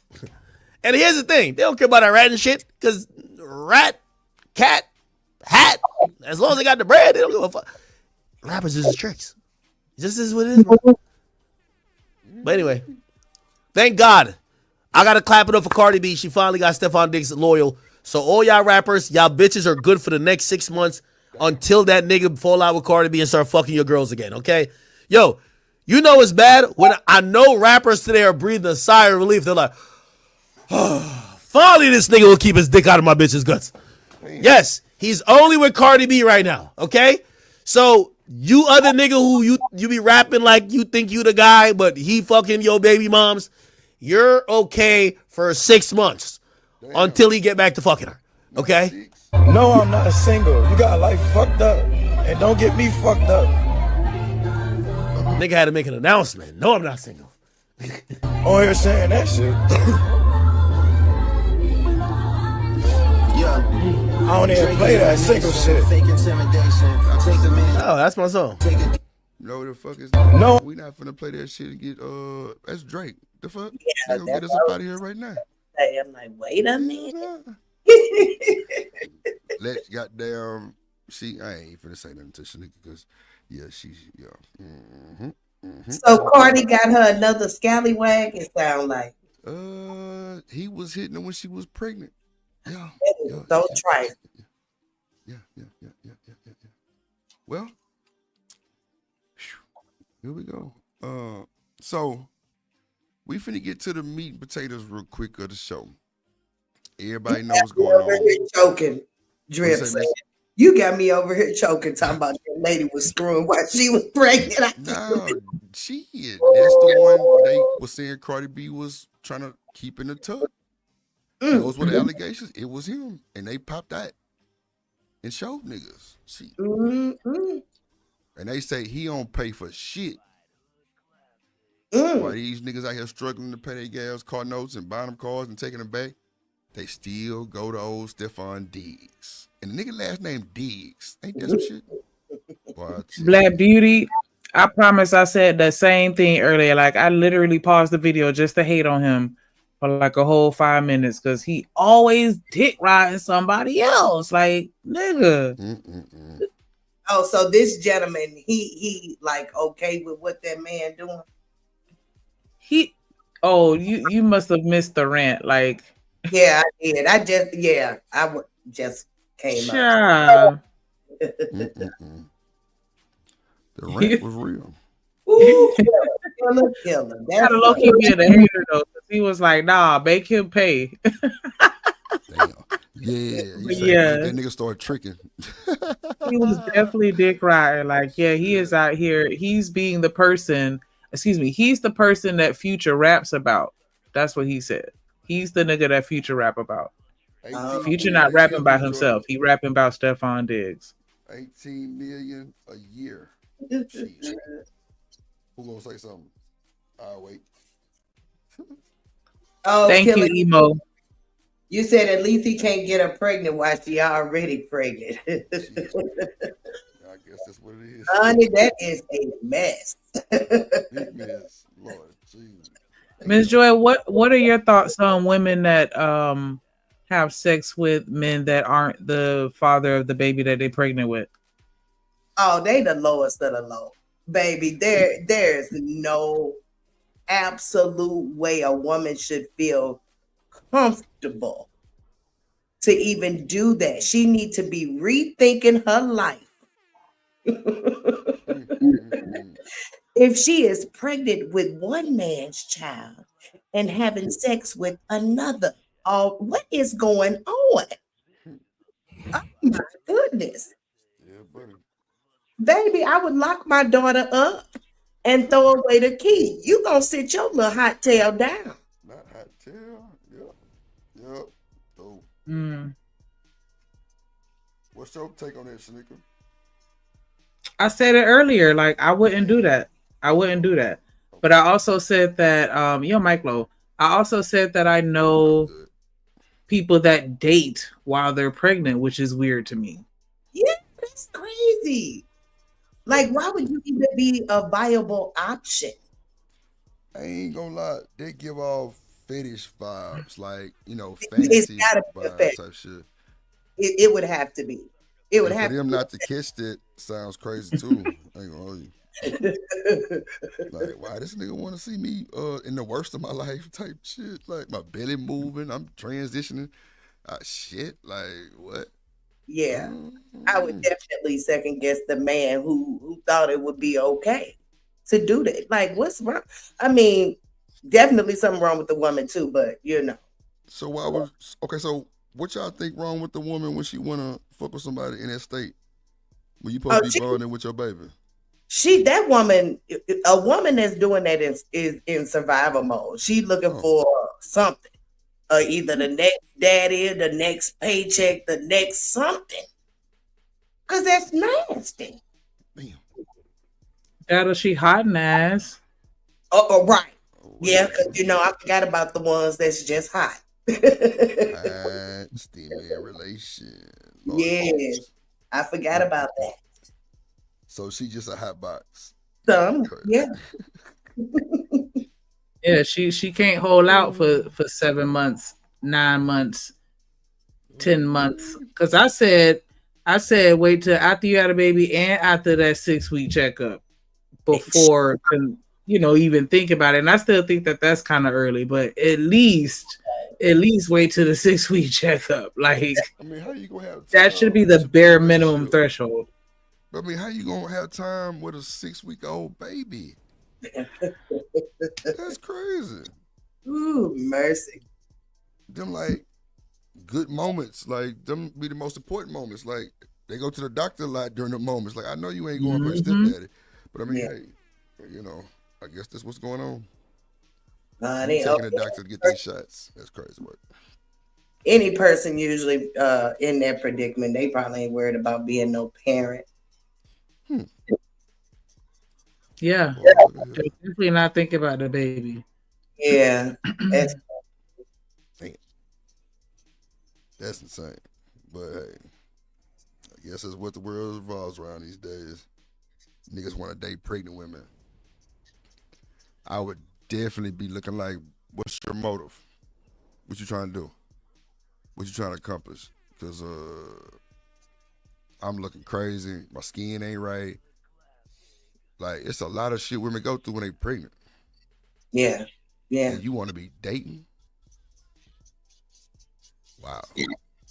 And here's the thing. They don't care about that rat and shit because rat, cat, hat, as long as they got the bread, they don't give a fuck. Rappers is tricks. This is what it is, bro. But anyway, thank God. I got to clap it up for Cardi B. She finally got Stephon Diggs loyal. So all y'all rappers, y'all bitches are good for the next 6 months until that nigga fall out with Cardi B and start fucking your girls again, okay? Yo, you know it's bad when I know rappers today are breathing a sigh of relief. They're like, oh, finally this nigga will keep his dick out of my bitch's guts. Yes, he's only with Cardi B right now, okay? So you other nigga who you be rapping like you think you the guy, but he fucking your baby moms, you're okay for 6 months until he get back to fucking her, okay? No, I'm not single. You got life fucked up. And don't get me fucked up. Nigga had to make an announcement. No, I'm not single. On here saying that shit. I don't even play that single shit. Oh, that's my song. No, what the fuck is no? We not finna play that shit and get that's Drake. The fuck? Yeah, they gonna get us up out of here right now. I'm like, wait a minute. Let's goddamn. I ain't finna say nothing to Shanika because she's So Cardi got her another scallywag. It sound like. He was hitting her when she was pregnant. Yeah. Don't try it. Yeah. Well, here we go. So we finna get to the meat and potatoes real quick of the show. Everybody knows what's going on. Over here choking, Drip saying, you got me over here choking, talking about that lady was screwing while she was pregnant. No, that's the one they was saying Cardi B was trying to keep in the tub. Those were the allegations. It was him, and they popped that and showed niggas. And they say he don't pay for shit. Why these niggas out here struggling to pay their gas, car notes, and buying them cars and taking them back? they still go to old Stephon Diggs. And the nigga last name Diggs. Ain't that some shit? Boy, Black Beauty. I promise I said the same thing earlier. Like I literally paused the video just to hate on him for like a whole 5 minutes because he always dick riding somebody else. Like, nigga. Oh, so this gentleman, he like okay with what that man doing? You must have missed the rant. Like, yeah, I did. I just came up. The rant was real. Ooh, killer. That's a low key being a hater though, because he was like, "Nah, make him pay." Damn. Yeah. That nigga started tricking. He was definitely dick riding. Like, yeah, he is out here. He's being the person. Excuse me. He's the person that Future raps about. That's what he said. He's the nigga that Future rap about. Future not rapping about himself. He rapping about Stephon Diggs. 18 million a year. Jeez. Who gonna say something? I'll wait. Oh, thank Killer, you, Emo. You said at least he can't get her pregnant while she already pregnant. I guess that's what it is. Honey, that is a mess. Big mess, Lord. Jeez. Ms. Joy, what are your thoughts on women that have sex with men that aren't the father of the baby that they're pregnant with? Oh, they the lowest of the low. Baby, there's no absolute way a woman should feel comfortable to even do that. She needs to be rethinking her life. If she is pregnant with one man's child and having sex with another, what is going on? Oh my goodness. Yeah, buddy. Baby, I would lock my daughter up and throw away the key. You gonna sit your little hot tail down. Not hot tail. Yep. Oh. What's your take on that, Shanika? I said it earlier. Like, I wouldn't do that. But I also said that, Mike Low. I also said that I know people that date while they're pregnant, which is weird to me. Yeah, that's crazy. Like, why would you even be a viable option? I ain't gonna lie, they give off fetish vibes, like, fantasy vibes type shit. It would have to be. It would have for them not to kiss that sounds crazy too. I ain't gonna hold you. Like, why this nigga want to see me in the worst of my life type shit? Like my belly moving, I'm transitioning. Shit, like what? Yeah, I would definitely second guess the man who thought it would be okay to do that. Like, what's wrong? I mean, definitely something wrong with the woman too, but So so what y'all think wrong with the woman when she wanna fuck with somebody in that state? When you supposed to be bonding with your baby? A woman that's doing that is in survival mode. She looking for something. Either the next daddy, the next paycheck, the next something. Cause that's nasty. Damn. That or she hot ass. Oh, right. Yeah, because I forgot about the ones that's just hot. Steamy relation. Yes, I forgot about that. So she just a hot box. Yeah. Yeah, she can't hold out for 7 months, 9 months, 10 months. Cause I said wait till after you had a baby and after that 6-week checkup before even think about it. And I still think that that's kind of early, but at least wait till the 6-week checkup. Like, I mean, how you gonna have time? That should be the bare minimum threshold. I mean, how you gonna have time with a 6-week-old baby? That's crazy. Ooh, mercy. Them like good moments, like them be the most important moments. Like they go to the doctor a lot during the moments. Like I know you ain't going for a stepdaddy, but I mean, hey, I guess that's what's going on. Taking the doctor to get these shots. That's crazy work. Any person usually in that predicament, they probably ain't worried about being no parent. Yeah, they're definitely not thinking about the baby. Yeah, That's insane. But hey, I guess that's what the world revolves around these days. Niggas want to date pregnant women. I would definitely be looking like, what's your motive? What you trying to do? What you trying to accomplish? Because I'm looking crazy. My skin ain't right. Like, it's a lot of shit women go through when they pregnant. Yeah. Yeah. And you want to be dating? Wow.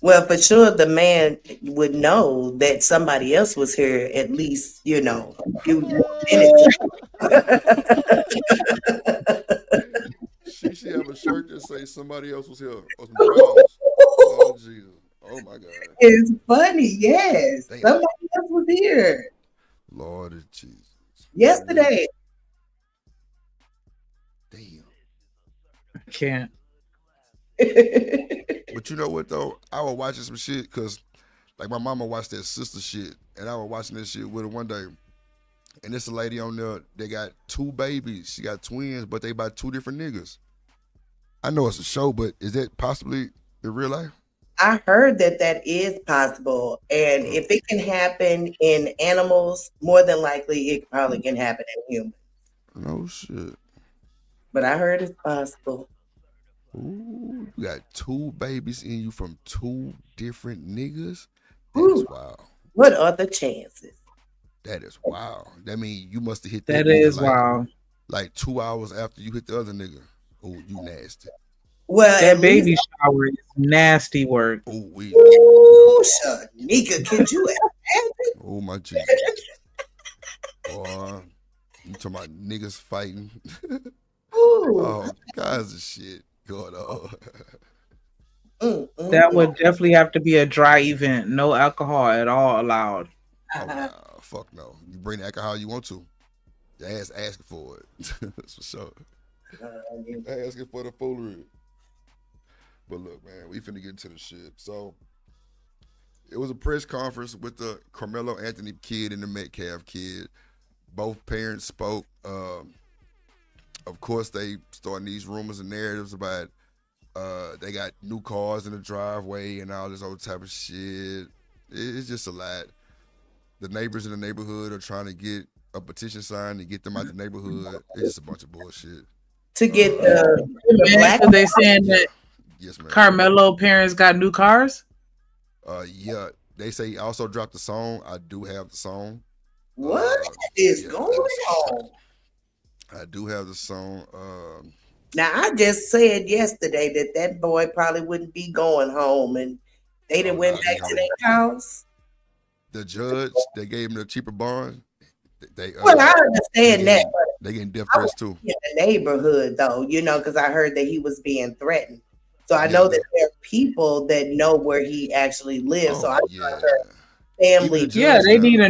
Well, for sure, the man would know that somebody else was here at least, a few minutes. She should have a shirt that says somebody else was here. Or some drawers. Oh, Jesus. Oh, my God. It's funny, yes. Damn. Somebody else was here. Lord of Jesus. Yesterday. Damn. I can't. But you know what, though? I was watching some shit because, like, my mama watched that sister shit, and I was watching that shit with her one day. And this a lady on there, they got 2 babies. She got twins, but they by 2 different niggas. I know it's a show, but is that possibly in real life? I heard that is possible. And if it can happen in animals, more than likely it probably can happen in humans. No shit. But I heard it's possible. Ooh, you got 2 babies in you from 2 different niggas? That's wild. What are the chances? That is wild. That means you must have hit That nigga is wild. Like 2 hours after you hit the other nigga. Oh, you nasty. Well, that baby shower is nasty work. Oh, we. Ooh, Shanika, could you imagine? Oh, my Jesus. Boy, you talking about niggas fighting? Oh, kinds of shit going on. That would definitely have to be a dry event. No alcohol at all allowed. Oh, nah, fuck no. You bring the alcohol you want to. Your ass asking for it. That's for sure. Asking for the foolery. But look, man, we finna get into the shit. So, it was a press conference with the Karmelo Anthony kid and the Metcalf kid. Both parents spoke. Of course, they starting these rumors and narratives about they got new cars in the driveway and all this old type of shit. It's just a lot. The neighbors in the neighborhood are trying to get a petition signed to get them out the neighborhood. It's just a bunch of bullshit. To get black, are they saying that yes, man. Karmelo parents got new cars? Yeah. They say he also dropped the song. I do have the song. What is going on? I do have the song. Now, I just said yesterday that boy probably wouldn't be going home, and they done went back to their house. The judge, they gave him the cheaper bond. Well, I understand that. They getting death threats too. In the neighborhood, though, because I heard that he was being threatened. So I know that there are people that know where he actually lives. So I know family. Yeah, they need a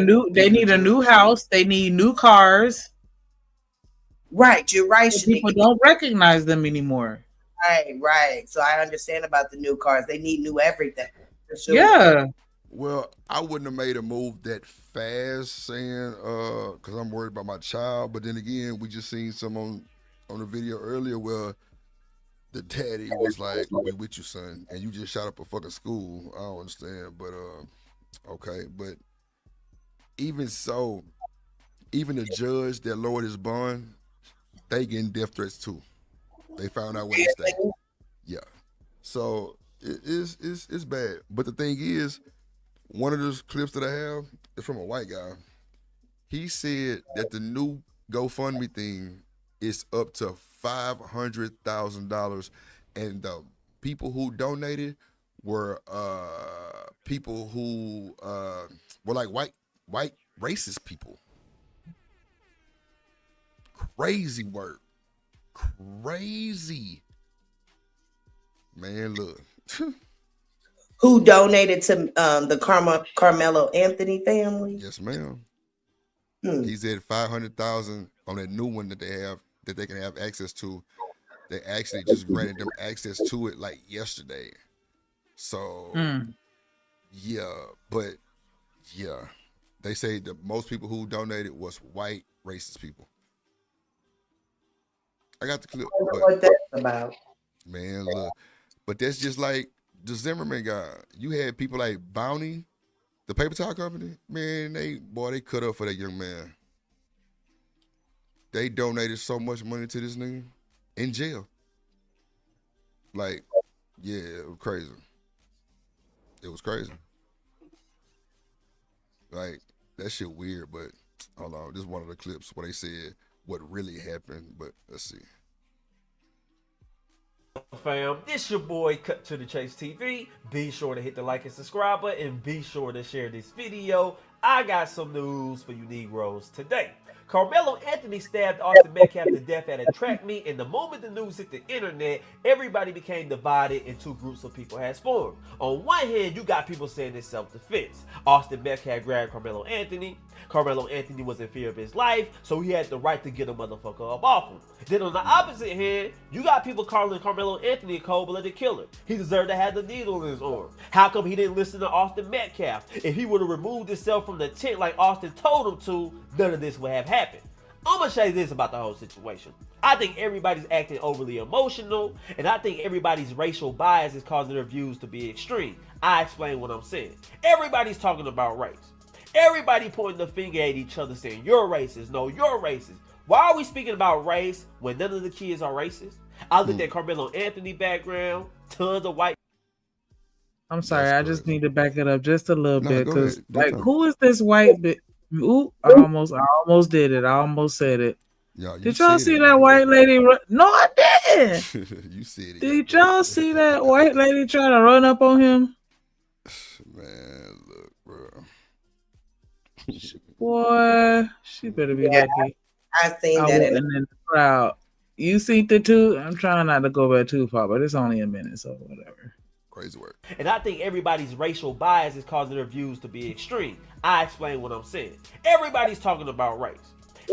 new house. They need new cars. Right, you're right. People don't recognize them anymore. Right. So I understand about the new cars. They need new everything. For sure. Yeah. Well, I wouldn't have made a move that fast, saying because I'm worried about my child. But then again, we just seen some on the video earlier where the daddy was like, "We with you, son," and you just shot up a fucking school. I don't understand, but okay. But even so, even the judge that lowered his bond, they getting death threats too. They found out where they stay. Yeah. So it's bad. But the thing is, one of those clips that I have is from a white guy. He said that the new GoFundMe thing is up to $500,000, and the people who donated were people who were like white racist people. Crazy work. Crazy. Man, look. Who donated to the Karmelo Anthony family? Yes, ma'am. He said $500,000 on that new one that they have, that they can have access to. They actually just granted them access to it like yesterday. So, yeah. They say the most people who donated was white racist people. I got the clip. I don't know what that's about. Man, look. But that's just like the Zimmerman guy, you had people like Bounty, the paper towel company. Man, they cut up for that young man. They donated so much money to this nigga in jail. Like, yeah, it was crazy. It was crazy. Like, that shit weird, but hold on. This is one of the clips where they said what really happened, but let's see. Fam, this your boy Cut to the Chase TV. Be sure to hit the like and subscribe button, and be sure to share this video. I got some news for you Negroes today. Karmelo Anthony stabbed Austin Metcalf to death at a track meet, and the moment the news hit the internet, everybody became divided and two groups of people has formed. On one hand, you got people saying it's self-defense. Austin Metcalf grabbed Karmelo Anthony. Karmelo Anthony was in fear of his life, so he had the right to get a motherfucker up off him. Then on the opposite hand, you got people calling Karmelo Anthony a cold-blooded killer. He deserved to have the needle in his arm. How come he didn't listen to Austin Metcalf? If he would have removed himself from the tent like Austin told him to, none of this would have happened. I'm gonna say this about the whole situation. I think everybody's acting overly emotional, and I think everybody's racial bias is causing their views to be extreme. I explain what I'm saying. Everybody's talking about race. Everybody pointing the finger at each other saying, you're racist, no, you're racist. Why are we speaking about race when none of the kids are racist? I looked at Karmelo Anthony background, tons of white. I'm sorry, I just need to back it up just a little bit, because like, who is this white bitch? Ooh, I almost did it. I almost said it. Did y'all see that white lady? No, I didn't. You see it. Did y'all see that white lady trying to run up on him? Man, look, bro. Boy, she better be lucky. I seen I that wasn't in the crowd. You seen the two? I'm trying not to go back too far, but it's only a minute, so whatever. Crazy work. And I think everybody's racial bias is causing their views to be extreme. I explain what I'm saying. Everybody's talking about race.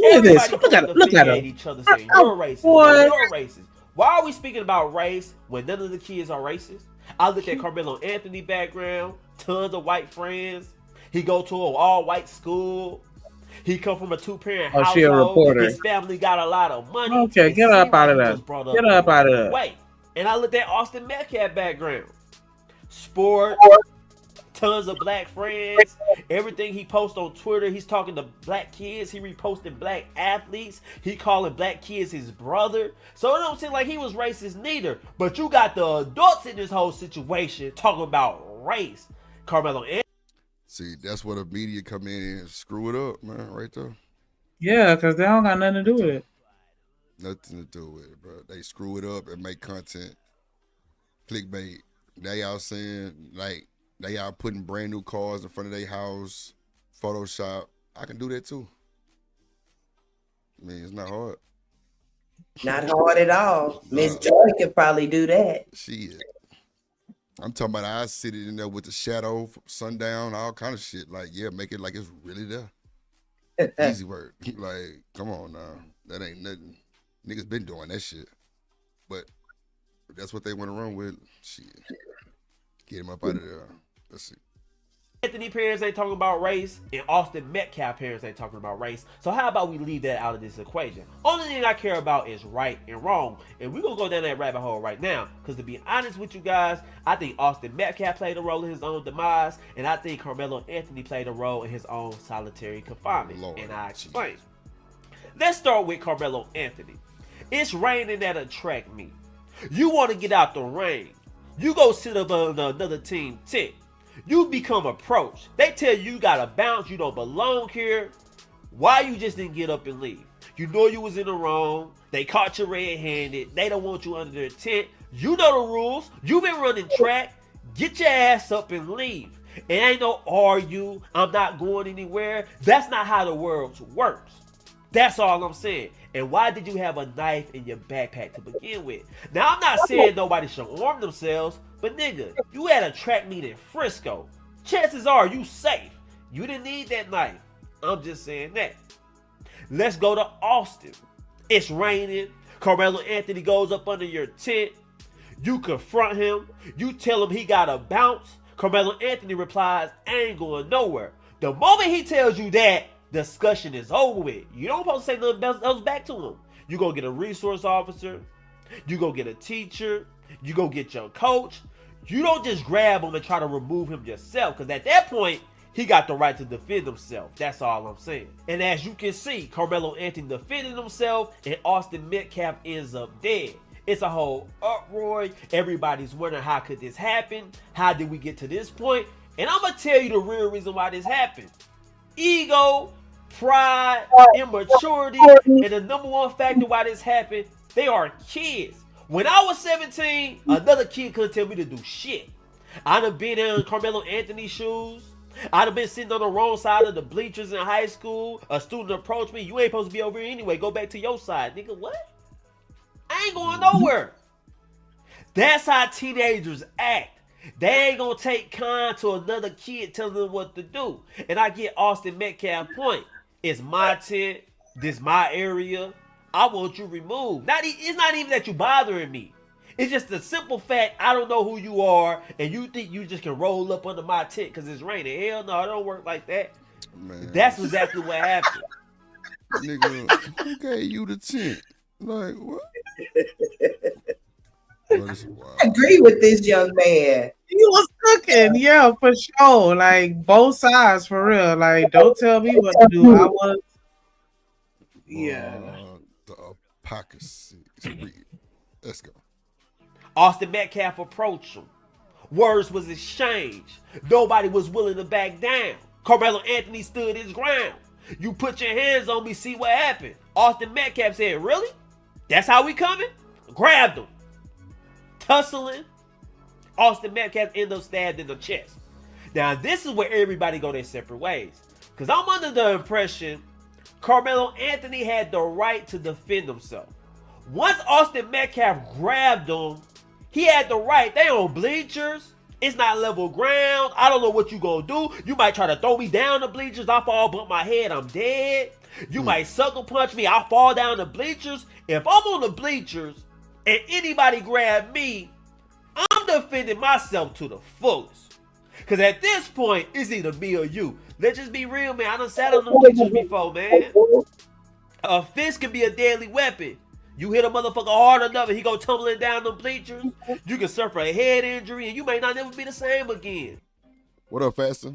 Everybody Look at him. each other saying, you're racist, no, you're racist. Why are we speaking about race when none of the kids are racist? I looked at Karmelo Anthony background, tons of white friends. He go to an all-white school. He come from a two-parent household. She a reporter. His family got a lot of money. Okay, get up out of that. Get up out of that. Wait, and I looked at Austin Metcalf background. Sport, tons of black friends. Everything he posts on Twitter, he's talking to black kids. He reposting black athletes. He calling black kids his brother. So it don't seem like he was racist neither. But you got the adults in this whole situation talking about race. Karmelo Anthony. See, that's where the media come in and screw it up, man, right there. Yeah, because they don't got nothing to do with it. Nothing to do with it, bro. They screw it up and make content. Clickbait. They out saying, like, they out putting brand new cars in front of their house, Photoshop. I can do that too. I mean, it's not hard. Not hard at all. Miss Joy could probably do that. Shit. I'm talking about I sit in there with the shadow, sundown, all kind of shit. Like, yeah, make it like it's really there. Easy work. Like, come on now. That ain't nothing. Niggas been doing that shit. But if that's what they want to run with, shit. Get him up out of there. Let's see. Anthony parents ain't talking about race, and Austin Metcalf parents ain't talking about race. So how about we leave that out of this equation? Only thing I care about is right and wrong. And we're going to go down that rabbit hole right now. Because to be honest with you guys, I think Austin Metcalf played a role in his own demise. And I think Karmelo Anthony played a role in his own solitary confinement. Lord, and I explain. Let's start with Karmelo Anthony. It's raining at a track meet. You want to get out the rain. You go sit up on another team tent. You become approached. They tell you gotta bounce. You don't belong here. Why you just didn't get up and leave? You know you was in the wrong. They caught you red-handed. They don't want you under their tent. You know the rules. You been running track. Get your ass up and leave. It ain't no argue. I'm not going anywhere. That's not how the world works. That's all I'm saying. And why did you have a knife in your backpack to begin with? Now, I'm not saying nobody should arm themselves, but nigga, you had a track meet in Frisco. Chances are you safe. You didn't need that knife. I'm just saying that. Let's go to Austin. It's raining. Karmelo Anthony goes up under your tent. You confront him. You tell him he gotta bounce. Karmelo Anthony replies, I ain't going nowhere. The moment he tells you that, discussion is over with. You don't supposed to say nothing else back to him. You go get a resource officer. You go get a teacher. You go get your coach. You don't just grab him and try to remove him yourself, because at that point, he got the right to defend himself. That's all I'm saying. And as you can see, Karmelo Anthony defended himself, and Austin Metcalf ends up dead. It's a whole uproar. Everybody's wondering, how could this happen? How did we get to this point? And I'm going to tell you the real reason why this happened. Ego, pride, immaturity, and the number one factor why this happened, they are kids. When I was 17, another kid couldn't tell me to do shit. I'd have been in Karmelo Anthony's shoes. I'd have been sitting on the wrong side of the bleachers in high school. A student approached me. You ain't supposed to be over here anyway. Go back to your side. Nigga, what? I ain't going nowhere. That's how teenagers act. They ain't gonna take kind to another kid telling them what to do. And I get Austin Metcalf's point. It's my tent. This my area. I want you removed. It's not even that you bothering me. It's just the simple fact I don't know who you are, and you think you just can roll up under my tent because it's raining. Hell no, it don't work like that. Man. That's exactly what happened. Nigga, who gave you the tent? Like, what? I agree with this young man. He was cooking, yeah, for sure. Like, both sides, for real. Like, don't tell me what to do. I was, yeah. The hypocrisy is real. Let's go. Austin Metcalf approached him. Words was exchanged. Nobody was willing to back down. Karmelo Anthony stood his ground. You put your hands on me, see what happened. Austin Metcalf said, really? That's how we coming? Grabbed him. Tussling. Austin Metcalf ended up stabbed in the chest. Now, this is where everybody go their separate ways. Because I'm under the impression Karmelo Anthony had the right to defend himself. Once Austin Metcalf grabbed him, he had the right. They on bleachers. It's not level ground. I don't know what you gonna do. You might try to throw me down the bleachers. I fall, bump my head. I'm dead. You might sucker punch me. I fall down the bleachers. If I'm on the bleachers and anybody grab me, I'm defending myself to the fullest. Because at this point, it's either me or you. Let's just be real, man. I done sat on the bleachers before, man. A fist can be a deadly weapon. You hit a motherfucker hard enough and he go tumbling down the bleachers. You can suffer a head injury and you may not never be the same again. What up, Faster?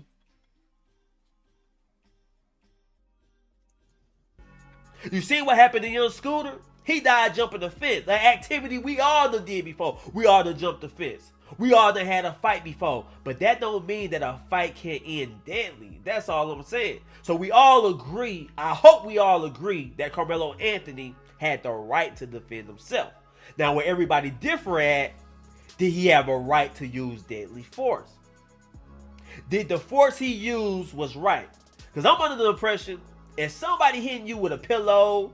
You see what happened to young Scooter? He died jumping the fence. The activity we all done did before. We all done jumped the fence. We all done had a fight before. But that don't mean that a fight can end deadly. That's all I'm saying. So we all agree, I hope we all agree, that Karmelo Anthony had the right to defend himself. Now, where everybody differ at, did he have a right to use deadly force? Did the force he used was right? Because I'm under the impression, if somebody hitting you with a pillow,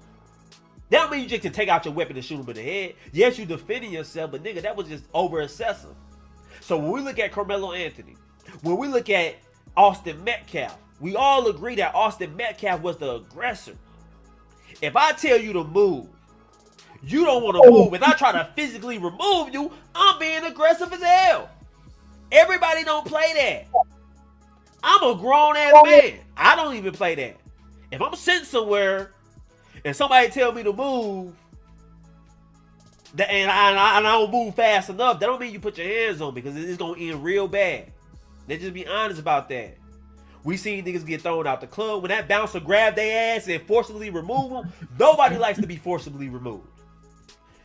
that don't mean you just can take out your weapon and shoot him in the head. Yes, you defending yourself, but nigga, that was just over excessive. So when we look at Karmelo Anthony, when we look at Austin Metcalf, we all agree that Austin Metcalf was the aggressor. If I tell you to move, you don't want to move. If I try to physically remove you, I'm being aggressive as hell. Everybody don't play that. I'm a grown-ass man. I don't even play that. If I'm sitting somewhere and somebody tell me to move, and I don't move fast enough, that don't mean you put your hands on me, because it's going to end real bad. Let's just be honest about that. We seen niggas get thrown out the club. When that bouncer grabbed their ass and forcibly remove them, nobody likes to be forcibly removed.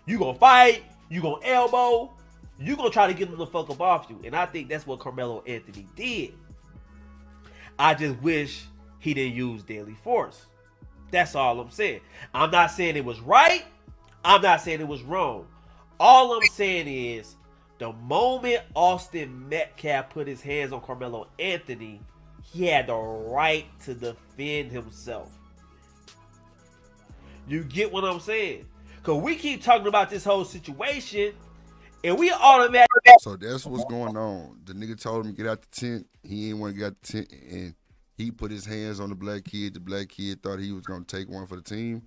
You gonna fight, you gonna elbow, you gonna try to get them the fuck up off you. And I think that's what Karmelo Anthony did. I just wish he didn't use deadly force. That's all I'm saying. I'm not saying it was right. I'm not saying it was wrong. All I'm saying is, the moment Austin Metcalf put his hands on Karmelo Anthony, he had the right to defend himself. You get what I'm saying? Because we keep talking about this whole situation, and we automatically... So that's what's going on. The nigga told him to get out the tent. He didn't want to get out the tent, and he put his hands on the black kid. The black kid thought he was going to take one for the team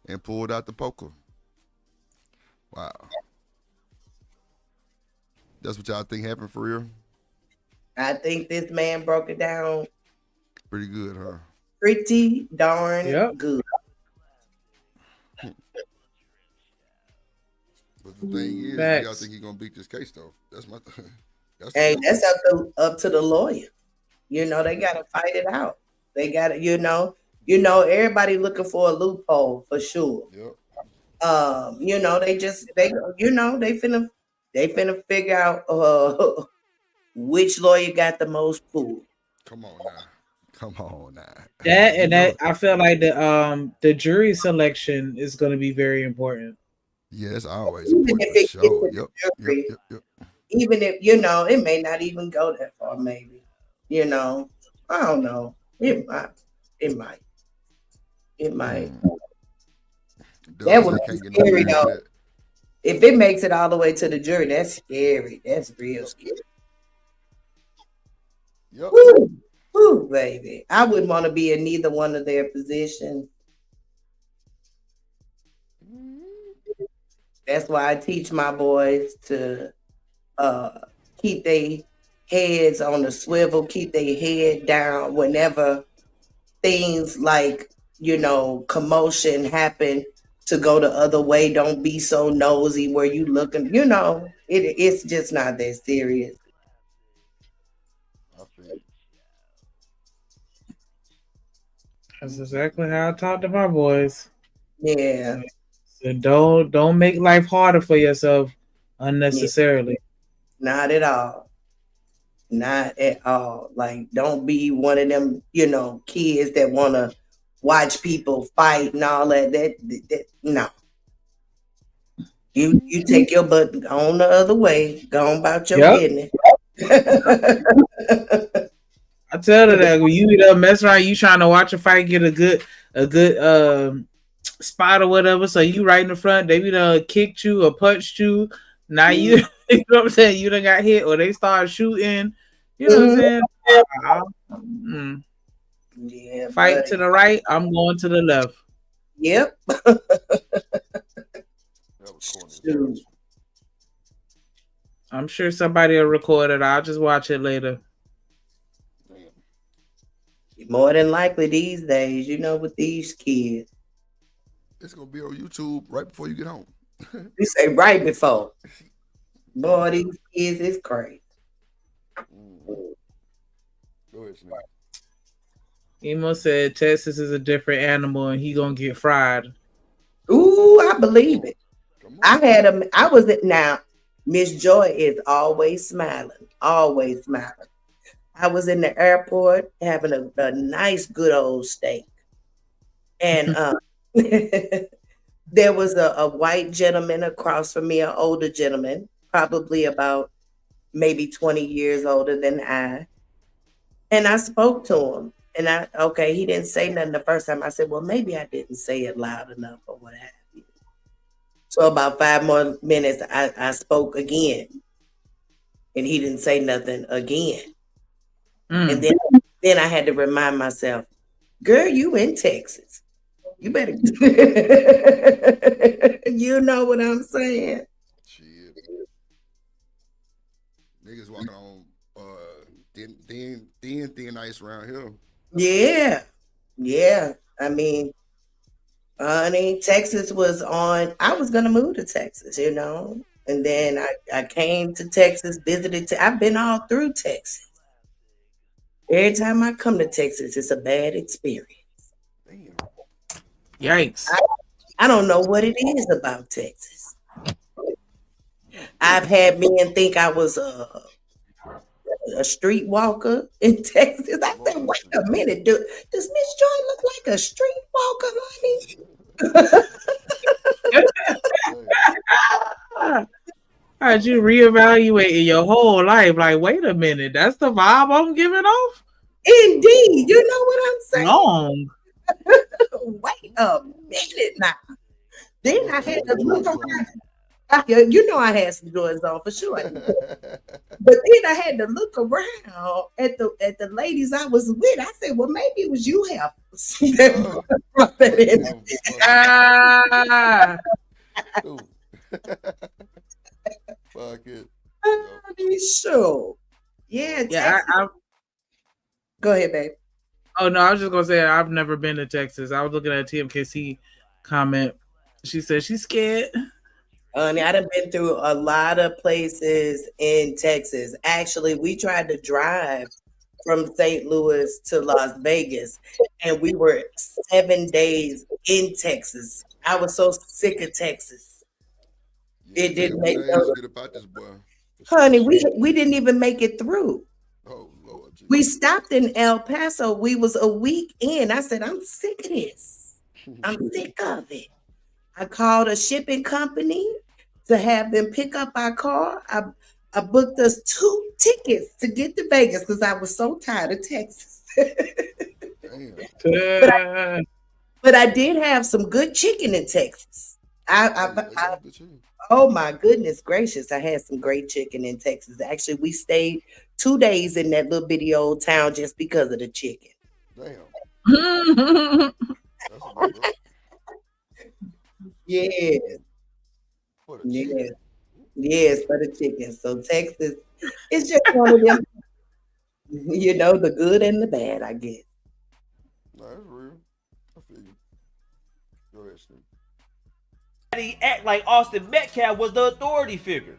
and pulled out the poker. Wow. That's what y'all think happened for real? I think this man broke it down pretty good, huh? Pretty darn good. But the thing is, y'all think he's gonna beat this case though? That's my thing. Hey, that's up to the lawyer. You know, they gotta fight it out. They gotta, everybody looking for a loophole for sure. Yep. They finna figure out which lawyer got the most pull. Come on now. Come on now. That and that I feel like the jury selection is going to be very important. Yeah, it's always Even important if for it gets sure. to the Yep. jury, Yep. even if it may not even go that far. Maybe, I don't know. It might. It might. That would be scary though. If it makes it all the way to the jury, that's scary. That's real scary. Yep. Woo, baby. I wouldn't want to be in neither one of their positions. That's why I teach my boys to keep their heads on the swivel, keep their head down whenever things like, commotion happen, to go the other way. Don't be so nosy where you looking, it's just not that serious. That's exactly how I talk to my boys. Yeah. So don't make life harder for yourself unnecessarily. Not at all. Not at all. Like, don't be one of them, kids that want to watch people fight and all that. That no. You take your butt on the other way. Go on about your business. I tell her that when you mess around, you trying to watch a fight, get a good spot or whatever. So you right in the front, they be done kicked you or punched you. Now you know what I'm saying? You done got hit or they start shooting. You know what I'm saying? Yeah. Fight to the right, I'm going to the left. Yep. I'm sure somebody will record it. I'll just watch it later. More than likely these days, with these kids. It's gonna be on YouTube right before you get home. You say right before. Boy, these kids is crazy. Go ahead, Snoop. Emo said Texas is a different animal and he gonna get fried. Ooh, I believe it. I was at now. Miss Joy is always smiling. Always smiling. I was in the airport having a nice, good old steak. And there was a white gentleman across from me, an older gentleman, probably about maybe 20 years older than I. And I spoke to him. And he didn't say nothing the first time. I said, well, maybe I didn't say it loud enough or what have you. So about 5 more minutes, I spoke again. And he didn't say nothing again. And then I had to remind myself, girl, you in Texas. You better, you know what I'm saying? Shit. Niggas walking on thin ice around here. Yeah. Yeah. I mean, honey, Texas was on, I was going to move to Texas, and then I came to Texas, visited, I've been all through Texas. Every time I come to Texas, it's a bad experience. Yikes. I don't know what it is about Texas. I've had men think I was a streetwalker in Texas. I said, wait a minute, does Miss Joy look like a streetwalker, honey? How'd you reevaluating your whole life? Like, wait a minute, that's the vibe I'm giving off? Indeed, you know what I'm saying? Long. Wait a minute now. Then I had to look around. I had some Jordans on for sure. But then I had to look around at the ladies I was with. I said, well, maybe it was you have brought that in. Fuck it. Sure. Yeah. Go ahead, babe. Oh no, I was just gonna say I've never been to Texas. I was looking at a TMKC comment. She said she's scared. Honey, I done been through a lot of places in Texas. Actually, we tried to drive from St. Louis to Las Vegas, and we were 7 days in Texas. I was so sick of Texas. It didn't make no. Get about this boy. Honey, we didn't even make it through. Oh Lord. Jesus. We stopped in El Paso. We was a week in. I said, I'm sick of this. I'm sick of it. I called a shipping company to have them pick up our car. I booked us 2 tickets to get to Vegas because I was so tired of Texas. but I did have some good chicken in Texas. Oh my goodness gracious, I had some great chicken in Texas. Actually, we stayed 2 days in that little bitty old town just because of the chicken. Damn. Yes. Yes. Yes, for the chicken. So Texas, it's just one of them, you know, the good and the bad, I guess. No, that's real. I feel you. Go ahead, Steve. He act like Austin Metcalf was the authority figure.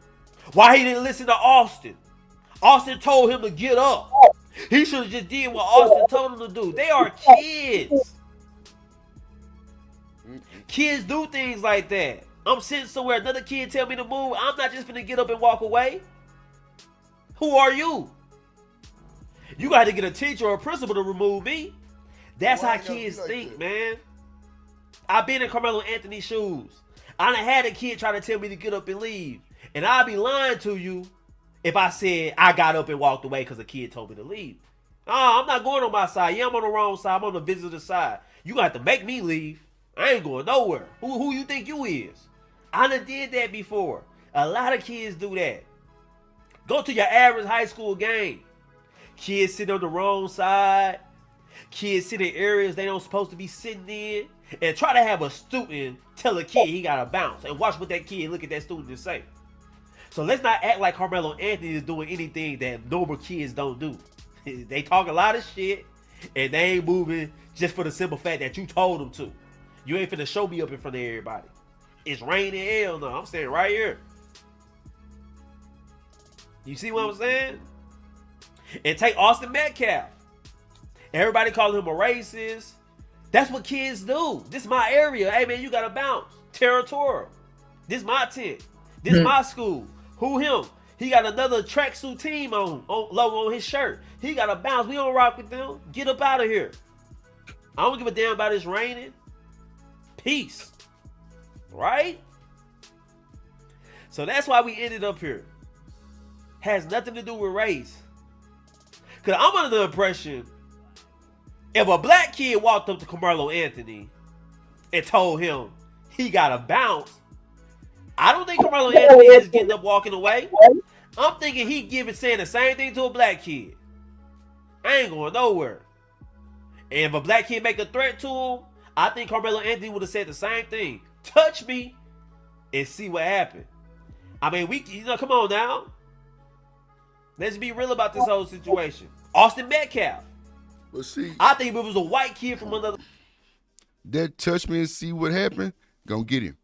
Why he didn't listen to Austin? Austin told him to get up. He should have just did what Austin told him to do. They are kids. Kids do things like that. I'm sitting somewhere, another kid tell me to move. I'm not just gonna get up and walk away. Who are you? You got to get a teacher or a principal to remove me. That's how kids think, man. I've been in Carmelo Anthony's shoes. I done had a kid try to tell me to get up and leave. And I'd be lying to you if I said I got up and walked away because a kid told me to leave. I'm not going on my side. Yeah, I'm on the wrong side. I'm on the visitor side. You got to make me leave. I ain't going nowhere. Who you think you is? I done did that before. A lot of kids do that. Go to your average high school game. Kids sit on the wrong side. Kids sit in areas they don't supposed to be sitting in. And try to have a student tell a kid he got to bounce. And watch what that kid look at that student and say. So let's not act like Carmelo Anthony is doing anything that normal kids don't do. They talk a lot of shit. And they ain't moving just for the simple fact that you told them to. You ain't finna show me up in front of everybody. It's raining hell no. I'm standing right here. You see what I'm saying? And take Austin Metcalf. Everybody calling him a racist. That's what kids do. This is my area. Hey man, you gotta bounce. Territorial. This is my tent. This is my school. Who him? He got another tracksuit team on logo on his shirt. He gotta bounce. We don't rock with them. Get up out of here. I don't give a damn about it's raining. Peace. Right? So that's why we ended up here. Has nothing to do with race. Because I'm under the impression if a black kid walked up to Karmelo Anthony and told him he got to bounce, I don't think Karmelo Anthony is getting up walking away. I'm thinking he saying the same thing to a black kid. I ain't going nowhere. And if a black kid make a threat to him, I think Carmelo Anthony would have said the same thing. Touch me and see what happened. I mean, come on now. Let's be real about this whole situation. Austin Metcalf. But see, I think if it was a white kid from another. That touch me and see what happened, gonna get him.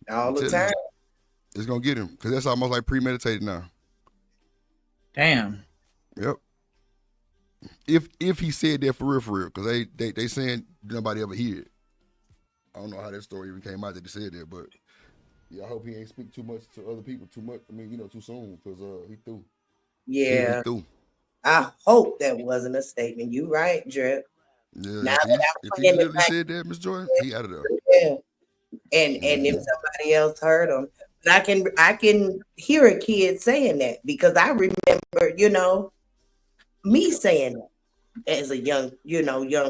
All the time. It's gonna get him. Because that's almost like premeditated now. Damn. Yep. If he said that for real, because they saying nobody ever hear it. I don't know how that story even came out that they said that, but yeah, I hope he ain't speak too much to other people too much. I mean, too soon, because he threw. Yeah. He threw. I hope that wasn't a statement. You right, Drip. Yeah. Now if he literally said that, Miss Jordan, he out of there. Yeah. And if somebody else heard him, but I can hear a kid saying that because I remember, me saying that as a young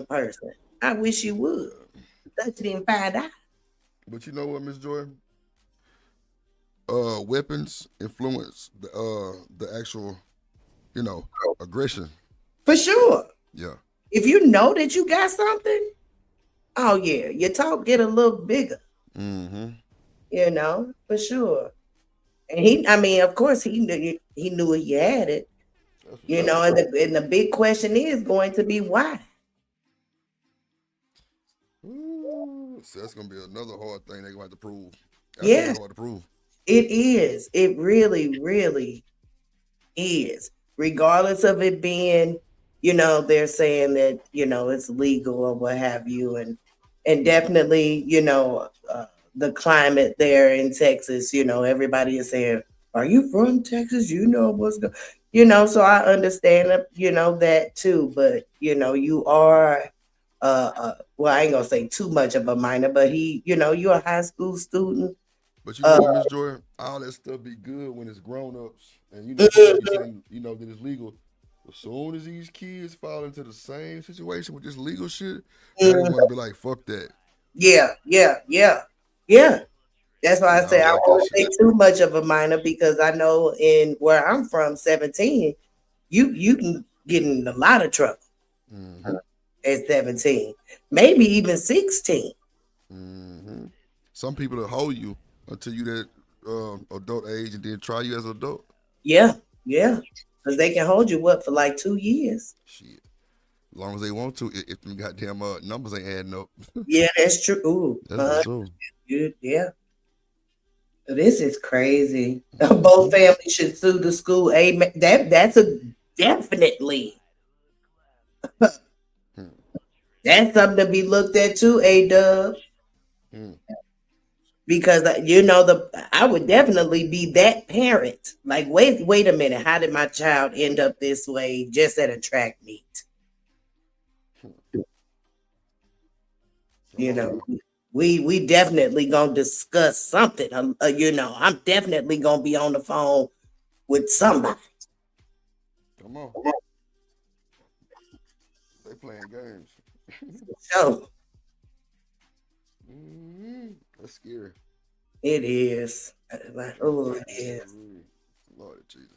person. I wish you would. But you didn't find out. But you know what, Miss Jordan? Weapons influence the actual, aggression. For sure. Yeah. If you know that you got something, oh yeah, your talk get a little bigger. Mm-hmm. For sure. And of course he knew he had it. And the big question is going to be why. Ooh, So that's gonna be another hard thing they're gonna have to prove. That's Yeah, hard to prove. it is. It really, really is. Regardless of it being, they're saying that, it's legal or what have you. And definitely, the climate there in Texas, everybody is saying, are you from Texas? You know what's going, so I understand, that too. But, you are, well, I ain't gonna say too much of a minor, but you're a high school student. But you know what, Miss Joy? All that stuff be good when it's grown ups, and people be saying, that it's legal. As soon as these kids fall into the same situation with this legal shit, now they want to be like, fuck that. Yeah. That's why I say I won't say too much of a minor, because I know in where I'm from, 17, you can get in a lot of trouble at 17, maybe even 16. Some people will hold you until you that adult age and then try you as an adult. Yeah, because they can hold you up for like 2 years. Shit. As long as they want to, if them goddamn numbers ain't adding up. Yeah, that's true. Ooh, that's true. Yeah. This is crazy. Both families should sue the school. Amen. That's a definitely. That's something to be looked at too, A-Dub. Because I would definitely be that parent. Like, wait a minute, how did my child end up this way just at a track meet? We definitely gonna discuss something. I'm definitely gonna be on the phone with somebody. Come on. They playing games. So that's scary. It is. Oh, it is. Lord Jesus.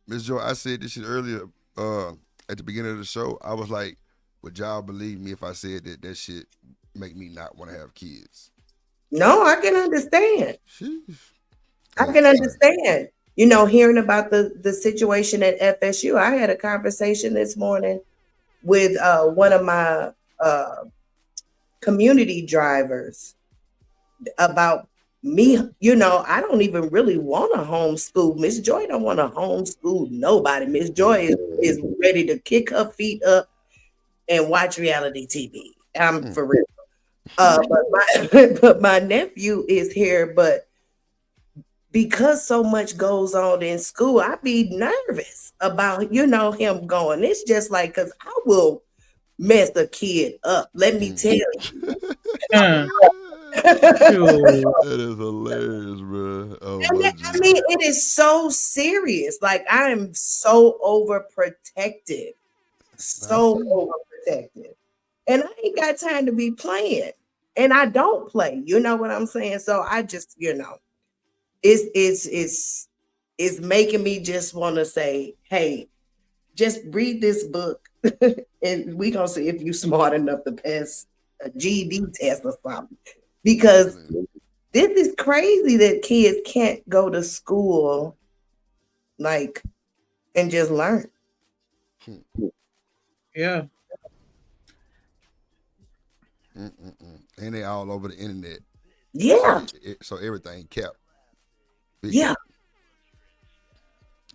Miss Joy, I said this shit earlier at the beginning of the show. I was like, would y'all believe me if I said that shit make me not want to have kids? No, I can understand. Sheesh. I can understand. Hearing about the situation at FSU, I had a conversation this morning with one of my community drivers about me. I don't even really want to homeschool. Miss Joy don't want to homeschool nobody. Miss Joy is ready to kick her feet up and watch reality TV. I'm for real. But my nephew is here, but because so much goes on in school, I be nervous about, him going. It's just like, because I will mess a kid up. Let me tell you. That is hilarious, bro. Oh, I mean, it is so serious. Like, I am so overprotective. So overprotective. And I ain't got time to be playing. And I don't play. You know what I'm saying? So I just, it's making me just want to say, hey, just read this book and we gonna see if you smart enough to pass a GED test or something. Because this is crazy that kids can't go to school and just learn. Yeah. And they all over the internet. Yeah. So everything kept. Yeah.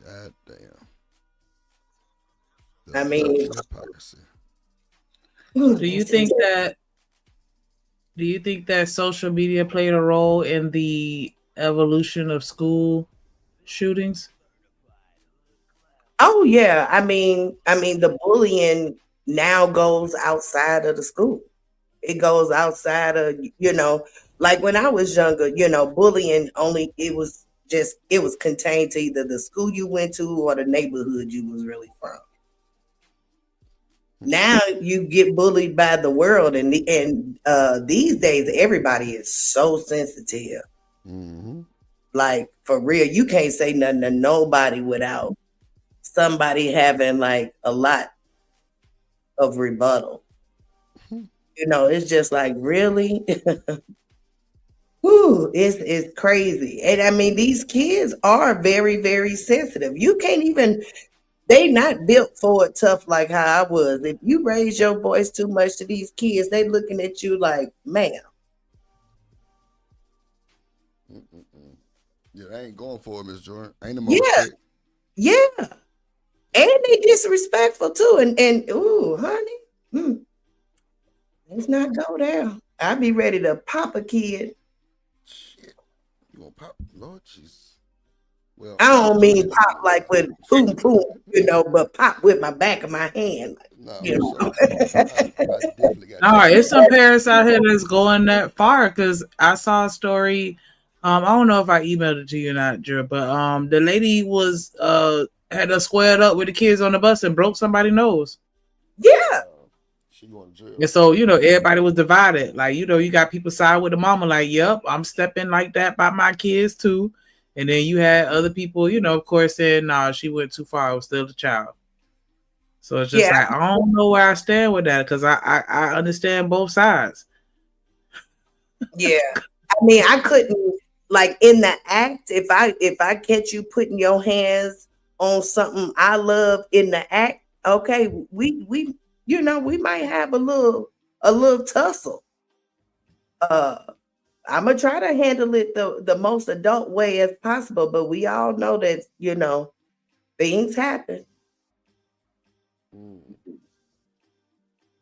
God damn. I mean, do you think that social media played a role in the evolution of school shootings? Oh yeah. I mean, the bullying now goes outside of the school. It goes outside of, like when I was younger, bullying it was contained to either the school you went to or the neighborhood you was really from. Now you get bullied by the world, and these days everybody is so sensitive. Like, for real, you can't say nothing to nobody without somebody having like a lot of rebuttal. It's just like, really? Whew, it's crazy. And I mean, these kids are very, very sensitive. You can't even, they not built for it tough like how I was. If you raise your voice too much to these kids, they looking at you like, ma'am, Yeah, I ain't going for it, Miss Jordan. Ain't no more Yeah. respect. Yeah. And they disrespectful too. And ooh, honey. Let's not go there. I be ready to pop a kid. Shit. You gonna pop? Lord Jesus. Well, I don't mean pop like with boom boom, but pop with my back of my hand. No, You know. I definitely got No, it's some parents out here that's going that far. Because I saw a story. I don't know if I emailed it to you or not, Drew, but the lady was had us squared up with the kids on the bus and broke somebody's nose. Yeah. She going to jail. And so, everybody was divided. Like, you got people side with the mama, like, yep, I'm stepping like that by my kids too. And then you had other people, of course, saying, nah, she went too far. I was still a child. So it's just like, I don't know where I stand with that, because I understand both sides. Yeah. I mean, I couldn't, like, in the act, if I catch you putting your hands on something I love in the act, okay, we might have a little tussle. I'm gonna try to handle it the most adult way as possible, but we all know that things happen.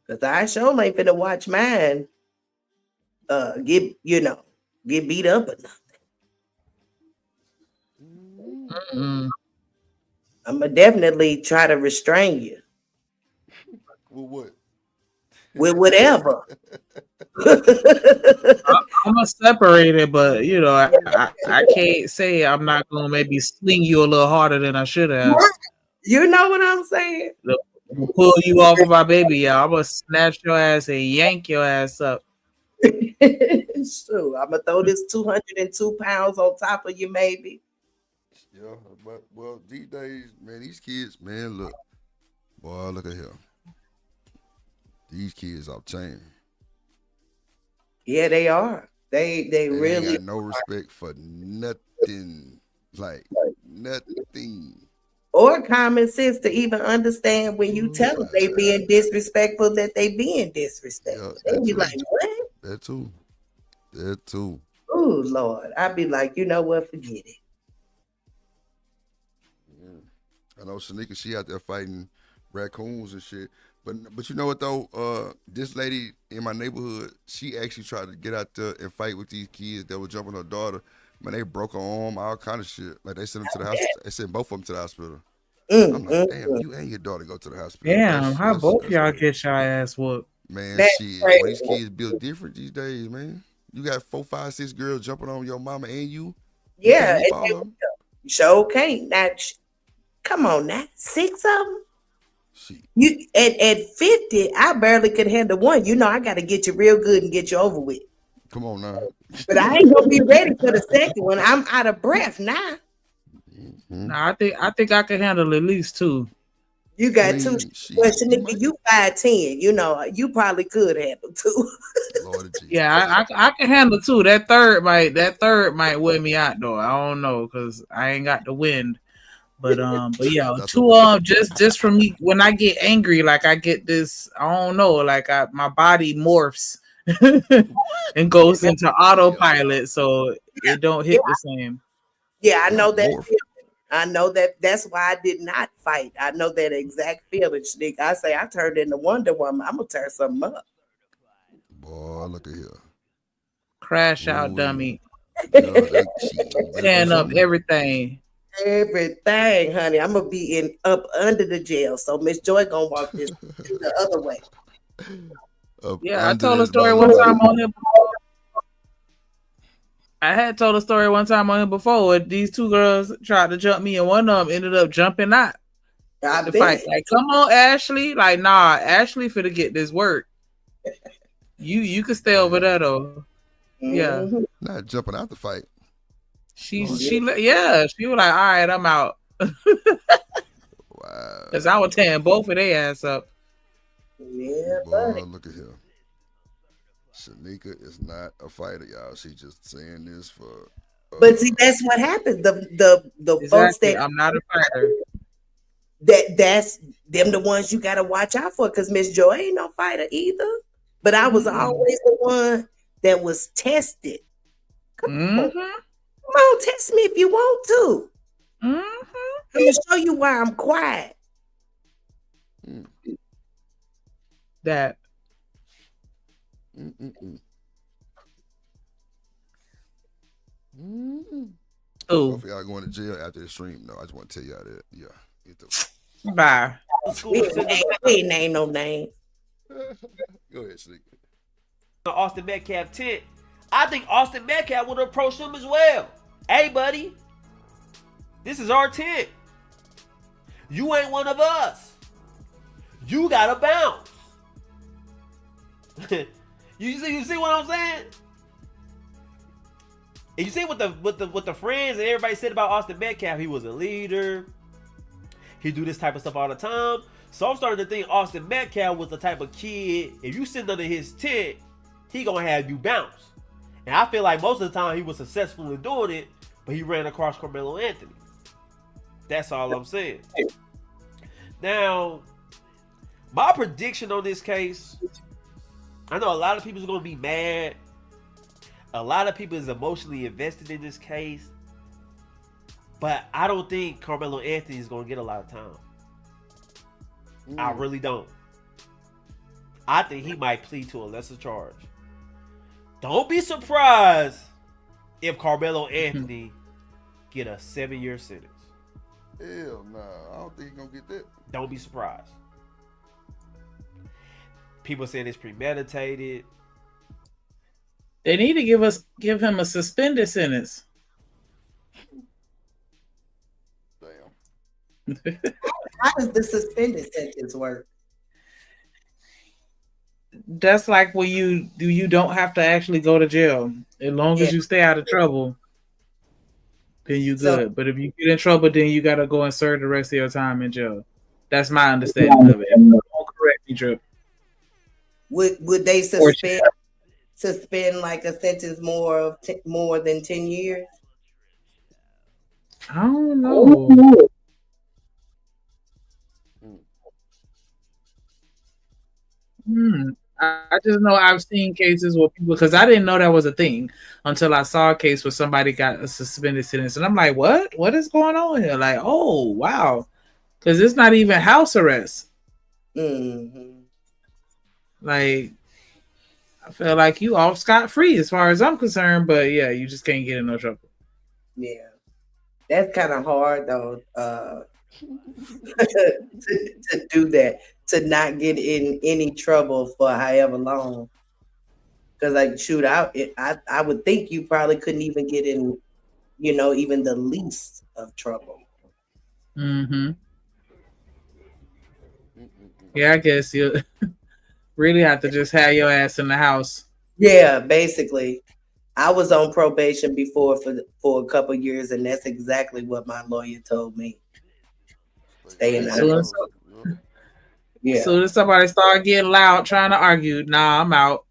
Cause I sure ain't finna watch mine get beat up or nothing. I'm gonna definitely try to restrain you. With what? With whatever. I'm gonna separate it, but I can't say I'm not gonna maybe sling you a little harder than I should have. You know what I'm saying? Pull you off of my baby, y'all. I'm gonna snatch your ass and yank your ass up. It's true. I'm gonna throw this 202 pounds on top of you, maybe. Yeah, but well, these days, man, these kids, man, look at here. These kids are chain. Yeah, they are. They really ain't got no respect for nothing, like nothing. Or common sense to even understand when you tell them they being disrespectful, that they being disrespectful. They be like, what? That too. Oh Lord, I'd be like, you know what? Forget it. I know Shanika, she out there fighting raccoons and shit. But you know what though? This lady in my neighborhood, she actually tried to get out there and fight with these kids that were jumping her daughter. Man, they broke her arm, all kind of shit. Like they sent them to the hospital. They sent both of them to the hospital. I'm like, damn, you and your daughter go to the hospital. Damn, how both y'all get your ass whooped? Man, shit. Well, these kids built different these days, man. You got 4, 5, 6 girls jumping on your mama and you. Yeah, you sure can't. Come on now, 6 of them. You at 50, I barely could handle one. I got to get you real good and get you over with. Come on now. But I ain't gonna be ready for the second one. I'm out of breath now. Nah, I think I can handle at least 2. You got 2. Well, Shanika, you 5'10". You probably could handle 2. Yeah, I can handle 2. That third might wear me out though. I don't know, because I ain't got the wind. But yeah, 2 just from me when I get angry, like I get this, I don't know, like my body morphs and goes into autopilot, so it don't hit the same. Yeah, I know that feeling. I know that. That's why I did not fight. I know that exact feeling, Shanika. I say I turned into Wonder Woman. I'm gonna turn something up. Boy, look at here. Crash out, dummy. Stand up, everything. Everything, honey. I'm gonna be up under the jail. So Miss Joy gonna walk this the other way. Yeah, I told a story one time on here before. I had told a story one time on here before where these 2 girls tried to jump me and one of them ended up jumping out. The fight. Like, come on, Ashley. Like, nah, Ashley finna get this work. You can stay over there though. Yeah. Not jumping out the fight. She was like, all right, I'm out. Wow. Because I was tearing both of their ass up. Yeah, boy, look at here. Shanika is not a fighter, y'all. She just saying this for. But see, that's what happens. The folks that I'm not a fighter. That's them the ones you gotta watch out for. Because Miss Joy ain't no fighter either. But I was always the one that was tested. Come on. Come on, test me if you want to. Mm-hmm. I'm gonna show you why I'm quiet. That. Oh, if y'all going to jail after the stream, no, I just want to tell y'all that. Yeah. Bye. We ain't name no name. Go ahead, Slick. Austin Metcalf tent. I think Austin Metcalf would approach them as well. Hey, buddy, this is our tent. You ain't one of us. You gotta bounce. you see what I'm saying? And you see what the friends and everybody said about Austin Metcalf. He was a leader. He do this type of stuff all the time. So I'm starting to think Austin Metcalf was the type of kid, if you sit under his tent, he gonna have you bounce. And I feel like most of the time he was successful in doing it, but he ran across Karmelo Anthony. That's all I'm saying. Now, my prediction on this case, I know a lot of people is gonna be mad. A lot of people is emotionally invested in this case. But I don't think Karmelo Anthony is going to get a lot of time. I really don't. I think he might plead to a lesser charge. Don't be surprised if Karmelo Anthony get a 7-year sentence. Hell no, I don't think he's going to get that. Don't be surprised. People saying it's premeditated. They need to give him a suspended sentence. How does the suspended sentence work? That's like when you don't have to actually go to jail. As long as you stay out of trouble, then you good. But if you get in trouble, then you gotta go and serve the rest of your time in jail. That's my understanding of it. Don't correct me, Drip. Would they suspend like a sentence more than 10 years? I don't know. I just know I've seen cases where people, because I didn't know that was a thing until I saw a case where somebody got a suspended sentence, and I'm like, what is going on here? Like, oh wow, because it's not even house arrest. Like, I feel like you off scot-free as far as I'm concerned, but yeah, you just can't get in no trouble. Yeah, that's kind of hard though. To do that, to not get in any trouble for however long. Because like shoot out, I would think you probably couldn't even get in, even the least of trouble. Yeah, I guess you really have to just have your ass in the house. Yeah, basically. I was on probation before for a couple years, and that's exactly what my lawyer told me. Stay in the house. Yeah. So if somebody start getting loud trying to argue, nah, I'm out.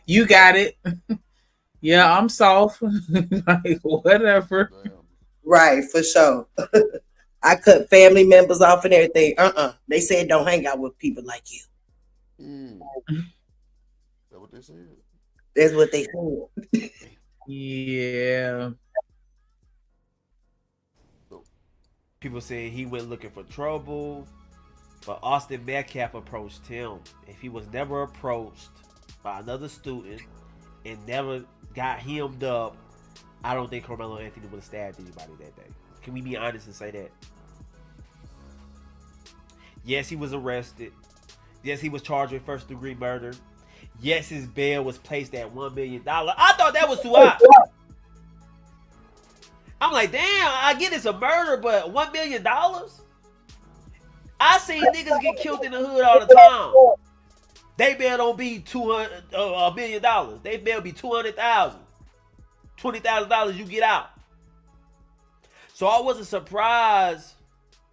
You got it. Yeah, I'm soft. Like, whatever. Right, for sure. I cut family members off and everything. They said don't hang out with people like you. That's what they said. That's what they said. Yeah. People say he went looking for trouble, but Austin Metcalf approached him. If he was never approached by another student and never got hemmed up, I don't think Karmelo Anthony would have stabbed anybody that day. Can we be honest and say that? Yes, he was arrested. Yes, he was charged with first-degree murder. Yes, his bail was placed at $1 million. I thought that was too high. I'm like, damn, I get it's a murder, but $1 million? I seen niggas get killed in the hood all the time. They bail don't be $1 million. They bail be $200,000. $20,000 you get out. So I wasn't surprised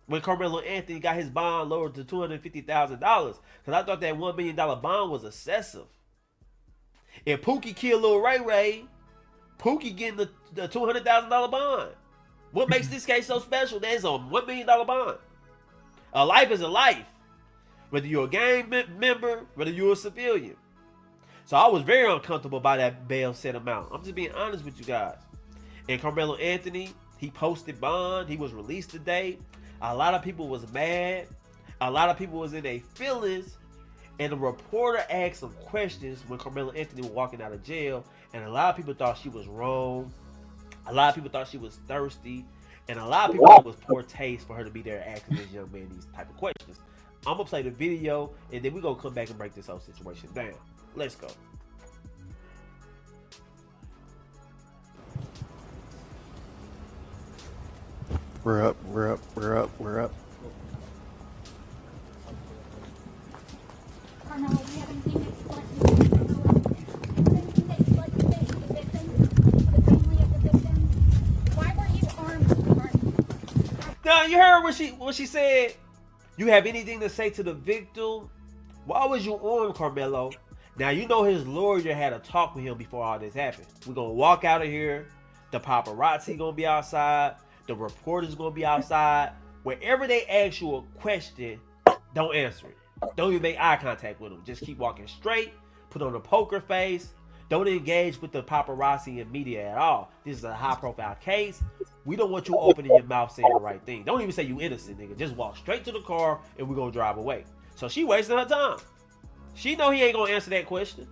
when Karmelo Anthony got his bond lowered to $250,000, because I thought that $1 million bond was excessive. If Pookie killed Lil Ray Ray, Pookie getting the $200,000 bond. What makes this case so special? There's a $1 million bond. A life is a life. Whether you're a gang member, whether you're a civilian. So I was very uncomfortable by that bail set amount. I'm just being honest with you guys. And Karmelo Anthony, he posted bond. He was released today. A lot of people was mad. A lot of people was in their feelings. And the reporter asked some questions when Karmelo Anthony was walking out of jail. And a lot of people thought she was wrong. A lot of people thought she was thirsty. And a lot of people thought it was poor taste for her to be there asking this young man these type of questions. I'm going to play the video, and then we're going to come back and break this whole situation down. Let's go. We're up, we're up, we're up, we're up. Karmelo, do you have anything that you'd like to say? Anything that you'd like to say to the victim, to the family of the victim? Why were you armed? Now, you heard what she said? You have anything to say to the victim? Why was you armed, Karmelo? Now, you know his lawyer had a talk with him before all this happened. We're going to walk out of here. The paparazzi going to be outside. The reporter's going to be outside. Wherever they ask you a question, don't answer it. Don't even make eye contact with them. Just keep walking straight. Put on a poker face. Don't engage with the paparazzi and media at all. This is a high-profile case. We don't want you opening your mouth saying the right thing. Don't even say you innocent, nigga. Just walk straight to the car and we're going to drive away. So she wasting her time. She know he ain't going to answer that question.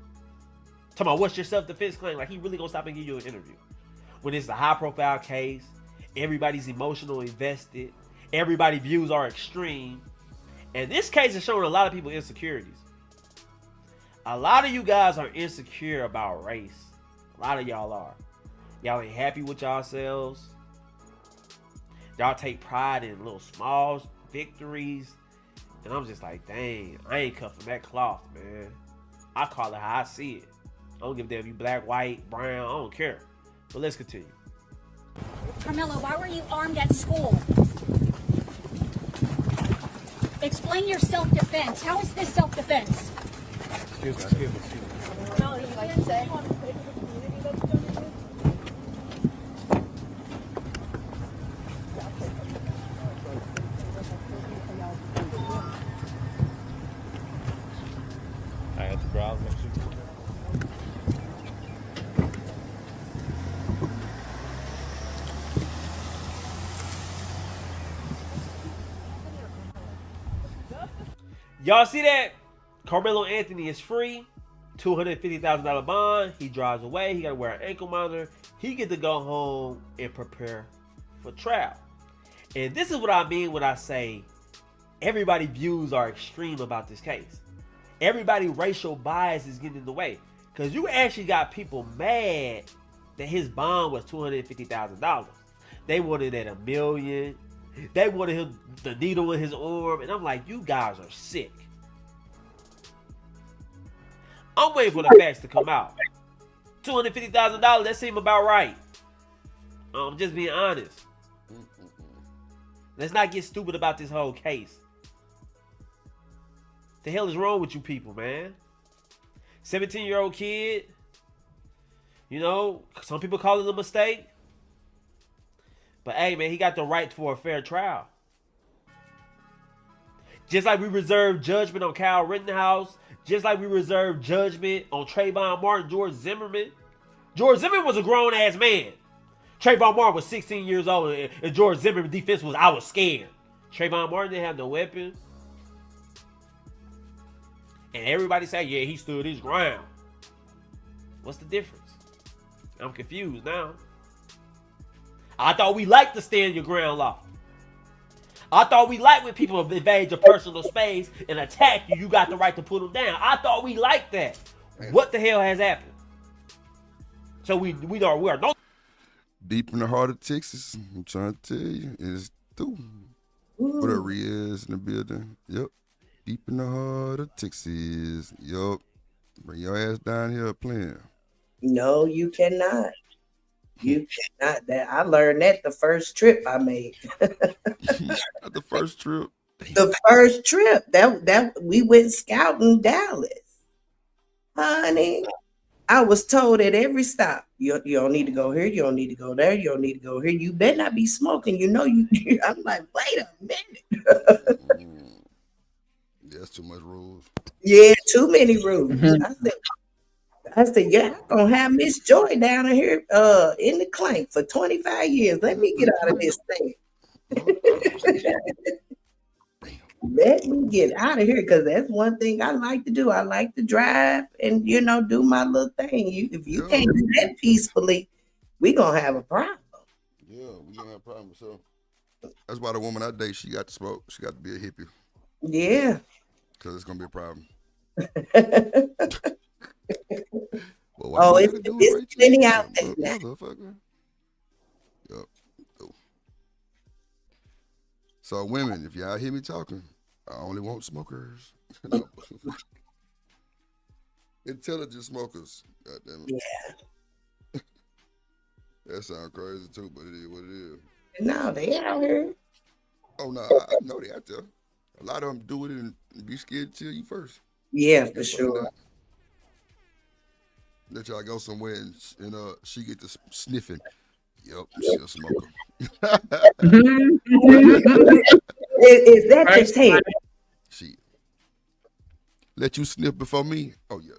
Talking about what's your self-defense claim? Like he really going to stop and give you an interview. When it's a high-profile case, everybody's emotional invested. Everybody's views are extreme. And this case is showing a lot of people insecurities. A lot of you guys are insecure about race. A lot of y'all are. Y'all ain't happy with yourselves. Y'all take pride in little small victories. And I'm just like, dang, I ain't cut from that cloth, man. I call it how I see it. I don't give a damn if you black, white, brown. I don't care. But let's continue. Karmelo, why were you armed at school? Explain your self-defense. How is this self-defense? Excuse me. No, you like to say. I had to browse next to you. Y'all see that? Karmelo Anthony is free. $250,000 bond. He drives away. He got to wear an ankle monitor. He get to go home and prepare for trial. And this is what I mean when I say everybody's views are extreme about this case. Everybody's racial bias is getting in the way. Because you actually got people mad that his bond was $250,000. They wanted it $1 million. They wanted him the needle in his arm. And I'm like, you guys are sick. I'm waiting for the facts to come out. $250,000, that seems about right. I'm just being honest. Let's not get stupid about this whole case. The hell is wrong with you people, man? 17-year-old kid. You know, some people call it a mistake. But hey, man, he got the right for a fair trial. Just like we reserved judgment on Kyle Rittenhouse. Just like we reserved judgment on Trayvon Martin, George Zimmerman. George Zimmerman was a grown-ass man. Trayvon Martin was 16 years old, and George Zimmerman's defense was, I was scared. Trayvon Martin didn't have no weapon. And everybody say, yeah, he stood his ground. What's the difference? I'm confused now. I thought we liked to stand your ground law. I thought we liked when people invade your personal space and attack you. You got the right to put them down. I thought we liked that. What the hell has happened? So we are no deep in the heart of Texas. I'm trying to tell you, it's through. What a Riaz in the building. Yep. Deep in the heart of Texas. Yup. Bring your ass down here playing. No, you cannot. You cannot. That I learned that the first trip I made. The first trip. The first trip that we went scouting Dallas, honey. I was told at every stop, you don't need to go here, you don't need to go there, you don't need to go here. You better not be smoking. You know you. I'm like, wait a minute. That's too much rules. Yeah, too many rules. Mm-hmm. I said, I said, yeah, I'm gonna have Miss Joy down here in the clank for 25 years. Let me get out of this thing. Let me get out of here, because that's one thing I like to do. I like to drive and do my little thing. If you can't do that peacefully, we gonna have a problem. Yeah, we gonna have a problem. So that's why the woman I date, she got to smoke. She got to be a hippie. Yeah. Because it's gonna be a problem. Well, it's plenty out there. Motherfucker. Yep. Oh. So women, if y'all hear me talking, I only want smokers. Intelligent smokers. God damn it. Yeah. That sounds crazy too, but it is what it is. No, they out here. Oh no, I know they out there. A lot of them do it and be scared to tell you first. Yeah, for sure. Let y'all go somewhere and she get to sniffing. Yep, she a smoker. Is that the tape? She let you sniff before me. Oh yeah,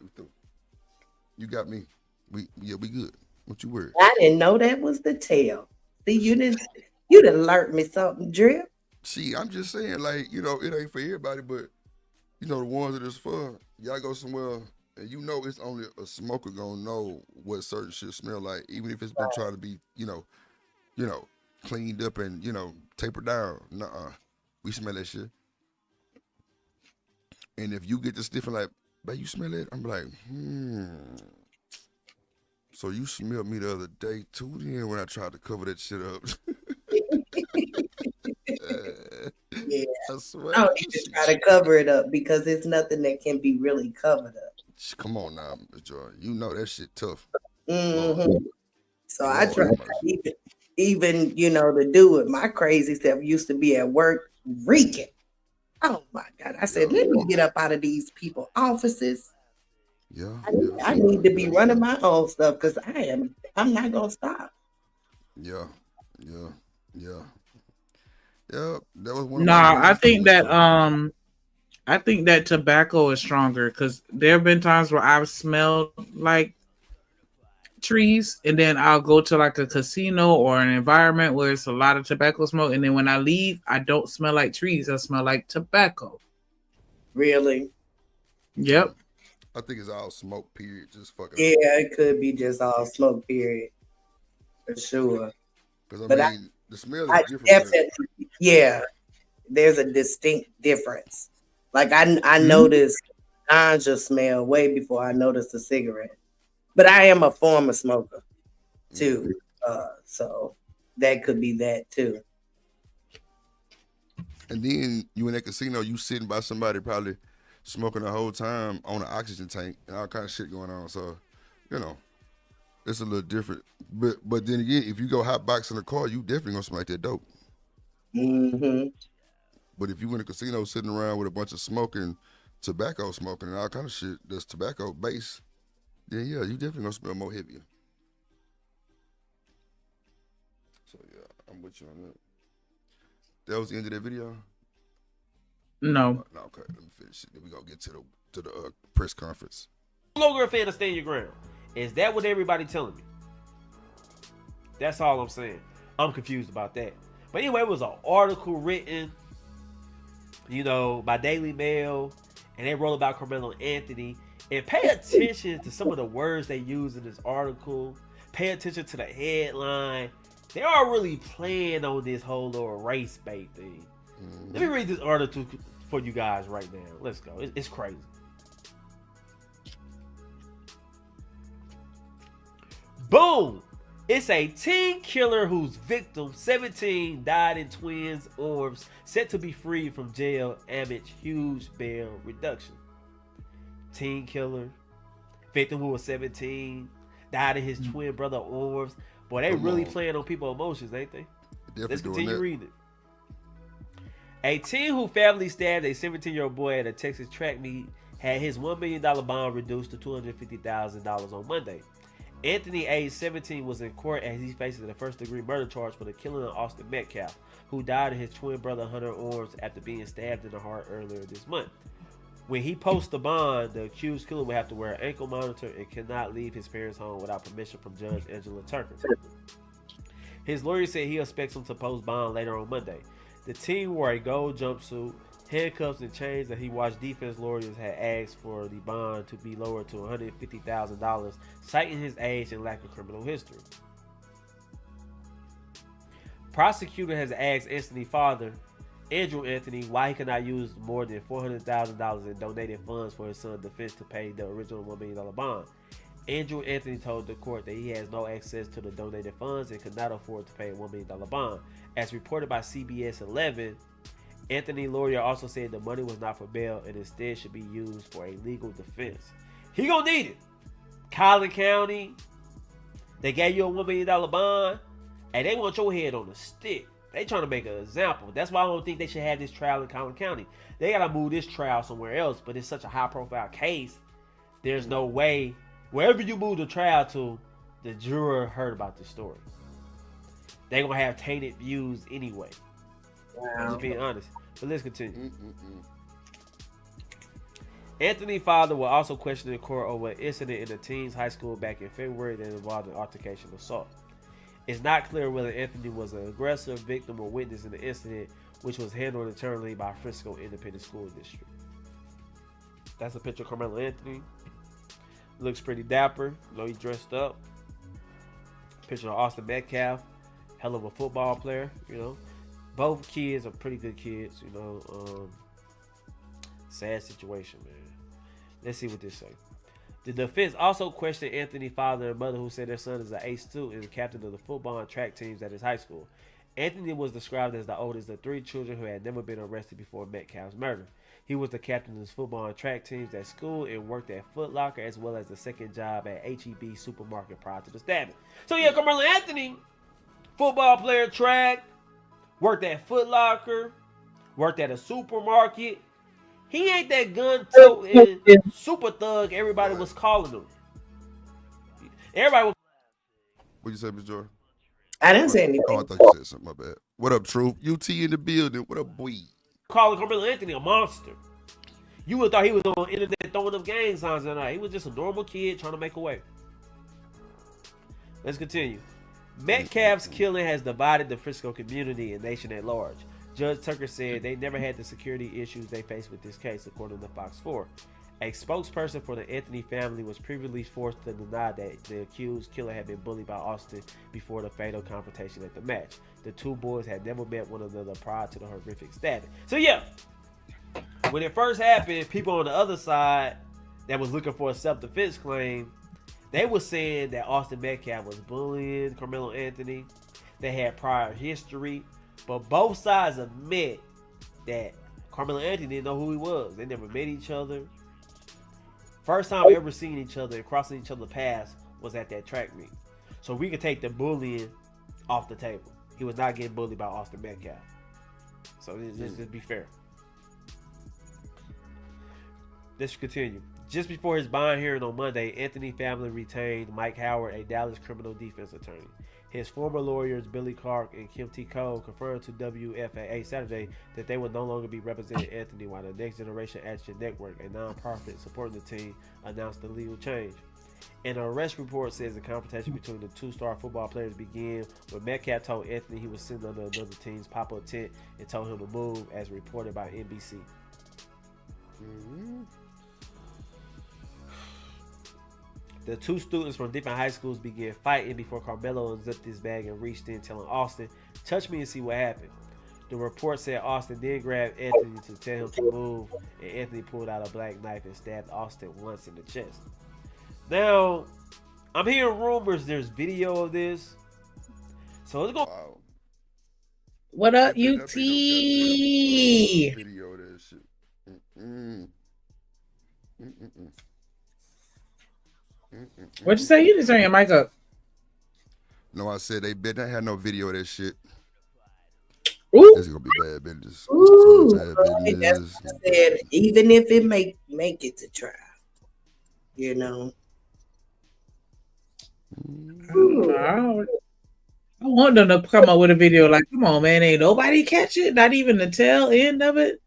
you got me. We good. What you worried? I didn't know that was the tail. See, you done learned me something, Drip. See, I'm just saying, like, it ain't for everybody, but the ones that it's for, y'all go somewhere and it's only a smoker gonna know what certain shit smell like, even if it's been trying to be, cleaned up and, tapered down. Nuh-uh. We smell that shit. And if you get to sniffing like, babe, you smell it? I'm like, So you smelled me the other day too then when I tried to cover that shit up. Yeah. I swear. I don't need to try to cover it up because it's nothing that can be really covered up. Come on now, Miss Joy. You know that shit tough. Mm-hmm. So I try even to do it. My crazy self used to be at work reeking. Oh my God. I said, let me get up out of these people's offices. Yeah. I need to be running my own stuff because I'm not gonna stop. Yeah. That was one of I think that tobacco is stronger because there have been times where I've smelled like trees, and then I'll go to like a casino or an environment where it's a lot of tobacco smoke, and then when I leave, I don't smell like trees. I smell like tobacco. Really? Yep. I think it's all smoke, period. Just fucking. Yeah, it could be just all smoke, period. For sure. Because the smell is different. Definitely, yeah. There's a distinct difference. Like I noticed ganja smell way before I noticed a cigarette. But I am a former smoker too. So that could be that too. And then you in that casino, you sitting by somebody probably smoking the whole time on an oxygen tank and all kind of shit going on. So, it's a little different. But then again, if you go hot box in the car, you definitely gonna smell like that dope. Mm-hmm. But if you in a casino sitting around with a bunch of smoking, tobacco smoking and all kind of shit that's tobacco based, then yeah, you definitely gonna smell more heavier. So yeah, I'm with you on that. That was the end of that video? No. Okay, let me finish it. Then we gonna get to the press conference. No longer a fan of Stand Your Ground. Is that what everybody telling me? That's all I'm saying. I'm confused about that. But anyway, it was an article written, by Daily Mail, and they wrote about Karmelo and Anthony. And pay attention to some of the words they use in this article. Pay attention to the headline. They are really playing on this whole little race bait thing. Let me read this article for you guys right now. Let's go. It's crazy. Boom! It's a teen killer whose victim, 17, died in twins' arms, set to be freed from jail amid huge bail reduction. Teen killer, victim who was 17, died in his twin brother arms. Boy, they really playing on people's emotions, ain't they? Let's continue reading it. A teen who family stabbed a 17-year-old boy at a Texas track meet had his $1 million bond reduced to $250,000 on Monday. Anthony, age 17, was in court as he faces a first-degree murder charge for the killing of Austin Metcalf, who died in his twin brother Hunter arms after being stabbed in the heart earlier this month. When he posts the bond, the accused killer will have to wear an ankle monitor and cannot leave his parents' home without permission from Judge Angela Tucker. His lawyer said he expects him to post bond later on Monday. The teen wore a gold jumpsuit, handcuffs, and chains that he watched defense lawyers had asked for the bond to be lowered to $150,000, citing his age and lack of criminal history. Prosecutor has asked Anthony's father, Andrew Anthony, why he cannot use more than $400,000 in donated funds for his son's defense to pay the original $1 million bond. Andrew Anthony told the court that he has no access to the donated funds and could not afford to pay a $1 million bond. As reported by CBS 11, Anthony's lawyer also said the money was not for bail and instead should be used for a legal defense. He gonna need it. Collin County, they gave you a $1 million bond, and they want your head on a stick. They trying to make an example. That's why I don't think they should have this trial in Collin County. They gotta move this trial somewhere else, but it's such a high-profile case. There's no way. Wherever you move the trial to, the juror heard about this story. They're going to have tainted views anyway. Wow. Just being honest. But let's continue. Anthony's father will also question the court over an incident in the teen's high school back in February that involved an altercation assault. It's not clear whether Anthony was an aggressor, victim, or witness in the incident, which was handled internally by Frisco Independent School District. That's a picture of Karmelo Anthony. Looks pretty dapper. You know, he dressed up. Picture of Austin Metcalf. Hell of a football player, you know. Both kids are pretty good kids, you know. Sad situation, man. Let's see what this say. The defense also questioned Anthony's father and mother, who said their son is an ace too and the captain of the football and track teams at his high school. Anthony was described as the oldest of 3 children who had never been arrested before Metcalf's murder. He was the captain of his football and track teams at school and worked at Foot Locker as well as the second job at H-E-B supermarket prior to the stabbing. So yeah, Karmelo Anthony, football player, track, worked at Foot Locker, worked at a supermarket. He ain't that gun-toting super thug everybody was calling him. Everybody was... What you say, Ms. Jordan? I didn't say anything. Oh, I thought you said something. My bad. What up, Truth? UT in the building. What up, boy? Calling Karmelo Anthony a monster. You would have thought he was on the internet throwing up gang signs that night. He was just a normal kid trying to make a way. Let's continue. Metcalf's killing has divided the Frisco community and nation at large. Judge Tucker said they never had the security issues they faced with this case, according to Fox 4. A spokesperson for the Anthony family was previously forced to deny that the accused killer had been bullied by Austin before the fatal confrontation at the match. The 2 boys had never met one another prior to the horrific stabbing. So yeah, when it first happened, people on the other side that was looking for a self-defense claim, they were saying that Austin Metcalf was bullying Karmelo Anthony. They had prior history, but both sides admit that Karmelo Anthony didn't know who he was. They never met each other. First time ever seeing each other and crossing each other's paths was at that track meet. So we could take the bullying off the table. He was not getting bullied by Austin Metcalf. So let's just be fair. Let's continue. Just before his bond hearing on Monday, Anthony family retained Mike Howard, a Dallas criminal defense attorney. His former lawyers, Billy Clark and Kim T. Cole, confirmed to WFAA Saturday that they would no longer be representing Anthony, while the Next Generation Action Network, a nonprofit supporting the team, announced the legal change. An arrest report says the confrontation between the 2-star football players began when Metcalf told Anthony he was sitting under another team's pop-up tent and told him to move, as reported by NBC. The 2 students from different high schools began fighting before Karmelo unzipped his bag and reached in, telling Austin, "Touch me and see what happened." The report said Austin then grabbed Anthony to tell him to move, and Anthony pulled out a black knife and stabbed Austin once in the chest. Now, I'm hearing rumors there's video of this. So let's go. Wow. What up, UT? Video of that shit. What'd you say? You didn't turn your mic up. No, I said they better not have no video of that shit. Ooh. This is gonna be bad business. Ooh, bad business. that's what I said. Even if it make it to trial, you know. I want them to come up with a video like, come on, man, ain't nobody catch it, not even the tail end of it.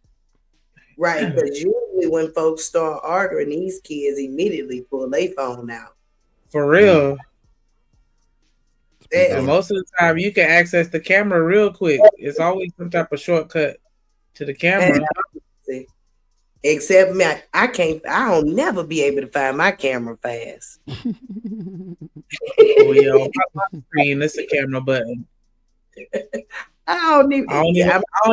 Right, because usually Usually when folks start arguing, these kids immediately pull their phone out. For real. That And is- most of the time, you can access the camera real quick. It's always some type of shortcut to the camera. Except me, I don't never be able to find my camera fast. Oh yeah, on my screen, that's a camera button. I don't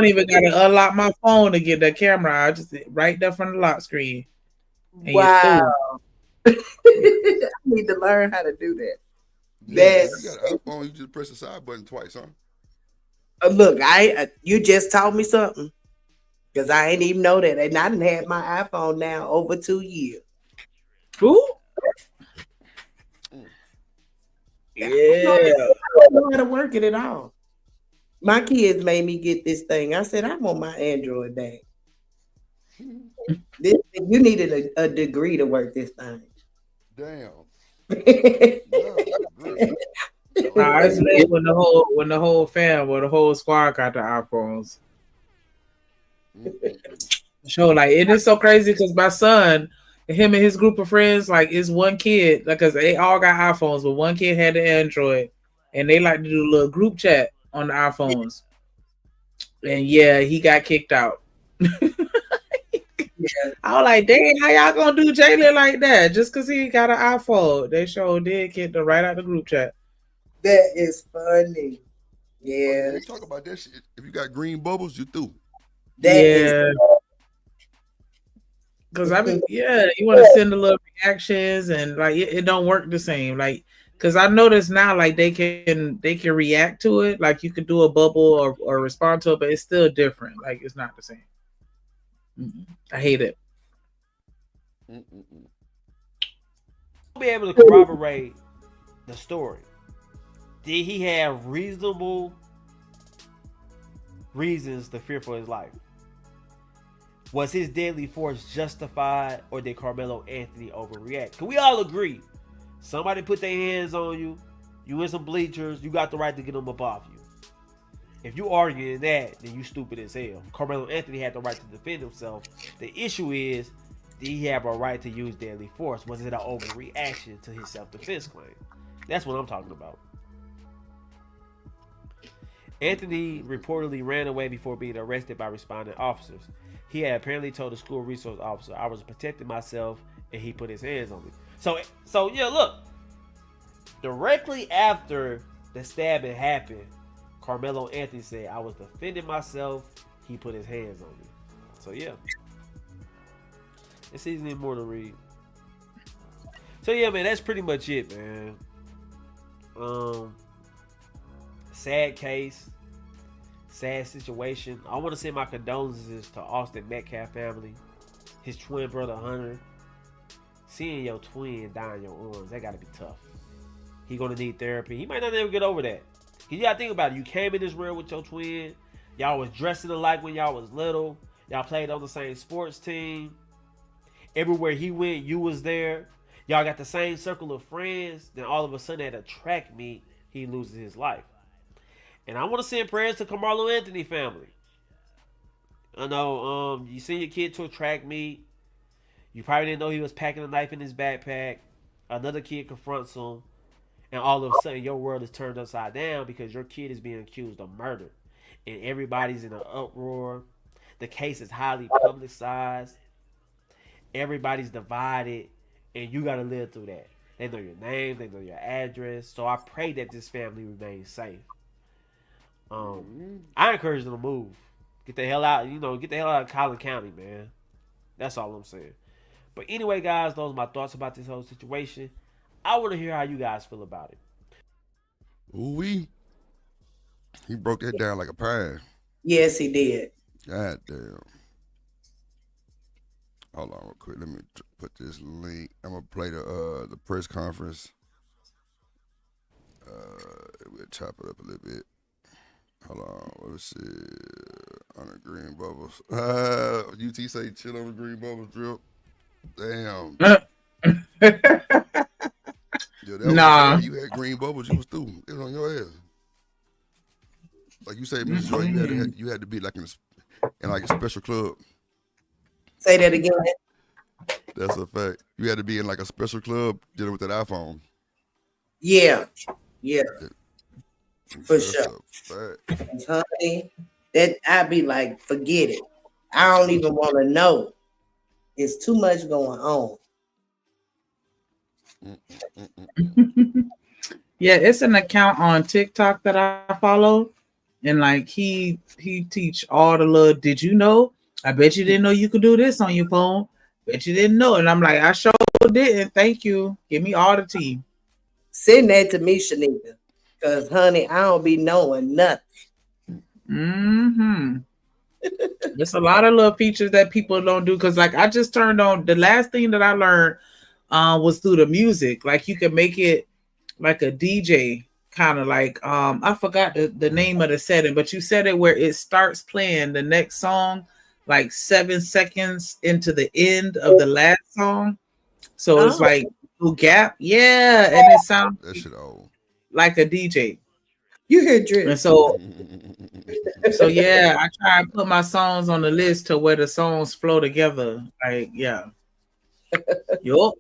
even gotta unlock my phone to get the camera. I just right there from the lock screen. And Wow. I need to learn how to do that. Yeah, if you got an iPhone, you just press the side button twice, huh? Look, you just taught me something. Because I ain't even know that. And I done had my iPhone now over 2 years. Ooh. Yeah. I don't know how to work it at all. My kids made me get this thing. I said, I want my Android back. You needed a degree to work this thing. Damn. Nah, it's lit when the whole fam or the whole squad got the iPhones. Show like it is so crazy because my son, him and his group of friends, like it's one kid, like because they all got iPhones, but one kid had the Android, and they like to do a little group chat on the iPhones. And yeah, he got kicked out. I was like, dang, how y'all gonna do Jalen like that? Just because he got an iPhone. They sure did kick him right out the group chat. That is funny. Yeah. They talk about that shit. If you got green bubbles, you through. Yeah. Because I mean, yeah, you want to send a little reactions and like it don't work the same. Like, because I noticed now, like they can react to it. Like you could do a bubble or respond to it, but it's still different. Like it's not the same. I hate it. Be able to corroborate the story. Did he have reasonable reasons to fear for his life? Was his deadly force justified, or did Karmelo Anthony overreact? Can we all agree? Somebody put their hands on you, you in some bleachers, you got the right to get them up off you. If you arguing that, then you stupid as hell. Karmelo Anthony had the right to defend himself. The issue is, did he have a right to use deadly force? Was it an overreaction to his self-defense claim? That's what I'm talking about. Anthony reportedly ran away before being arrested by responding officers. He had apparently told the school resource officer, I was protecting myself, and he put his hands on me. So yeah, look. Directly after the stabbing happened, Karmelo Anthony said, I was defending myself, he put his hands on me. So yeah. It's easy more to read. So yeah, man, that's pretty much it, man. Sad case, sad situation. I want to send my condolences to Austin Metcalf family, his twin brother Hunter. Seeing your twin die in your arms, that gotta be tough. He gonna need therapy. He might not ever get over that. Cause you gotta think about it. You came in this world with your twin. Y'all was dressing alike when y'all was little. Y'all played on the same sports team. Everywhere he went, you was there. Y'all got the same circle of friends. Then all of a sudden at a track meet, he loses his life. And I want to send prayers to Karmelo Anthony family. I know you send your kid to a track meet. You probably didn't know he was packing a knife in his backpack. Another kid confronts him. And all of a sudden your world is turned upside down because your kid is being accused of murder. And everybody's in an uproar. The case is highly publicized. Everybody's divided. And you got to live through that. They know your name. They know your address. So I pray that this family remains safe. I encourage them to move. Get the hell out. Get the hell out of Collin County, man. That's all I'm saying. But anyway, guys, those are my thoughts about this whole situation. I want to hear how you guys feel about it. Ooh-wee. He broke that down like a pie. Yes, he did. God damn. Hold on real quick. Let me put this link. I'm going to play the press conference. We'll chop it up a little bit. Hold on. Let's see. On the green bubbles. UT say chill on the green bubbles drip. Damn. Nah. You had green bubbles, you was through. It was on your ass. Like you said, Mrs. Joy, you had to be like in like a special club. Say that again. That's a fact. You had to be in like a special club dealing with that iPhone. Yeah. Yeah. For That's sure. a fact. Honey, that I'd be like, forget it. I don't even want to know. It's too much going on. Yeah, it's an account on TikTok that I follow, and like he teach all the little. Did you know? I bet you didn't know you could do this on your phone. Bet you didn't know, and I'm like, I sure didn't. Thank you. Give me all the tea. Send that to me, Shanika, because honey, I don't be knowing nothing. Mm-hmm. There's a lot of little features that people don't do because, like, I just turned on the last thing that I learned was through the music. Like, you can make it like a DJ kind of like I forgot the name of the setting, but you said it where it starts playing the next song like 7 seconds into the end of the last song. So it's like no gap. Yeah, and it sounds that shit old. Like a DJ. You hear drip. And so yeah, I try and put my songs on the list to where the songs flow together. Like, yeah. Yup.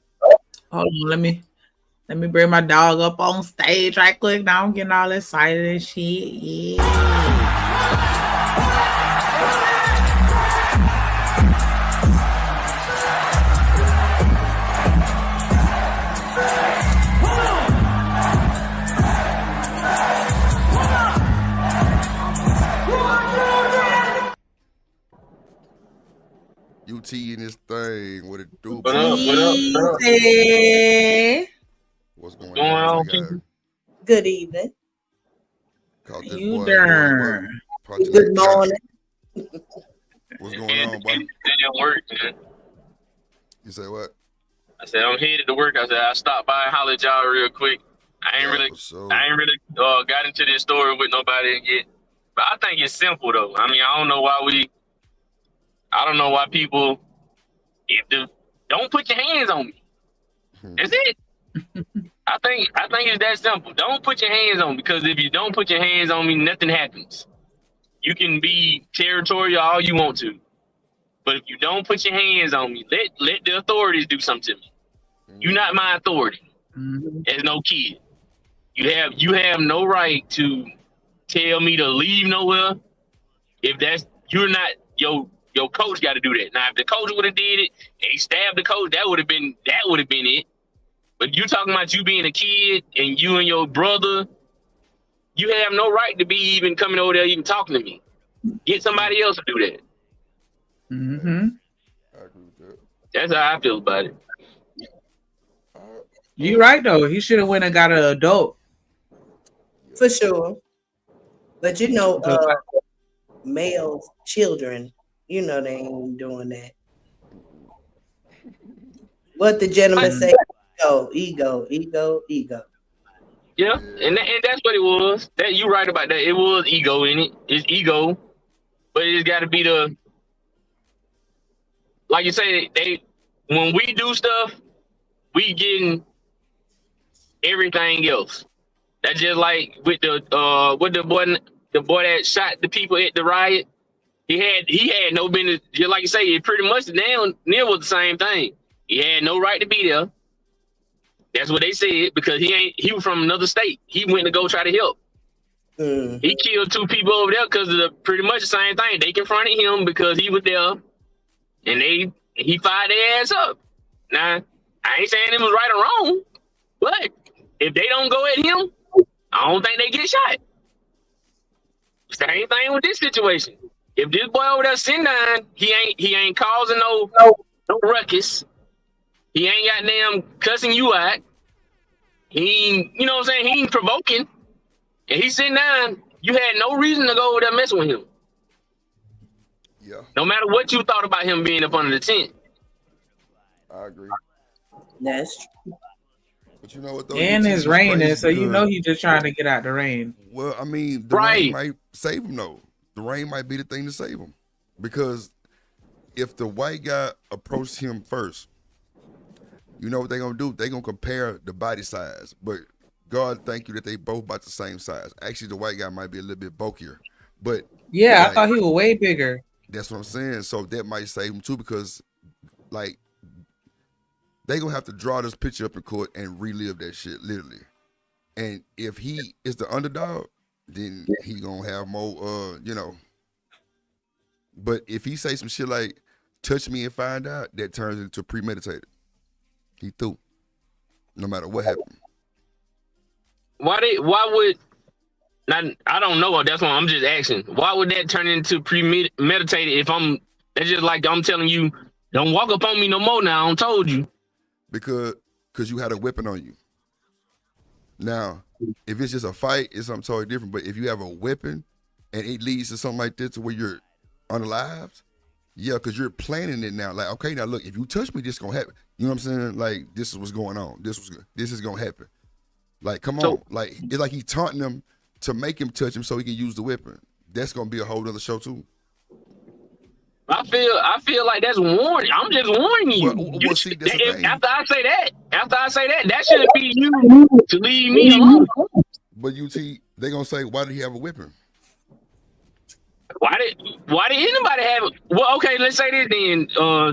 Hold on, let me bring my dog up on stage right quick. Now I'm getting all excited and shit. Yeah. UT in this thing. What it do? What up? What's going on? Good evening. Caught that You boy darn. Good morning. What's going on, boy? It didn't work, man. You say what? I said I'm headed to work. I said I stopped by and hollered at y'all real quick. I ain't really got into this story with nobody yet. But I think it's simple though. I mean, I don't know why people don't put your hands on me. That's it. I think it's that simple. Don't put your hands on me, because if you don't put your hands on me, nothing happens. You can be territorial all you want to, but if you don't put your hands on me, let the authorities do something to me. You're not my authority. As no kid, you have no right to tell me to leave nowhere. If you're not your coach got to do that. Now, if the coach would have did it, and he stabbed the coach, that would have been it. But you talking about you being a kid and you and your brother, you have no right to be even coming over there even talking to me. Get somebody else to do that. Mm-hmm. I agree with that. That's how I feel about it. You're right though. He should have went and got an adult. For sure. But males, children, they ain't doing that. What the gentleman say? Ego. Yeah, and that's what it was. That you right about that. It was ego in it. It's ego, but it's got to be like you say. When we do stuff, we getting everything else. That's just like with the boy that shot the people at the riot. He had no business. Just like you say, it pretty much near was the same thing. He had no right to be there. That's what they said, because he was from another state. He went to go try to help. He killed 2 people over there because of pretty much the same thing. They confronted him because he was there, and he fired their ass up. Now, I ain't saying it was right or wrong, but if they don't go at him, I don't think they get shot. Same thing with this situation. If this boy over there sitting down, he ain't causing no ruckus. He ain't goddamn cussing you out. He, you know what I'm saying? He ain't provoking. And he's sitting down. You had no reason to go over there messing with him. Yeah. No matter what you thought about him being up under the tent. I agree. That's true. But you know what though? And it's raining, so he's just trying to get out the rain. Well, I mean, the rain might save him though. The rain might be the thing to save him. Because if the white guy approached him first, you know what they're gonna do? They're gonna compare the body size. But God, thank you that they both about the same size. Actually, the white guy might be a little bit bulkier. But yeah, I thought he was way bigger. That's what I'm saying. So that might save him too, because like they gonna have to draw this picture up in court and relive that shit literally. And if he is the underdog, then he gonna have more, But if he say some shit like "touch me and find out," that turns into premeditated. He threw, no matter what happened. Why would? Not, I don't know. That's why I'm just asking. Why would that turn into premeditated? That's just like I'm telling you, don't walk up on me no more. Now I told you. Because you had a weapon on you. Now, if it's just a fight, it's something totally different. But if you have a weapon and it leads to something like this to where you're unalived, yeah, because you're planning it now. Like, okay, now look, if you touch me, this is gonna happen. You know what I'm saying? Like, this is what's going on. This is gonna happen. Like, come on. Like, it's like he's taunting them to make him touch him so he can use the weapon. That's gonna be a whole other show too. I feel like that's warning. I'm just warning you. Well, see, that's the thing. After I say that shouldn't be you to leave me alone. But UT, they gonna say, why did he have a weapon? Why did anybody have it? Well, okay, let's say this then,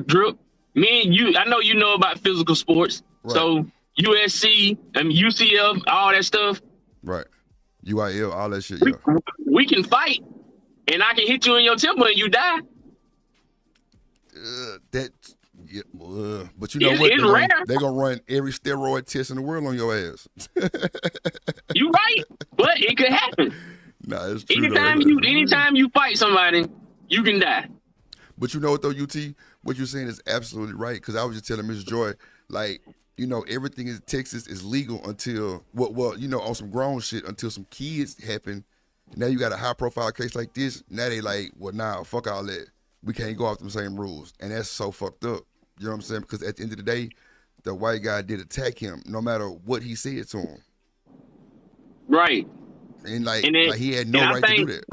Drip. Me and you, I know you know about physical sports. Right. So USC, UCF, all that stuff. Right. UIL, all that shit, we can fight, and I can hit you in your temple and you die. But you know what? They're gonna run every steroid test in the world on your ass. You right, but it could happen. Nah, it's true. Anytime you fight somebody, you can die. But you know what though, UT? What you're saying is absolutely right. Because I was just telling Miss Joy, like, everything in Texas is legal until on some grown shit until some kids happen. Now you got a high profile case like this. Now they like, well, nah, fuck all that. We can't go off them same rules. And that's so fucked up. You know what I'm saying? Because at the end of the day, the white guy did attack him no matter what he said to him. Right. And he had no right to do that.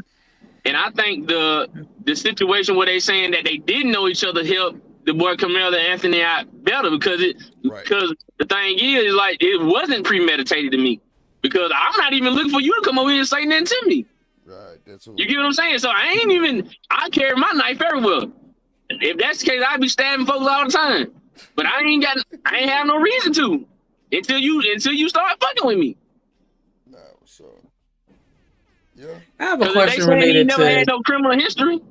And I think the situation where they saying that they didn't know each other helped the boy Karmelo and Anthony out better because the thing is, like, it wasn't premeditated to me because I'm not even looking for you to come over here and say nothing to me. Right, that's you get what I'm saying? So I carry my knife everywhere. If that's the case, I'd be stabbing folks all the time. But I ain't have no reason to until you start fucking with me. Nah, what's up? Yeah. I have a question related he never had no criminal history.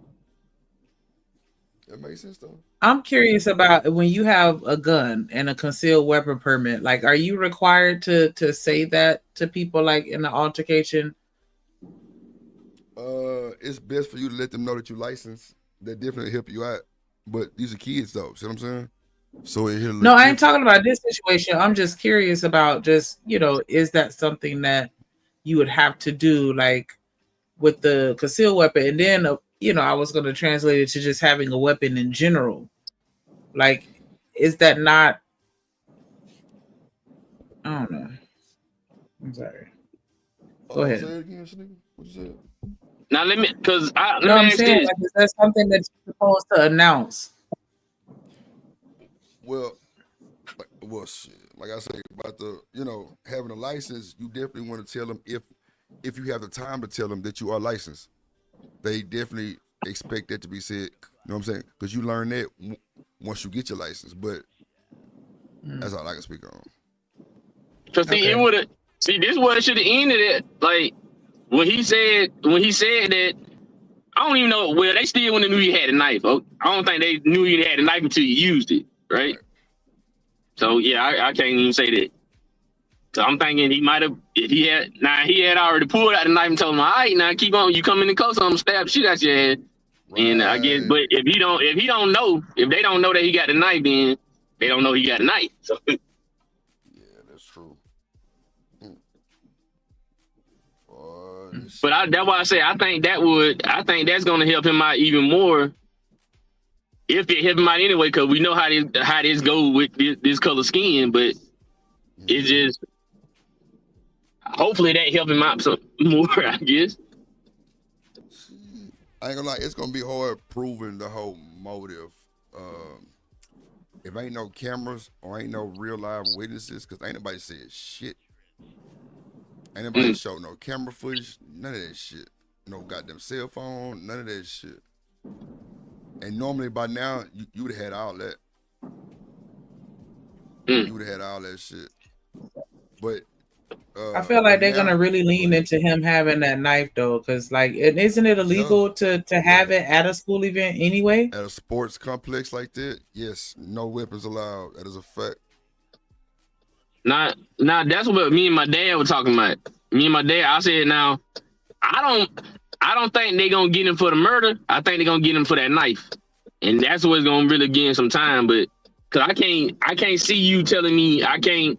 That makes sense though. I'm curious about when you have a gun and a concealed weapon permit, like, are you required to say that to people, like, in the altercation? It's best for you to let them know that you're licensed. That definitely help you out. But these are kids though, see what I'm saying? So no, I ain't talking about this situation. I'm just curious about is that something that you would have to do, like, with the concealed weapon? And then, I was going to translate it to just having a weapon in general. Like, is that not? I don't know. I'm sorry. Go ahead. Say it again, Sneaker. What you said? Now let me, because I'm saying, like, is that something that you're supposed to announce? Well, shit. Like I say about the, having a license, you definitely want to tell them if you have the time to tell them that you are licensed. They definitely expect that to be said. You know what I'm saying? Because you learn that once you get your license. But that's all I can speak on. So see, it would have. See, this is what it should have ended at. Like when he said that. I don't even know. Well, they still wouldn't have knew you had a knife. I don't think they knew you had a knife until you used it, right? So yeah, I can't even say that. So I'm thinking he might have, if he had already pulled out the knife and told him, all right, now keep on, you come in the close, I'm gonna stab shit out your head. Right. And I guess, but if they don't know that he got the knife, then they don't know he got a knife. So. Yeah, that's true. But that's why I say I think that's gonna help him out even more. If it help him out anyway, because we know how this go with this color skin, but it just hopefully that help him out some more, I guess. I ain't gonna lie, it's gonna be hard proving the whole motive. If ain't no cameras or ain't no real live witnesses, because ain't nobody said shit. Ain't nobody show no camera footage, none of that shit. No goddamn cell phone, none of that shit. And normally by now you would have had all that. You would have had all that shit. But I feel like they're now, gonna really lean into him having that knife though, because like, isn't it illegal to have it at a school event anyway? At a sports complex like that, yes, no weapons allowed. That is a fact. Now that's what me and my dad were talking about. Me and my dad, I said, now, I don't think they're gonna get him for the murder. I think they're gonna get him for that knife, and that's what's gonna really get him some time. But cause I can't see you telling me I can't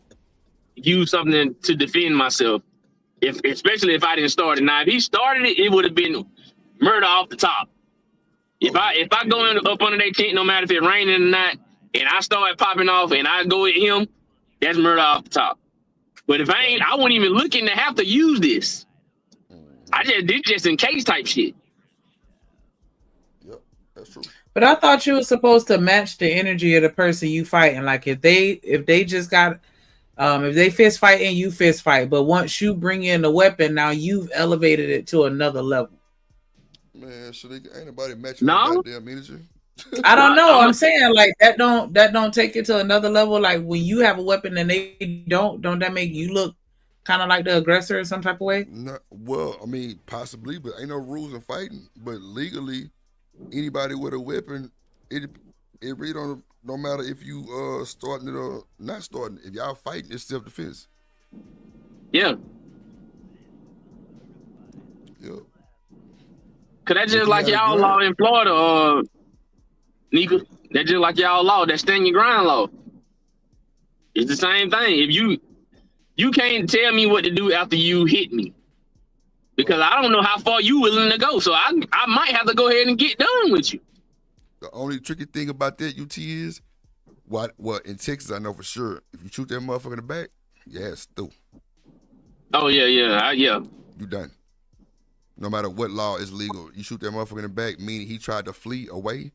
use something to defend myself. Especially if I didn't start it. Now, if he started it, it would have been murder off the top. If I go up under their tent, no matter if it's raining or not, and I start popping off and I go at him, that's murder off the top. But if I won't even looking to have to use this. This just in case type shit. Yep, that's true. But I thought you were supposed to match the energy of the person you fighting. Like if they just got if they fist fight and you fist fight, but once you bring in the weapon, now you've elevated it to another level. Man, ain't nobody matching that goddamn energy. I don't know. I'm saying like that don't take it to another level. Like when you have a weapon and they don't that make you look kind of like the aggressor in some type of way? No, well, I mean, possibly, but ain't no rules in fighting. But legally, anybody with a weapon, it really don't. No matter if you starting it or not starting it. If y'all fighting, it's self-defense. Yeah. Yeah. Cause that's just like y'all law in Florida, Nika. That's just like y'all law, that stand your ground law. It's the same thing. If you can't tell me what to do after you hit me. Because I don't know how far you willing to go. So I might have to go ahead and get done with you. The only tricky thing about that, UT, is what in Texas I know for sure. If you shoot that motherfucker in the back, yeah, it's through. Oh yeah. You done. No matter what law is legal, you shoot that motherfucker in the back, meaning he tried to flee away,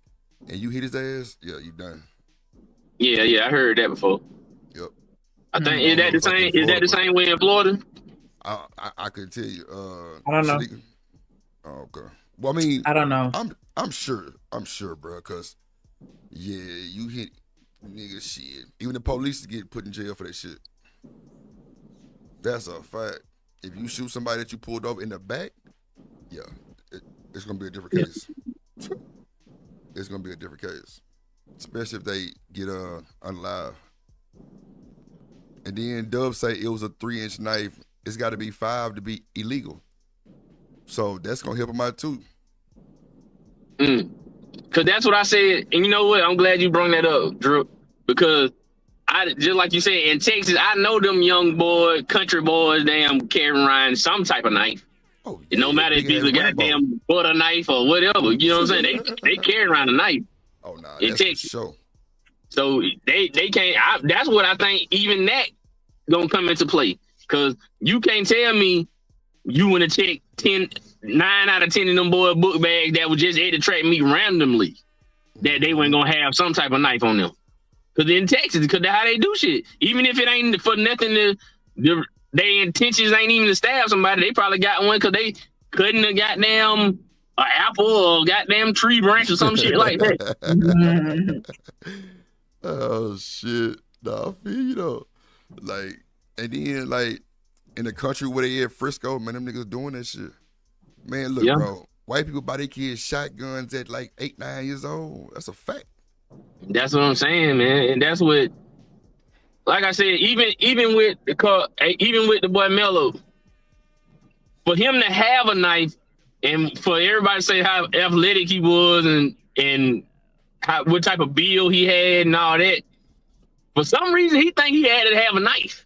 and you hit his ass. Yeah, you done. Yeah, I heard that before. Yep. I think is that the same? Is that the same way in Florida? I couldn't tell you. I don't know. Oh, okay. Well, I mean, I don't know. I'm sure, bro. Cause you hit nigga shit. Even the police get put in jail for that shit. That's a fact. If you shoot somebody that you pulled over in the back, yeah, it's gonna be a different case. It's gonna be a different case, especially if they get unalive. And then Dub say it was a 3-inch knife. It's got to be 5 to be illegal. So that's gonna help him out too. Cause that's what I said, and you know what? I'm glad you brought that up, Drew. Because I just like you said in Texas, I know them young boys, country boys, damn carrying around some type of knife. Oh, yeah, no matter if it's a goddamn butter knife or whatever, you know what I'm saying? They carry around a knife. Oh no, in that's Texas. For sure. So they can't. That's what I think. Even that gonna come into play. Cause you can't tell me you want to check 9 out of 10 of them boy book bags that was just there to track me randomly, that they weren't gonna have some type of knife on them. Cause in Texas, cause that's how they do shit. Even if it ain't for nothing, their intentions ain't even to stab somebody. They probably got one cause they cutting a goddamn apple or goddamn tree branch or some shit like that. Oh shit! Nah, I feel you though. Like, and then like in the country where they at Frisco, man, them niggas doing that shit. Man, look, bro, white people buy their kids shotguns at like 8, 9 years old. That's a fact. That's what I'm saying, man, and that's what. Like I said, even with the boy Melo, for him to have a knife, and for everybody to say how athletic he was and what type of build he had and all that, for some reason he think he had to have a knife.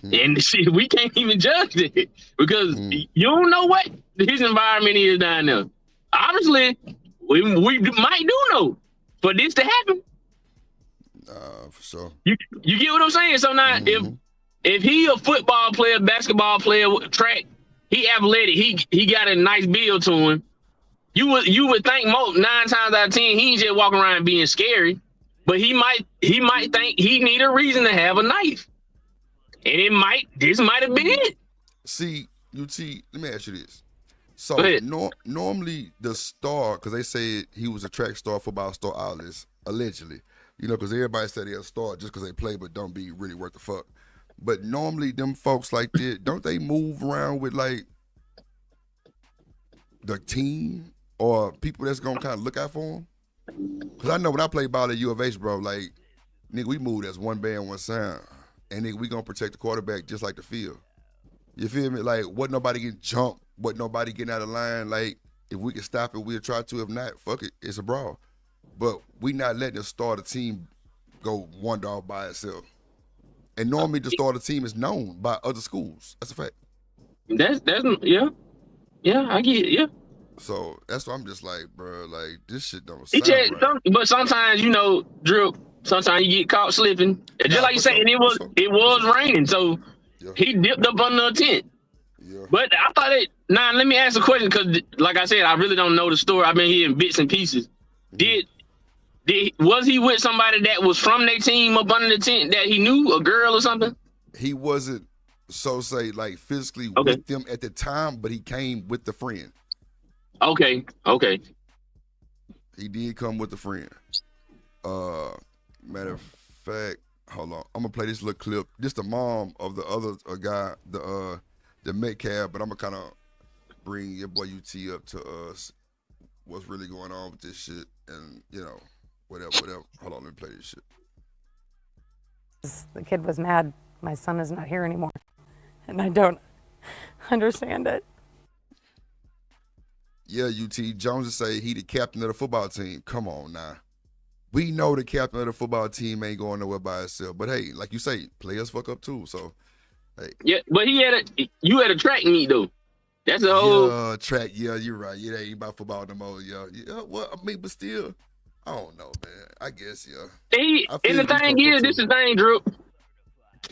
And shit, we can't even judge it because you don't know what his environment is down there. Obviously, we might do know for this to happen. For sure. You get what I'm saying? So now, if he a football player, basketball player, track, he athletic, he got a nice build to him. You would think 9 times out of 10 he ain't just walking around being scary, but he might think he need a reason to have a knife. And this might have been it. See, UT, let me ask you this. So normally the star, because they say he was a track star, football star, all this, allegedly. You know, because everybody said they're a star just because they play, but don't be really worth the fuck. But normally them folks like that, don't they move around with like the team or people that's gonna kind of look out for them? Because I know when I played ball at U of H, bro, like, nigga, we moved as one band, one sound. And nigga, we gonna protect the quarterback just like the field. You feel me? Like, what nobody getting jumped, what nobody getting out of line. Like, if we can stop it, we'll try to. If not, fuck it, it's a brawl. But we not letting the starter team go one dog by itself. And normally the starter team is known by other schools. That's a fact. That's yeah, I get it, yeah. So that's why I'm just like, bro, like this shit don't sound right. But sometimes, you know, Drip, sometimes you get caught slipping. Just like you say, and it was raining, so he dipped up under a tent. Yeah. But I thought let me ask a question, because like I said, I really don't know the story. I've been hearing bits and pieces. Was he with somebody that was from their team up under the tent that he knew, a girl or something? He wasn't, like physically with them at the time, but he came with the friend. Okay. He did come with a friend. Matter of fact, hold on. I'm gonna play this little clip. This the mom of the other guy, the Metcalf, but I'm gonna kind of bring your boy UT up to us. What's really going on with this shit, and you know, whatever. Hold on, let me play this shit. The kid was mad. My son is not here anymore, and I don't understand it. Yeah, UT Jones would say he the captain of the football team. Come on now. We know the captain of the football team ain't going nowhere by himself. But hey, like you say, players fuck up too. So hey. Yeah, but you had a track meet though. That's a whole track. Yeah, you're right. Yeah, ain't about football no more. Yeah. Well, I mean, but still, I don't know, man. I guess And the thing is, this is the thing, Drew.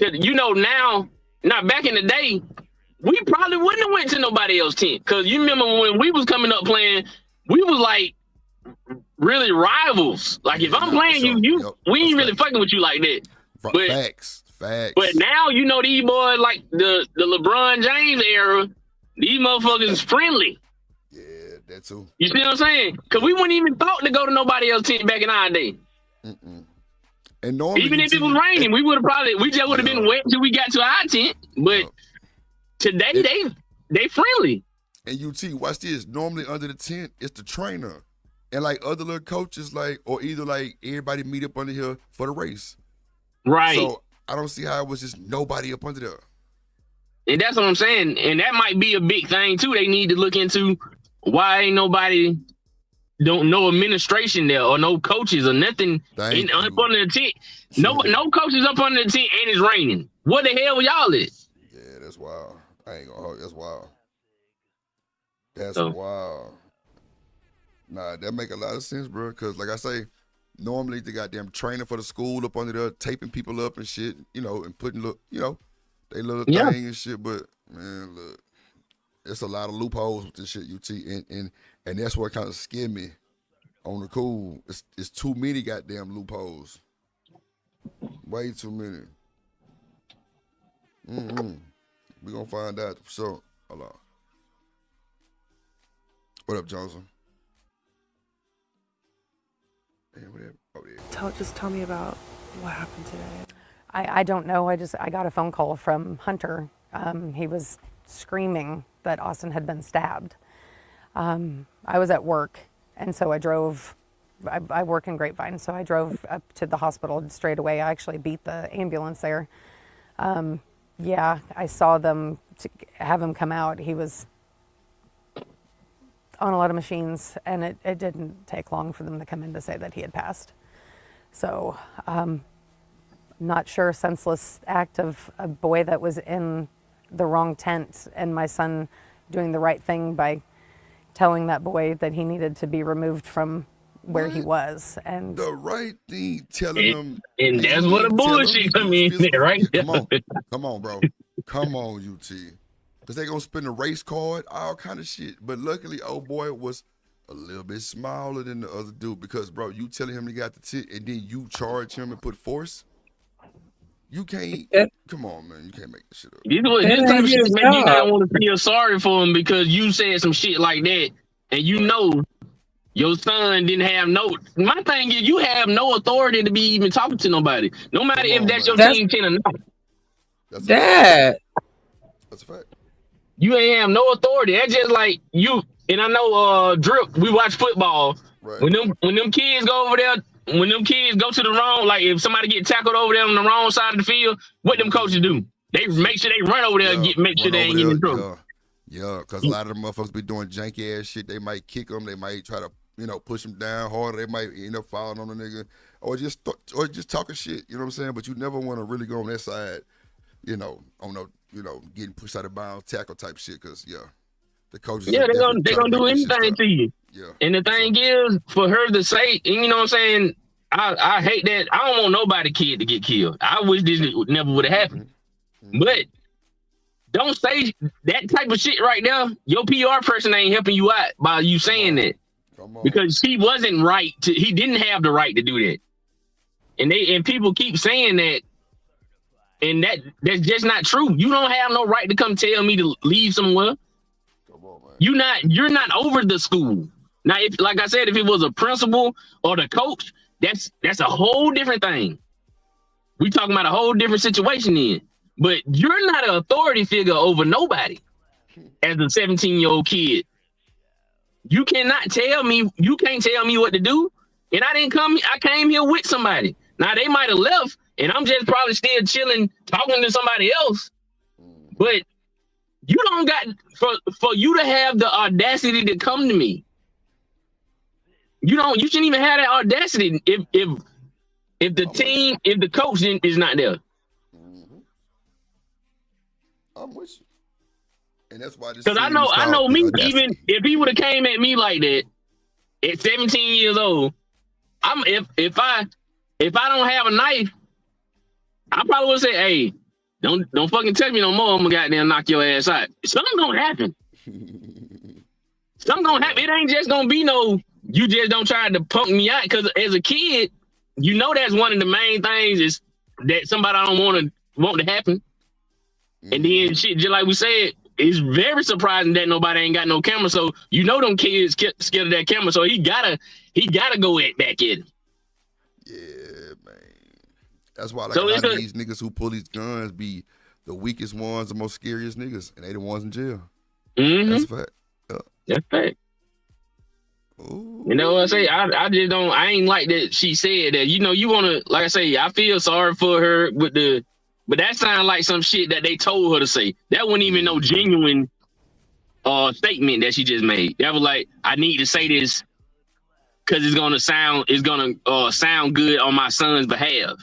You know, now back in the day, we probably wouldn't have went to nobody else's tent. Cause you remember when we was coming up playing, we was like really rivals. Like if I'm playing we ain't really fucking with you like that. But facts. But now, you know, these boys like the LeBron James era, these motherfuckers is friendly. Yeah, that too. You see what I'm saying? Cause we wouldn't even thought to go to nobody else's tent back in our day. And normally, even if it was raining, we just would have been wet till we got to our tent. But today they friendly. And UT, watch this. Normally under the tent, it's the trainer. And like other little coaches, like, or either like everybody meet up under here for the race. Right. So I don't see how it was just nobody up under there. And that's what I'm saying. And that might be a big thing too. They need to look into why ain't nobody, no administration there or no coaches or nothing up under the tent. No coaches up under the tent and it's raining. What the hell y'all is? Yeah, that's wild. I ain't gonna hold. That's wild. That's wild. Nah, that make a lot of sense, bro. Cause like I say, normally the goddamn training for the school up under there, taping people up and shit, you know, and putting they little thing and shit. But man, look, it's a lot of loopholes with this shit, UT, and that's what kind of scared me on the cool. It's too many goddamn loopholes. Way too many. We gonna find out for sure. Hold on. What up, Johnson? Just tell me about what happened today. I don't know. I got a phone call from Hunter. He was screaming that Austin had been stabbed. I was at work, and so I drove. I work in Grapevine, so I drove up to the hospital straight away. I actually beat the ambulance there. I saw them have him come out. He was on a lot of machines, and it didn't take long for them to come in to say that he had passed. So, not sure, senseless act of a boy that was in the wrong tent, and my son doing the right thing by telling that boy that he needed to be removed from where he was. And the right thing, telling him. And that's what the bullshit come in there, right? Come on, bro. Come on, UT. Because they going to spin a race card, all kind of shit. But luckily, old boy was a little bit smaller than the other dude. Because, bro, you telling him he got the tit and then you charge him and put force? You can't. Come on, man. You can't make this shit up. This type of shit make you not want to feel sorry for him because you said some shit like that, and you know your son didn't have no. My thing is, you have no authority to be even talking to nobody, no matter if that's your team 10 or not. That's a fact. You ain't have no authority. That's just like you. And I know, Drip. We watch football. Right. When them kids go over there. When them kids go to the wrong, like if somebody get tackled over there on the wrong side of the field, what them coaches do? They make sure they run over there and make sure they ain't getting in trouble. Yeah, because a lot of them motherfuckers be doing janky ass shit. They might kick them. They might try to, push them down harder. They might end up falling on the nigga or just talking shit. You know what I'm saying? But you never want to really go on that side, getting pushed out of bounds, tackle type shit. Because the coaches. Yeah, they gonna do anything to you. Yeah. And the thing is, for her to say, and you know what I'm saying, I hate that. I don't want nobody kid to get killed. I wish this never would have happened. But don't say that type of shit right now. Your PR person ain't helping you out by you saying that. Because he wasn't right to, he didn't have the right to do that. And people keep saying that, and that's just not true. You don't have no right to come tell me to leave somewhere. You're not over the school. Now, if, like I said, if it was a principal or the coach, that's a whole different thing. We talking about a whole different situation then. But you're not an authority figure over nobody as a 17-year-old kid. You cannot tell me, you can't tell me what to do. And I came here with somebody. Now they might have left and I'm just probably still chilling, talking to somebody else. But you don't got, for you to have the audacity to come to me. You shouldn't even have that audacity if the team, if the coach is not there. I'm with you. And that's why this. Because I know me, even if he would have came at me like that at 17 years old, if I don't have a knife, I probably would say, hey, don't fucking touch me no more. I'm gonna goddamn knock your ass out. Something gonna happen. Something gonna happen. It ain't just gonna be no, you just don't try to punk me out. Because as a kid, that's one of the main things is that somebody I don't want to happen. And then shit, just like we said, it's very surprising that nobody ain't got no camera. So them kids scared of that camera. So he gotta go back at him. Yeah, man. That's why a lot of these niggas who pull these guns be the weakest ones, the most scariest niggas, and they the ones in jail. Mm-hmm. That's a fact. Yeah. That's a fact. Ooh. You know what I say? I just don't. I ain't like that she said that. You wanna, like I say, I feel sorry for her with the. But that sounded like some shit that they told her to say. That wasn't even no genuine statement that she just made. That was like, I need to say this because it's gonna sound good on my son's behalf.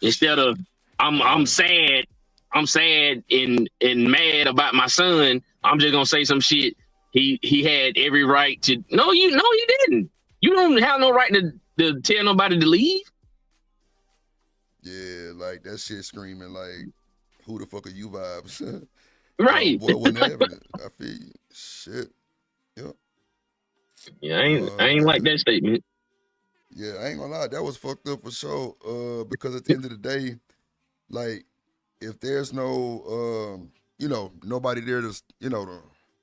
Instead of I'm sad and mad about my son. I'm just gonna say some shit. He had every right to. No, you didn't. You don't have no right to tell nobody to leave. Yeah, like that shit screaming like, who the fuck are you vibes? Right. Boy, wasn't having it. I feel you. Shit. Yep. Yeah, I ain't like that statement. Yeah, I ain't gonna lie. That was fucked up for sure. Because at the end of the day, like, if there's no, nobody there to, to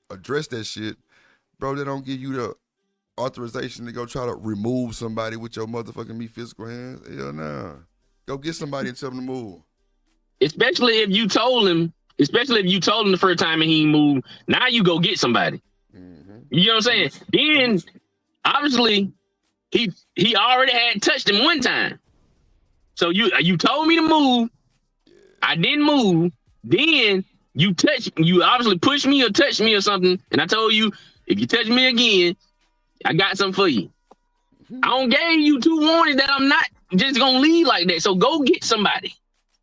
address that shit, bro, they don't give you the authorization to go try to remove somebody with your motherfucking physical hands. Hell nah. Go get somebody and tell them to move. Especially if you told him the first time and he moved. Now you go get somebody. Mm-hmm. You know what I'm saying? Then obviously he already had touched him one time. So you told me to move. I didn't move. Then you obviously pushed me or touched me or something. And I told you, if you touch me again, I got something for you. I don't gave you 2 warnings that I'm not just gonna leave like that. So go get somebody.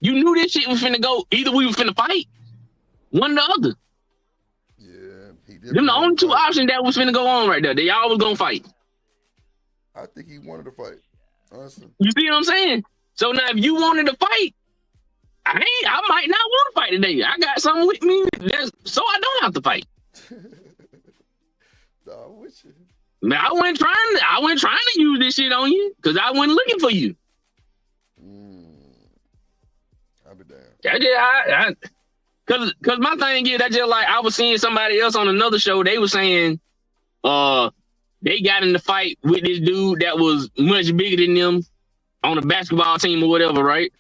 You knew this shit was finna go. Either we were finna fight, one or the other. Yeah, them the only 2 options that was finna go on right there. They all was gonna fight. I think he wanted to fight. Honestly. You see what I'm saying? So now if you wanted to fight, I might not want to fight today. I got something with me so I don't have to fight. Nah, I'm with you. Man, I wasn't trying to use this shit on you because I wasn't looking for you. Cause my thing is that just like I was seeing somebody else on another show. They were saying, they got in the fight with this dude that was much bigger than them on a basketball team or whatever, right?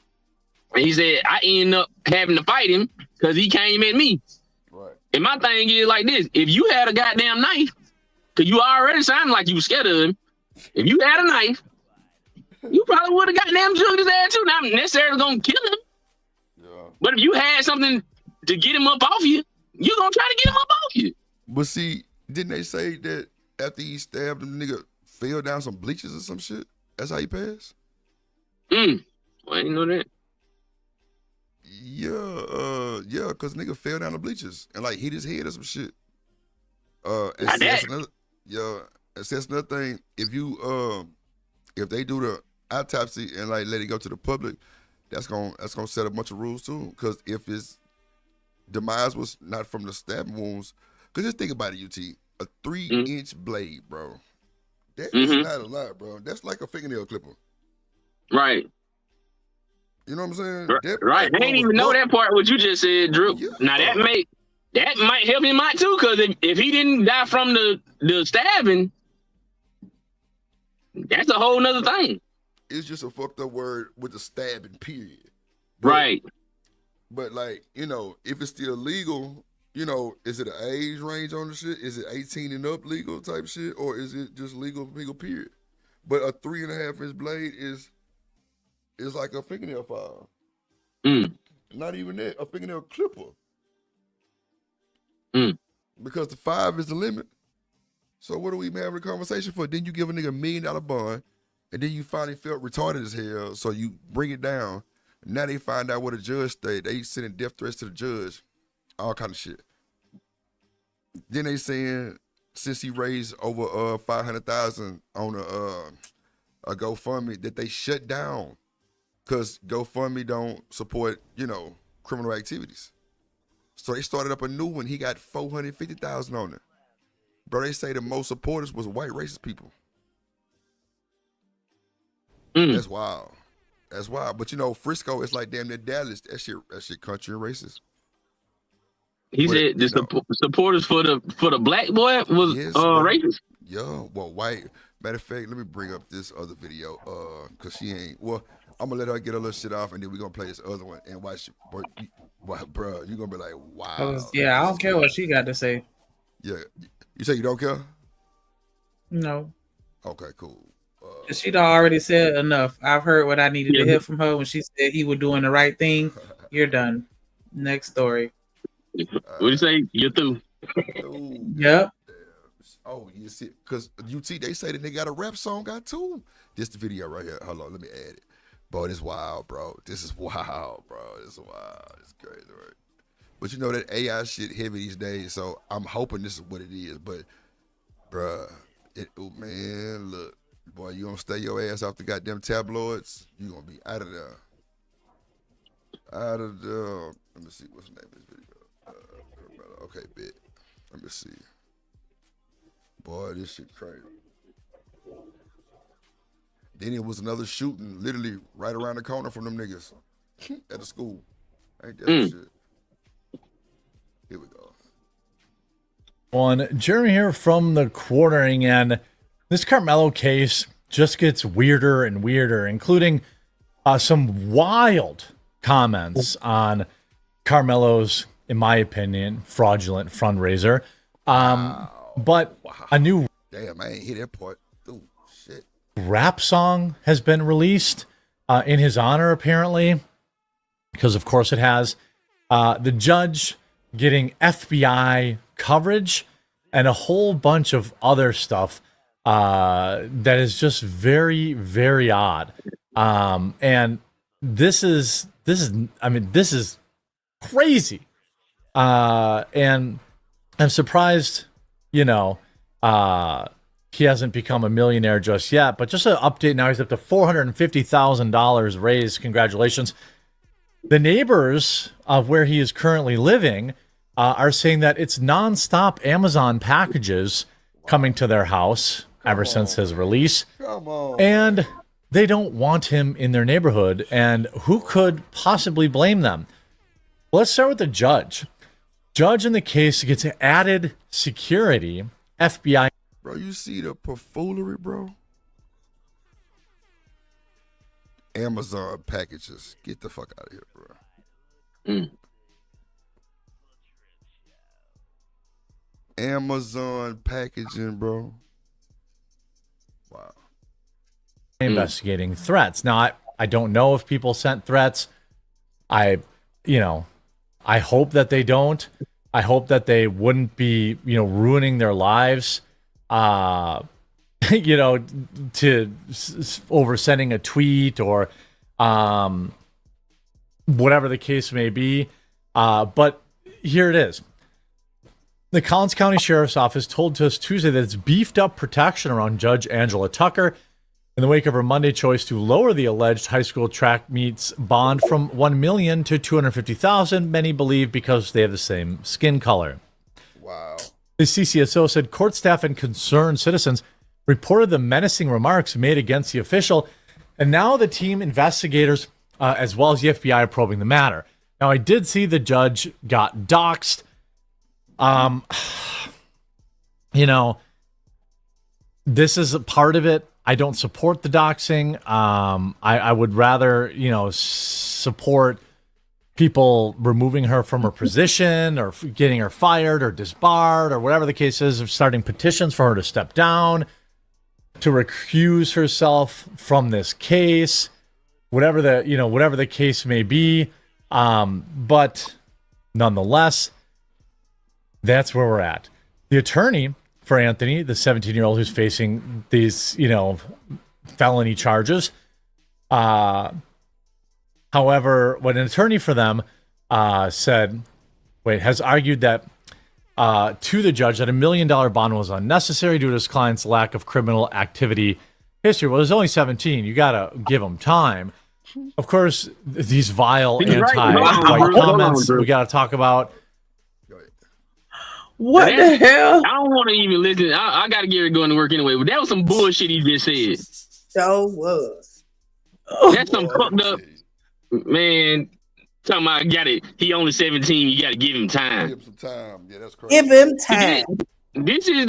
And he said I ended up having to fight him because he came at me. Right. And my thing is like this: if you had a goddamn knife, cause you already sounded like you was scared of him. If you had a knife, you probably would have goddamn jumped his ass too. Not necessarily gonna kill him. Yeah. But if you had something to get him up off you, you're gonna try to get him up off you. But see, didn't they say that after he stabbed him, the nigga fell down some bleachers or some shit? That's how he passed? I didn't know that. Yeah, cause nigga fell down the bleachers and like hit his head or some shit. And that's another thing. If you if they do the autopsy and like let it go to the public, that's gonna set a bunch of rules too. Cause if his demise was not from the stabbing wounds, cause just think about it, UT, a 3-inch blade, bro. That is not a lot, bro. That's like a fingernail clipper. Right. You know what I'm saying? Right. I didn't even know that part. What you just said, Drew. Yeah. Now that might help him out too, cause if he didn't die from the stabbing, that's a whole nother thing. It's just a fucked up word with the stabbing, period. Right. But like, you know, if it's still legal, you know, is it an age range on the shit? Is it 18 and up legal type shit? Or is it just legal period? But a 3.5-inch blade is like a fingernail file. Not even that, a fingernail clipper. Because the 5 is the limit. So what are we having a conversation for? Then you give a nigga $1 million bond, and then you finally felt retarded as hell, so you bring it down. Now they find out what a judge said. They sending death threats to the judge, all kind of shit. Then they saying since he raised over $500,000 on a GoFundMe that they shut down because GoFundMe don't support, you know, criminal activities. So they started up a new one. He got $450,000 on it. Bro, they say the most supporters was white racist people. That's wild. That's wild. But you know, Frisco is like damn near Dallas. That shit country and racist. He said the supporters for the black boy was racist. Yeah, well, white. Matter of fact, let me bring up this other video, cause she ain't. Well, I'm gonna let her get a little shit off, and then we're gonna play this other one and watch. Bro, you're gonna be like, wow. Yeah, I don't care what she got to say. Yeah, you say you don't care? No. Okay, cool. She'd already said enough. I've heard what I needed to hear from her when she said he was doing the right thing. You're done. Next story. What do you say? You're through. Yep. Oh, you see, because UT, they say that they got a rap song out too. This the video right here. Hold on, let me add it. Bro, this wild, bro. This is wild, bro. This is wild. It's crazy, right? But you know that AI shit heavy these days, so I'm hoping this is what it is. But, bruh, man, look, boy, you gonna stay your ass off the goddamn tabloids, you gonna be out of there. Out of there. Let me see what's the name of this video. Okay, bet. Let me see. Boy, this shit crazy. Then it was another shooting literally right around the corner from them niggas at the school. Ain't that shit? Here we go. Jeremy here from the Quartering, and this Karmelo case just gets weirder and weirder, including some wild comments on Karmelo's, in my opinion, fraudulent fundraiser. But a new damn, I ain't hear that part. Ooh, shit. Rap song has been released in his honor, apparently, because of course it has. The judge getting FBI coverage and a whole bunch of other stuff that is just very, very odd. And this is crazy. And I'm surprised, you know, he hasn't become a millionaire just yet, but just an update now, he's up to $450,000 raised. Congratulations. The neighbors of where he is currently living are saying that it's nonstop Amazon packages coming to their house ever since his release. Come on. And they don't want him in their neighborhood. And who could possibly blame them? Let's start with the judge. Judge in the case gets added security. FBI. Bro, you see the buffoonery, bro? Amazon packages. Get the fuck out of here, bro. Amazon packaging, bro. Wow. Investigating threats. Now, I don't know if people sent threats. I hope that they don't. I hope that they wouldn't be, ruining their lives, over sending a tweet or whatever the case may be. But here it is. The Collins County Sheriff's Office told us Tuesday that it's beefed up protection around Judge Angela Tucker in the wake of her Monday choice to lower the alleged high school track meets bond from $1 million to $250,000. Many believe because they have the same skin color. Wow. The CCSO said court staff and concerned citizens reported the menacing remarks made against the official, and now the team investigators, as well as the FBI, are probing the matter. Now, I did see the judge got doxxed. This is a part of it. I don't support the doxing. I would rather, support people removing her from her position or getting her fired or disbarred or whatever the case is, of starting petitions for her to step down, to recuse herself from this case, whatever the case may be. But nonetheless, that's where we're at. The attorney for Anthony, the 17-year-old who's facing these, felony charges. However, when an attorney for them has argued that to the judge that $1 million bond was unnecessary due to his client's lack of criminal activity history. Well, he's only 17. You got to give him time. Of course, these vile anti-white comments we got to talk about. What the hell? I don't want to even listen. I got to get her going to work anyway. But that was some bullshit he just said. So was. That's some fucked up, man. Talking about he only 17. You got to give him time. Give him some time. Yeah, that's crazy. Give him time. This is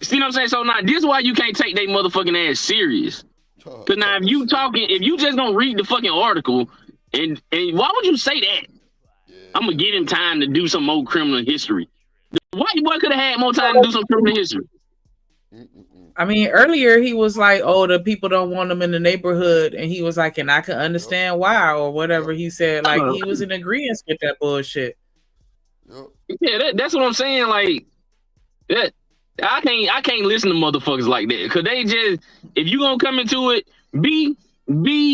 see what I'm saying? So now this is why you can't take they motherfucking ass serious. Cause now if you just gonna read the fucking article and why would you say that? Yeah. I'm gonna give him time to do some more criminal history. The white boy could have had more time to do some criminal history. I mean, earlier he was like, "Oh, the people don't want him in the neighborhood," and he was like, "And I can understand why," or whatever he said. Like he was in agreement with that bullshit. Yeah, that's what I'm saying. Like that, I can't listen to motherfuckers like that because they just, if you gonna come into it, be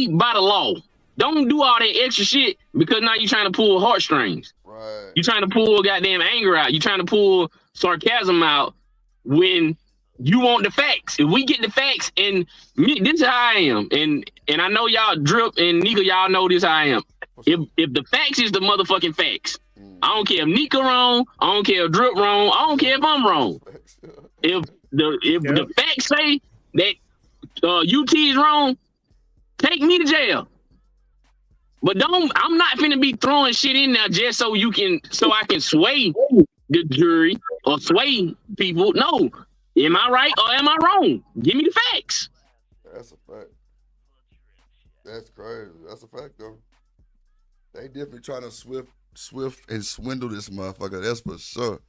by the law. Don't do all that extra shit because now you're trying to pull heartstrings. Right. You're trying to pull goddamn anger out. You're trying to pull sarcasm out when you want the facts. If we get the facts, and me, this is how I am, and I know y'all Drip and Nika, y'all know this how I am. If the facts is the motherfucking facts, I don't care if Nika wrong, I don't care if Drip wrong, I don't care if I'm wrong. If the facts say that UT is wrong, take me to jail. But I'm not finna be throwing shit in there just so I can sway the jury or sway people. No. Am I right or am I wrong? Give me the facts. That's a fact. That's crazy. That's a fact though. They definitely trying to swift and swindle this motherfucker. That's for sure.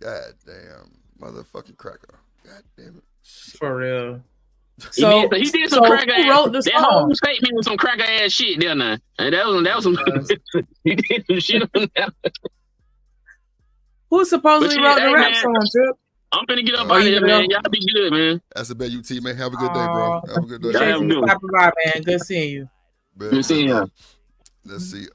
God damn. Motherfucking cracker. God damn it. For real. So he did some cracker who wrote the that song? whole statement was some cracker ass shit there now. And that was some he did some shit on that. Who supposedly wrote the rap song, Drip? I'm finna get up out of here, man. Y'all be good, man. That's a bet, UT, man. Have a good day, bro. Have a good day. Appreciate you stopping by, man. Good seeing you. Good seeing you. Let's see.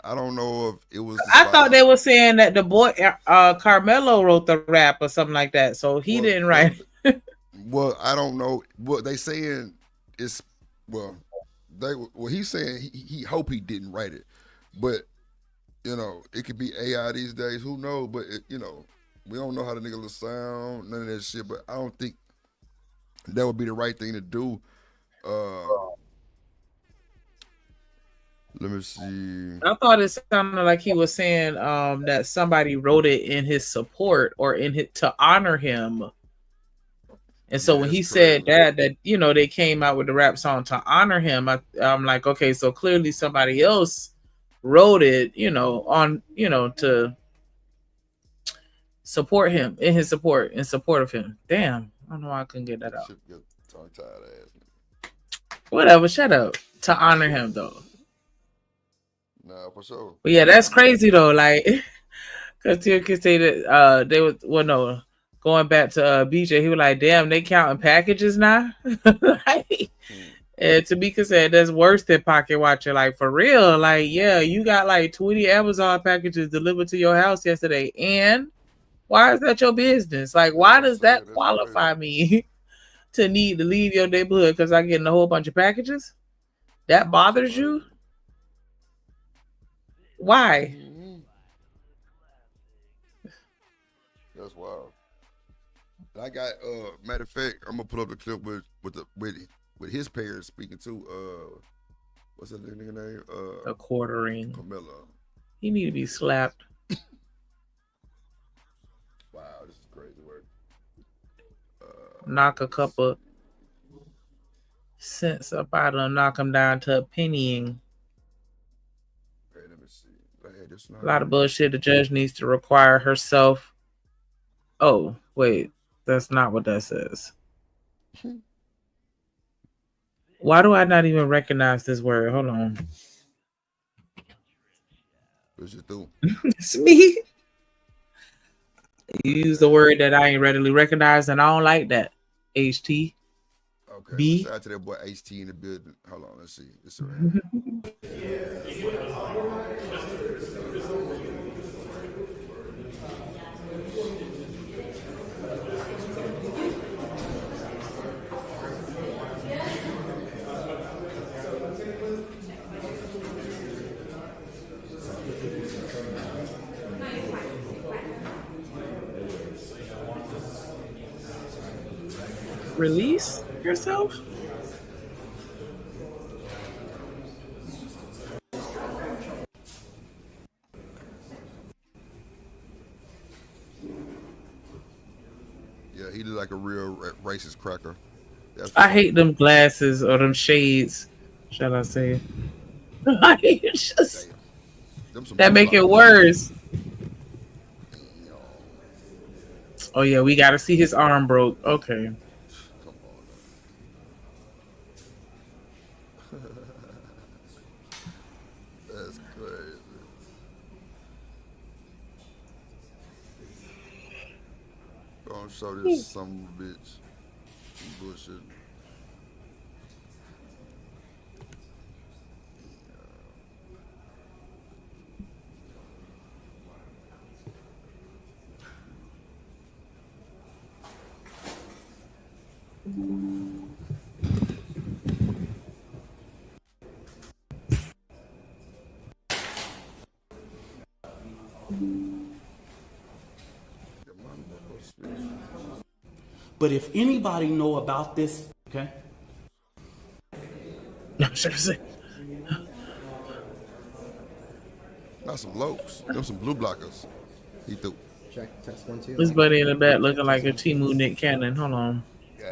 I don't know if it was. I thought they were saying that the boy Karmelo wrote the rap or something like that, so he didn't write it. Well, I don't know. What they saying is, he's saying he hope he didn't write it, but it could be AI these days. Who knows? But we don't know how the nigga will sound, none of that shit. But I don't think that would be the right thing to do. Let me see. I thought it sounded like he was saying that somebody wrote it in his support or in his, to honor him. And so when he said that you know they came out with the rap song to honor him, I'm like, okay, so clearly somebody else wrote it, you know, on to support him in support of him. Damn, I don't know why I couldn't get that out. Whatever, shut up. To honor him though. Nah, for sure. But yeah, that's crazy though. Like, because Tia could say that they was going back to BJ, he was like, damn, they counting packages now. And Tamika said that's worse than pocket watching. Like, for real, like, yeah, you got like 20 Amazon packages delivered to your house yesterday, and why is that your business? Like, why does that qualify me to need to leave your neighborhood because I'm getting a whole bunch of packages? That bothers you? Why? That's wild. I got matter of fact, I'm gonna pull up the clip with his parents speaking to what's that nigga name? A quartering. Karmelo. He need to be slapped. Wow, this is crazy work. Knock a couple cents up out of him, knock him down to a pennying. Okay, let me see. A lot of bullshit. The judge needs to require herself. Oh, wait. That's not what that says. Why do I not even recognize this word? Hold on. What's your doing? It's me. You use the word that I ain't readily recognize, and I don't like that. HT. Okay. B. Shout out to that boy HT in the building. Hold on, let's see. It's around. Release yourself? Yeah, he look like a real racist cracker. I hate them glasses or them shades, shall I say. It's just, that make it worse. Oh yeah, we gotta see his arm broke. Okay. That's crazy. Gonna show this some bitch. Some bullshit. But if anybody know about this, okay? Not some lokes. Them some blue blockers. He threw. Check, test 1, 2. This buddy in the back looking like a Timu Nick Cannon. Hold on.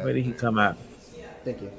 Where did he come out? Thank you.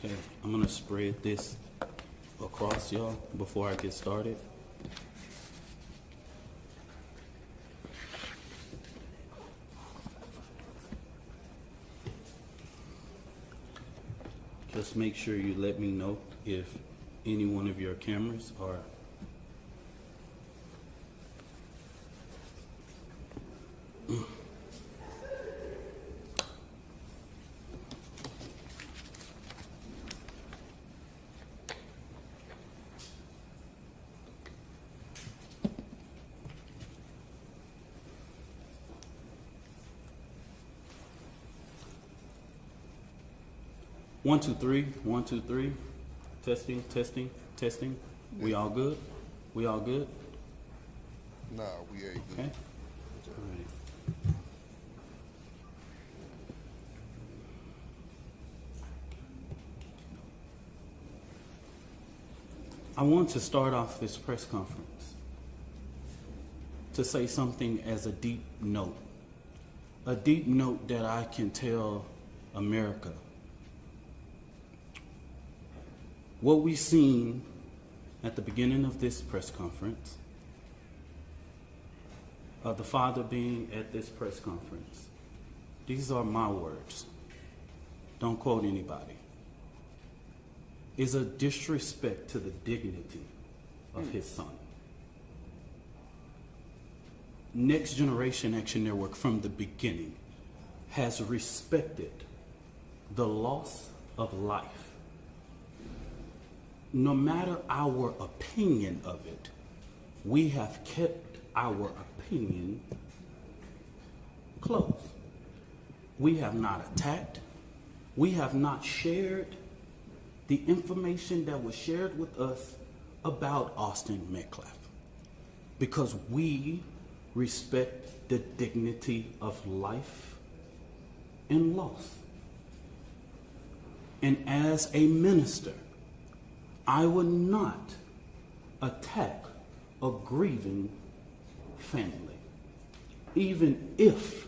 Okay, I'm gonna spread this across y'all before I get started. Just make sure you let me know if any one of your cameras are One, two, three. 1, 2, 3. Testing, testing, testing. We all good? We all good? Nah, we ain't good. Okay. All right. I want to start off this press conference to say something as a deep note that I can tell America. What we've seen at the beginning of this press conference, the father being at this press conference, these are my words, don't quote anybody, is a disrespect to the dignity of his son. Next Generation Action Network from the beginning has respected the loss of life. No matter our opinion of it, we have kept our opinion close. We have not attacked. We have not shared the information that was shared with us about Austin Metcalf, because we respect the dignity of life and loss. And as a minister, I would not attack a grieving family, even if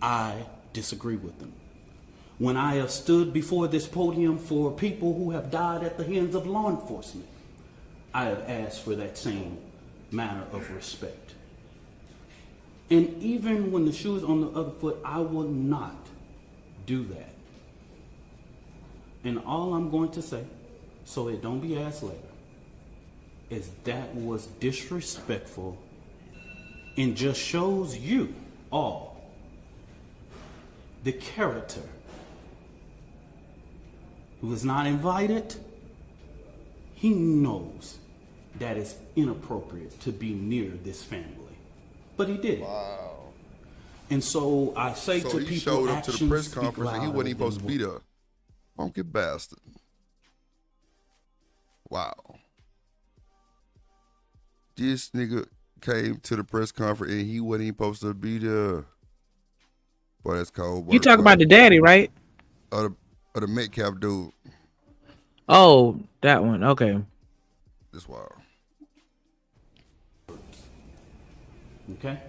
I disagree with them. When I have stood before this podium for people who have died at the hands of law enforcement, I have asked for that same manner of respect. And even when the shoe is on the other foot, I will not do that. And all I'm going to say, so it don't be asked later, is that was disrespectful and just shows you all the character who is not invited. He knows that it's inappropriate to be near this family, but he did. Wow. And so I say to people, he showed up to the press speak conference and he wasn't even supposed to be than there. Funky bastard. Wow. This nigga came to the press conference and he wasn't even supposed to be there. Boy, that's cold. You talk about the daddy, right? Or the Metcalf dude. Oh, that one. Okay. That's wild. Okay?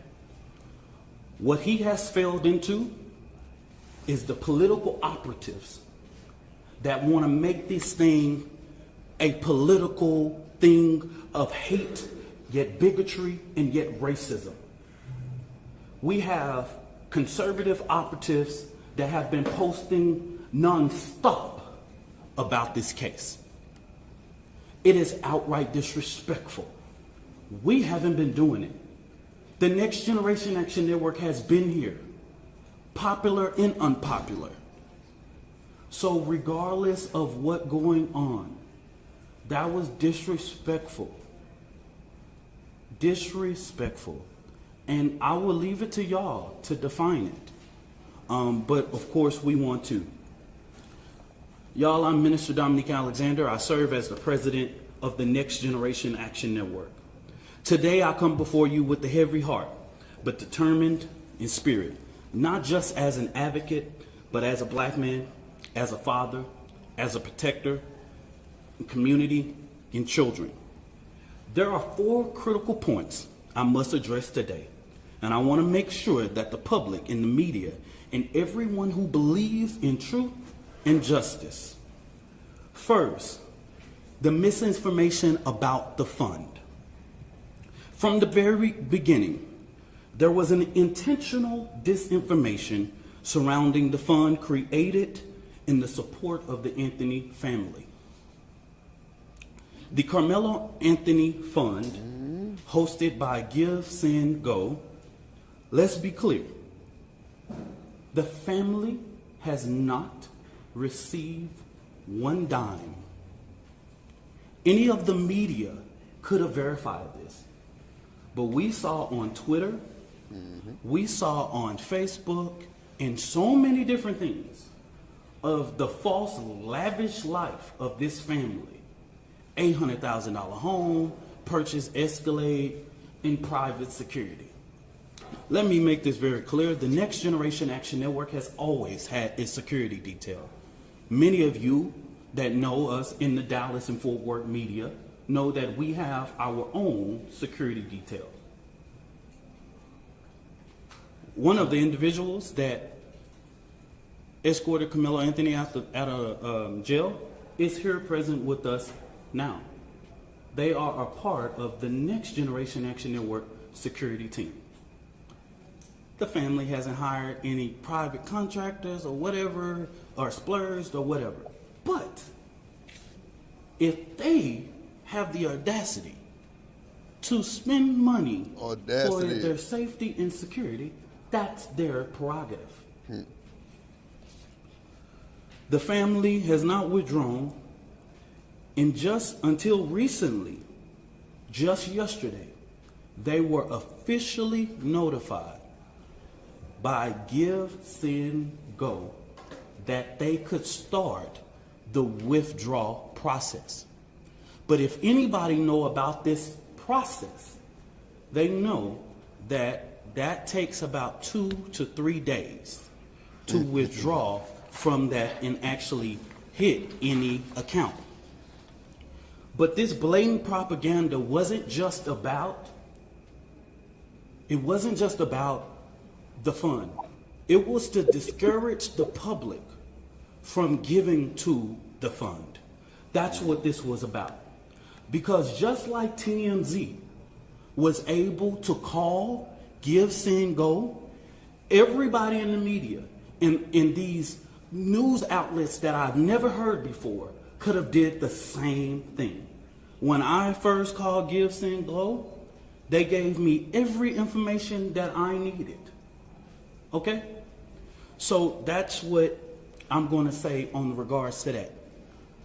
What he has failed into is the political operatives that want to make this thing a political thing of hate, yet bigotry, and yet racism. We have conservative operatives that have been posting nonstop about this case. It is outright disrespectful. We haven't been doing it. The Next Generation Action Network has been here, popular and unpopular. So regardless of what going on, that was disrespectful. Disrespectful. And I will leave it to y'all to define it. But of course we want to. Y'all, I'm Minister Dominique Alexander. I serve as the president of the Next Generation Action Network. Today I come before you with a heavy heart, but determined in spirit, not just as an advocate, but as a black man, as a father, as a protector, community, and children. There are 4 critical points I must address today, and I want to make sure that the public and the media and everyone who believes in truth and justice First, the misinformation about the fund. From the very beginning, there was an intentional disinformation surrounding the fund created in the support of the Anthony family. The Karmelo Anthony Fund, hosted by Give, Send, Go, let's be clear, the family has not received one dime. Any of the media could have verified this, but we saw on Twitter, we saw on Facebook, and so many different things of the false, lavish life of this family. $800,000 home, purchase Escalade, and private security. Let me make this very clear. The Next Generation Action Network has always had its security detail. Many of you that know us in the Dallas and Fort Worth media know that we have our own security detail. One of the individuals that escorted Karmelo Anthony out of jail is here present with us now. They are a part of the Next Generation Action Network security team. The family hasn't hired any private contractors or whatever, or splurged or whatever. But if they have the audacity to spend money for their safety and security, that's their prerogative. The family has not withdrawn, and just until recently, just yesterday, they were officially notified by Give, Send, Go that they could start the withdrawal process. But if anybody know about this process, they know that that takes about 2 to 3 days to withdraw from that and actually hit any account. But this blatant propaganda wasn't just about the fund. It was to discourage the public from giving to the fund. That's what this was about. Because just like TMZ was able to call, Give, Send, Go, everybody in the media, in these news outlets that I've never heard before, could have did the same thing. When I first called Give, Send, Go, they gave me every information that I needed. Okay? So that's what I'm going to say on regards to that.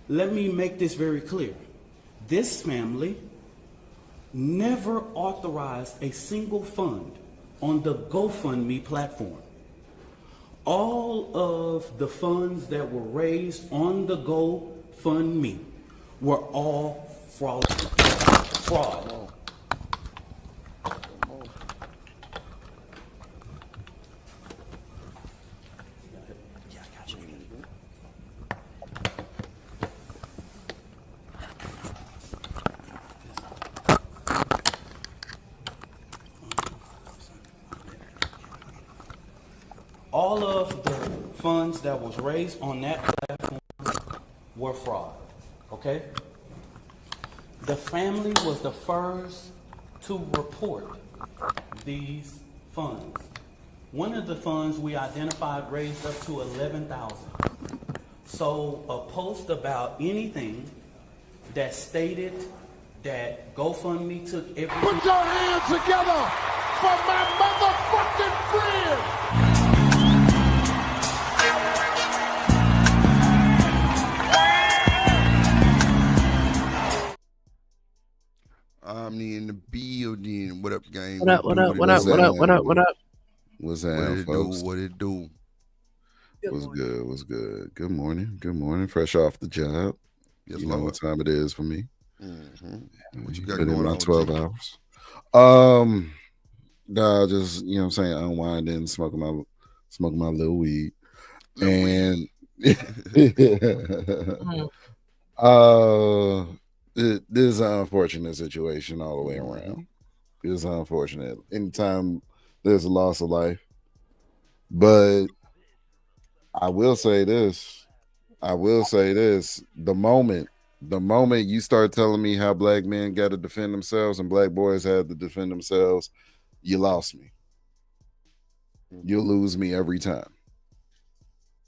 Let me make this very clear. This family never authorized a single fund on the GoFundMe platform. All of the funds that were raised on the GoFundMe were all fraud. All of the funds that was raised on that platform were fraud, okay? The family was the first to report these funds. One of the funds we identified raised up to $11,000. So a post about anything that stated that GoFundMe took everything. Put your hands together for my motherfucking friend. Omni in the building. What up, gang? What up? What's that, folks? What it do? What's good? What's good? Good morning. Good morning. Fresh off the job. Yes, you know Lord. what time it is for me. What you got Been in going my on, 12 G? hours. Nah, just you know what I'm saying, unwinding, smoking my little weed. And this is an unfortunate situation all the way around. It's unfortunate. Anytime there's a loss of life. But I will say this. I will say this: the moment you start telling me how black men got to defend themselves and black boys have to defend themselves, you lost me. You'll lose me every time.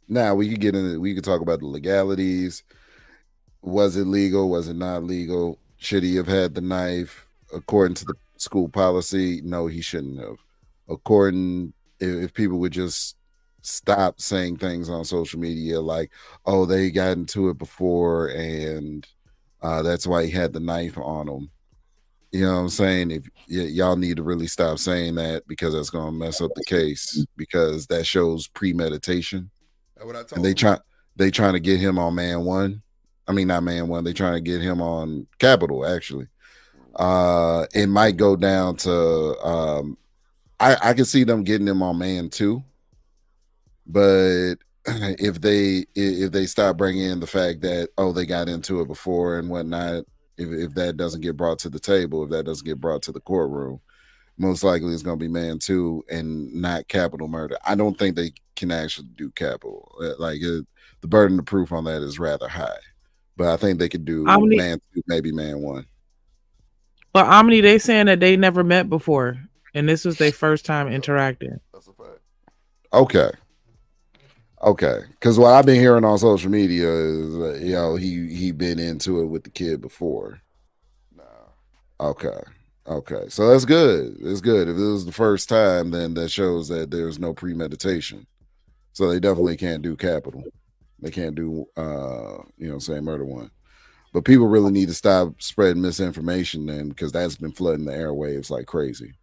Now we could get into, we could talk about the legalities. Was it legal? Was it not legal? Should he have had the knife? According to the school policy, no, he shouldn't have. According, if people would just stop saying things on social media like, oh, they got into it before and that's why he had the knife on him. You know what I'm saying? If y'all need to really stop saying that, because that's going to mess up the case, because that shows premeditation. That's what I told And they trying to get him on man one. I mean, not man one. They trying to get him on capital, actually. It might go down to I can see them getting him on man two, but if they start bringing in the fact that, oh, they got into it before and whatnot, if that doesn't get brought to the table, if that doesn't get brought to the courtroom, most likely it's going to be man two and not capital murder. I don't think they can actually do capital. The burden of proof on that is rather high, but I think they could do man two, maybe man one. Well, Omni, they saying that they never met before, and this was their first time interacting. That's a fact. Okay. Because what I've been hearing on social media is, he been into it with the kid before. Nah. Okay. So that's good. It's good. If it was the first time, then that shows that there's no premeditation. So they definitely can't do capital. They can't do, murder one. But people really need to stop spreading misinformation then, because that's been flooding the airwaves like crazy.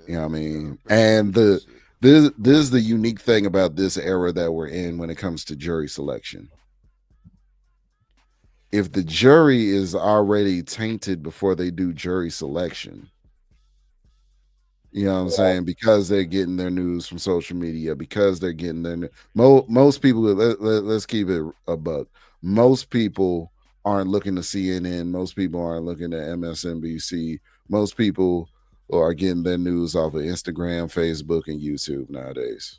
You know what I mean? And this is the unique thing about this era that we're in when it comes to jury selection. If the jury is already tainted before they do jury selection, you know what I'm saying? Because they're getting their news from social media, because they're getting their most people. Let's keep it a buck. Most people aren't looking to CNN. Most people aren't looking at MSNBC. Most people are getting their news off of Instagram, Facebook, and YouTube nowadays.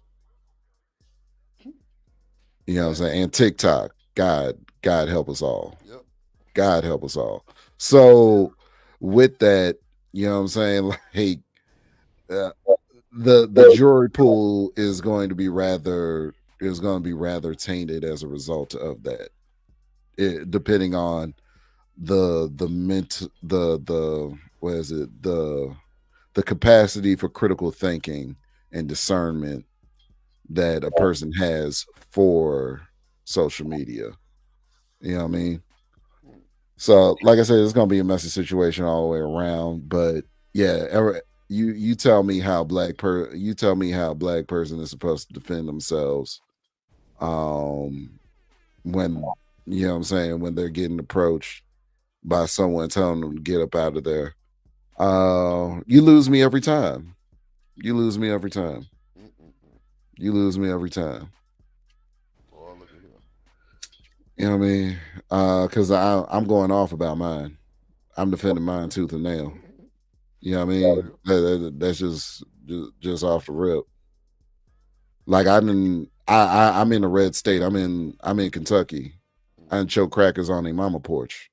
You know what I'm saying? And TikTok. God help us all. Yep. God help us all. So with that, you know what I'm saying? Like, the jury pool is going to be rather tainted as a result of that. Depending on the capacity for critical thinking and discernment that a person has for social media. You know what I mean? So, like I said, it's gonna be a messy situation all the way around. But yeah, you tell me how black person is supposed to defend themselves. When you know what I'm saying, when they're getting approached by someone telling them to get up out of there, you lose me every time. You lose me every time. You lose me every time. Oh, look at him. You know what I mean? Because I'm going off about mine. I'm defending mine tooth and nail. You know what I mean? That's just off the rip. Like I'm in a red state. I'm in Kentucky. I done choke crackers on their mama porch.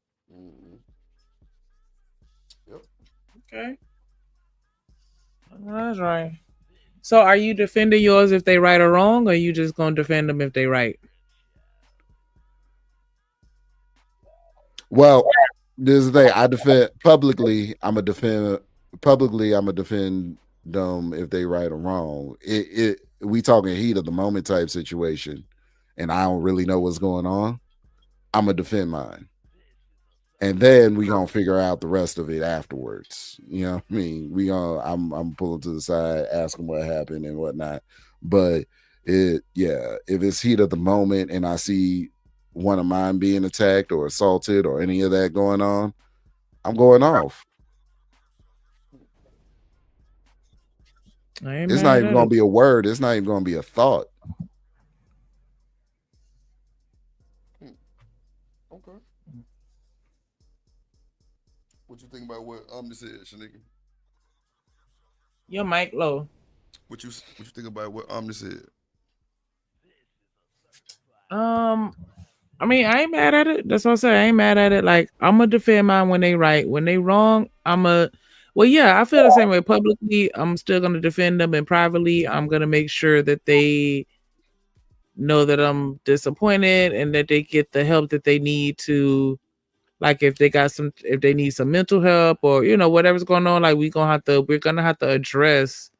Yep. Okay. That's right. So are you defending yours if they right or wrong, or are you just gonna defend them if they right? Well, this is the thing. I defend publicly. I'm a defend them if they right or wrong. We talking heat of the moment type situation, and I don't really know what's going on. I'm gonna defend mine, and then we gonna figure out the rest of it afterwards. You know what I mean? I'm pulling to the side, asking what happened and whatnot. But if it's heat of the moment, and I see one of mine being attacked or assaulted or any of that going on, I'm going off. It's not even going to be a word. It's not even going to be a thought. Okay. What you think about what Omni said, Shanika? Your mic low. What you think about what Omni said? I mean, I ain't mad at it. That's what I say. I ain't mad at it. Like, I'm gonna defend mine when they right. When they wrong, well, yeah, I feel the same way. Publicly, I'm still gonna defend them, and privately, I'm gonna make sure that they know that I'm disappointed and that they get the help that they need to, like, if they need some mental help or whatever's going on, like we're gonna have to address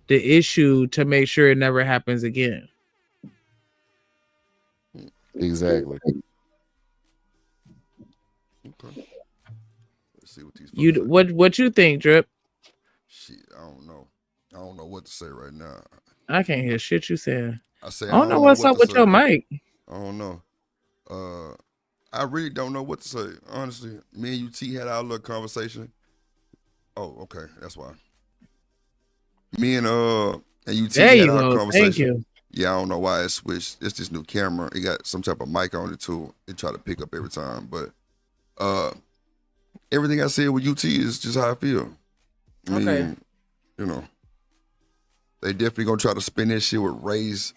the issue to make sure it never happens again. Exactly. Okay. Let's see what these. What you think, Drip? Shit, I don't know. I don't know what to say right now. I can't hear shit you saying. I say I don't know what's up with your mic. I don't know. I really don't know what to say. Honestly, me and UT had our little conversation. Oh, okay, that's why. Me and UT had our conversation. Thank you. Yeah, I don't know why it switched. It's this new camera. It got some type of mic on it too. It try to pick up every time, but everything I said with UT is just how I feel. I mean, they definitely gonna try to spin this shit with race.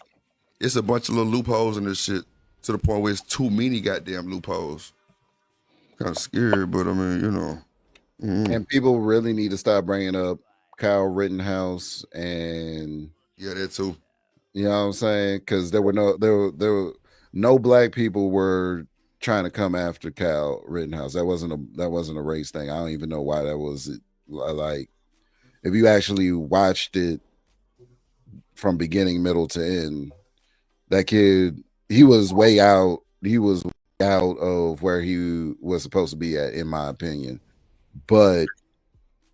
It's a bunch of little loopholes in this shit to the point where it's too many goddamn loopholes. Kind of scary, but I mean, And people really need to stop bringing up Kyle Rittenhouse and that too. You know what I'm saying? Because there were no black people were trying to come after Kyle Rittenhouse. That wasn't a race thing. I don't even know why that was. Like, if you actually watched it from beginning, middle to end, that kid, he was way out. He was out of where he was supposed to be at, in my opinion. But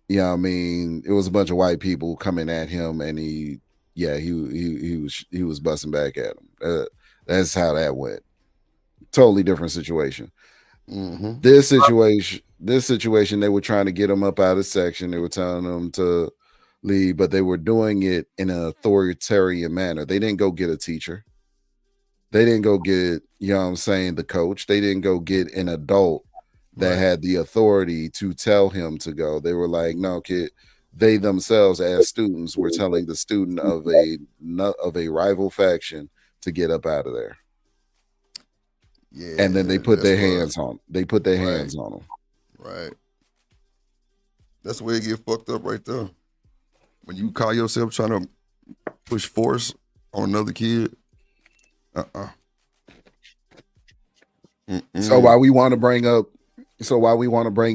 I mean, it was a bunch of white people coming at him, and he was busting back at him. That's how that went. Totally different situation. Mm-hmm. This situation, they were trying to get him up out of section. They were telling him to leave, but they were doing it in an authoritarian manner. They didn't go get a teacher. They didn't go get, the coach. They didn't go get an adult that had the authority to tell him to go. They were like, no, kid. They themselves, as students, were telling the student of a rival faction to get up out of there. Yeah, and then they put their hands on. They put their hands on them. Right. That's where it get fucked up right there. When you call yourself trying to push force on another kid. So why we want to bring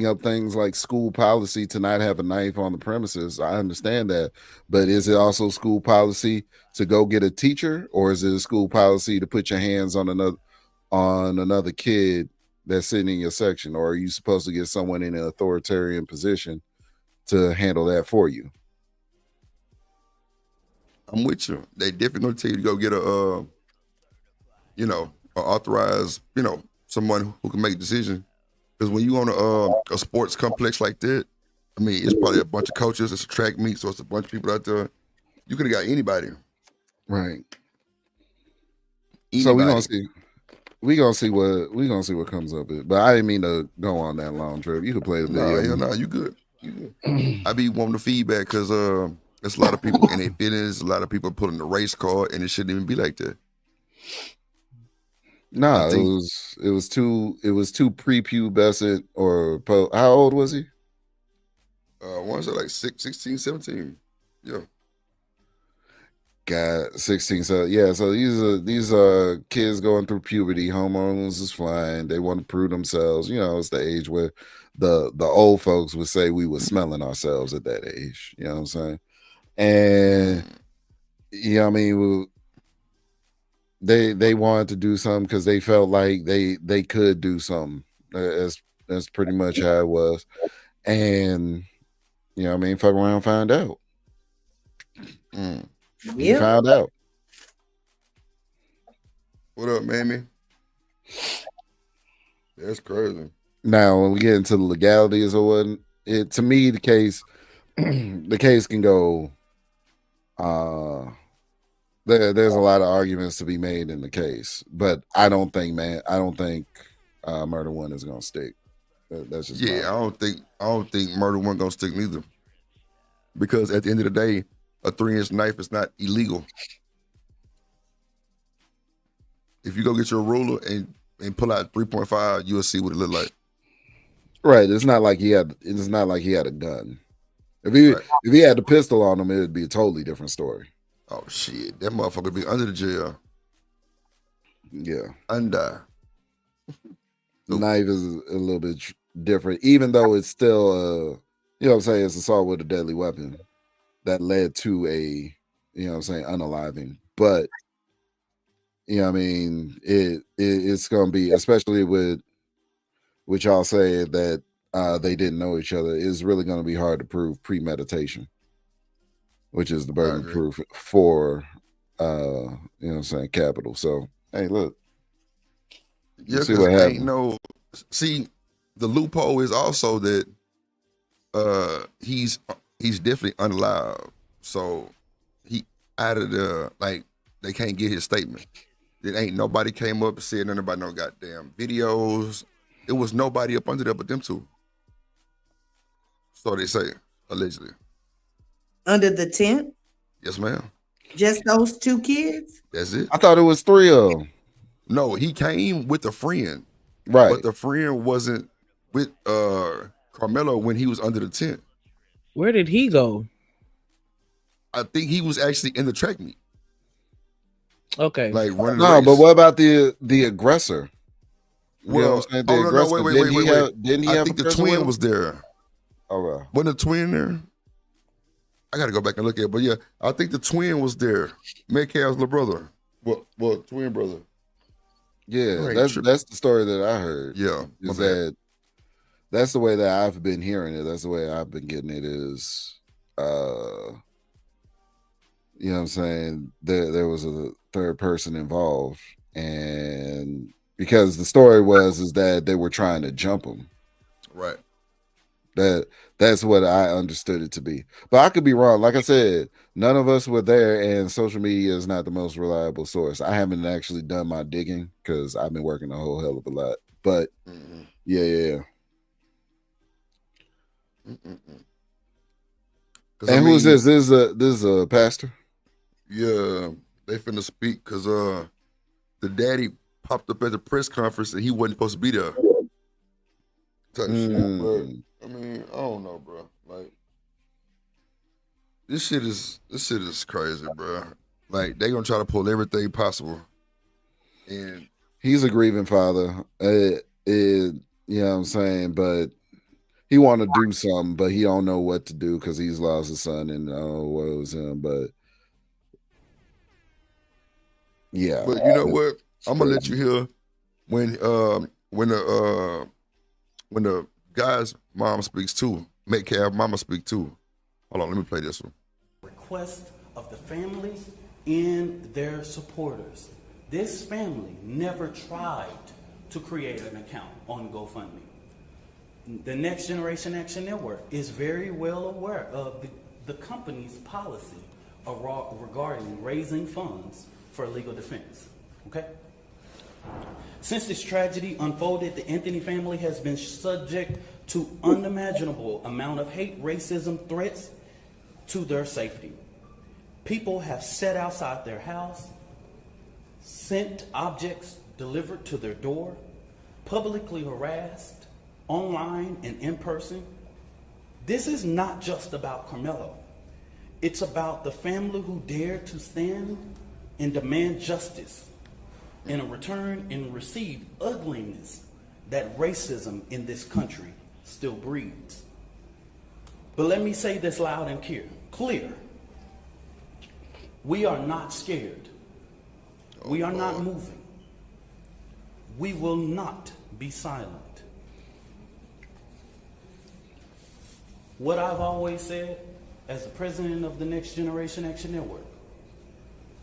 up things like school policy to not have a knife on the premises, I understand that. But is it also school policy to go get a teacher, or is it a school policy to put your hands on another kid that's sitting in your section? Or are you supposed to get someone in an authoritarian position to handle that for you? I'm with you. They definitely gonna tell you to go get a authorized, someone who can make decisions. Because when you on a sports complex like that, I mean, it's probably a bunch of coaches. It's a track meet, so it's a bunch of people out there. You could have got anybody, right? Anybody. So we gonna see what comes of it. But I didn't mean to go on that long trip. You could play the video. No, you good. I be wanting the feedback because there's a lot of people in their feelings. A lot of people pulling the race card, and it shouldn't even be like that. No, it was too prepubescent or how old was he? One's like 16, 17. Yeah. God, 16. So yeah, so these are kids going through puberty. Hormones is flying. They want to prove themselves. It's the age where the old folks would say we were smelling ourselves at that age. You know what I'm saying? And I mean, they wanted to do something because they felt like they could do something. That's pretty much how it was. And I mean, fuck around, find out. You found out. What up, Mammy? That's crazy. Now, when we get into the legalities or what, to me, the case can go. There's a lot of arguments to be made in the case, but I don't think Murder One is gonna stick. That's just I don't think Murder One gonna stick neither. Because at the end of the day, a 3-inch knife is not illegal. if you go get your ruler and pull out 3.5, you'll see what it look like. Right. It's not like he had a gun. If he had the pistol on him, it would be a totally different story. Oh shit. That motherfucker would be under the jail. Yeah. Under. The knife is a little bit different, even though it's still you know what I'm saying, it's assault with a deadly weapon that led to a, you know what I'm saying, unaliving. But you know what I mean, it's gonna be, especially with y'all saying that they didn't know each other, it's really gonna be hard to prove premeditation, which is the burden of proof for you know what I'm saying, capital. So hey, look. Yeah, see what happens. The loophole is also that he's definitely unalive. So he out of the, like, they can't get his statement. There ain't nobody came up and said nothing about no goddamn videos. It was nobody up under there but them two. So they say, allegedly. Under the tent? Yes, ma'am. Just those two kids? That's it. I thought it was 3 of them. No, he came with a friend. Right. But the friend wasn't with Karmelo when he was under the tent. Where did he go? I think he was actually in the track meet. Okay. Like running No, but what about the aggressor? You know Well, what I'm saying? The aggressor, wait. Didn't he I have think a the person with twin him? was there. All right. Wasn't the twin there? I got to go back and look at it. But yeah, I think the twin was there. Metcalf's little brother. Well, twin brother. Yeah, that's the story that I heard. Yeah. Is that that's the way that I've been hearing it. That's the way I've been getting it is you know what I'm saying, there was a third person involved, and because the story is that they were trying to jump him. Right. That's what I understood it to be. But I could be wrong. Like I said, none of us were there, and social media is not the most reliable source. I haven't actually done my digging because I've been working a whole hell of a lot. But yeah. And who's this? This is a pastor? Yeah, they finna speak because the daddy popped up at the press conference and he wasn't supposed to be there. Type shit, but I mean, I don't know, bro. Like, this shit is crazy, bro. Like, they gonna try to pull everything possible, and he's a grieving father. You know what I'm saying, but he want to do something, but he don't know what to do because he's lost his son, and what was him. But yeah, but you know what? I'm gonna let you hear when the guy's mom speaks too. Metcalf mama speak too. Hold on, let me play this one. Request of the families and their supporters. This family never tried to create an account on GoFundMe. The Next Generation Action Network is very well aware of the company's policy regarding raising funds for legal defense. Okay? Since this tragedy unfolded, the Anthony family has been subject to unimaginable amount of hate, racism, threats to their safety. People have sat outside their house, sent objects delivered to their door, publicly harassed, online and in person. This is not just about Karmelo. It's about the family who dared to stand and demand justice in a return and receive ugliness that racism in this country still breeds. But let me say this loud and clear. We are not scared. We are not moving. We will not be silent. What I've always said as the president of the Next Generation Action Network,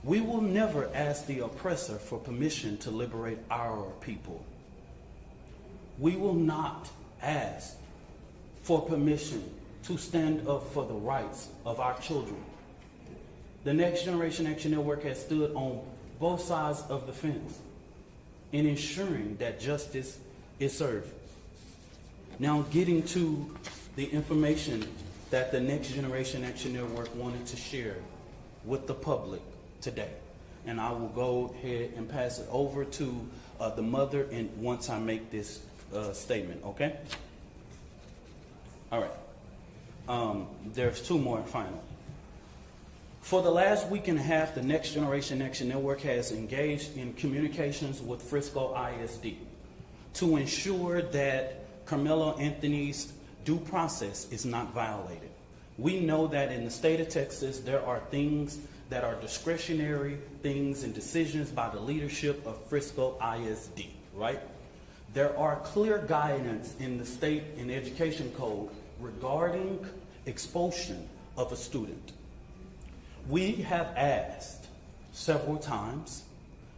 we will never ask the oppressor for permission to liberate our people. We will not ask for permission to stand up for the rights of our children. The Next Generation Action Network has stood on both sides of the fence in ensuring that justice is served. Now, getting to the information that the Next Generation Action Network wanted to share with the public today. and I will go ahead and pass it over to the mother and once I make this statement, okay? All right. There's two more final. For the last week and a half, the Next Generation Action Network has engaged in communications with Frisco ISD to ensure that Karmelo Anthony's due process is not violated. We know that in the state of Texas, there are things that are discretionary things and decisions by the leadership of Frisco ISD, right? There are clear guidance in the state and education code regarding expulsion of a student. We have asked several times.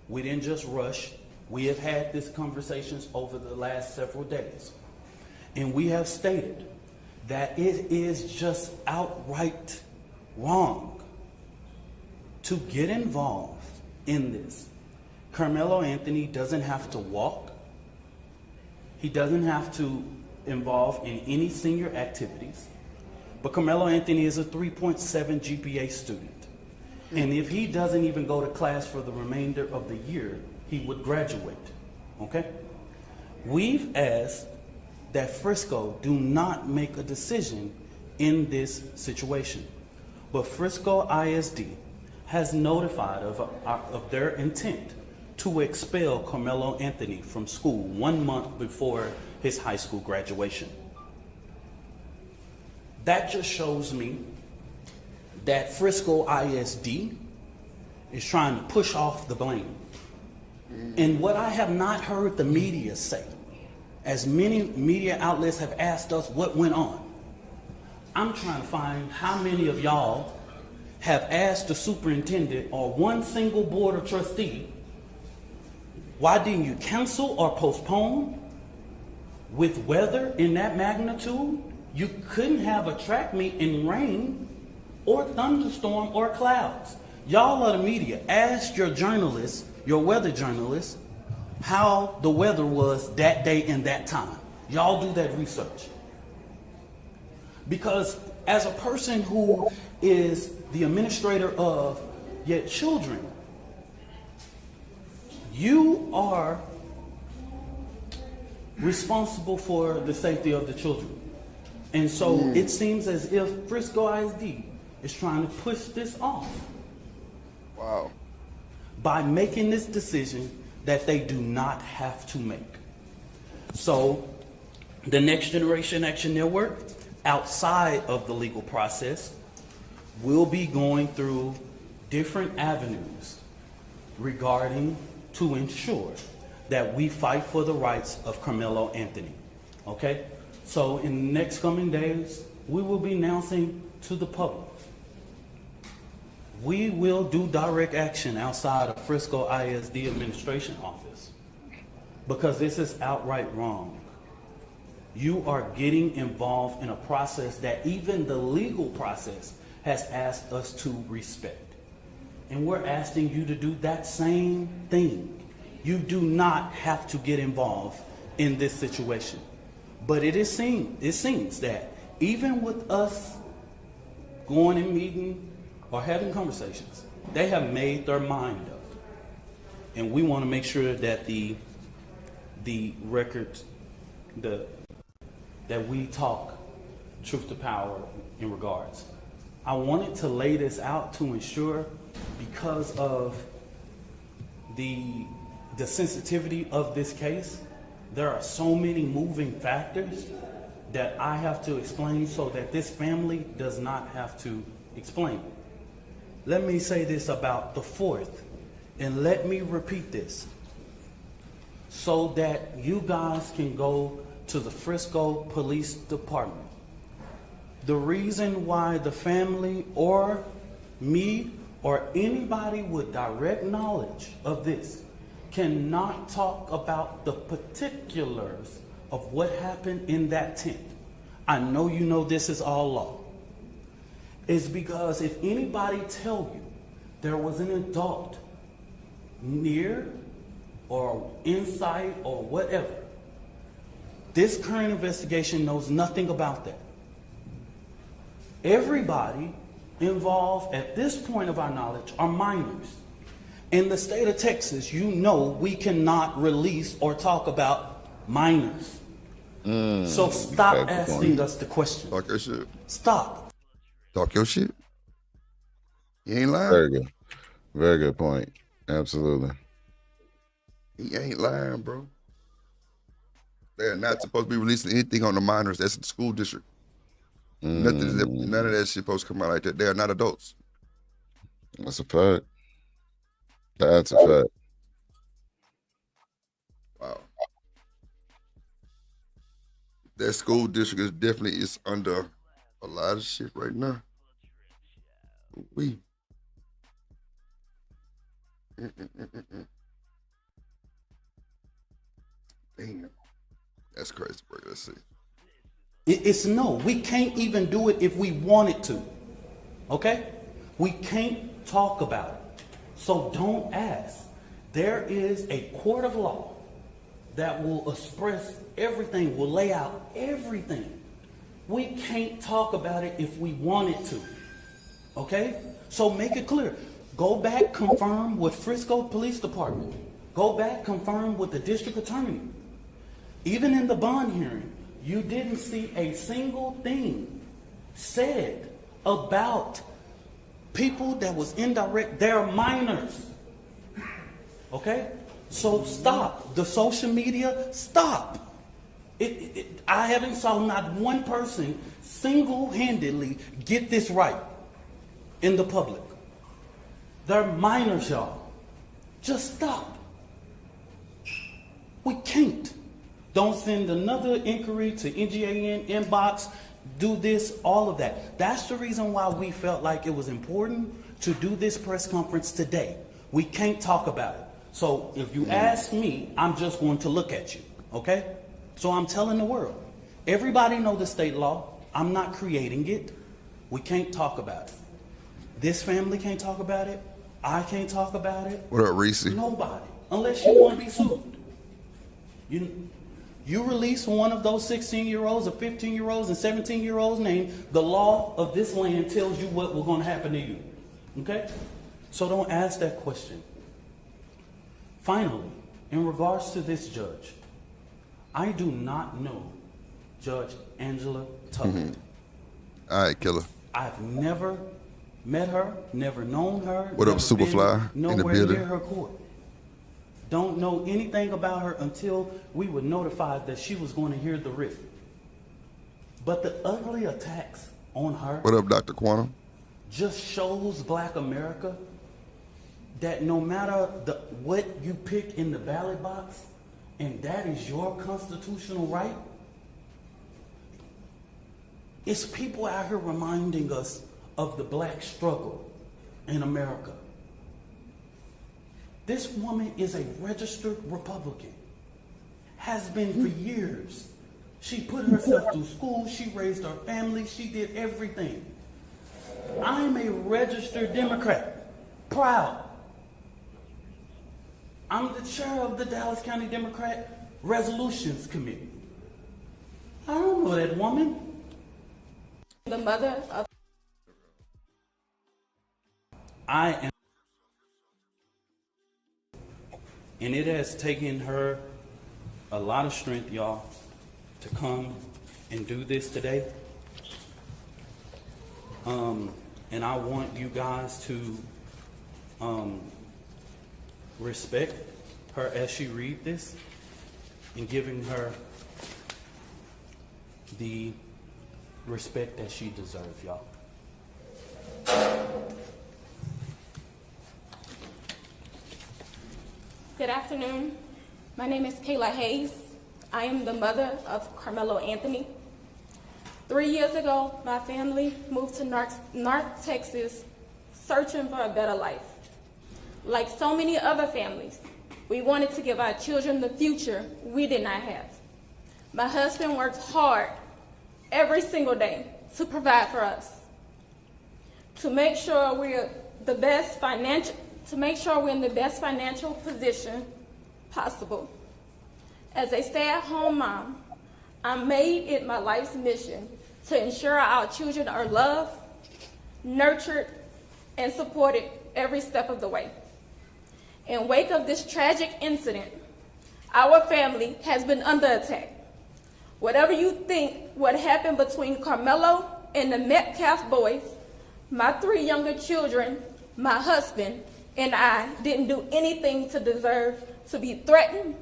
We didn't just rush. We have had these conversations over the last several days. And we have stated that it is just outright wrong to get involved in this. Karmelo Anthony doesn't have to walk. He doesn't have to involve in any senior activities. But Karmelo Anthony is a 3.7 GPA student. And if he doesn't even go to class for the remainder of the year, he would graduate, okay? We've asked that Frisco do not make a decision in this situation. But Frisco ISD has notified of their intent to expel Karmelo Anthony from school 1 month before his high school graduation. That just shows me that Frisco ISD is trying to push off the blame. And what I have not heard the media say, as many media outlets have asked us what went on, I'm trying to find how many of y'all have asked the superintendent or one single board of trustee, why didn't you cancel or postpone? With weather in that magnitude, you couldn't have a track meet in rain or thunderstorm or clouds. Y'all are the media. Ask your journalists, your weather journalists, how the weather was that day and that time. Y'all do that research. Because as a person who is the administrator of your children, you are responsible for the safety of the children. And so it seems as if Frisco ISD is trying to push this off. Wow. By making this decision that they do not have to make. So the Next Generation Action Network, outside of the legal process, will be going through different avenues regarding to ensure that we fight for the rights of Karmelo Anthony. Okay? So in the next coming days, we will be announcing to the public. We will do direct action outside of Frisco ISD administration office because this is outright wrong. You are getting involved in a process that even the legal process has asked us to respect. And we're asking you to do that same thing. You do not have to get involved in this situation. But it seems that even with us going and meeting or having conversations, they have made their mind up. And we want to make sure that the records, that we talk truth to power in regards. I wanted to lay this out to ensure, because of the sensitivity of this case, there are so many moving factors that I have to explain so that this family does not have to explain. Let me say this about the 4th, and let me repeat this so that you guys can go to the Frisco Police Department. The reason why the family or me or anybody with direct knowledge of this cannot talk about the particulars of what happened in that tent, I know you know this is all law, is because if anybody tell you there was an adult near or inside or whatever, this current investigation knows nothing about that. Everybody involved at this point of our knowledge are minors. In the state of Texas, you know we cannot release or talk about minors. So stop asking us the question. Talk your shit. Stop. Talk your shit. You ain't lying. Very good. Very good point. Absolutely. He ain't lying, bro. They're not supposed to be releasing anything on the minors. That's the school district. None of that shit supposed to come out like that. They are not adults. That's a fact. That's a fact. Wow. That school district is definitely under a lot of shit right now. We. Damn. That's crazy, bro. Let's see. It's no. We can't even do it if we wanted to. Okay? We can't talk about it. So don't ask. There is a court of law that will express everything, will lay out everything. We can't talk about it if we wanted to. Okay? So make it clear. Go back, confirm with Frisco Police Department. Go back, confirm with the district attorney. Even in the bond hearing, you didn't see a single thing said about people that was indirect. They're minors. Okay? So stop. The social media, stop. I haven't saw not one person single-handedly get this right in the public. They're minors, y'all. Just stop. We can't. Don't send another inquiry to NGAN, inbox, do this, all of that. That's the reason why we felt like it was important to do this press conference today. We can't talk about it. So if you ask me, I'm just going to look at you, okay? So I'm telling the world, everybody know the state law. I'm not creating it. We can't talk about it. This family can't talk about it. I can't talk about it. What up, Reese? Nobody, unless you want to be sued. You release one of those 16-year-olds or 15-year-olds and 17-year-olds' name, the law of this land tells you what was going to happen to you. Okay? So don't ask that question. Finally, in regards to this judge, I do not know Judge Angela Tucker. All right, killer. I've never met her, never known her. What up, Superfly in the nowhere building? near her court. Don't know anything about her until we were notified that she was going to hear the writ. But the ugly attacks on her. What up, Dr. Quantum? Just shows Black America that no matter what you pick in the ballot box, and that is your constitutional right, it's people out here reminding us of the Black struggle in America. This woman is a registered Republican, has been for years. She put herself through school, she raised her family, she did everything. I'm a registered Democrat, proud. I'm the chair of the Dallas County Democrat Resolutions Committee. I don't know that woman. The mother of... I am. And it has taken her a lot of strength, y'all, to come and do this today. And I want you guys to respect her as she read this and giving her the respect that she deserves, y'all. Good afternoon. My name is Kayla Hayes. I am the mother of Karmelo Anthony. 3 years ago, my family moved to North Texas searching for a better life. Like so many other families, we wanted to give our children the future we did not have. My husband works hard every single day to provide for us, to make sure we're in the best financial position possible. As a stay-at-home mom, I made it my life's mission to ensure our children are loved, nurtured, and supported every step of the way. In wake of this tragic incident, our family has been under attack. Whatever you think what happened between Karmelo and the Metcalf boys, my 3 younger children, my husband, and I didn't do anything to deserve to be threatened,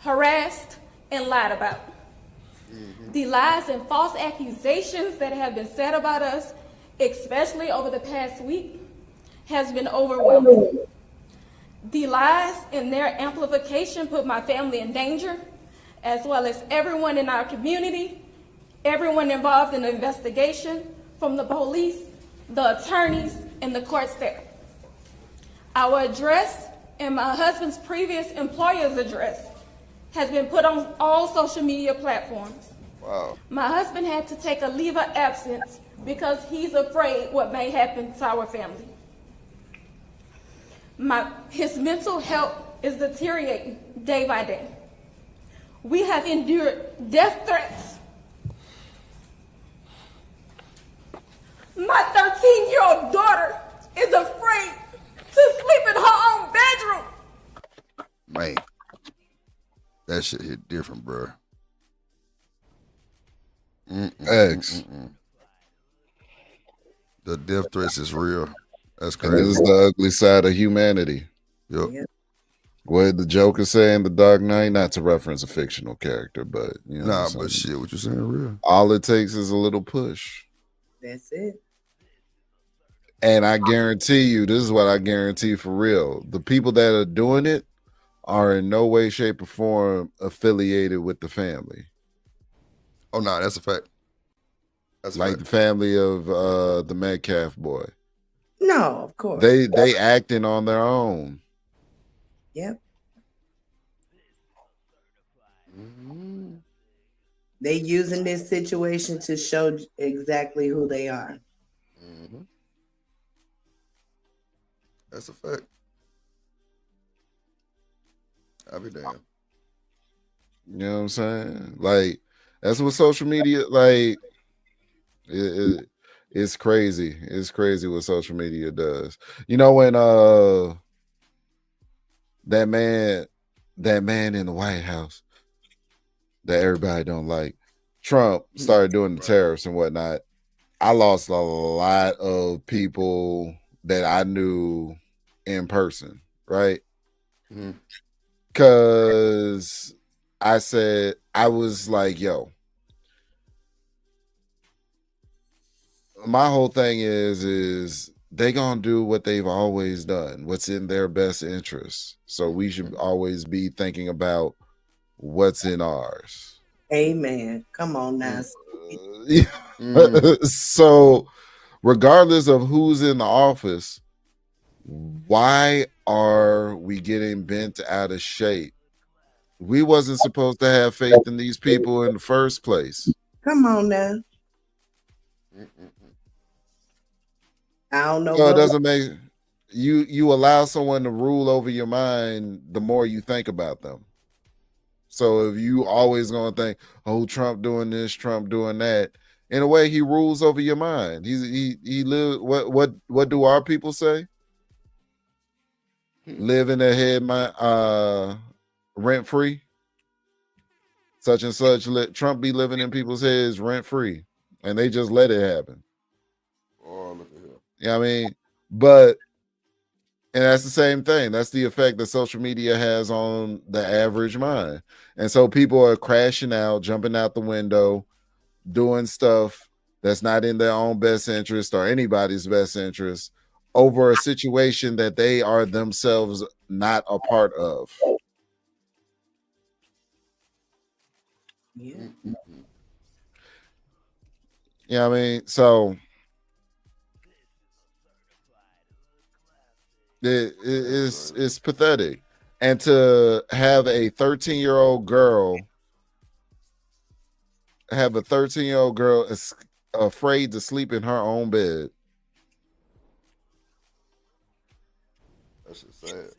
harassed, and lied about. The lies and false accusations that have been said about us, especially over the past week, has been overwhelming. The lies and their amplification put my family in danger, as well as everyone in our community, everyone involved in the investigation, from the police, the attorneys, and the court staff. Our address and my husband's previous employer's address has been put on all social media platforms. Wow. My husband had to take a leave of absence because he's afraid what may happen to our family. His mental health is deteriorating day by day. We have endured death threats. My 13-year-old daughter is afraid to sleep in her own bedroom. Man, that shit hit different, bro. X. The death threats is real. That's And crazy. this is the ugly side of humanity. Yep. What the Joker saying, The Dark Knight, not to reference a fictional character, but you know, Nah, but shit, what you saying real? all it takes is a little push. That's it. And I guarantee you, this is what I guarantee for real. The people that are doing it are in no way, shape, or form affiliated with the family. Oh, no, that's a fact. That's a like fact. the family of the Metcalf boy. No, of course. They acting on their own. Yep. They using this situation to show exactly who they are. That's a fact. I'll be damned. You know what I'm saying? Like, that's what social media, like, it's crazy. It's crazy what social media does. You know, when that man in the White House that everybody don't like, Trump started doing the tariffs and whatnot, I lost a lot of people that I knew in person, right? Because I was like, yo, my whole thing is they gonna do what they've always done, what's in their best interest. So we should always be thinking about what's in ours. Amen. Come on now. So regardless of who's in the office, why are we getting bent out of shape? We wasn't supposed to have faith in these people in the first place. Come on now. I don't know. So it doesn't make you allow someone to rule over your mind the more you think about them. So if you always gonna think, oh, Trump doing this, Trump doing that, in a way he rules over your mind. He live what do our people say? Live in their head, rent free. Such and such, let Trump be living in people's heads rent free, and they just let it happen. Oh, look at here. You know what I mean? But, and that's the same thing. That's the effect that social media has on the average mind. And so people are crashing out, jumping out the window, doing stuff that's not in their own best interest or anybody's best interest over a situation that they are themselves not a part of. Yeah. You know what I mean? So it's pathetic. And to have a 13-year-old girl is afraid to sleep in her own bed. That's just sad.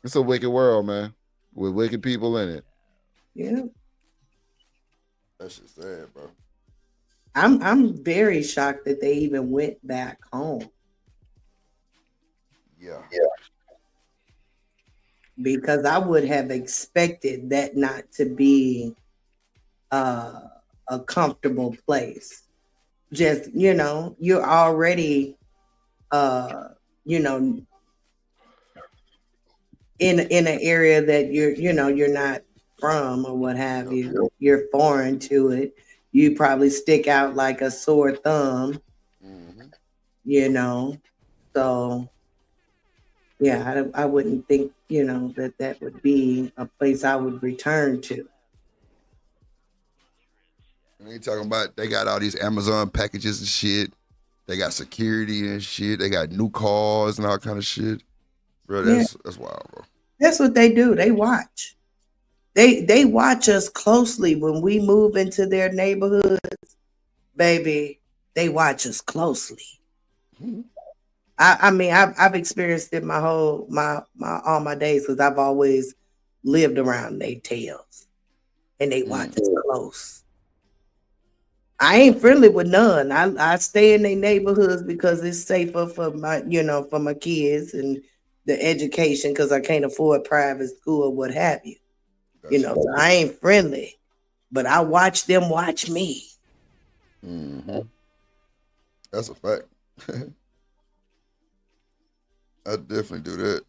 It's a wicked world, man, with wicked people in it. Yeah. That's just sad, bro. I'm very shocked that they even went back home. Yeah. because I would have expected that not to be a comfortable place. Just, you're already, you know, in an area that you're not from or what have you. You're foreign to it. You probably stick out like a sore thumb, So yeah, I wouldn't think, that would be a place I would return to. And they talking about they got all these Amazon packages and shit. They got security and shit. They got new cars and all kind of shit. Bro, that's wild, bro. That's what they do. They watch. They watch us closely when we move into their neighborhoods, baby. They watch us closely. I mean, I've experienced it my all my days because I've always lived around their tails, and they watch us close. I ain't friendly with none. I stay in their neighborhoods because it's safer for for my kids and the education because I can't afford private school or what have you. So I ain't friendly, but I watch them watch me. That's a fact. I definitely do that.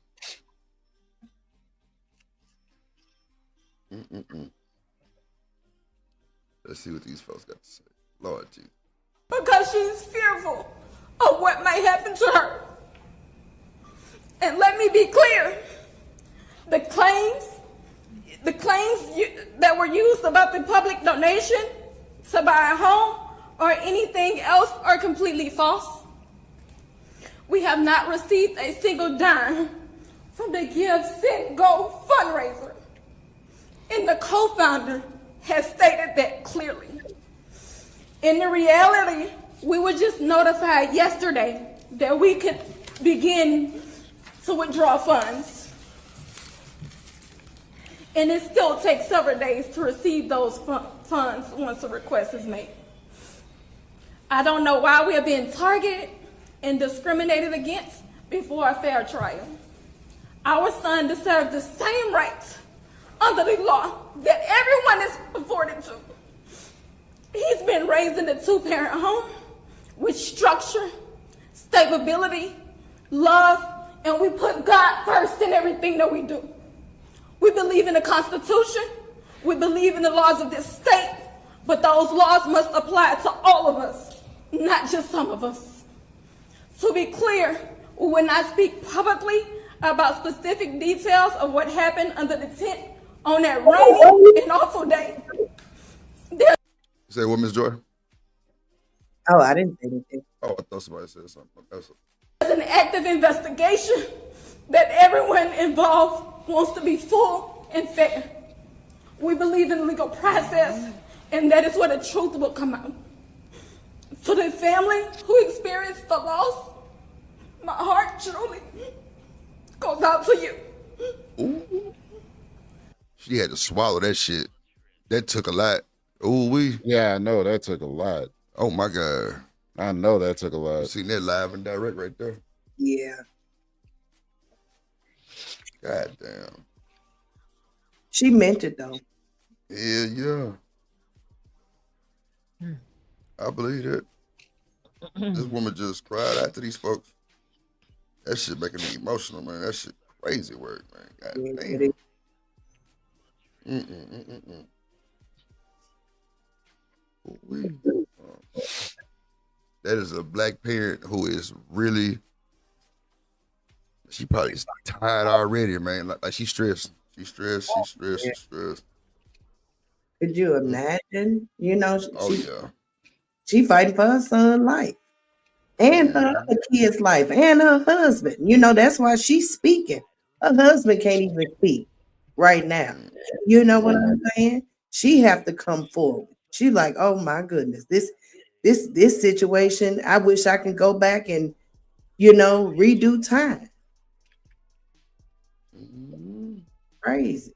Let's see what these folks got to say. Lord Jesus. Because she's fearful of what may happen to her. And let me be clear, the claims that were used about the public donation to buy a home or anything else are completely false. We have not received a single dime from the Give, Send, Go fundraiser. And the co-founder has stated that clearly. In the reality, we were just notified yesterday that we could begin to withdraw funds. And it still takes several days to receive those funds once a request is made. I don't know why we are being targeted and discriminated against before a fair trial. Our son deserves the same rights under the law that everyone is afforded to. He's been raised in a 2-parent home with structure, stability, love, and we put God first in everything that we do. We believe in the Constitution, we believe in the laws of this state, but those laws must apply to all of us, not just some of us. To be clear, we will not speak publicly about specific details of what happened under the tent on that rainy and awful day. Say what, Miss Joy? Oh, I didn't say anything. Oh, I thought somebody said something. There's an active investigation that everyone involved wants to be full and fair. We believe in the legal process, and that is where the truth will come out. To the family who experienced the loss, my heart truly goes out to you. Ooh. She had to swallow that shit. That took a lot. Ooh, Yeah, I know that took a lot. Oh my God. I know that took a lot. You seen that live and direct right there. Yeah. God damn. She meant it though. Yeah. I believe it. This woman just cried after these folks. That shit making me emotional, man. That shit crazy work, man. God damn. That is a black parent who is really, she probably is tired already, man. Like she's stressed. She's stressed. Could you imagine? Yeah. She fighting for her son's life and her other kid's life and her husband. That's why she's speaking. Her husband can't even speak right now. You know what I'm saying? She have to come forward. She's like, oh my goodness, this situation, I wish I could go back and, redo time. Crazy.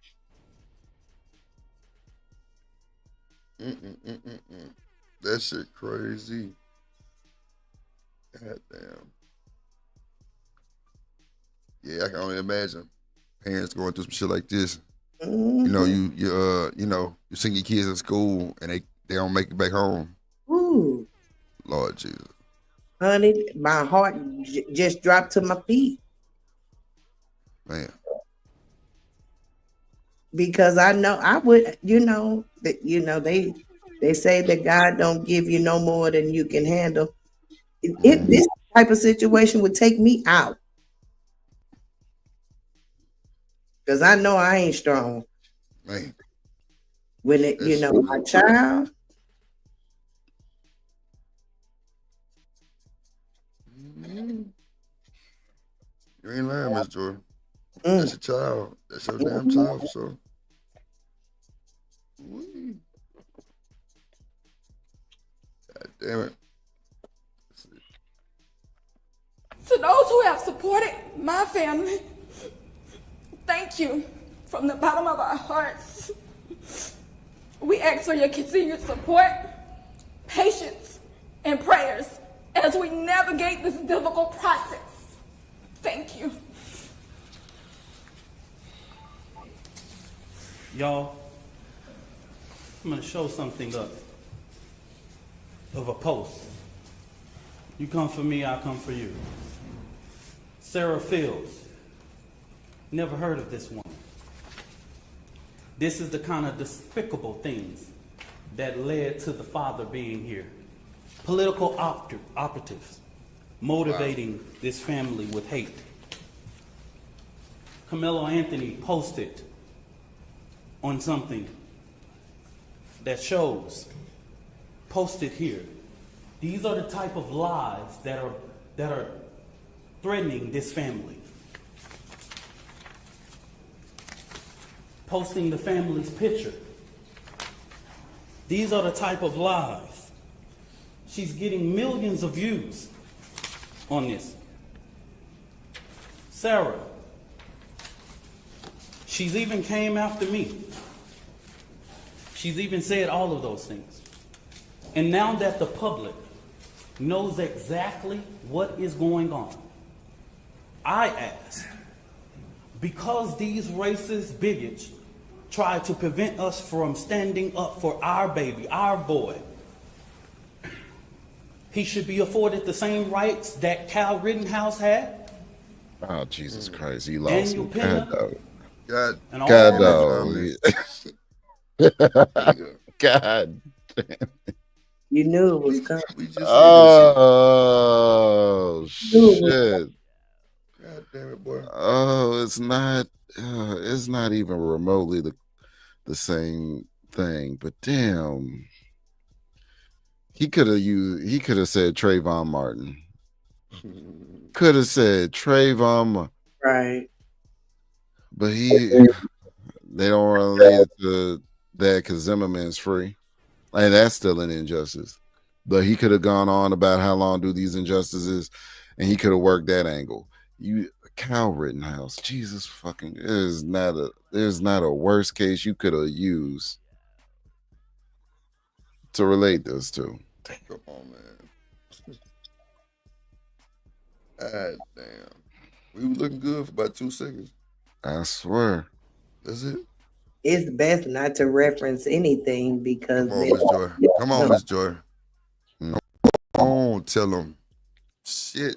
That shit crazy. God damn. Yeah, I can only imagine parents going through some shit like this. Mhm. You know, you send your kids at school and they don't make it back home. Ooh, Lord Jesus. honey, my heart just dropped to my feet. Man. Because I know I would, they say that God don't give you no more than you can handle. This type of situation would take me out. Because I know I ain't strong. Man. When my child. You ain't lying, Miss Jordan. That's your child. That's your damn child, so. God damn it. To those who have supported my family, thank you from the bottom of our hearts. We ask for your continued support, patience, and prayers as we navigate this difficult process. Thank you. Y'all, I'm going to show something of a post. You come for me, I come for you. Sarah Fields. Never heard of this woman. This is the kind of despicable things that led to the father being here. Political operatives motivating this family with hate. Karmelo Anthony posted on something that shows, posted here. These are the type of lies that are threatening this family. Posting the family's picture. These are the type of lies. She's getting millions of views on this. Sarah, she's even came after me. She's even said all of those things. And now that the public knows exactly what is going on, I ask, because these racist bigots try to prevent us from standing up for our baby, our boy, he should be afforded the same rights that Kyle Rittenhouse had. Oh, Jesus Christ. He lost Daniel me. Penna. God, God, God. You knew it was coming. Oh, shit. God damn it, boy. Oh, it's not even remotely the same thing, but damn. He could have said Trayvon Martin. Could have said Trayvon. Right. But they don't relate to that because Zimmerman's free. And that's still an injustice. But he could have gone on about how long do these injustices, and he could have worked that angle. Kyle Rittenhouse, Jesus fucking, there's not a worst case you could have used to relate this to. Come on, man. God damn. We were looking good for about 2 seconds. I swear. That's it. It's best not to reference anything because Come on, Miss Joy. Come on, Miss Joy. Come on, tell them. Shit.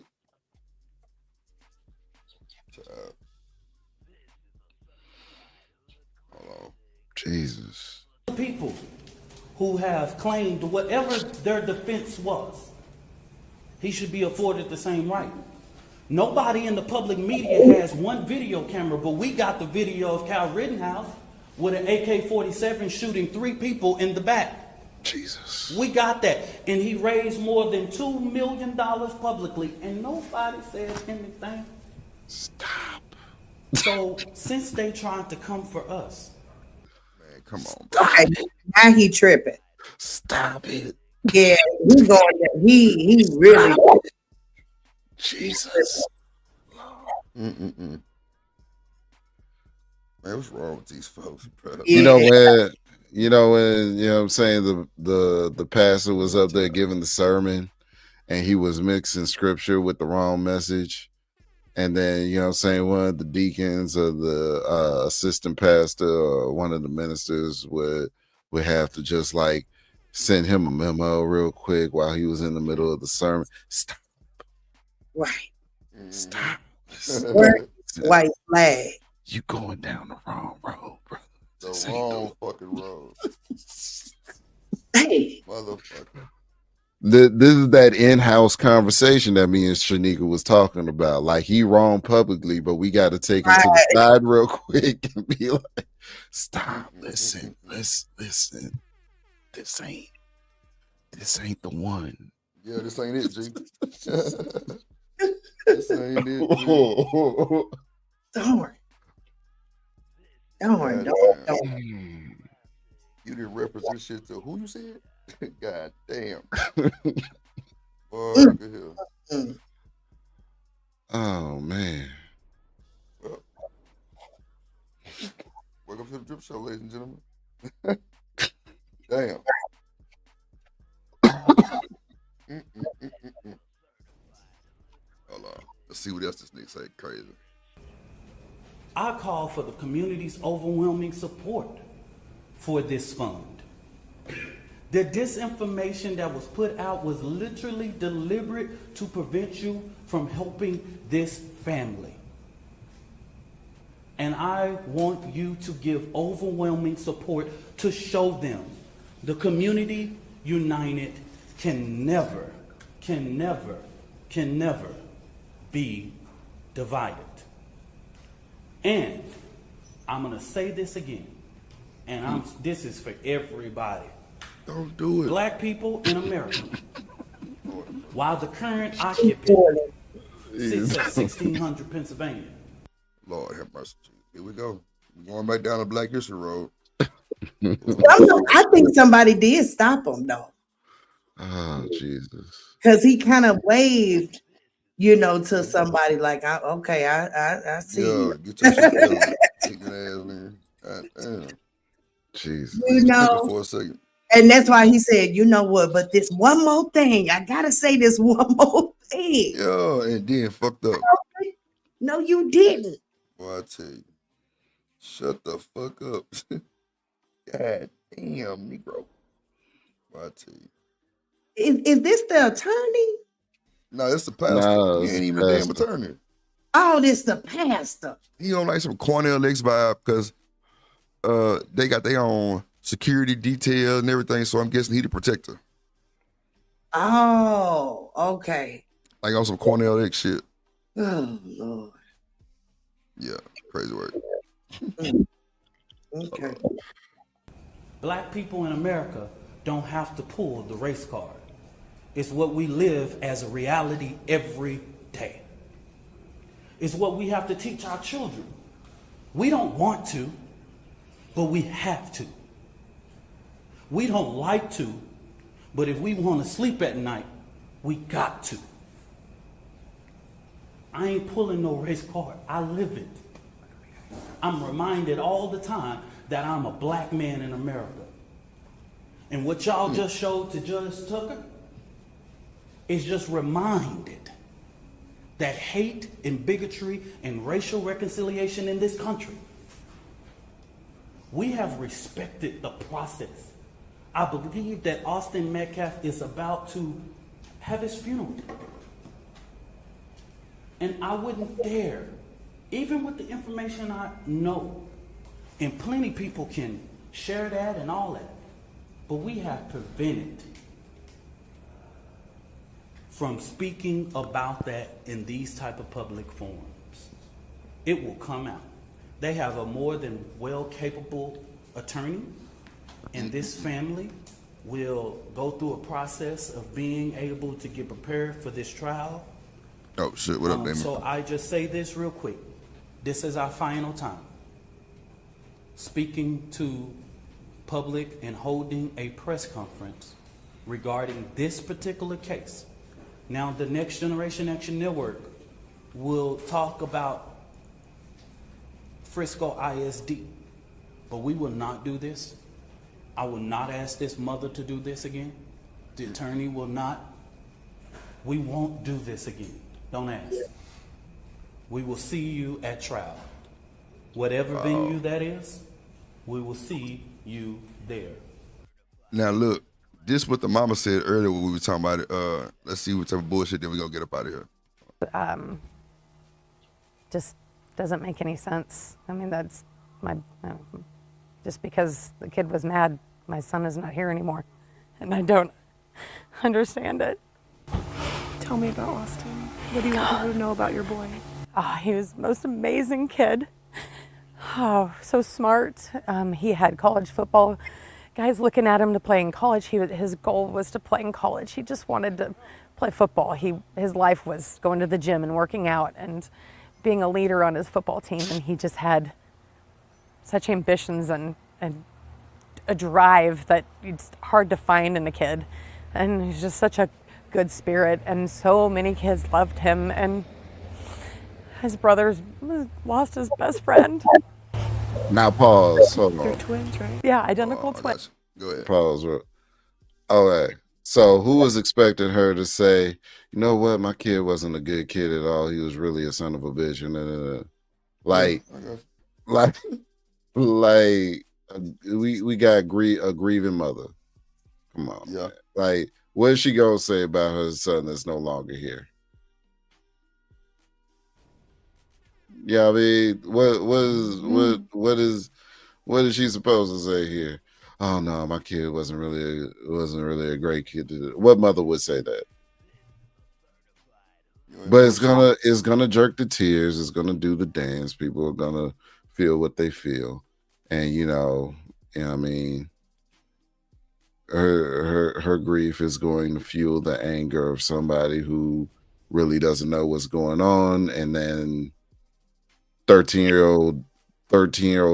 Hold on. Jesus. People who have claimed whatever their defense was, he should be afforded the same right. Nobody in the public media has one video camera, but we got the video of Kyle Rittenhouse with an AK-47 shooting 3 people in the back. Jesus. We got that. And he raised more than $2 million publicly, and nobody says anything. Stop. So, since they tried to come for us. Man, come on. Okay, now he tripping. Stop it. Yeah, he really. Jesus. Man, what's wrong with these folks, bro? You know when you know what I'm saying, the pastor was up there giving the sermon and he was mixing scripture with the wrong message, And then, you know what I'm saying, one of the deacons or the assistant pastor or one of the ministers would have to just like send him a memo real quick while he was in the middle of the sermon. Stop. Right. Stop. White flag. You going down the wrong road, bro. The wrong fucking road. Hey. Motherfucker. This is that in-house conversation that me and Shanika was talking about. Like, he wrong publicly, but we got to take him to the side real quick and be like, stop, listen. This ain't the one. Yeah, this ain't it, G. This ain't it, G. Darn. You didn't reference this shit to who you said? God damn. Oh, man. Well, welcome to the Drip Show, ladies and gentlemen. Damn. Hold on. Let's see what else this nigga say. Crazy. I call for the community's overwhelming support for this fund. The disinformation that was put out was literally deliberate to prevent you from helping this family. And I want you to give overwhelming support to show them the community united can never be divided. And I'm gonna say this again, and this is for everybody. Don't do it. Black people in America, while the current occupant sits at 1600 Pennsylvania. Lord have mercy. Here we go. We're going back down the Black History Road. I think somebody did stop him though. Oh, Jesus. Because he kind of waved, to somebody like, I see you. Get your shit together. Take that ass, man. God damn. Jesus. For a second. And that's why he said, you know what, but this one more thing. I gotta say this one more thing. Yeah, and then fucked up. No, you didn't. Boy, I tell you. Shut the fuck up. God damn, Negro. Boy, I tell you. Is this the attorney? No, it's the pastor. No, He ain't even a damn attorney. Oh, this the pastor. He on like some Cornell X vibe because they got their own security detail and everything, so I'm guessing he the protector. Oh, okay. Like on some Cornell X shit. Oh, Lord. Yeah, crazy work. Okay. Black people in America don't have to pull the race card. It's what we live as a reality every day. It's what we have to teach our children. We don't want to, but we have to. We don't like to, but if we want to sleep at night, we got to. I ain't pulling no race card. I live it. I'm reminded all the time that I'm a black man in America. And what y'all just showed to Judge Tucker is just reminded that hate and bigotry and racial reconciliation in this country, we have respected the process. I believe that Austin Metcalf is about to have his funeral. And I wouldn't dare, even with the information I know, and plenty people can share that and all that, but we have prevented from speaking about that in these type of public forums. It will come out. They have a more than well-capable attorney, and this family will go through a process of being able to get prepared for this trial. Oh shit, what up, Damon? So I just say this real quick. This is our final time speaking to public and holding a press conference regarding this particular case. Now, the Next Generation Action Network will talk about Frisco ISD, but we will not do this. I will not ask this mother to do this again. The attorney will not. We won't do this again. Don't ask. We will see you at trial. Whatever venue that is, we will see you there. Now look, this what the mama said earlier when we were talking about it. Let's see what type of bullshit then we gonna get up out of here. Just doesn't make any sense. I mean, that's just because the kid was mad, my son is not here anymore, and I don't understand it. Tell me about Austin. What do you want people to know about your boy? He was the most amazing kid. Oh, so smart. He had college football guys looking at him to play in college. His goal was to play in college. He just wanted to play football. His life was going to the gym and working out and being a leader on his football team. And he just had such ambitions and a drive that it's hard to find in a kid. And he's just such a good spirit. And so many kids loved him. And his brother's lost his best friend. Now pause. Hold They're on. twins, right? Yeah, identical twins. Go ahead. Pause. All right. So who was expecting her to say, you know what, my kid wasn't a good kid at all. He was really a son of a bitch. And like we got a grieving mother. Come on. Yeah. Man. Like, what is she gonna say about her son that's no longer here? Yeah, I mean, what is she supposed to say here? Oh no, my kid wasn't really a great kid. What mother would say that? But it's gonna jerk the tears. It's gonna do the dance. People are gonna feel what they feel, and I mean, her grief is going to fuel the anger of somebody who really doesn't know what's going on, and then 13-year-old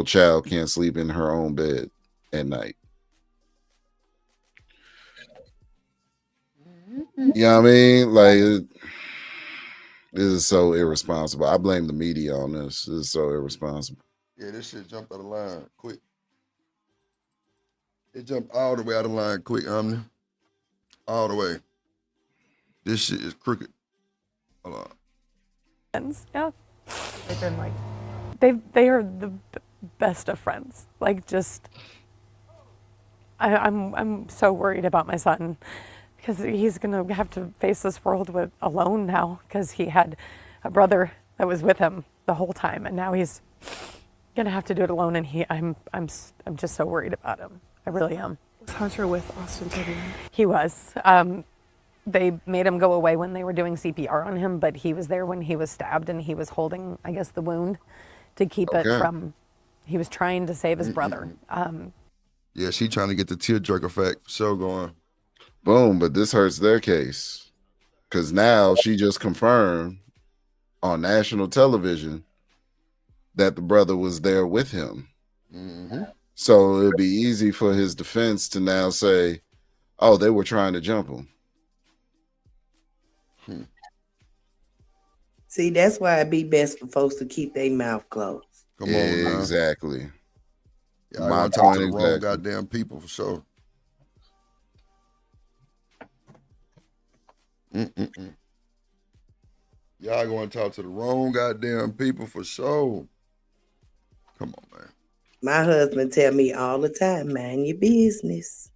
child can't sleep in her own bed at night. Yeah, I mean, like, this is so irresponsible. I blame the media on this. This is so irresponsible. Yeah, this shit jumped out of line quick. It jumped all the way out of line quick, Omni. All the way. This shit is crooked. Hold on. Friends, yeah. They've been like, they are the best of friends. Like, just, I'm so worried about my son because he's gonna have to face this world alone now because he had a brother that was with him the whole time, and now he's gonna have to do it alone. And I'm just so worried about him. I really am. Was Hunter with Austin till the end? He was. They made him go away when they were doing CPR on him, but he was there when he was stabbed, and he was holding, I guess, the wound to keep it from. He was trying to save his brother. Yeah, she trying to get the tearjerker effect for sure going. Boom, but this hurts their case because now she just confirmed on national television that the brother was there with him. Mm-hmm. So it'd be easy for his defense to now say, "Oh, they were trying to jump him." See, that's why it'd be best for folks to keep their mouth closed. Come on, now. Exactly. Yeah, I want to talk to the wrong goddamn people for sure. Y'all going to talk to the wrong goddamn people for sure. Come on, man. My husband tell me all the time, mind your business.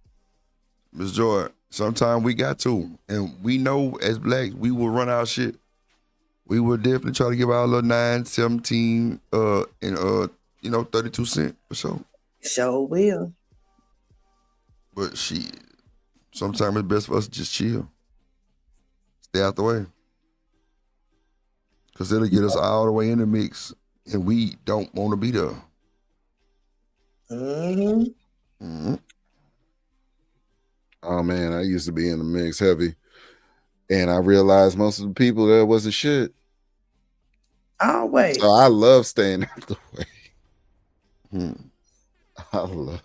Ms. Joy, sometimes we got to. And we know as blacks, we will run our shit. We will definitely try to give our little 9, 17, and 32 cents for sure. Sure will. But sometimes it's best for us to just chill. Stay out the way. Because it'll get us all the way in the mix. And we don't want to be there. Mm-hmm. Oh man, I used to be in the mix heavy, and I realized most of the people there wasn't shit. Always. So I love staying out the way. I love.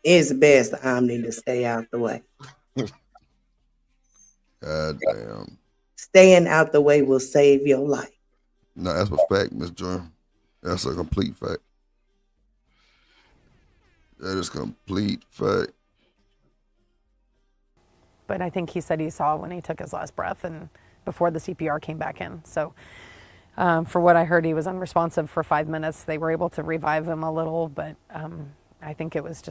It's best, Omni, to stay out the way. God damn. Staying out the way will save your life. No, that's a fact, Miss Joy. That's a complete fact. That is complete fact. But I think he said he saw when he took his last breath and before the CPR came back in. So For what I heard, he was unresponsive for 5 minutes. They were able to revive him a little, but I think it was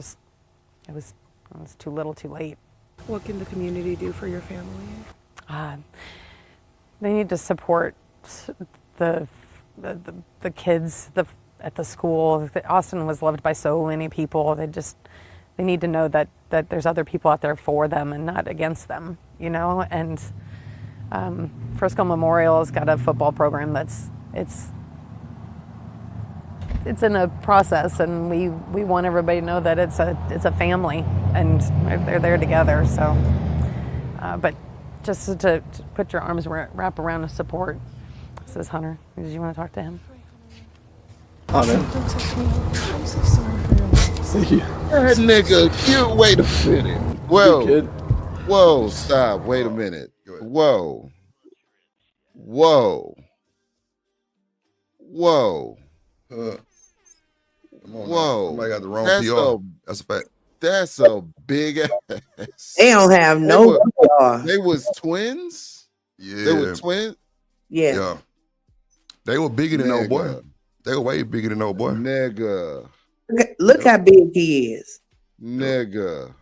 too little too late. What can the community do for your family? They need to support the kids at the school. Austin was loved by so many people. They need to know that there's other people out there for them and not against them, you know. And Frisco Memorial has got a football program it's in a process, and we want everybody to know that it's a family and they're there together. So, but just to put your arms wrap around a support. This is Hunter. Did you want to talk to him? Hunter. I'm so sorry for your loss. That nigga, wait a minute. Whoa, stop. Wait a minute. Whoa. Come on now. Somebody got the wrong PR. That's a fact. That's a big ass. They don't have no PR. They was twins? Yeah. They were twins? Yeah. They were bigger than old boy. They were way bigger than old boy. Nigga. Look how big he is. Nigga.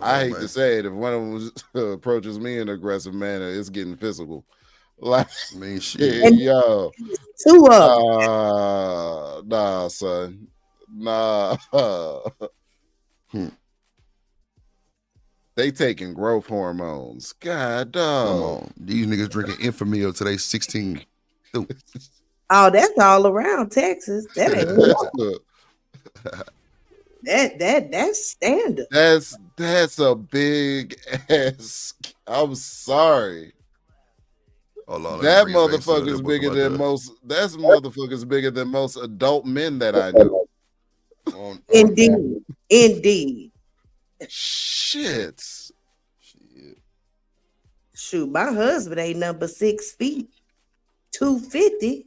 I hate to say it, if one of them approaches me in an aggressive manner, it's getting physical. Like, I mean, shit. Yo. Two of nah, son. Nah. They taking growth hormones. God, dog. Come on. These niggas drinking Infamil till they 16. Oh, that's all around Texas. That ain't that's standard. That's a big ass. I'm sorry. That motherfucker's bigger than most. That's motherfucker's bigger than most adult men that I know. Indeed. Shit. Shoot, my husband ain't number 6 feet, 250.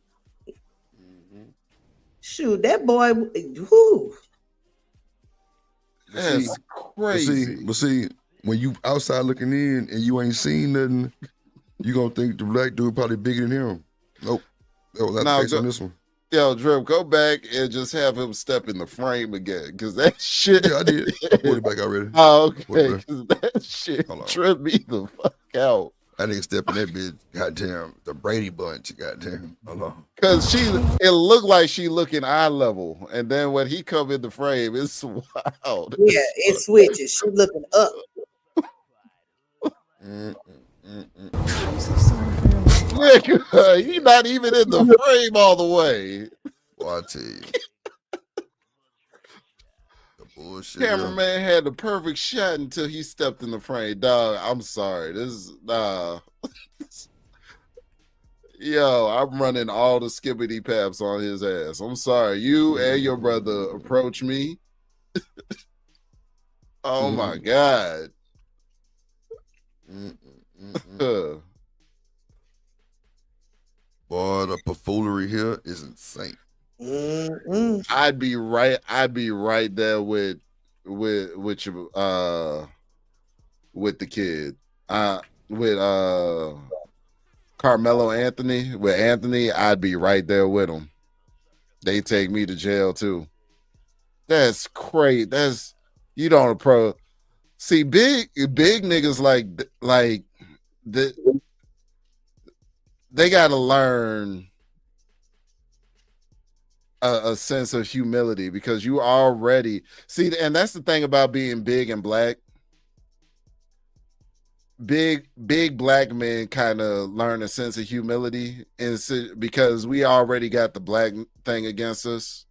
Shoot, that boy. Whoo. That's crazy. But see, when you outside looking in and you ain't seen nothing, you gonna think the black dude probably bigger than him. Nope. That was not the case on this one. Yo, Drip, go back and just have him step in the frame again, because that shit. Yeah, I did. I put it back already. Oh, okay. Because that shit tripped me the fuck out. That nigga step in that bitch, goddamn, the Brady Bunch, goddamn. Hold on. Because it looked like she looking eye level, and then when he come in the frame, it's wild. Yeah, it switches. She looking up. I'm so sorry for your loss. Nigga, he not even in the frame all the way. Well, I tell you. The bullshit. Cameraman had the perfect shot until he stepped in the frame. Dog, I'm sorry. This is yo, I'm running all the skibbity paps on his ass. I'm sorry. You and your brother approach me. Oh my God. Boy, the buffoonery here is insane. I'd be right there with your with the kid. With Karmelo Anthony, with Anthony, I'd be right there with him. They take me to jail too. That's crazy. You don't approach. See, big niggas like they gotta learn a sense of humility, because you already see, and that's the thing about being big and black. Big black men kind of learn a sense of humility, because we already got the black thing against us.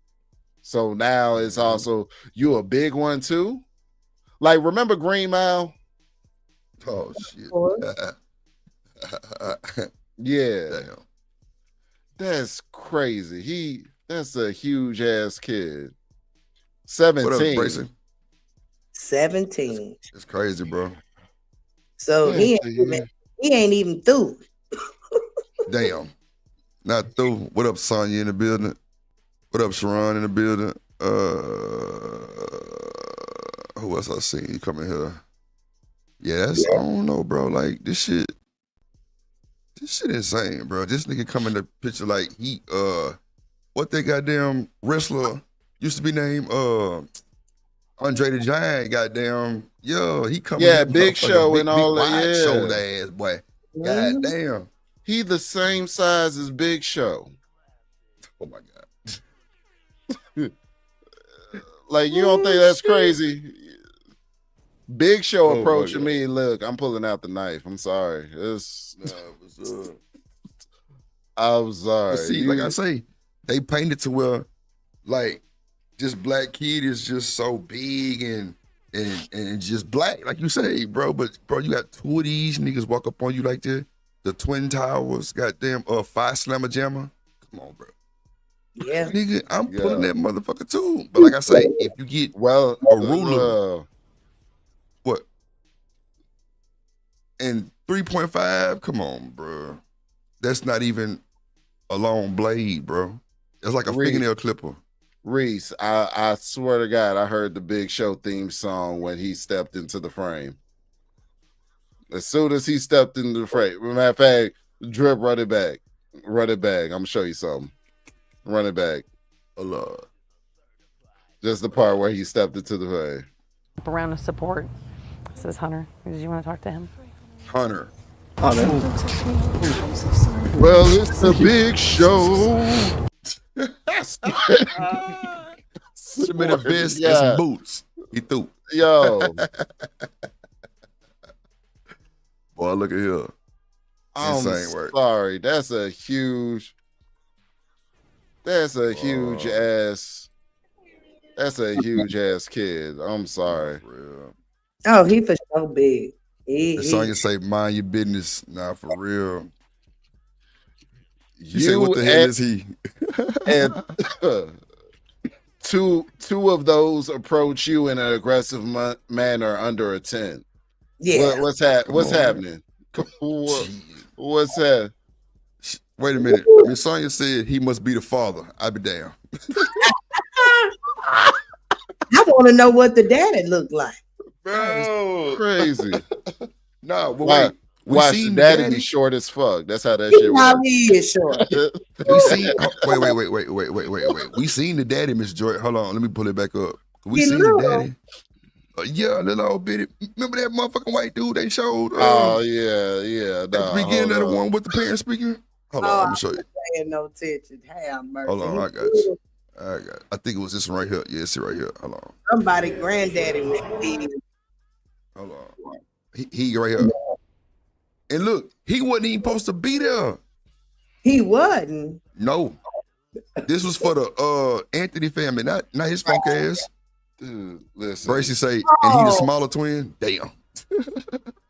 So now it's also, you a big one too. Like, remember Green Mile? Oh shit. Yeah. Damn. That's crazy. That's a huge ass kid. 17. What up, Tracy? 17. It's crazy, bro. So he ain't even through. Damn. Not through. What up, Sonya in the building? What up, Sharon in the building? Who else I seen? You coming here? Yeah, I don't know, bro. Like, this shit. This shit insane, bro. This nigga come in the picture like he what that goddamn wrestler used to be named Andre the Giant, goddamn. Yo, he coming Yeah, in Big Show big, and all big that. wide Yeah. shoulder ass boy. Goddamn. He the same size as Big Show. Oh my god. Like, you don't think that's crazy? Big Show Oh, my approaching God. me. Look, I'm pulling out the knife. I'm sorry. It's I'm sorry. But see, like I say, they painted to where like this black kid is just so big and just black, like you say, bro. But bro, you got two of these niggas walk up on you like this. The Twin Towers, goddamn, Five Slammer Jammer. Come on, bro. Yeah, nigga, I'm pulling that motherfucker too. But like I say, if you get a ruler, what? And 3.5, come on, bro. That's not even a long blade, bro. That's like a fingernail clipper. Reese, I swear to God, I heard the Big Show theme song when he stepped into the frame. As soon as he stepped into the frame, matter of fact, Drip, run it back. Run it back. I'm gonna show you something. Run it back. Allah. Just the part where he stepped into the frame. Around to support. This is Hunter. Did you want to talk to him? Hunter. Well, it's the Big Show. Put him in a vest and some boots. He threw. Yo. Boy, look at here. I'm Insane work. sorry. That's a huge ass kid. I'm sorry. Oh, he for sure big. The song you say, mind your business. Nah, for real. You say, You what the hell is he? And two of those approach you in an aggressive manner under a 10. Yeah. What's happening? What's that? Wait a minute. Miss Sonya said he must be the father. I be damn. I want to know what the daddy looked like. Bro, crazy. No, but Why? wait. We Watch seen the the daddy daddy be short as fuck. That's how that shit How works. he is short. We seen. Wait. We seen the daddy, Miss Joy. Hold on, let me pull it back up. We He seen little. the daddy. Yeah, little old bitty. Remember that motherfucking white dude they showed? Oh yeah. At the beginning of the one with the parents speaking. Hold on, let me show you. Paying no attention. Have mercy. Hold on, I got you. I think it was this one right here. Yeah, it's right here. Hold on. Somebody granddaddy was big. Hold on. He right here. And look, he wasn't even supposed to be there. He wasn't. No. This was for the Anthony family, not his funk ass. Dude, listen. Bracy say, and he the smaller twin? Damn.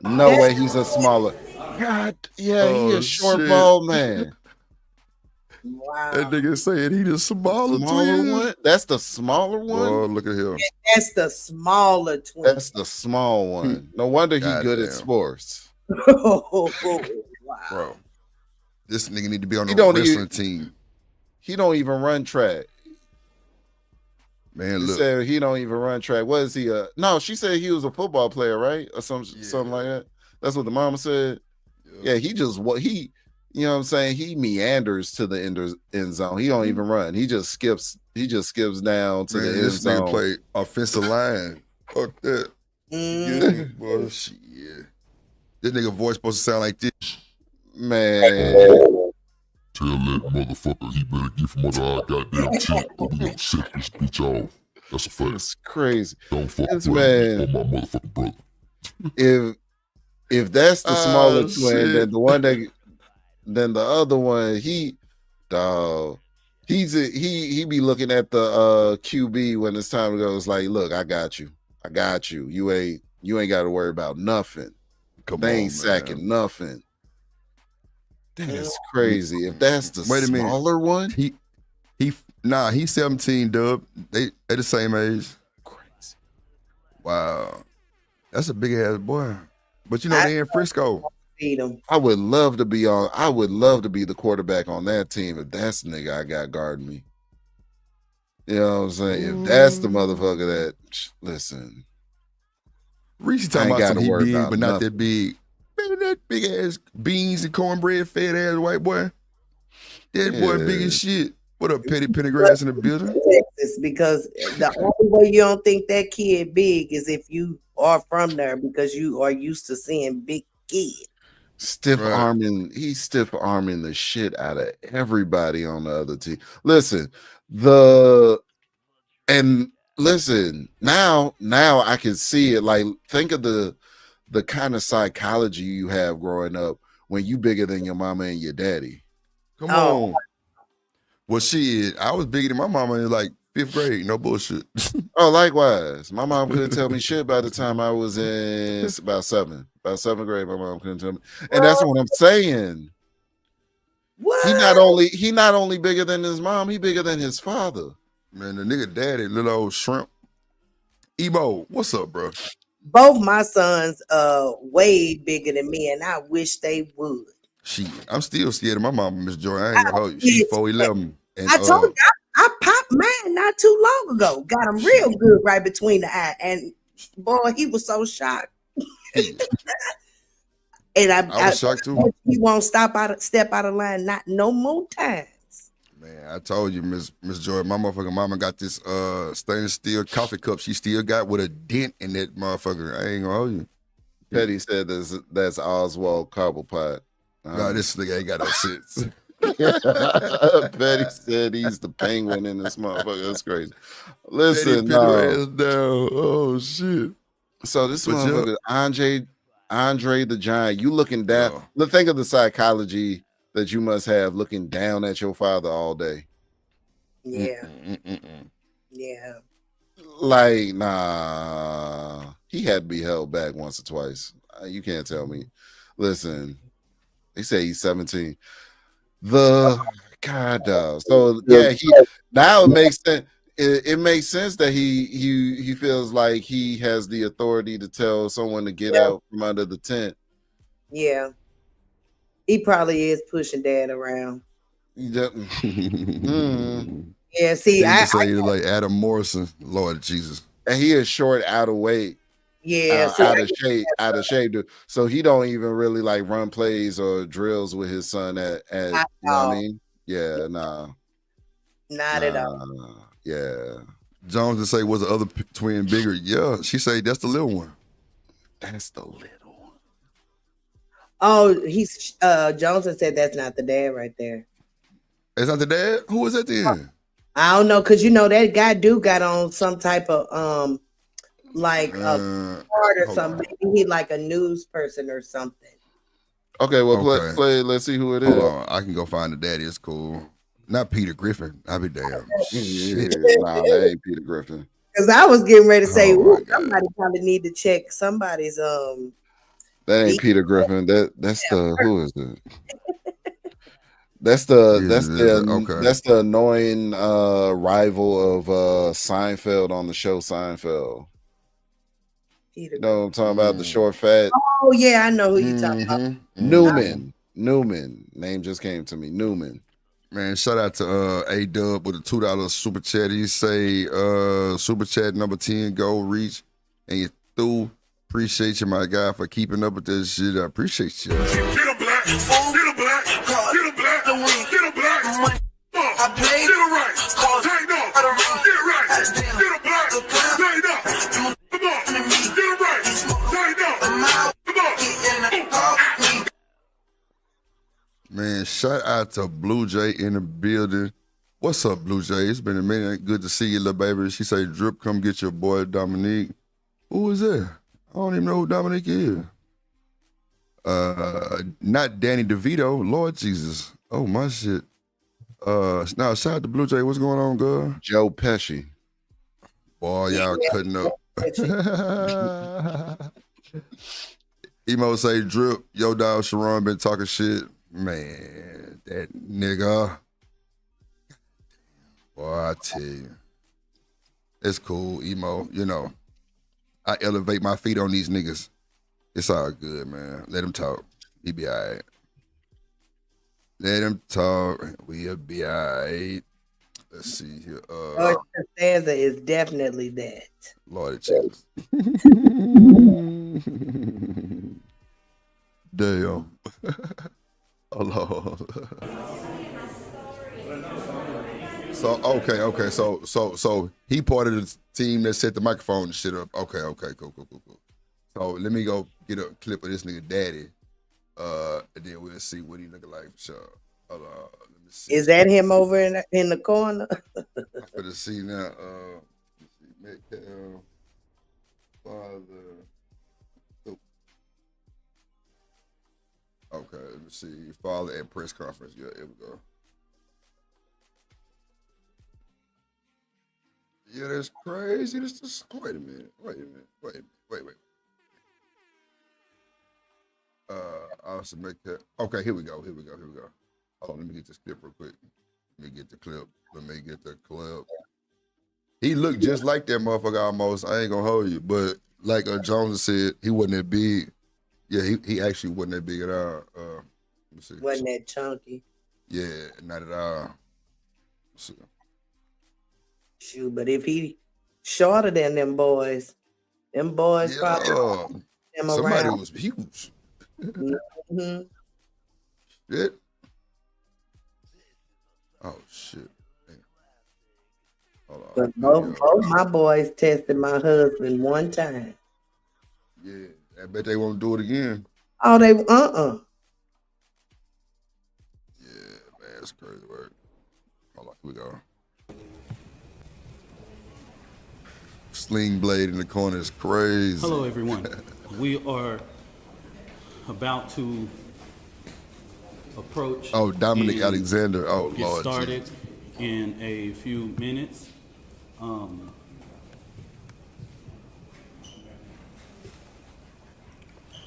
No way he's a smaller. God, yeah, he a short, shit. bald man. Wow. That nigga saying he the smaller twin. One? That's the smaller one? Oh, look at him. That's the smaller twin. That's the small one. No wonder he good at Goddamn. sports. Wow. Bro. This nigga need to be on He the don't wrestling even- team. He don't even run track. Man, She look. said he don't even run track. What is he? No, she said he was a football player, right? Or something like that. That's what the mama said. Yeah, he just you know what I'm saying? He meanders to the end zone. He don't even run. He just skips down to Man, the end this nigga zone. play offensive line. Fuck that. Yeah, boy, shit. This nigga voice supposed to sound like this. Man. Tell that motherfucker he better get from under our goddamn teeth or we gonna set this bitch off. That's a fact. It's crazy. Don't fuck This with man- me or my motherfucking brother. If that's the smaller twin, shit. then the other one, he be looking at the QB when it's time to go. It's like, look, I got you. You ain't got to worry about nothing. They ain't sacking nothing. That's crazy. If that's the smaller one, he's 17, Dub. They the same age. Crazy. Wow. That's a big ass boy. But you know they in Frisco. Beat him. I would love to be the quarterback on that team if that's the nigga I got guarding me. You know what I'm saying? If that's the motherfucker that listen. Reese I talking ain't about gotta some he worry big, about but not nothing. that big. Man, that big ass beans and cornbread fed ass white boy. That boy big as shit. What up, Petty Pendergrass in the building? Texas, because the only way you don't think that kid big is if you are from there, because you are used to seeing big kids. He's stiff arming the shit out of everybody on the other team. Listen, now I can see it. Like, think of the kind of psychology you have growing up when you bigger than your mama and your daddy. Come on. Well, shit, I was bigger than my mama in like 5th grade. No bullshit. Oh, likewise. My mom couldn't tell me shit by the time I was in about 7th grade. My mom couldn't tell me, and that's what I'm saying. What? He not only bigger than his mom, he bigger than his father. Man, the nigga daddy, little old shrimp. Ebo, what's up, bro? Both my sons way bigger than me, and I wish they would. Shit, I'm still scared of my mama, Miss Joy. I ain't gonna hold you. She 4'11". And, I told you, I popped mine not too long ago. Got him real good right between the eye, and boy, he was so shocked. And I was shocked too. He won't step out of line, not no more times. Man, I told you, Miss Joy, my motherfucking mama got this stainless steel coffee cup she still got with a dent in that motherfucker. I ain't gonna hold you. Petty said that's Oswald Cobblepot. Nah, this nigga ain't got no sense. Petty said he's the penguin in this motherfucker. That's crazy. Listen, down. Oh shit. So this motherfucker, Andre the Giant, you looking down. Think of the psychology that you must have looking down at your father all day. Yeah. Yeah. Like, nah. He had to be held back once or twice. You can't tell me. Listen, they say he's 17. So yeah, now it makes sense. It makes sense that he feels like he has the authority to tell someone to get out from under the tent. Yeah. He probably is pushing dad around. Yeah, see, I say like Adam Morrison, Lord Jesus. And he is short, out of weight. Yeah, out of shape, dude. So he don't even really like run plays or drills with his son at you know what I mean? Yeah, nah. Not at all. Yeah. Jones to say, was the other twin bigger? Yeah, she say that's the little one. That's the little one. Oh, he's Johnson said that's not the dad right there. It's not the dad? Who is that then? I don't know, because you know that guy got on some type of like a card or something. Maybe he like a news person or something. Okay, well play. Let's see who it is. Hold on, I can go find the daddy. It's cool. Not Peter Griffin. I'll be damn. Shit. Nah, that ain't Peter Griffin. Because I was getting ready to say, somebody probably need to check somebody's That ain't Peter Griffin. That's the who is it? That's the annoying rival of Seinfeld on the show Seinfeld. You know what I'm talking about? The short fat. Oh yeah, I know who you're talking about. Newman. Name just came to me. Newman. Man, shout out to A-Dub with a $2 super chat. He say super chat number 10 goal reach. And you through. Appreciate you, my guy, for keeping up with this shit. I appreciate you. Get a black. Get a black. Get a black. Get a black. I played it right. Tighten up. Get it right. Get a black. Tighten up. Come on. Get it right. Tighten up. Come on. Man, shout out to Blue Jay in the building. What's up, Blue Jay? It's been a minute. Good to see you, little baby. She say, Drip, come get your boy Dominique. Who is that? I don't even know who Dominique is. Not Danny DeVito. Lord Jesus. Oh, my shit. Now, shout out to Blue Jay. What's going on, girl? Joe Pesci. Boy, y'all cutting up. Emo say, Drip, yo dog Sharon been talking shit. Man, that nigga. Boy, I tell you. It's cool, Emo. You know, I elevate my feet on these niggas. It's all good, man. Let him talk. He be all right. Let him talk. We'll be all right. Let's see here. Lord Costanza is definitely that. Lord Jesus. Damn. Hello. So okay. So he part of the team that set the microphone and shit up. Okay, cool. So let me go get a clip of this nigga daddy. And then we'll see what he looking like for sure. Hold on, let me see. Is that him over in the corner? I'm gonna see now. Let's see, Metcalf, father. Oh. Okay, let me see. Father at press conference. Yeah, here we go. Yeah, that's crazy. This is, wait a minute. Also make that. Okay, here we go. Hold on, let me get this clip real quick. Let me get the clip. He looked just like that motherfucker almost. I ain't gonna hold you, but like Jones said, he wasn't that big. Yeah, he actually wasn't that big at all. Let me see. Wasn't that chunky? Yeah, not at all. Let's see. Shoot, but if he shorter than them boys probably him somebody around. was huge. Mm-hmm. Shit. Oh shit. Hold on. But both my boys tested my husband one time. Yeah, I bet they won't do it again. Oh, they Yeah, man, that's crazy work. Hold on, here we go. Sling blade in the corner is crazy. Hello, everyone. We are about to approach. Oh, Dominic Alexander. Oh, get Lord. started Jesus. in a few minutes.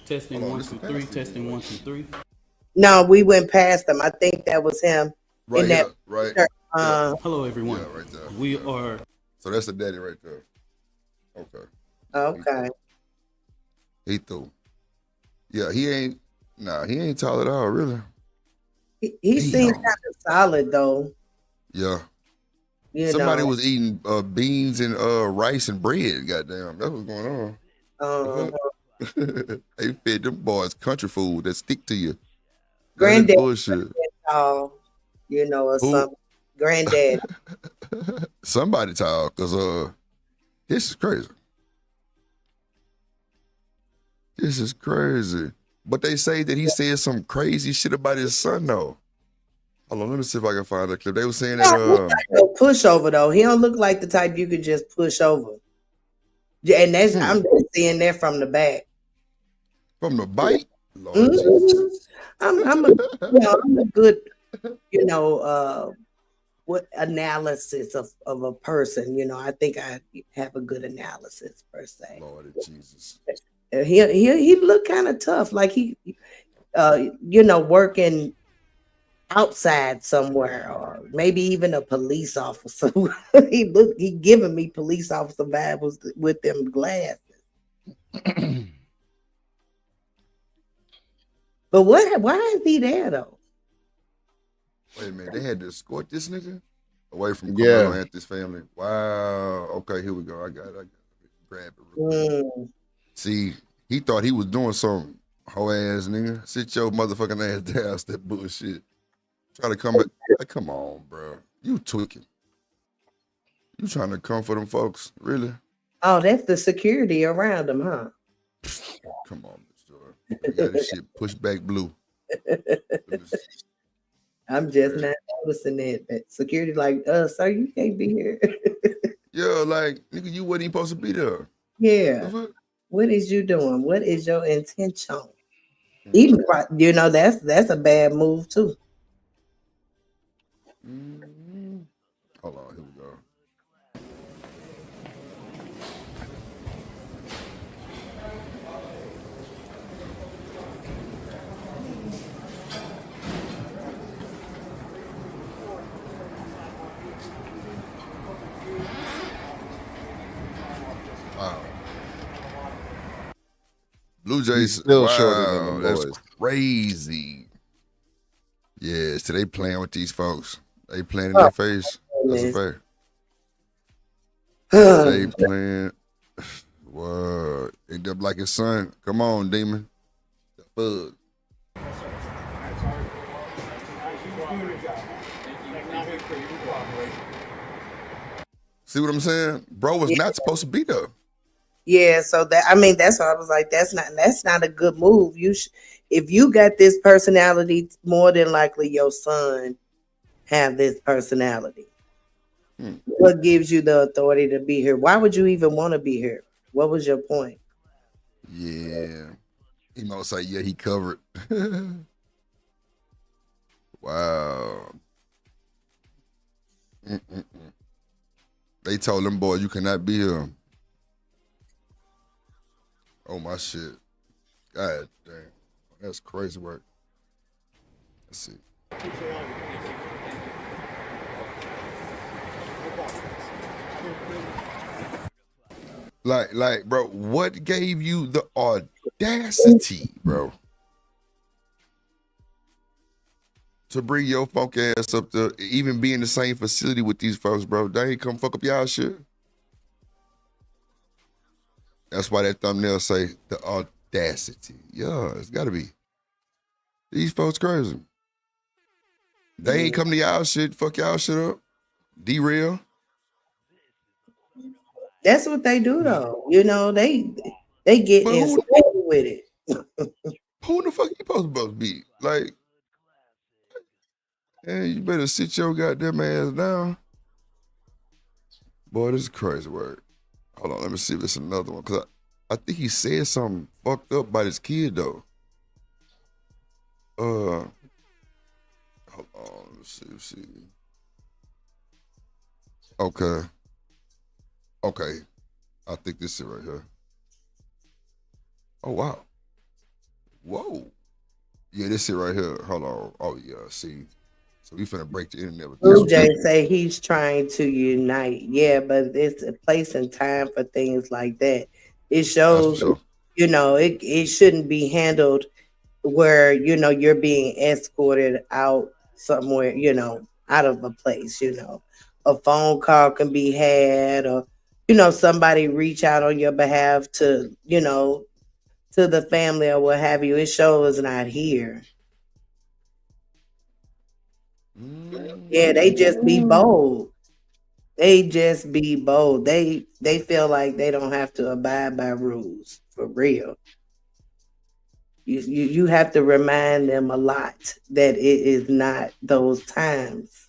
Testing 1 2 3. Testing 1 2 3. No, we went past him. I think that was him. Right in that here, right. Hello, everyone. Yeah, right there. We are. So that's the daddy right there. Okay. Okay. He threw. Yeah, he ain't tall at all, really. He seemed kind of solid though. Yeah. Somebody was eating beans and rice and bread. Goddamn, that's what's going on. They fed them boys country food that stick to you. Granddad, bullshit. Tall, or Who? something. Granddad. Somebody tall, cause this is crazy. This is crazy. But they say that he said some crazy shit about his son though. Hold on, let me see if I can find that clip. They were saying that No pushover though. He don't look like the type you could just push over. Yeah, and that's I'm just seeing that from the back. From the bite? Lord Mhm. I'm a good, what analysis of a person. I think I have a good analysis per se. Lord Jesus. He looked kind of tough, like he working outside somewhere, or maybe even a police officer. he giving me police officer vibes with them glasses. But why is he there though? Wait a minute, they had to escort this nigga away from Yeah. Karmelo Anthony's family. Wow. Okay, here we go. I got it. Grab it real quick. See, he thought he was doing some hoe ass nigga. Sit your motherfucking ass down. That's that bullshit. Try to come back. Like, come on, bro. You tweaking. You trying to come for them folks, really? Oh, that's the security around him, huh? Come on, Mr. You got this shit pushed back blue. I'm just not noticing that security like, sir, you can't be here. Yeah, like, nigga, you wasn't even supposed to be there. Yeah. What is you doing? What is your intention? Even that's a bad move too. Hold on, here we go. Wow. Blue Jays, He's still shorter than them that's boys. crazy. Yeah, so they playing with these folks. They playing in their face. That's a fact. They playing. What? Ain't that like his son? Come on, demon. The fuck. See what I'm saying? Bro was not supposed to be there. Yeah, so that's why I was like, that's not a good move. If you got this personality, more than likely your son have this personality. What gives you the authority to be here? Why would you even want to be here? What was your point? Yeah. He might say, yeah, he covered. Wow. They told them, boy, you cannot be here. Oh, my shit. God damn. That's crazy work. Let's see. Like, bro, what gave you the audacity, bro, to bring your funk ass up to even be in the same facility with these folks, bro? They ain't come fuck up y'all shit. That's why that thumbnail say the audacity. Yeah, it's gotta be. These folks crazy. They ain't come to y'all shit, fuck y'all shit up. Derail. That's what they do though. You know, they get in with it. Who the fuck you supposed to be? Like, hey, you better sit your goddamn ass down. Boy, this is crazy work. Hold on, let me see if it's another one. Cause I think he said something fucked up by his kid though. Hold on, let's see. Okay. I think this is right here. Oh wow. Whoa. Yeah, this is right here. Hold on. Oh yeah, see. So we finna break the internet with this. Blue Jay say he's trying to unite. Yeah, but it's a place and time for things like that. It shows, you know, it shouldn't be handled where, you know, you're being escorted out somewhere, you know, out of a place, you know. A phone call can be had, or, you know, somebody reach out on your behalf to, you know, to the family or what have you. It shows not here. Yeah, they just be bold. They just be bold. They feel like they don't have to abide by rules for real. You have to remind them a lot that it is not those times.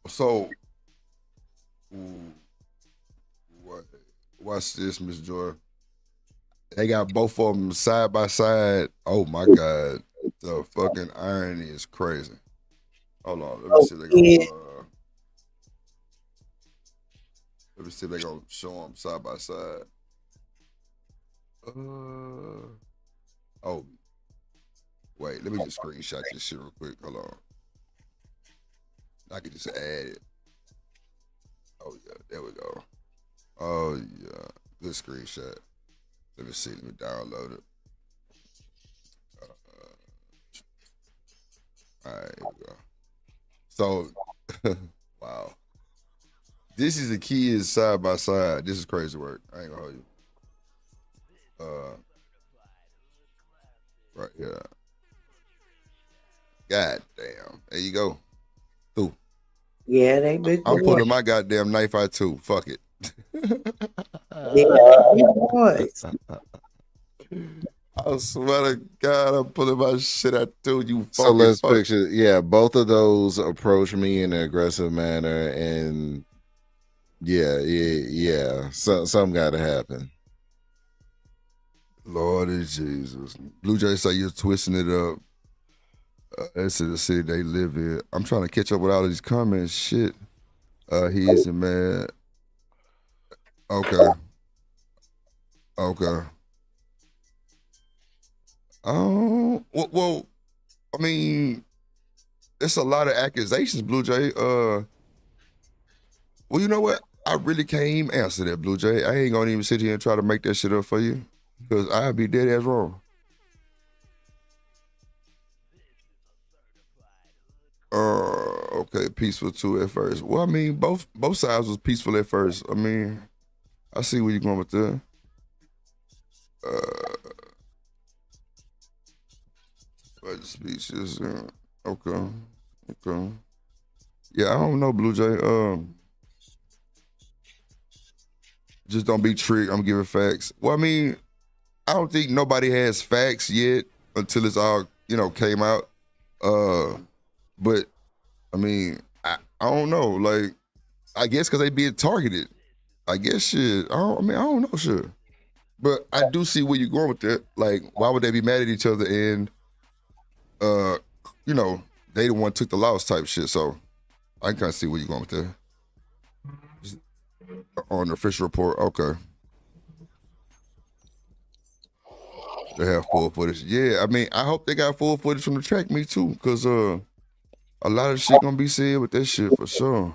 So, watch this, Miss Joy. They got both of them side by side. Oh my God, the fucking irony is crazy. Hold on, let me see if they gonna. Let me see if they gonna show them side by side. Oh, wait, let me just screenshot this shit real quick. Hold on. I can just add it. Oh yeah, there we go. Oh yeah, good screenshot. Let me see. Let me download it. All right, here we go. So, wow. This is the kids side by side. This is crazy work. I ain't gonna hold you. Right here. God damn. There you go. Ooh. Yeah, they big. I'm pulling my goddamn knife out too. Fuck it. Boys. I swear to God, I'm pulling my shit out too. You so let's picture, yeah, both of those approach me in an aggressive manner, and yeah. So something got to happen. Lord of Jesus. Blue Jay say you're twisting it up. That's the city they live in. I'm trying to catch up with all of these comments. Shit. He isn't mad. Okay. Well, I mean, it's a lot of accusations, Blue Jay. Well, you know what? I really can't even answer that, Blue Jay. I ain't gonna even sit here and try to make that shit up for you, because I'd be dead ass wrong. Okay, peaceful too at first. Well, I mean, both sides was peaceful at first. I mean, I see where you're going with that. But the speeches, okay. Yeah, I don't know, Blue Jay. Just don't be tricked. I'm giving facts. Well, I mean, I don't think nobody has facts yet until it's all, came out. But I mean, I don't know. Like, I guess because they being targeted. I guess shit. I don't know shit. But I do see where you're going with that. Like, why would they be mad at each other and they the one took the loss type shit. So I can kind of see where you're going with that. On the official report, okay. They have full footage. Yeah, I mean, I hope they got full footage from the track meet too, because a lot of shit gonna be said with that shit for sure.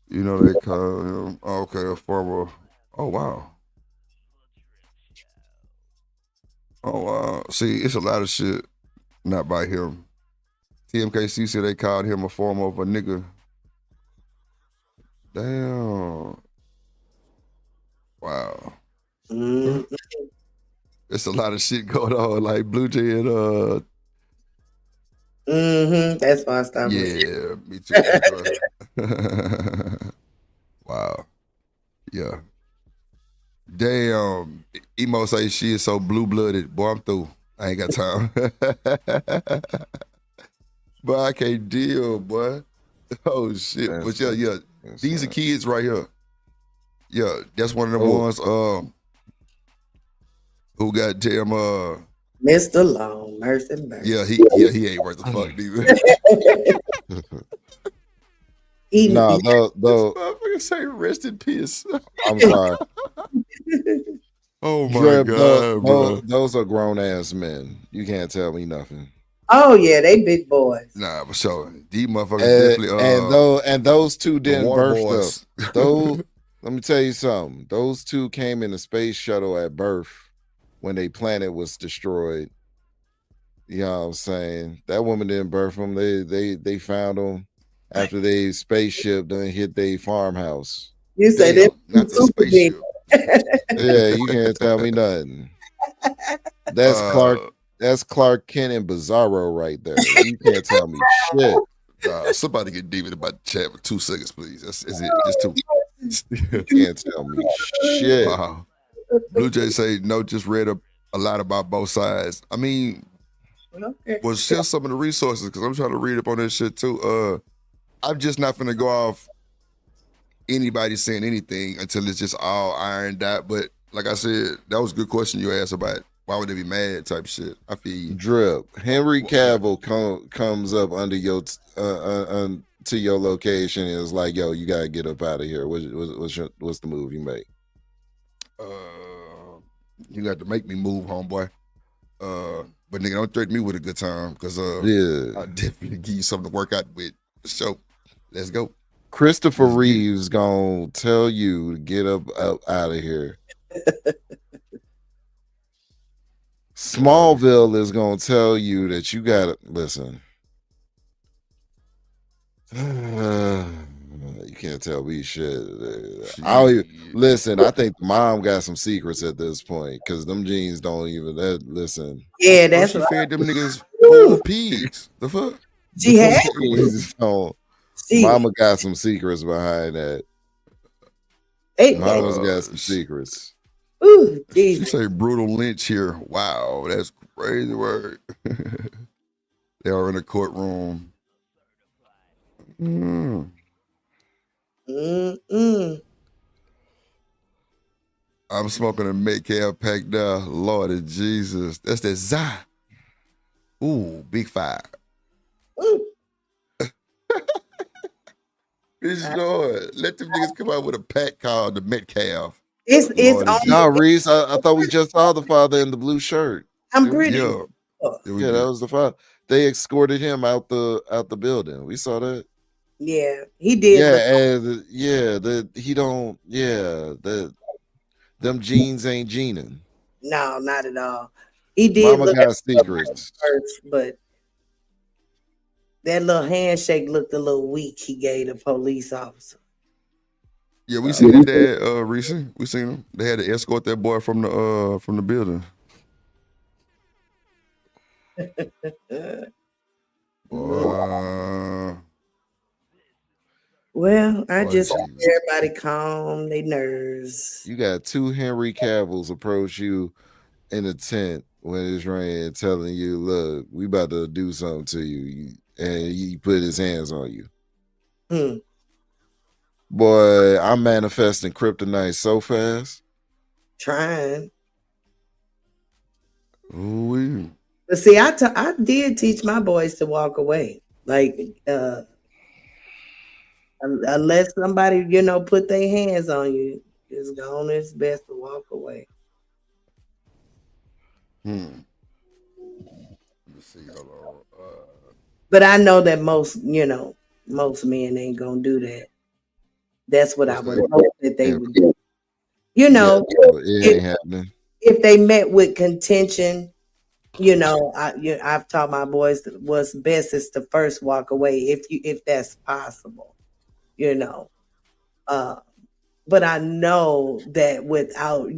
They call him, okay, a former, oh wow. Oh wow. See, it's a lot of shit not by him. TMKC said they called him a form of a nigga. Damn. Wow. It's a lot of shit going on, like Blue Jay and That's why I stopped. Yeah, me too. Wow. Yeah. Damn. Emo say she is so blue-blooded. Boy, I'm through. I ain't got time. But I can't deal, boy. Oh shit. But yeah. These are kids right here. Yeah, that's one of the ones who got damn Mr. Long, mercy. Yeah, he ain't worth the fuck neither. No, though. Motherfucker say rest in peace. I'm sorry. Oh my Drip, God, bro. those are grown ass men. You can't tell me nothing. Oh yeah, they big boys. Nah, for sure. These motherfuckers definitely and those two didn't water birth boys. those. Let me tell you something. Those two came in the space shuttle at birth when their planet was destroyed. You know what I'm saying? That woman didn't birth them. They found them after they spaceship done hit their farmhouse. You say that not the spaceship. Yeah, you can't tell me nothing. That's Clark Kent and Bizarro right there. You can't tell me shit. Somebody get deep in about the chat for 2 seconds, please. That's it. Just 2. You can't tell me shit. Wow. Blue Jay say no, just read a lot about both sides. I mean, well, share some of the resources because I'm trying to read up on this shit too. I'm just not gonna go off anybody saying anything until it's just all ironed out. But like I said, that was a good question you asked about why would they be mad type shit. I feel you. Drip. Henry Cavill comes up under your to your location and is like, yo, you gotta get up out of here. What's the move you make? You got to make me move, homeboy. But nigga, don't threaten me with a good time because I'll definitely give you something to work out with. So let's go. Christopher Reeves gonna tell you to get up out of here. Smallville is gonna tell you that you gotta listen. You can't tell me shit. Listen, I think the mom got some secrets at this point because them jeans don't even listen. Yeah, that's she fed them niggas whole pigs. The fuck? She had Mama got some secrets behind that. Mama's got some secrets. Ooh, she say brutal lynch here. Wow, that's crazy word. They are in a courtroom. I'm smoking a Metcalf pack now. Lord of Jesus. That's that Zah. Ooh, big five. This Lord. Let them niggas come out with a pack called the Metcalf. It's no, Reese. I thought we just saw the father in the blue shirt. I'm pretty Yeah, that was the father. They escorted him out the building. We saw that. Yeah, he did. Them jeans ain't jeaning. No, not at all. He did. Mama got secrets first, but that little handshake looked a little weak. He gave the police officer. Yeah, we seen his dad recently. We seen him. They had to escort that boy from the building. Well, I Boy, just Jesus. want everybody calm their nerves. You got two Henry Cavills approach you in a tent when it's raining, telling you, "Look, we about to do something to you," and he put his hands on you. Hmm. Boy, I'm manifesting kryptonite so fast. Trying. Ooh, But see, I did teach my boys to walk away. Like, unless somebody, put their hands on you, it's gone. It's best to walk away. Let me see. Hold on. But I know that most men ain't gonna do that. That's what I What's would that? hope that they yeah, would do. yeah, but it ain't happening. If they met with contention, I've taught my boys that what's best is to first walk away if that's possible, you know. Uh, but I know that without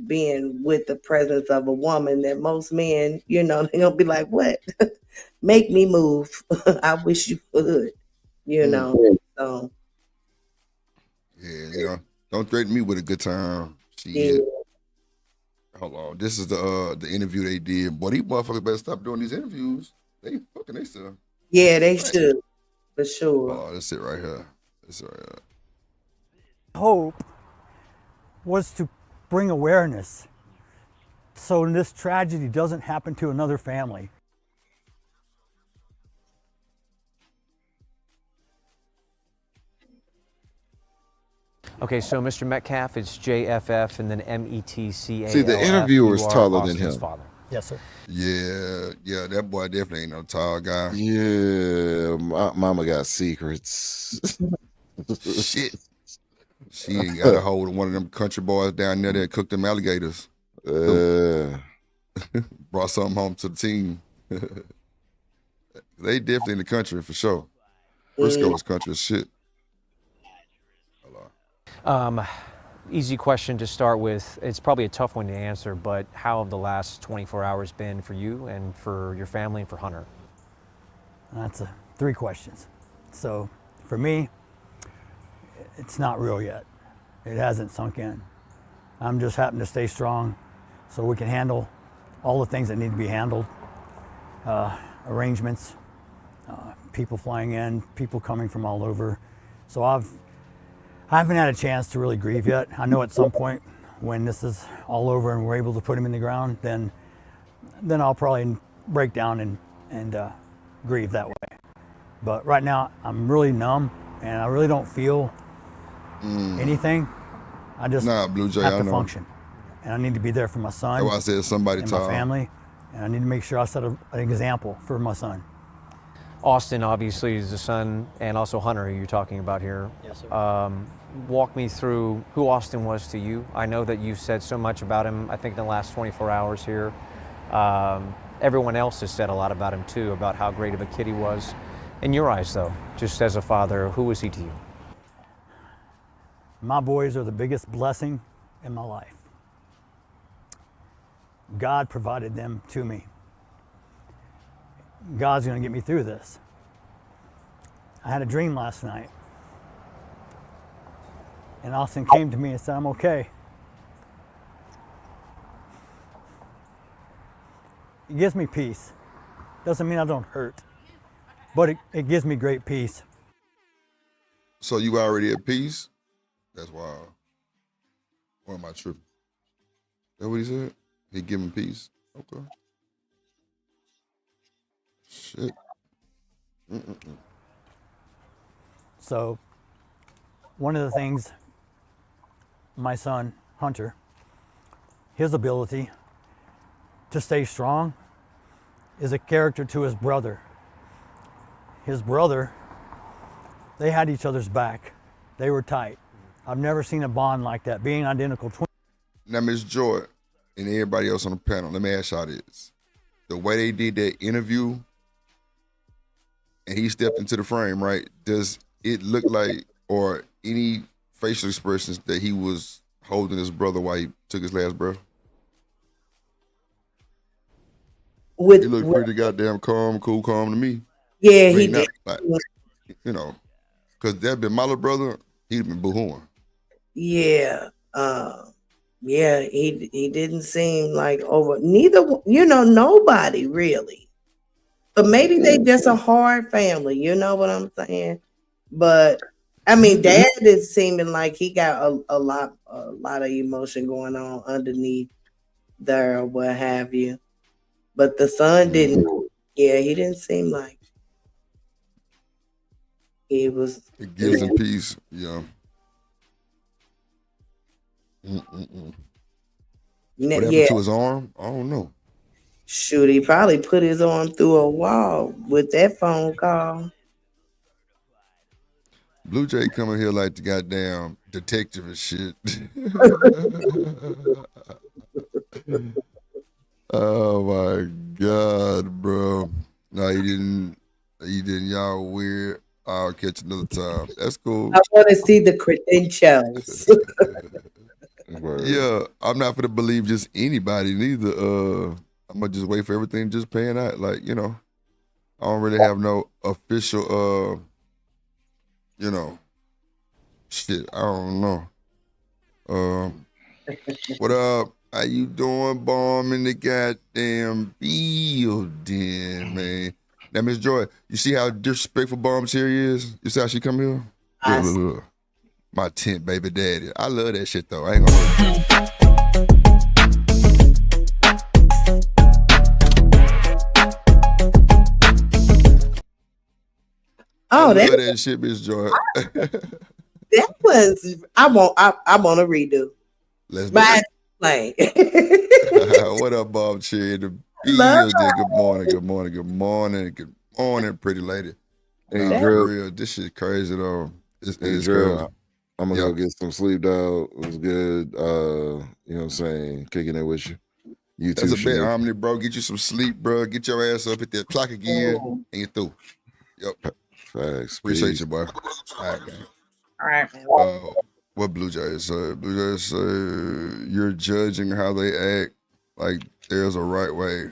being with the presence of a woman, that most men, they're gonna be like, "What? Make me move. I wish you would," So Yeah, don't threaten me with a good time. yeah, Shit. Hold on. This is the interview they did. Boy, these motherfuckers better stop doing these interviews. They fucking they stuff. yeah, they should for sure. Oh, that's it right here. That's it right here. Hope was to bring awareness so this tragedy doesn't happen to another family. Okay, so Mr. Metcalf, it's JFF and then METCALF. See, the interviewer is taller than him. Father. Yes, sir. Yeah, that boy definitely ain't no tall guy. Yeah, mama got secrets. Shit. She ain't got a hold of one of them country boys down there that cooked them alligators. Brought something home to the team. They definitely in the country for sure. Frisco is country as shit. Easy question to start with. It's probably a tough one to answer, but how have the last 24 hours been for you and for your family and for Hunter? That's three questions. So for me, it's not real yet. It hasn't sunk in. I'm just happy to stay strong so we can handle all the things that need to be handled. Arrangements, people flying in, people coming from all over. So I haven't had a chance to really grieve yet. I know at some point when this is all over and we're able to put him in the ground, then I'll probably break down and grieve that way. But right now I'm really numb and I really don't feel anything. I just Blue Jay, have I to know. function. And I need to be there for my son. That's why I said somebody and tall. my family. And I need to make sure I set an example for my son. Austin obviously is the son, and also Hunter, who you're talking about here. Yes, sir. Walk me through who Austin was to you. I know that you've said so much about him, I think, in the last 24 hours here. Everyone else has said a lot about him, too, about how great of a kid he was. In your eyes, though, just as a father, who was he to you? My boys are the biggest blessing in my life. God provided them to me. God's going to get me through this. I had a dream last night. And Austin came to me and said, "I'm okay." It gives me peace. Doesn't mean I don't hurt, but it gives me great peace. So you already at peace? That's wild. Or am I tripping? That what he said? He give him peace. Okay. Shit. So one of the things my son, Hunter, his ability to stay strong is a character to his brother. His brother, they had each other's back. They were tight. I've never seen a bond like that, being identical twins. Now, Miss Joy and everybody else on the panel, let me ask y'all this. The way they did that interview and he stepped into the frame, right? Does it look like, or any facial expressions that he was holding his brother while he took his last breath? He looked pretty goddamn calm to me. Yeah, I mean, he not did. like, Because that been my little brother, he'd been boohooing. Yeah. Yeah, he didn't seem like over neither, nobody really. But maybe they just a hard family, you know what I'm saying? But I mean, Dad is seeming like he got a lot of emotion going on underneath there or what have you. But the son didn't. Yeah, he didn't seem like he was. It gives him peace. Yeah. What happened Yeah. to his arm? I don't know. Shoot, he probably put his arm through a wall with that phone call. Blue Jay coming here like the goddamn detective and shit. Oh my God, bro. No, he didn't. Y'all weird. I'll catch another time. That's cool. I want to see the credentials. Yeah, I'm not gonna believe just anybody neither. I'm gonna just wait for everything just paying out. Like, I don't really have no official shit. I don't know. What up? How you doing, bomb in the goddamn building, man? Now, Miss Joy, you see how disrespectful Bomb Cherry is? You see how she come here? Look. My tent baby daddy. I love that shit though. I ain't gonna hold you. Oh, I love that shit, Miss Joy. That was I want a redo. Let's do Bye. What up, Bob Cherry? The building. Good morning, good morning, good morning, good morning, pretty lady. Hey, Nah, Drew. for real, this shit crazy though. It's Drew, crazy. I'm gonna go get some sleep, dog. It was good. You know what I'm saying? Kicking it with you. You That's too, a bet, Shanika. Omni, bro. Get you some sleep, bro. Get your ass up, hit that clock again, and you're through. Yep. Facts. Appreciate Peace. you, boy. All right, man. All right, man. What Blue Jays say? Blue Jays say you're judging how they act like there's a right way.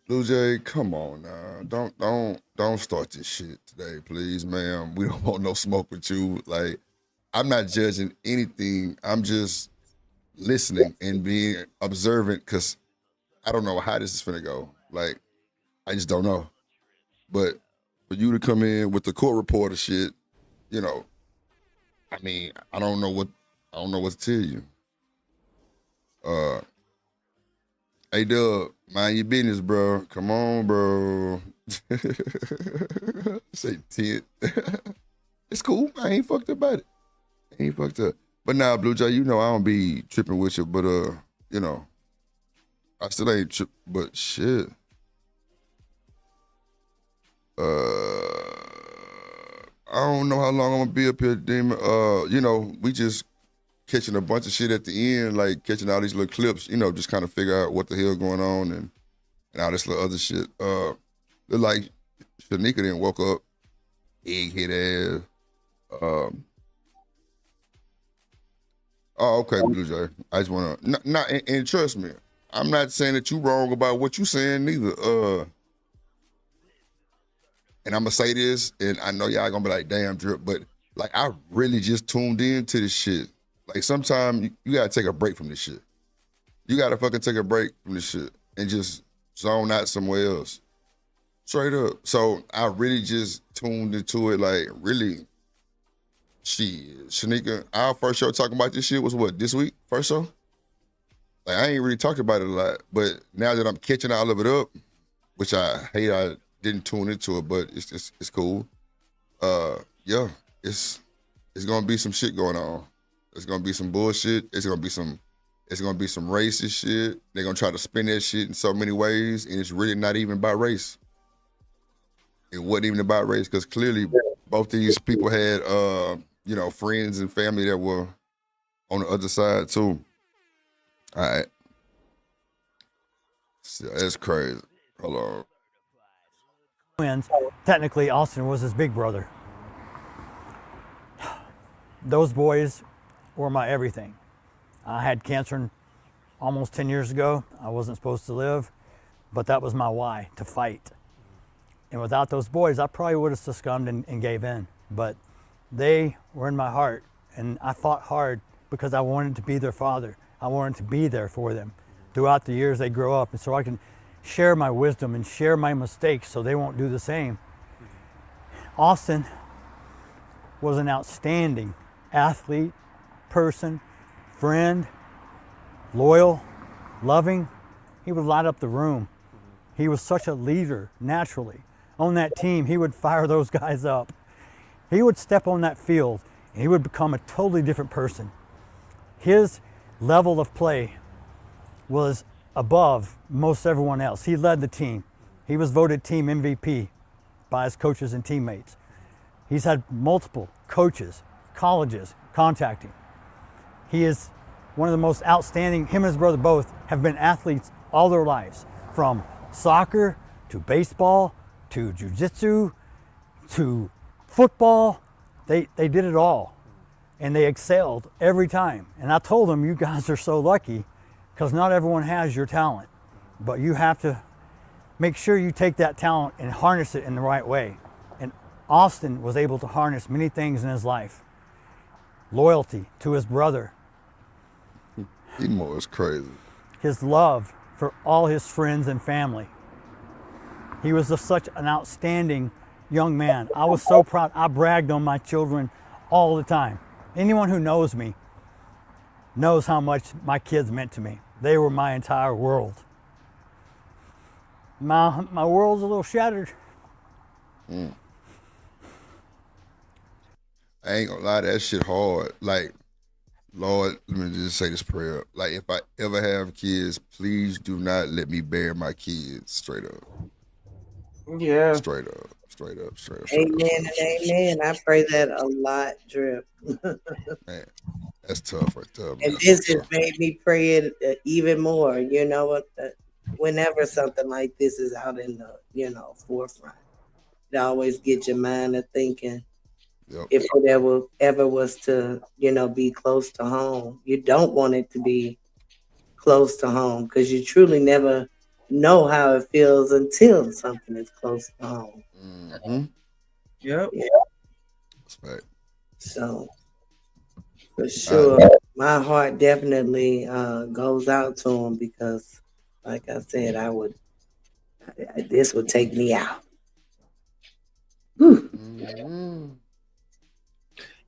Blue Jay, come on now. Don't start this shit today, please, ma'am. We don't want no smoke with you. Like, I'm not judging anything. I'm just listening and being observant because I don't know how this is finna go. Like, I just don't know. But for you to come in with the court reporter shit, I mean, I don't know what to tell you. Hey Dub, mind your business, bro. Come on, bro. Say 10. It's cool. I ain't fucked up about it. I ain't fucked up. But now, Blue Jay, I don't be tripping with you, but I still ain't trip. But shit. I don't know how long I'm gonna be up here, Demon. We just catching a bunch of shit at the end, like catching all these little clips, just kind of figure out what the hell going on and all this little other shit. They're like Shanika didn't woke up, egghead ass. Oh, okay, Blue Jay. I just wanna and trust me, I'm not saying that you wrong about what you saying neither. And I'm gonna say this, and I know y'all gonna be like, damn, Drip, but like I really just tuned in to this shit. Like sometimes you gotta take a break from this shit. You gotta fucking take a break from this shit and just zone out somewhere else. Straight up. So I really just tuned into it, like really, shit. Shanika, our first show talking about this shit was what, this week? First show? Like I ain't really talked about it a lot, but now that I'm catching all of it up, which I hate I didn't tune into it, but it's cool. Yeah, it's gonna be some shit going on. It's gonna be some bullshit. It's gonna be some racist shit. They're gonna try to spin that shit in so many ways, and it's really not even about race. It wasn't even about race, because clearly both these people had friends and family that were on the other side too. All right. So that's crazy. Hold on. Twins. Technically, Austin was his big brother. Those boys were my everything. I had cancer almost 10 years ago. I wasn't supposed to live, but that was my why, to fight. And without those boys, I probably would have succumbed and gave in. But They were in my heart, and I fought hard because I wanted to be their father. I wanted to be there for them throughout the years they grow up, and so I can share my wisdom and share my mistakes so they won't do the same. Austin was an outstanding athlete, person, friend, loyal, loving. He would light up the room. He was such a leader naturally. On that team, he would fire those guys up. He would step on that field and he would become a totally different person. His level of play was above most everyone else. He led the team. He was voted team MVP by his coaches and teammates. He's had multiple coaches, colleges contact him. He is one of the most outstanding, him and his brother both have been athletes all their lives, from soccer to baseball to jiu-jitsu to football. They did it all, and they excelled every time. And I told them, you guys are so lucky because not everyone has your talent, but you have to make sure you take that talent and harness it in the right way. And Austin was able to harness many things in his life. Loyalty to his brother. Emo is crazy. His love for all his friends and family. He was such an outstanding young man. I was so proud. I bragged on my children all the time. Anyone who knows me knows how much my kids meant to me. They were my entire world. My world's a little shattered. I ain't gonna lie, that shit hard. Like, Lord, let me just say this prayer. Like, if I ever have kids, please do not let me bury my kids. Straight up. Yeah. Straight up. Amen and amen. I pray that a lot, Drip. Man, that's tough right there, man. And this has made me pray it even more. You know what? Whenever something like this is out in the forefront, it always gets your mind to thinking. Yep. If it ever was to be close to home, you don't want it to be close to home because you truly never know how it feels until something is close to home. Mm-hmm. Yep. Yeah. Respect. So for sure, my heart definitely goes out to him because, like I said, this would take me out. Mm-hmm.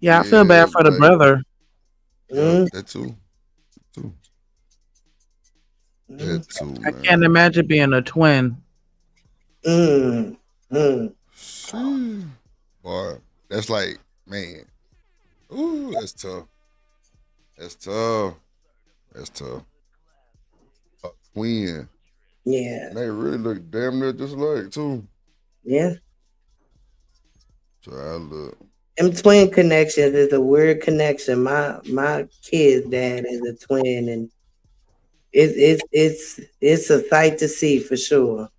Yeah, I feel bad for the brother. Yeah, that too. That too, I man. can't imagine being a twin. Boy, that's like, man. Ooh, that's tough. That's tough. A twin. Yeah. And they really look damn near just alike too. Yeah. So I look. Them twin connections is a weird connection. My kid's dad is a twin, and it's a sight to see for sure.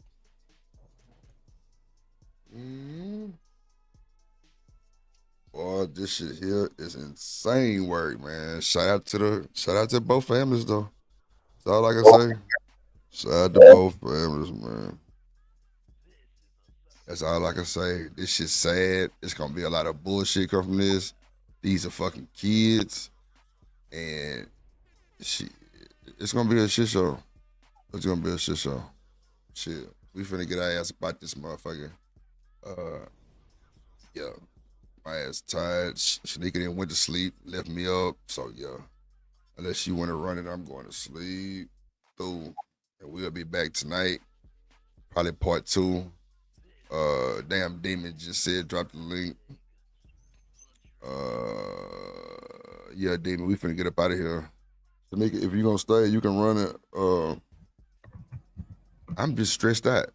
Boy, this shit here is insane work, man. Shout out to both families though. That's all I can say. Shout out to both families, man. That's all I can say. This shit's sad. It's gonna be a lot of bullshit come from this. These are fucking kids, and it's gonna be a shit show. It's gonna be a shit show. Shit, we finna get our ass about this motherfucker. Yeah, my ass tired. Shanika didn't went to sleep, left me up. So yeah, unless you want to run it, I'm going to sleep. Through, and we'll be back tonight. Probably part 2. Damn Demon just said drop the link. Yeah, Demon, we finna get up out of here. Shanika, if you're gonna stay, you can run it. I'm just stressed out.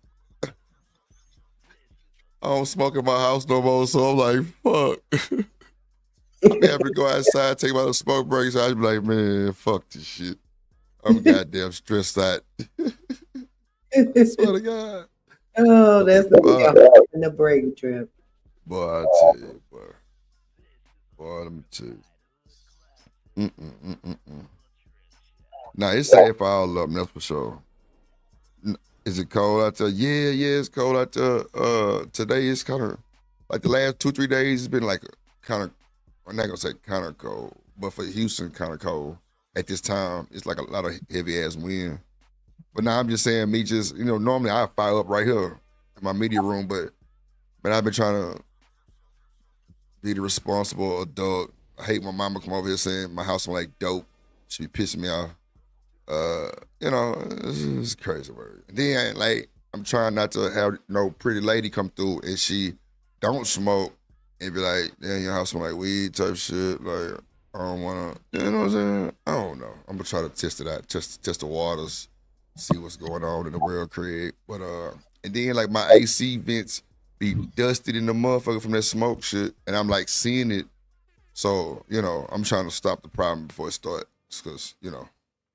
I don't smoke in my house no more, so I'm like, fuck. I'm having to go outside, take my little smoke breaks. I'd be like, man, fuck this shit. I'm goddamn stressed out. I swear to God. Oh, that's in the break trip. Boy, I tell you, boy, let me tell you. Now, it's safe for all of them, that's for sure. Is it cold out there? Yeah, it's cold out there. Today it's kind of, like the last 2-3 days, it's been like kind of I'm not gonna say kind of cold, but for Houston, kind of cold. At this time, it's like a lot of heavy ass wind. But now I'm just saying, me just, normally I fire up right here in my media room, but I've been trying to be the responsible adult. I hate my mama come over here saying my house smell like dope. She be pissing me off. It's crazy word. Then like I'm trying not to have no pretty lady come through and she don't smoke and be like, damn, your house smell like weed type shit. Like I don't wanna, you know what I'm saying? I don't know. I'm gonna try to test it out, test the waters, see what's going on in the real crib. But and then like my AC vents be dusted in the motherfucker from that smoke shit, and I'm like seeing it. So I'm trying to stop the problem before it starts, cause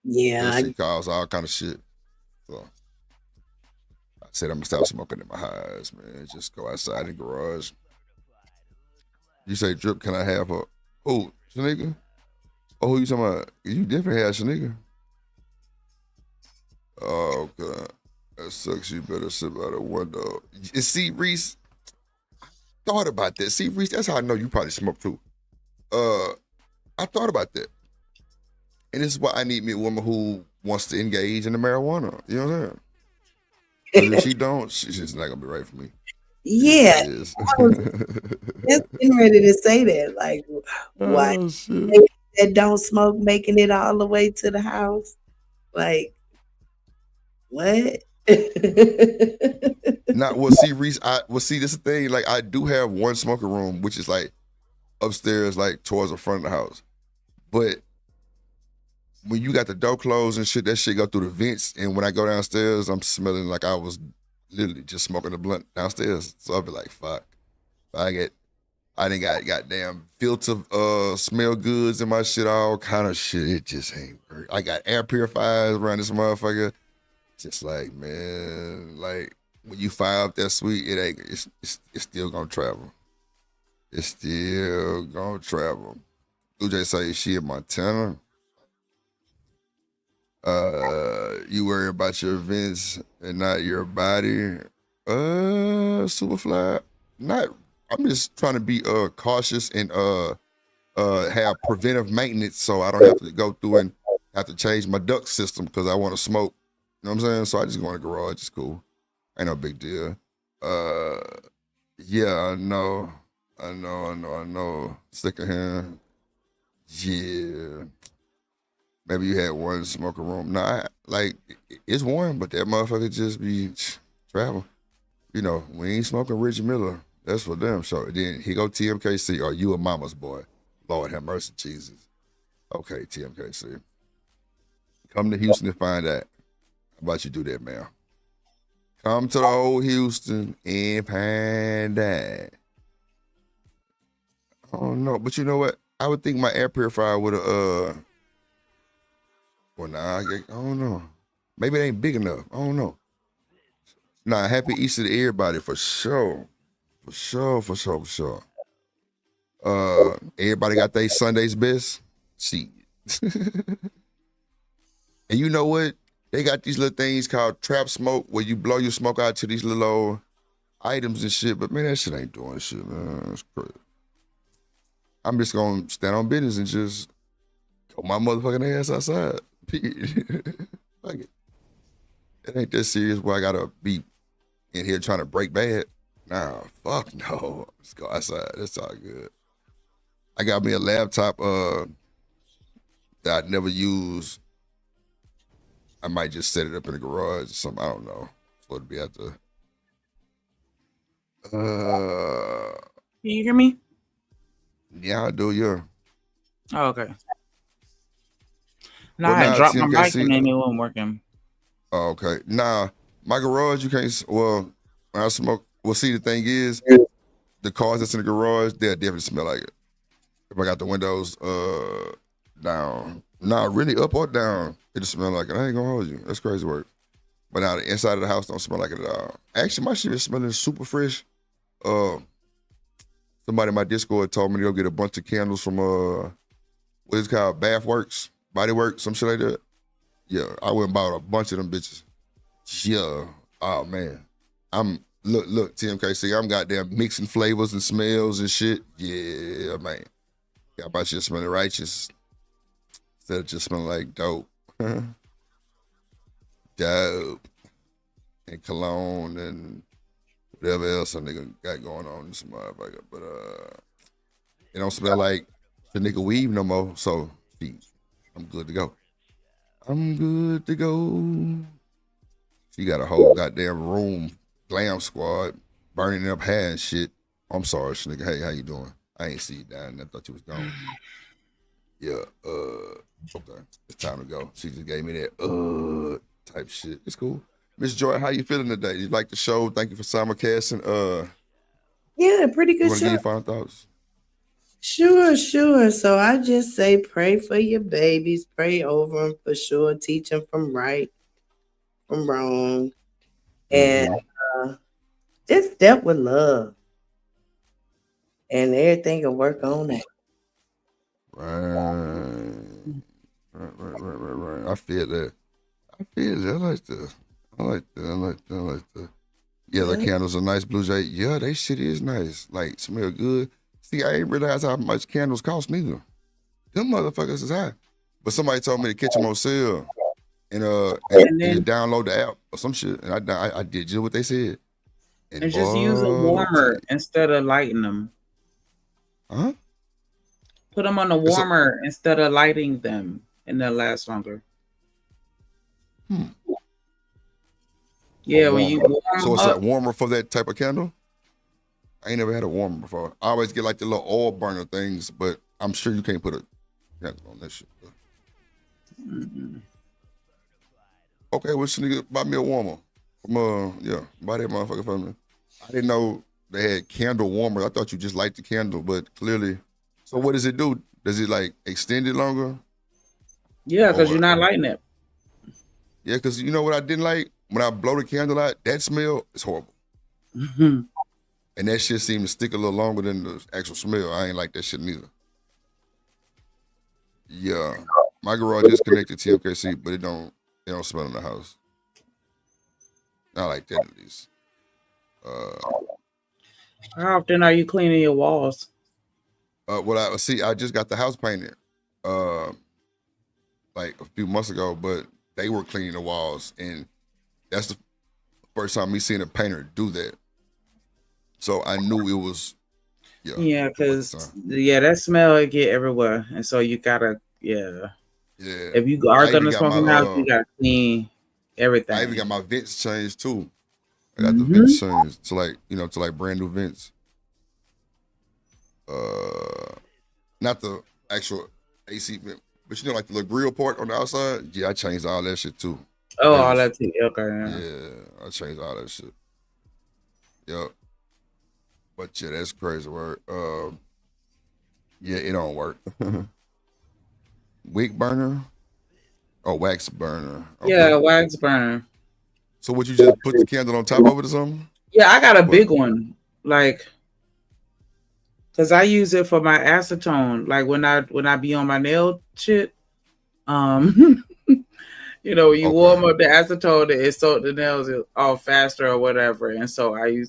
Yeah. that shit cause all kind of shit. So I said I'm gonna stop smoking in my house, man. Just go outside in the garage. You say, Drip, can I have a Shanika? Oh, who you talking about? You definitely had Shanika. Oh, okay. That sucks. You better sit by the window. See, Reese, I thought about that. See, Reese, that's how I know you probably smoke too. I thought about that. And this is why I need me a woman who wants to engage in the marijuana. You know what I'm saying? Because if she don't, she's just not gonna be right for me. Yeah. I was just getting ready to say that. Like, why that don't smoke making it all the way to the house? Like, what? See, Reese, see, this is the thing. Like, I do have one smoking room, which is like upstairs, like towards the front of the house. But when you got the door closed and shit, that shit go through the vents. And when I go downstairs, I'm smelling like I was literally just smoking a blunt downstairs. So I'll be like, fuck. I done got goddamn filter smell goods in my shit, all kind of shit. It just ain't work. I got air purifiers around this motherfucker. Just like, man, like when you fire up that sweet, it's still gonna travel. It's still gonna travel. UJ say she in Montana. You worry about your events and not your body. Superfly. I'm just trying to be cautious and have preventive maintenance so I don't have to go through and have to change my duct system because I want to smoke. You know what I'm saying? So I just go in the garage. It's cool. Ain't no big deal. Yeah, I know. Secondhand. Yeah. Maybe you had one smoking room. Nah, it's one, but that motherfucker just be travel. We ain't smoking Richie Miller. That's for them. So then he go TMKC, or you a mama's boy. Lord have mercy, Jesus. Okay, TMKC. Come to Houston and find out. How about you do that, man? Come to the old Houston and find out. I don't know, but you know what? I would think my air purifier would have, well, nah, I don't know. Maybe it ain't big enough. I don't know. Nah, happy Easter to everybody for sure. For sure. Everybody got their Sunday's best. See. And you know what? They got these little things called trap smoke where you blow your smoke out to these little old items and shit. But man, that shit ain't doing shit, man. That's crazy. I'm just gonna stand on business and just go my motherfucking ass outside. Fuck it. It ain't that serious where I gotta be in here trying to break bad. Nah, fuck no. Let's go outside. That's all good. I got me a laptop that I'd never use. I might just set it up in the garage or something. I don't know. So it'd be at the Can you hear me? Yeah, I do, yeah. Oh, okay. No, I had dropped my mic and then it wasn't working. Oh, okay. Nah, my garage, you can't, well, when I smoke, well, see, the thing is, the cars that's in the garage, they'll definitely smell like it. If I got the windows down, nah, really up or down, it'll smell like it. I ain't gonna hold you. That's crazy work. But now the inside of the house don't smell like it at all. Actually, my shit is smelling super fresh. Somebody in my Discord told me to go get a bunch of candles from what is it called, Bathworks, Body Works, some shit like that. Yeah, I went and bought a bunch of them bitches. Yeah. Oh man. Look, TMKC, I'm goddamn mixing flavors and smells and shit. Yeah, man. Got my shit smelling righteous instead of just smelling like dope. Dope. And cologne and whatever else a nigga got going on in this motherfucker. But it don't smell like the nigga weave no more. So I'm good to go. I'm good to go. She got a whole goddamn room, glam squad, burning up hair and shit. I'm sorry, nigga. Hey, how you doing? I ain't see you down. I thought you was gone. Yeah, okay. It's time to go. She just gave me that type shit. It's cool. Miss Joy, how you feeling today? You like the show? Thank you for simulcasting. Yeah, pretty You good want to give show. your final thoughts? Sure. So I just say pray for your babies, pray over them for sure, teach them from right, from wrong, and just step with love, and everything will work on that. Right. I feel that. I like that. Yeah, the candles are nice. Blue Jay. Yeah, they shit is nice. Like, smell good. See, I ain't realize how much candles cost neither. Them motherfuckers is high. But somebody told me to catch them on sale and just download the app or some shit. And I did just what they said. And just use a warmer instead of lighting them. Huh? Put them on the warmer instead of lighting them, and they'll last longer. Yeah, when you warm so it's up, that warmer for that type of candle? I ain't never had a warmer before. I always get like the little oil burner things, but I'm sure you can't put a candle on that shit. Okay, well, this nigga buy me a warmer. Buy that motherfucker for me. I didn't know they had candle warmers. I thought you just light the candle, but clearly. So what does it do? Does it like extend it longer? yeah, because you're not lighting it. Yeah, because you know what I didn't like? When I blow the candle out, that smell is horrible. And that shit seemed to stick a little longer than the actual smell. I ain't like that shit neither. Yeah. My garage is connected to TMKC, but it don't smell in the house. Not like that at least. How often are you cleaning your walls? I just got the house painted like a few months ago, but they were cleaning the walls, and that's the first time me seeing a painter do that. So I knew it was Yeah, because that smell it get everywhere, and so you gotta Yeah. If you are gonna smoke in the house, you gotta clean everything. I even got my vents changed too. I got the vents changed to like brand new vents. Not the actual AC vent, but like the little grill part on the outside. Yeah, I changed all that shit too. Oh, all that too. Okay. Yeah, I changed all that shit. Yep. But yeah, that's crazy work. Yeah, it don't work. Wick burner or wax burner? Okay. Yeah, wax burner. So would you just put the candle on top of it or something? Yeah, I got a big one. Like, cause I use it for my acetone. Like when I be on my nail shit, you warm up the acetone, it soak the nails off faster or whatever. And so I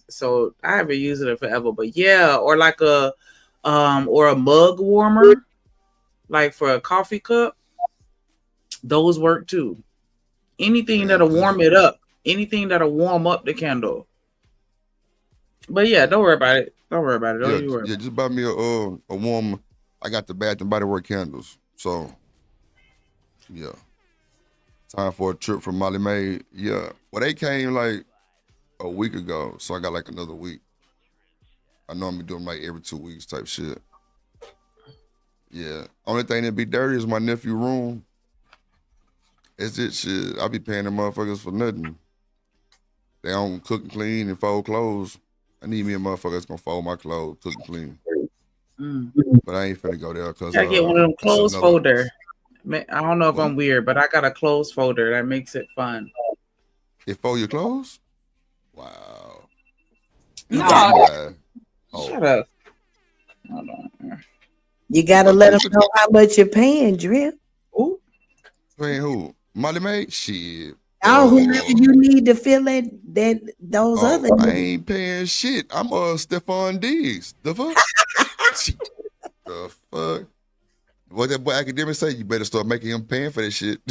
haven't used it forever. But yeah, or like a mug warmer, like for a coffee cup. Those work too. Anything that'll warm it up. Anything that'll warm up the candle. But yeah, don't worry about it. Don't worry about it. Just buy me a warm. I got the Bath and Body Works candles. So yeah. Time for a trip from Molly Mae. Yeah. Well, they came like a week ago, so I got like another week. I normally do them like every 2 weeks type shit. Yeah. Only thing that be dirty is my nephew's room. It's just shit. I be paying them motherfuckers for nothing. They don't cook and clean and fold clothes. I need me a motherfucker that's gonna fold my clothes, cook and clean. But I ain't finna go there because I get one of them clothes folder. I don't know if I'm weird, but I got a clothes folder that makes it fun. It fold your clothes? Wow. No. Shut up. Hold on. You gotta let them know how much you're paying, Drip. Who? Paying who? Molly Mae? Shit. Oh, whoever you need to fill those other. I ain't paying shit. I'm Stephon Diggs. The fuck? The fuck? what that boy academic say? You better start making him paying for that shit.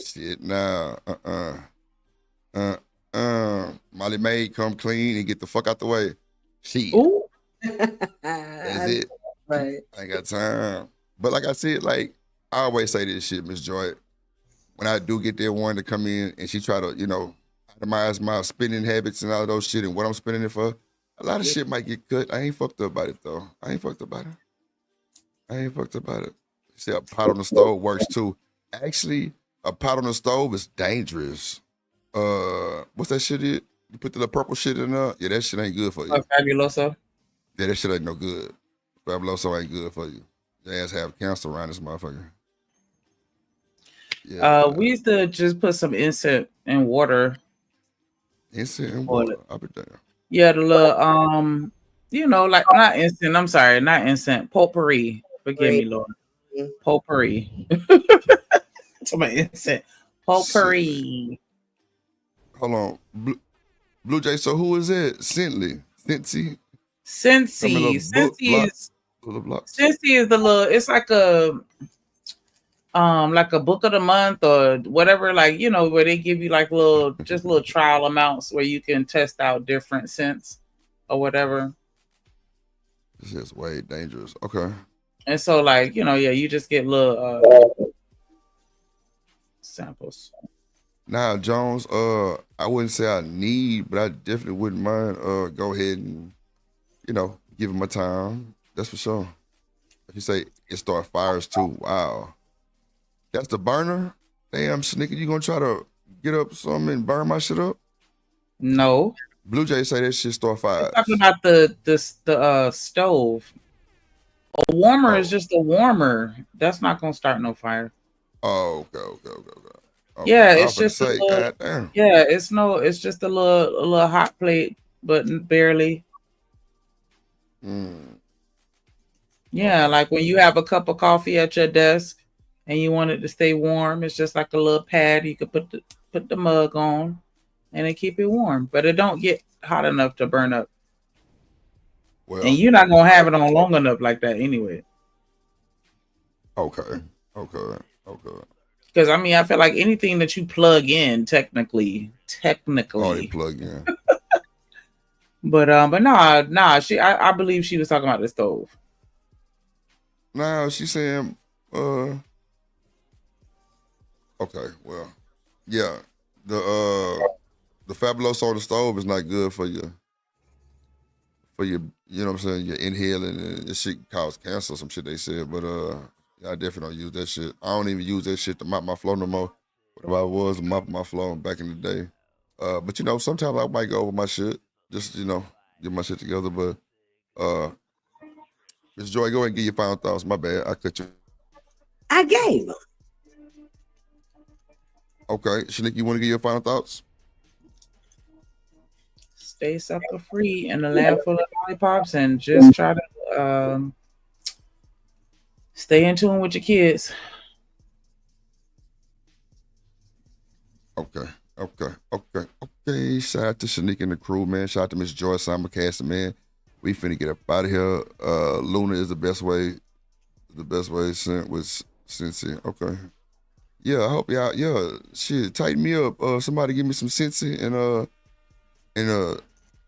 Shit, nah, Molly May, come clean and get the fuck out the way. Shit. Ooh. That's it. Right. I ain't got time. But like I said, like I always say this shit, Miss Joy. When I do get that one to come in and she try to, you know, itemize my spending habits and all those shit and what I'm spending it for, a lot of shit might get cut. I ain't fucked up about it though. I ain't fucked up about it. See, a pot on the stove works too. Actually, a pot on the stove is dangerous. What's that shit? You put the little purple shit in there? Yeah, that shit ain't good for you. Fabuloso. Yeah, that shit ain't no good. Fabuloso ain't good for you. Your ass have cancer around this motherfucker. Yeah. We used to just put some incense and water. Incense and water. I'll be damn. Yeah, the little you know, like not incense. I'm sorry, not incense. Potpourri. Forgive me, Lord. Potpourri. To my incense. Potpourri. Hold on, Blue Jay. So who is it? Cincy. Cincy is the little. It's like a book of the month or whatever. Like, you know, where they give you like little trial amounts where you can test out different scents or whatever. This is way dangerous. Okay. And so, like, you know, yeah, you just get little samples. Now, Jones, I wouldn't say I need, but I definitely wouldn't mind go ahead and, you know, give him my time. That's for sure. If you say it start fires too, wow. That's the burner? Damn, Sneaker, you gonna try to get up something and burn my shit up? No. Blue Jay say that shit start fires. I'm talking about the stove. A warmer is just a warmer. That's not gonna start no fire. Oh, okay. Yeah, I it's was just gonna a say, little, goddamn. yeah, it's just a little hot plate, but barely. Yeah, like when you have a cup of coffee at your desk and you want it to stay warm, it's just like a little pad you could put the mug on and it keep it warm, but it don't get hot enough to burn up. Well, and you're not gonna have it on long enough like that anyway. Okay. Because I mean, I feel like anything that you plug in, technically. Oh, they plug in. But nah. I believe she was talking about the stove. Now she's saying, okay, well, yeah, the Fabuloso on the stove is not good for you. You know what I'm saying, you're inhaling and this shit cause cancer, some shit they said, but yeah, I definitely don't use that shit. I don't even use that shit to mop my floor no more. Whatever I was mopping my floor back in the day. But you know, sometimes I might go over my shit, just, you know, get my shit together, but Miss Joy, go ahead and give your final thoughts. My bad, I cut you. I gave them. Okay, Shanique, you want to give your final thoughts? Stay sucker free in a land full of lollipops and just try to stay in tune with your kids. Okay. Shout out to Shanique and the crew, man. Shout out to Miss Joy Simulcast, man. We finna get up out of here. Luna is the best way sent with Cincy. Okay. Yeah, I hope y'all. Yeah, shit, tighten me up. Somebody give me some Cincy and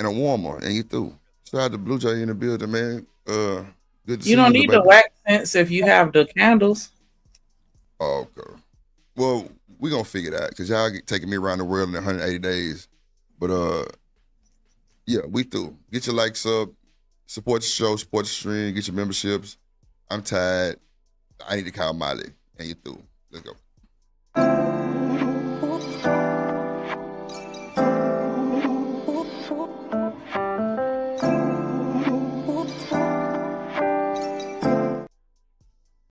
a warmer, and you through. Shout out to Blue Jay in the building, man. Good to see you. You don't need the wax scents if you have the candles. Oh, okay. Well, we gonna figure it out because y'all taking me around the world in 180 days. But yeah, we through. Get your likes up, support the show, support the stream, get your memberships. I'm tired. I need to call Molly, and you through. Let's go.